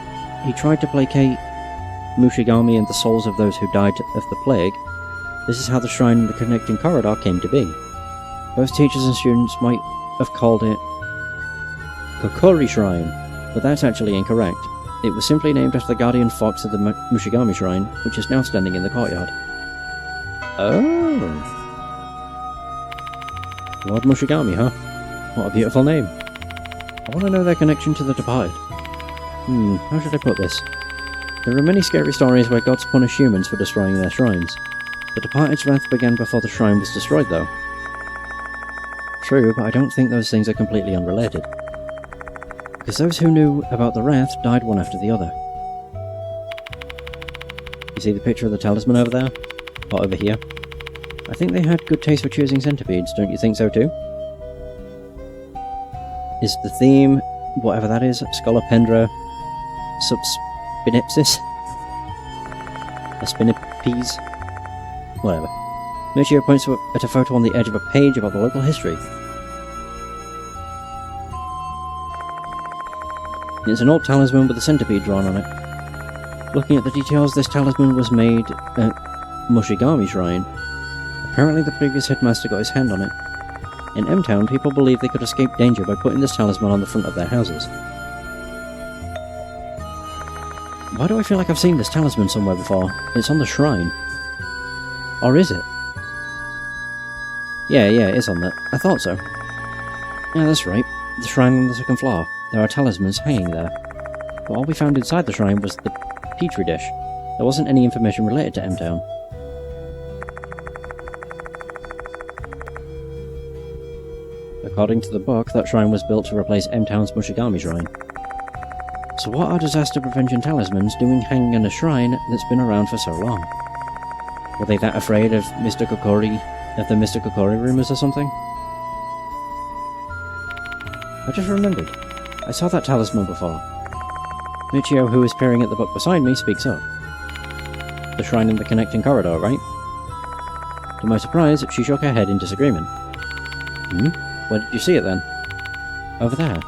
he tried to placate Mushigami and the souls of those who died of the plague. This is how the shrine and the connecting corridor came to be. Most teachers and students might have called it Kokori Shrine, but that's actually incorrect. It was simply named after the guardian fox of the Mushigami Shrine, which is now standing in the courtyard. Oh. Lord Mushigami, huh? What a beautiful name. I want to know their connection to the departed. How should I put this? There are many scary stories where gods punish humans for destroying their shrines. The departed's wrath began before the shrine was destroyed, though. True, but I don't think those things are completely unrelated. Because those who knew about the wrath died one after the other. You see the picture of the talisman over there? Or over here? I think they had good taste for choosing centipedes, don't you think so too? Is the theme, whatever that is, Scolopendra subspinipsis? Spinipes? Whatever. Michio points at a photo on the edge of a page about the local history. It's an old talisman with a centipede drawn on it. Looking at the details, this talisman was made at Mushigami Shrine. Apparently the previous headmaster got his hand on it. In M-Town, people believe they could escape danger by putting this talisman on the front of their houses. Why do I feel like I've seen this talisman somewhere before? It's on the shrine. Or is it? Yeah, it is on that. I thought so. Yeah, that's right. The shrine on the second floor. There are talismans hanging there. But all we found inside the shrine was the petri dish. There wasn't any information related to M-Town. According to the book, that shrine was built to replace M-Town's Mushigami Shrine. So what are disaster prevention talismans doing hanging in a shrine that's been around for so long? Were they that afraid of the Mr. Kokori rumours or something? I just remembered. I saw that talisman before. Michio, who is peering at the book beside me, speaks up. The shrine in the connecting corridor, right? To my surprise, she shook her head in disagreement. Where did you see it then? Over there.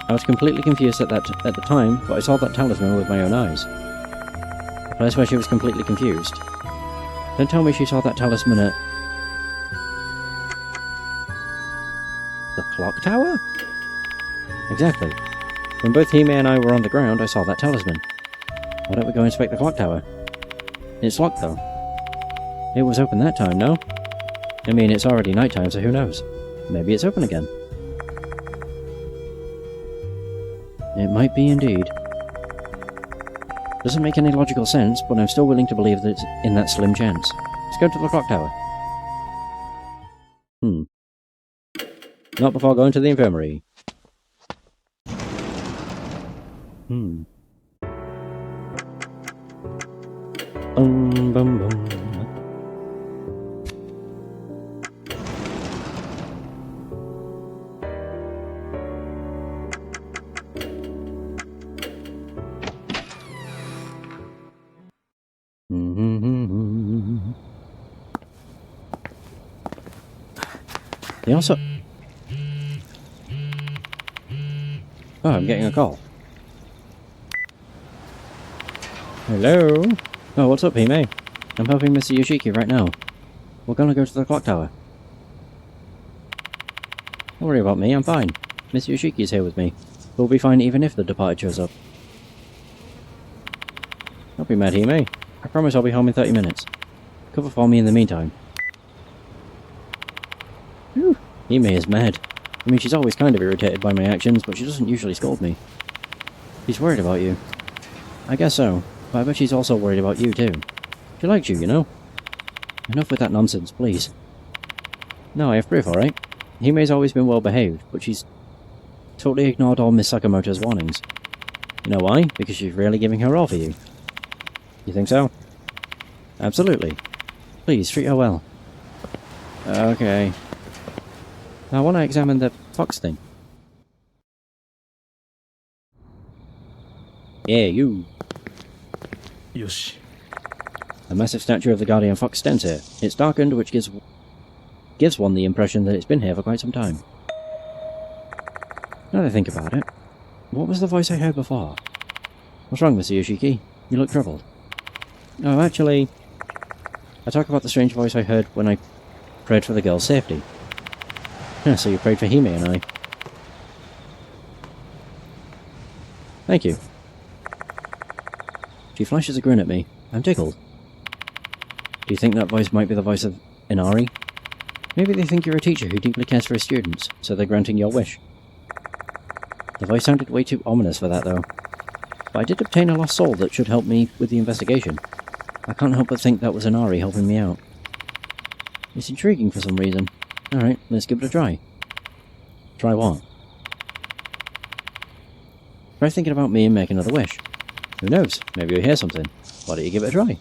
I was completely confused at the time, but I saw that talisman with my own eyes. The place where she was completely confused. Don't tell me she saw that talisman at... the clock tower? Exactly. When both Hime and I were on the ground, I saw that talisman. Why don't we go inspect the clock tower? It's locked though. It was open that time, no? I mean, it's already nighttime, so who knows? Maybe it's open again. It might be indeed. Doesn't make any logical sense, but I'm still willing to believe that it's in that slim chance. Let's go to the clock tower. Not before going to the infirmary. Bum bum bum. They also... Oh, I'm getting a call. Hello? Oh, what's up, Hime? I'm helping Mr. Yoshiki right now. We're gonna go to the clock tower. Don't worry about me, I'm fine. Mr. Yoshiki's here with me. We'll be fine even if the departed shows up. Don't be mad, Hime. I promise I'll be home in 30 minutes. Cover for me in the meantime. Whew, Hime is mad. I mean, she's always kind of irritated by my actions, but she doesn't usually scold me. She's worried about you. I guess so, but I bet she's also worried about you too. She likes you, you know? Enough with that nonsense, please. No, I have proof, alright? Hime's always been well behaved, but she's totally ignored all Miss Sakamoto's warnings. You know why? Because she's really giving her all for you. You think so? Absolutely. Please, treat her well. Okay. I want to examine the fox thing. Yeah, you. よし。 A massive statue of the Guardian Fox stands here. It's darkened, which gives one the impression that it's been here for quite some time. Now that I think about it, what was the voice I heard before? What's wrong, Mr. Yoshiki? You look troubled. Oh, actually, I talk about the strange voice I heard when I prayed for the girl's safety. Yeah, so you prayed for Hime and I. Thank you. She flashes a grin at me. I'm tickled. Do you think that voice might be the voice of Inari? Maybe they think you're a teacher who deeply cares for his students, so they're granting your wish. The voice sounded way too ominous for that, though. But I did obtain a lost soul that should help me with the investigation. I can't help but think that was Inari helping me out. It's intriguing for some reason. Alright, let's give it a try. Try what? Try thinking about me and make another wish. Who knows? Maybe you'll hear something. Why don't you give it a try?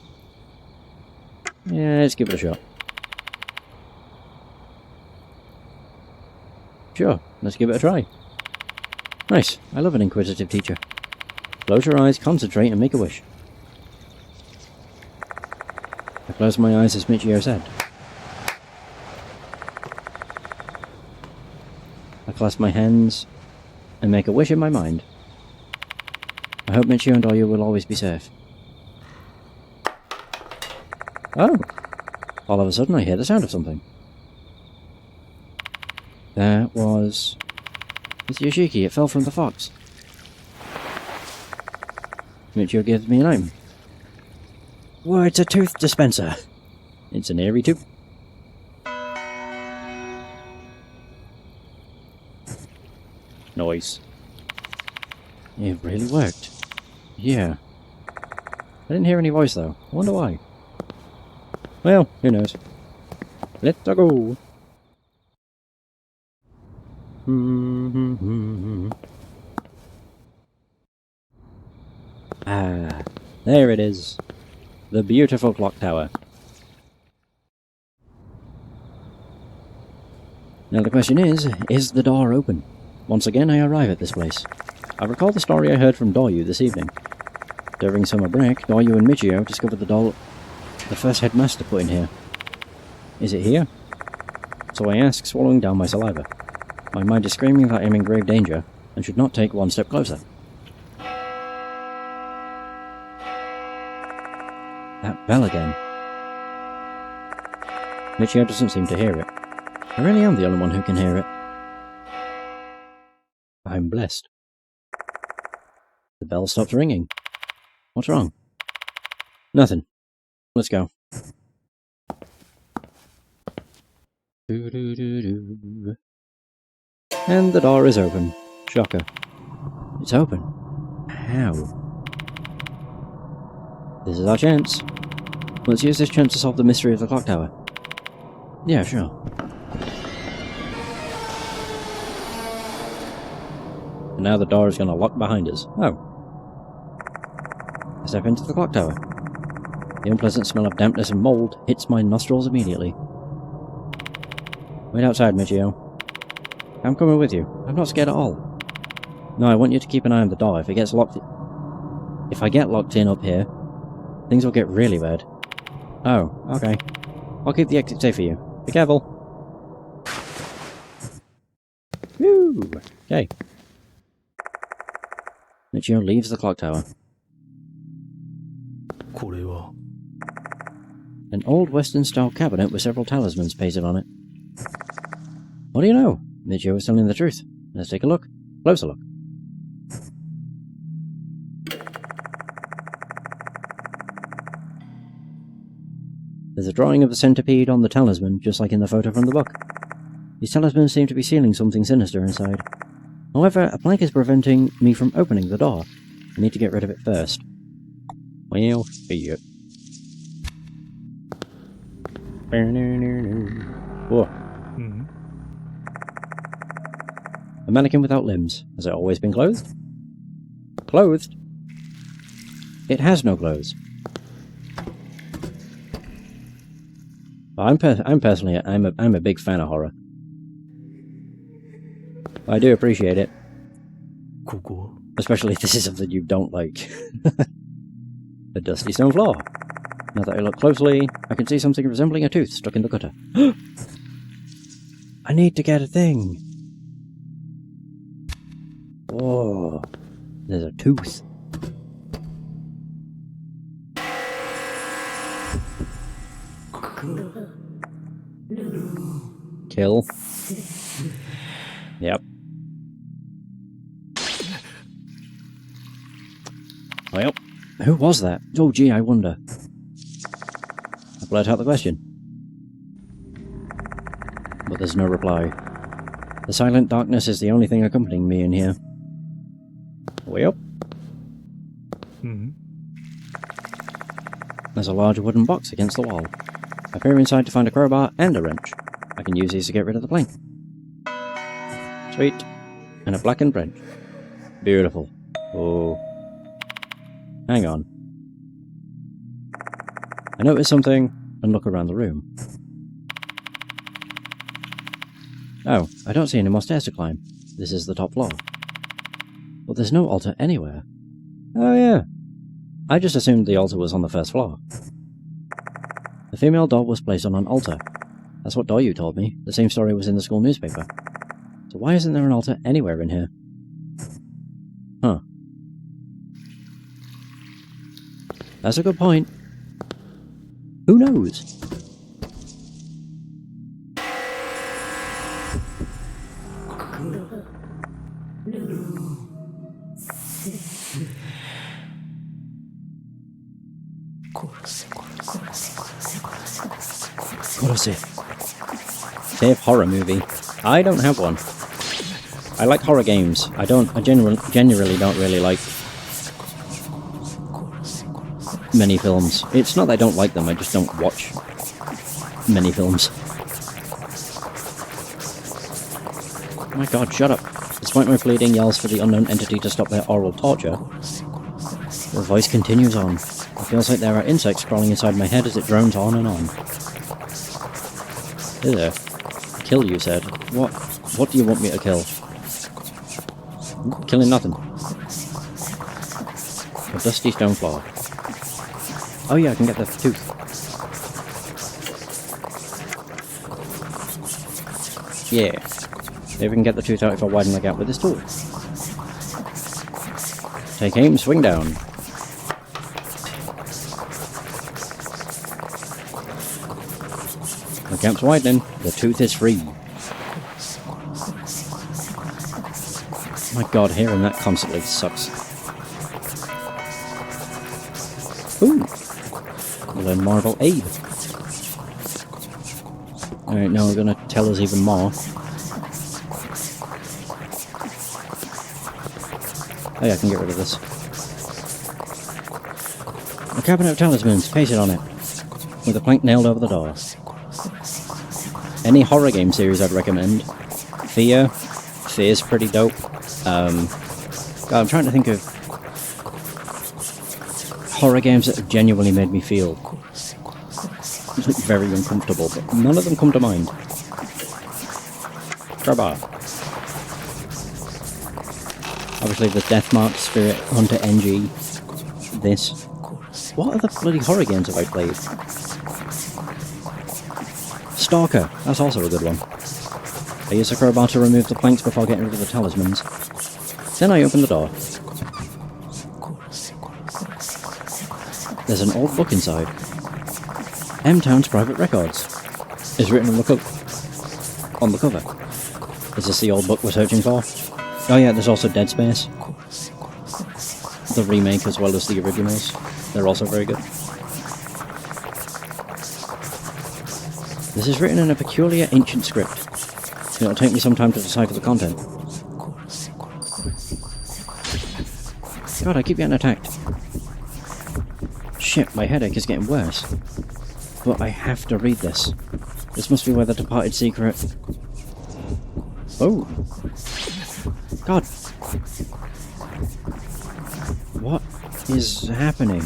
Yeah, let's give it a shot. Sure, let's give it a try. Nice, I love an inquisitive teacher. Close your eyes, concentrate, and make a wish. I closed my eyes as Michio said. I clasp my hands and make a wish in my mind. I hope Michio and Oyu will always be safe. Oh! All of a sudden I hear the sound of something. That was... It's Yoshiki, it fell from the fox. Michio gives me a name. Whoa, it's a tooth dispenser! It's an airy tooth. Nice. It really worked. Yeah. I didn't hear any voice though. I wonder why. Well, who knows. Let's go! Ah, there it is. The beautiful clock tower. Now the question is the door open? Once again I arrive at this place. I recall the story I heard from Doryu this evening. During summer break, Doryu and Michio discovered the doll the first headmaster put in here. Is it here? So I ask, swallowing down my saliva. My mind is screaming that I am in grave danger, and should not take one step closer. That bell again. Michio doesn't seem to hear it. I really am the only one who can hear it. I'm blessed. The bell stops ringing. What's wrong? Nothing. Let's go. And the door is open. Shocker. It's open. How? This is our chance. Let's use this chance to solve the mystery of the clock tower. Yeah, sure. And now the door is going to lock behind us. Oh. I step into the clock tower. The unpleasant smell of dampness and mould hits my nostrils immediately. Wait outside, Michio. I'm coming with you. I'm not scared at all. No, I want you to keep an eye on the door. If I get locked in up here, things will get really bad. Oh, okay. I'll keep the exit safe for you. Be careful. Woo! Okay. Michio leaves the clock tower. これは An old Western-style cabinet with several talismans pasted on it. What do you know? Michio is telling the truth. Let's take a look. Closer look. There's a drawing of a centipede on the talisman, just like in the photo from the book. These talismans seem to be sealing something sinister inside. However, a plank is preventing me from opening the door. I need to get rid of it first. Well, yeah. Whoa. A mannequin without limbs. Has it always been clothed? Clothed? It has no clothes. I'm personally a big fan of horror. I do appreciate it. ここは Especially if this is something you don't like. A dusty stone floor. Now that I look closely, I can see something resembling a tooth stuck in the gutter. I need to get a thing. Whoa. There's a tooth. Kill. Yep. Well, who was that? Oh gee, I wonder. I blurt out the question. But there's no reply. The silent darkness is the only thing accompanying me in here. Well. There's a large wooden box against the wall. I peer inside to find a crowbar and a wrench. I can use these to get rid of the plank. Sweet. And a blackened wrench. Beautiful. Oh. Hang on. I notice something and look around the room. Oh, I don't see any more stairs to climb. This is the top floor. But there's no altar anywhere. Oh yeah. I just assumed the altar was on the first floor. The female doll was placed on an altar. That's what Doyu told me. The same story was in the school newspaper. So why isn't there an altar anywhere in here? Huh. That's a good point. Who knows? Safe horror movie. I don't have one. I like horror games. I genuinely don't really like many films. It's not that I don't like them, I just don't watch many films. Oh my god, shut up. Despite my pleading yells for the unknown entity to stop their oral torture, the voice continues on. It feels like there are insects crawling inside my head as it drones on and on. Ugh. Kill, you said. What do you want me to kill? Killing nothing. A dusty stone floor. Oh yeah, I can get the tooth. Yeah. Maybe we can get the tooth out if I widen the gap with this tool. Take aim, swing down. The gap's widening. The tooth is free. My god, hearing that constantly sucks. Ooh! I learned more about aid. Alright, now we're gonna tell us even more. Oh yeah, I can get rid of this. A cabinet of talismans, pasted on it, with a plank nailed over the door. Any horror game series I'd recommend. Fear. Fear's pretty dope. God, I'm trying to think of horror games that have genuinely made me feel very uncomfortable, but none of them come to mind. Crowbar. Obviously the Deathmark, Spirit Hunter NG. This. What other bloody horror games have I played? Stalker. That's also a good one. I use a crowbar to remove the planks before getting rid of the talismans. Then I open the door. There's an old book inside. M-Town's Private Records. Is written on the cover. Is this the old book we're searching for? Oh yeah, there's also Dead Space. The remake as well as the originals. They're also very good. This is written in a peculiar ancient script. It'll take me some time to decipher the content. God, I keep getting attacked. Shit, my headache is getting worse. But I have to read this. This must be where the departed secret... Oh! God! What is happening?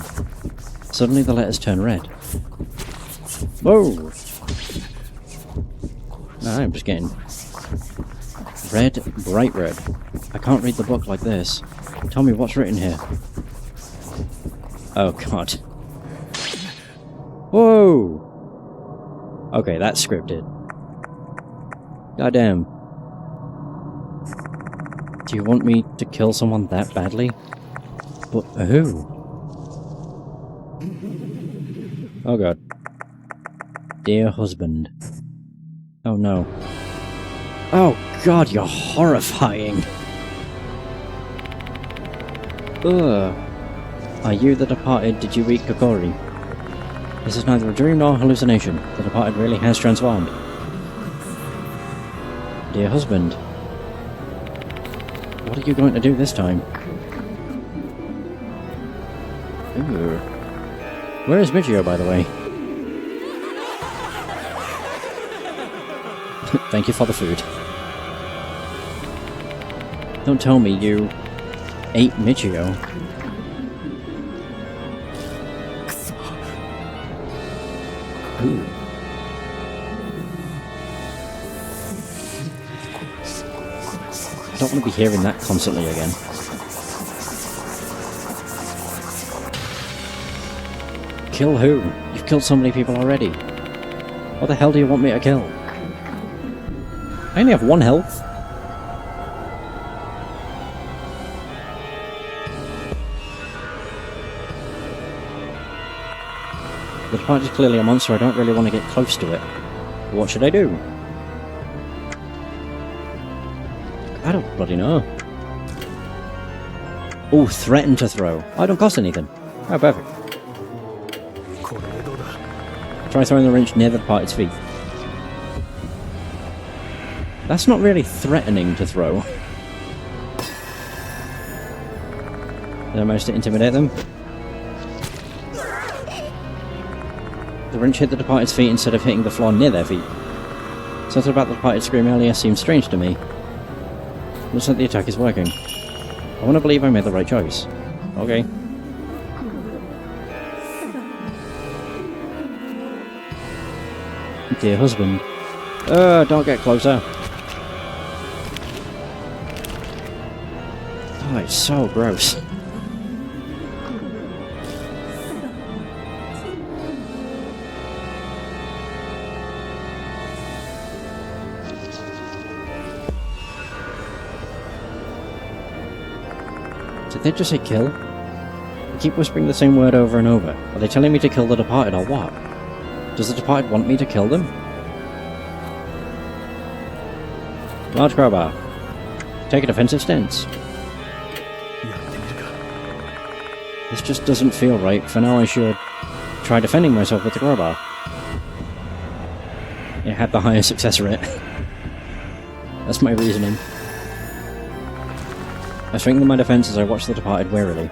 Suddenly the letters turn red. Whoa! I'm just getting... red, bright red. I can't read the book like this. Tell me what's written here. Oh god. Whoa! Okay, that's scripted. Goddamn. Do you want me to kill someone that badly? But who? Oh god. Dear husband. Oh no. Oh god, you're horrifying! Ugh. Are you the departed? Did you eat Kokori? This is neither a dream nor a hallucination. The departed really has transformed. Dear husband. What are you going to do this time? Ooh. Where is Michio, by the way? Thank you for the food. Don't tell me you ate Michio. Ooh. I don't want to be hearing that constantly again. Kill who? You've killed so many people already. What the hell do you want me to kill? I only have 1 health. The departed is clearly a monster. I don't really want to get close to it. What should I do? I don't bloody know. Oh, threaten to throw. Oh, I don't cost anything. Oh, perfect. Try throwing the wrench near the departed's feet. That's not really threatening to throw. Did I manage to intimidate them? The wrench hit the departed's feet instead of hitting the floor near their feet. Something about the departed scream earlier seems strange to me. Looks like the attack is working. I want to believe I made the right choice. Okay. Dear husband. Don't get closer. Oh, it's so gross. Did they just say kill? They keep whispering the same word over and over. Are they telling me to kill the departed or what? Does the departed want me to kill them? Large crowbar. Take a defensive stance. This just doesn't feel right. For now I should try defending myself with the crowbar. It had the higher success rate. That's my reasoning. I strengthen my defense as I watch the departed warily.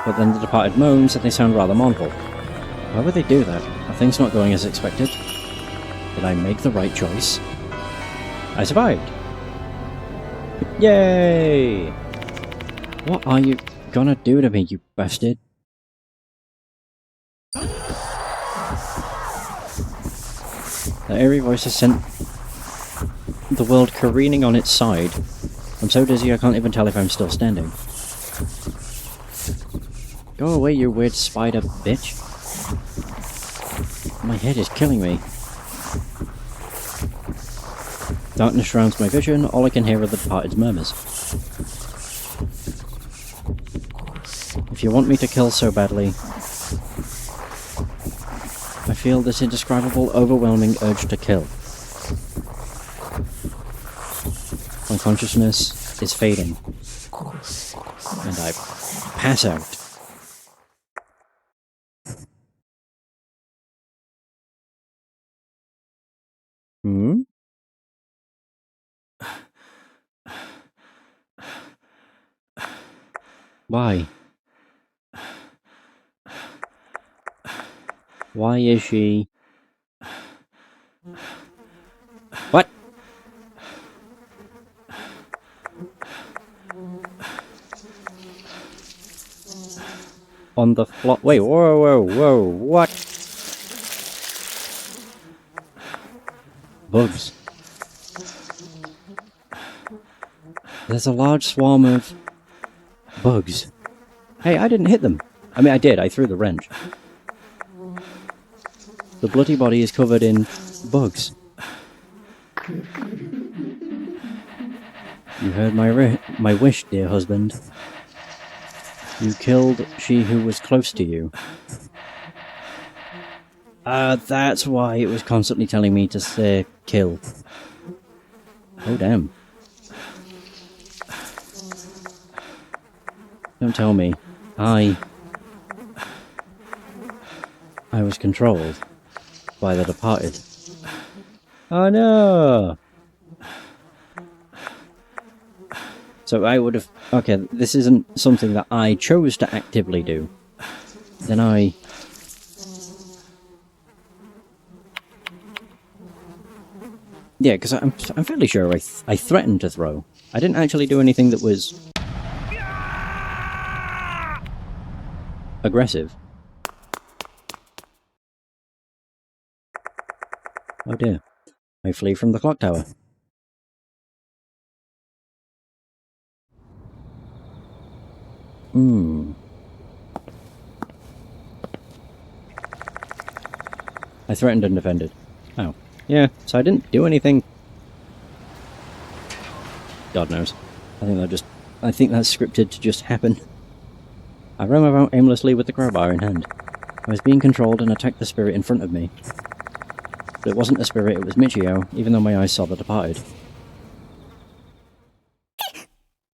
But then the departed moans and they sound rather mournful. Why would they do that? Are things not going as expected? Did I make the right choice? I survived! Yay! What are you gonna do to me, you bastard? The airy voice has sent the world careening on its side. I'm so dizzy I can't even tell if I'm still standing. Go away, you weird spider bitch. My head is killing me. Darkness surrounds my vision, all I can hear are the departed's murmurs. If you want me to kill so badly, I feel this indescribable, overwhelming urge to kill. My consciousness is fading, and I pass out. Hmm? Why? Why is she... What? On the floor... Wait, whoa, what? Bugs. There's a large swarm of bugs. Hey, I didn't hit them. I mean, I did. I threw the wrench. The bloody body is covered in bugs. You heard my wish, dear husband. You killed she who was close to you. That's why it was constantly telling me to say kill. Oh, damn. Don't tell me. I was controlled by the departed. Oh no! So I would have... Okay, this isn't something that I chose to actively do. Then I... Yeah, because I'm fairly sure I threatened to throw. I didn't actually do anything that was... aggressive. Oh dear. I flee from the clock tower. I threatened and defended. Oh. Yeah, so I didn't do anything. God knows. I think that's scripted to just happen. I roam about aimlessly with the crowbar in hand. I was being controlled and attacked the spirit in front of me. But it wasn't a spirit, it was Michio, even though my eyes saw the departed.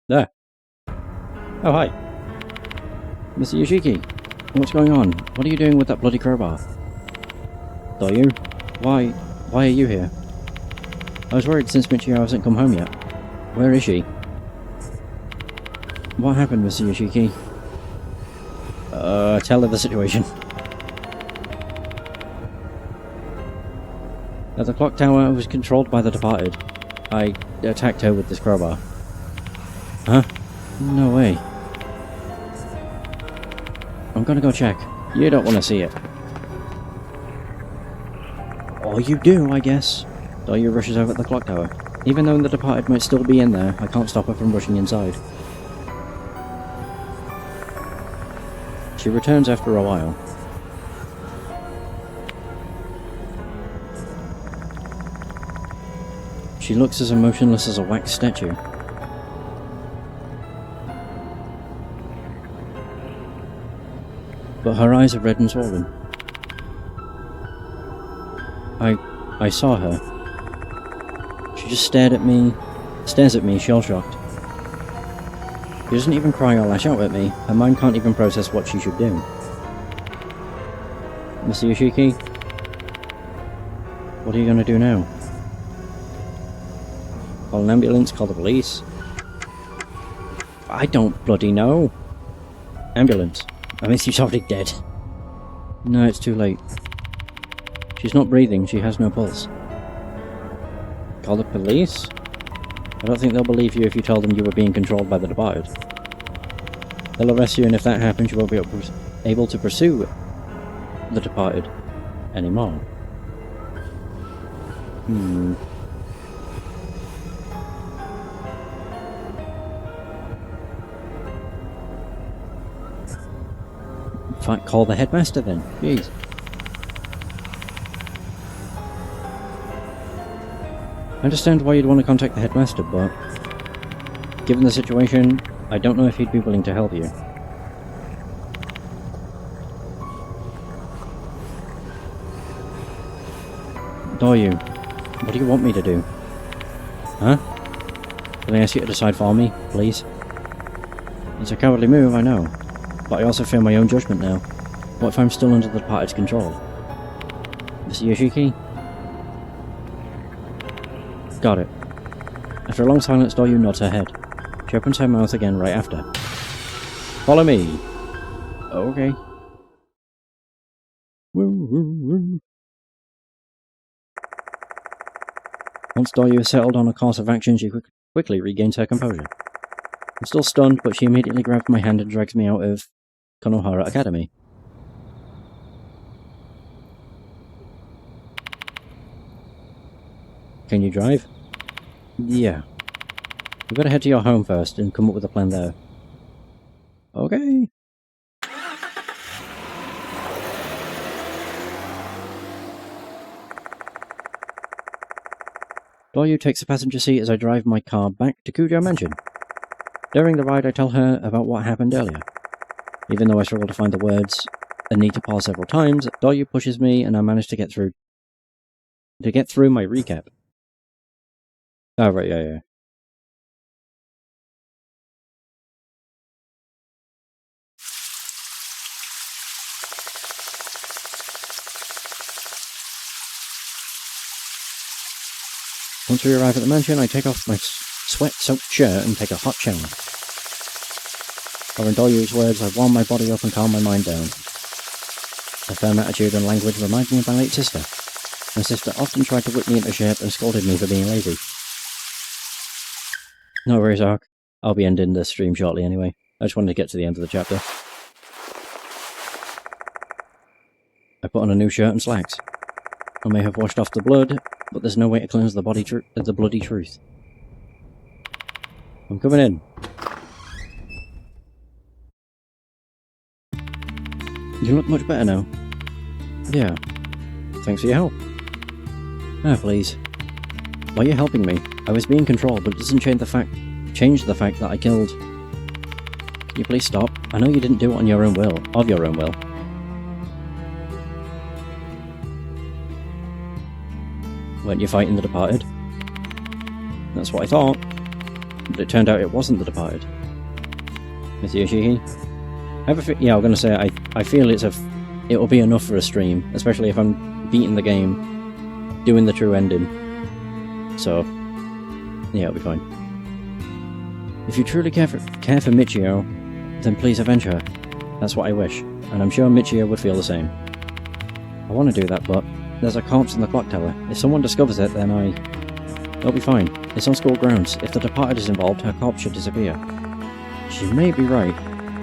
There. Oh, hi. Mr. Yoshiki, what's going on? What are you doing with that bloody crowbar? Are you? Why are you here? I was worried since Michio hasn't come home yet. Where is she? What happened, Mr. Yoshiki? Tell her the situation. At the clock tower, I was controlled by the departed. I attacked her with this crowbar. Huh? No way. I'm gonna go check. You don't want to see it. Or you do, I guess. Dahlia rushes over at the clock tower. Even though the departed might still be in there, I can't stop her from rushing inside. She returns after a while. She looks as emotionless as a wax statue. But her eyes are red and swollen. I saw her. She just stares at me, shell-shocked. She doesn't even cry or lash out at me. Her mind can't even process what she should do. Mr. Yoshiki? What are you gonna do now? Call an ambulance? Call the police? I don't bloody know. Ambulance. I mean, she's already dead. No, it's too late. She's not breathing, she has no pulse. Call the police? I don't think they'll believe you if you tell them you were being controlled by the departed. They'll arrest you, and if that happens, you won't be able to pursue the departed anymore. In fact, call the headmaster then. Jeez. I understand why you'd want to contact the headmaster, but given the situation, I don't know if he'd be willing to help you. Doryu, what do you want me to do? Huh? Can I ask you to decide for me, please? It's a cowardly move, I know, but I also fear my own judgment now. What if I'm still under the departed's control? Mr. Yoshiki? Got it. After a long silence, Doryu nods her head. She opens her mouth again right after. Follow me! Okay. Once Doryu has settled on a course of action, she quickly regains her composure. I'm still stunned, but she immediately grabs my hand and drags me out of Konohara Academy. Can you drive? Yeah. We better head to your home first and come up with a plan there. Okay. Doryu takes the passenger seat as I drive my car back to Kujo Mansion. During the ride, I tell her about what happened earlier. Even though I struggle to find the words and need to pause several times, Doryu pushes me and I manage to get through my recap. Oh, right, yeah. Once we arrive at the mansion, I take off my sweat-soaked shirt and take a hot shower. Or in Doryu's words, I warm my body up and calm my mind down. Her firm attitude and language remind me of my late sister. My sister often tried to whip me into shape and scolded me for being lazy. No worries, Ark. I'll be ending the stream shortly anyway. I just wanted to get to the end of the chapter. I put on a new shirt and slacks. I may have washed off the blood, but there's no way to cleanse the bloody truth. I'm coming in. You look much better now. Yeah. Thanks for your help. Ah, please. Why are you helping me? I was being controlled, but it doesn't change the fact that I killed. Can you please stop? I know you didn't do it on your own will. Of your own will. Weren't you fighting the departed? That's what I thought. But it turned out it wasn't the departed. Miss Yoshiki? Yeah, I'm gonna say I feel it'll be enough for a stream, especially if I'm beating the game, doing the true ending. So, yeah, it'll be fine. If you truly care for Michio, then please avenge her. That's what I wish, and I'm sure Michio would feel the same. I want to do that, but there's a corpse in the clock tower. If someone discovers it, then it'll be fine. It's on school grounds. If the departed is involved, her corpse should disappear. She may be right.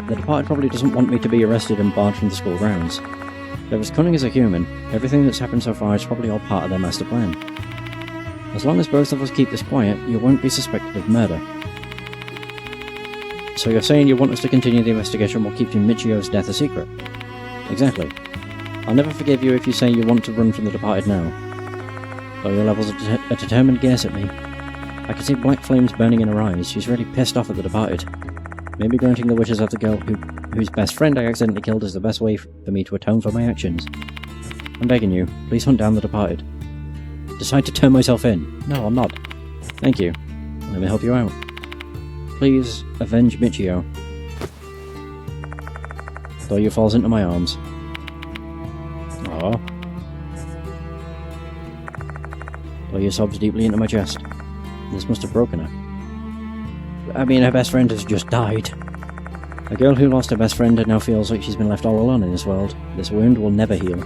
The departed probably doesn't want me to be arrested and barred from the school grounds. They're as cunning as a human. Everything that's happened so far is probably all part of their master plan. As long as both of us keep this quiet, you won't be suspected of murder. So you're saying you want us to continue the investigation while keeping Michio's death a secret? Exactly. I'll never forgive you if you say you want to run from the departed now. Though your levels a determined gaze at me. I can see black flames burning in her eyes. She's really pissed off at the departed. Maybe granting the wishes of the girl whose best friend I accidentally killed is the best way for me to atone for my actions. I'm begging you, please hunt down the departed. Decide to turn myself in. No, I'm not. Thank you. Let me help you out. Please, avenge Michio. Doryu falls into my arms. Aww. Doryu sobs deeply into my chest. This must have broken her. I mean, her best friend has just died. A girl who lost her best friend and now feels like she's been left all alone in this world. This wound will never heal.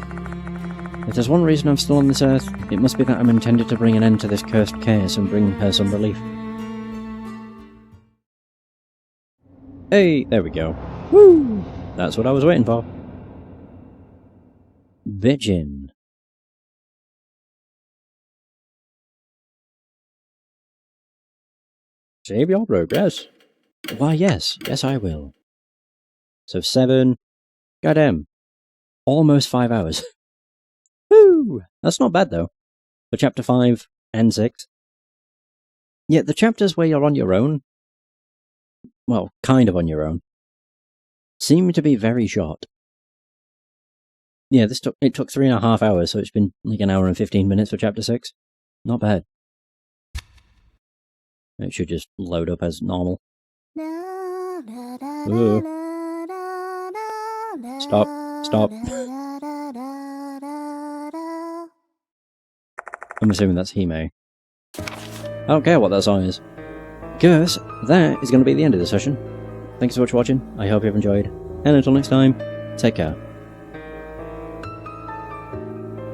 If there's one reason I'm still on this earth, it must be that I'm intended to bring an end to this cursed chaos and bring her some relief. Hey, there we go. Woo! That's what I was waiting for. Bitchin'. Save your progress. Why, yes. Yes, I will. So 7... Goddamn. Almost 5 hours. Woo! That's not bad, though. For Chapter 5 and 6. Yeah, the chapters where you're on your own, well, kind of on your own, seem to be very short. Yeah, it took 3.5 hours, so it's been like an hour and 15 minutes for Chapter 6. Not bad. It should just load up as normal. Ooh. Stop. I'm assuming that's Hime. I don't care what that song is. Because that is going to be the end of the session. Thank you so much for watching. I hope you've enjoyed. And until next time, take care.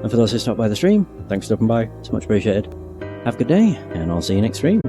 And for those who stopped by the stream, thanks for stopping by. It's much appreciated. Have a good day, and I'll see you next stream.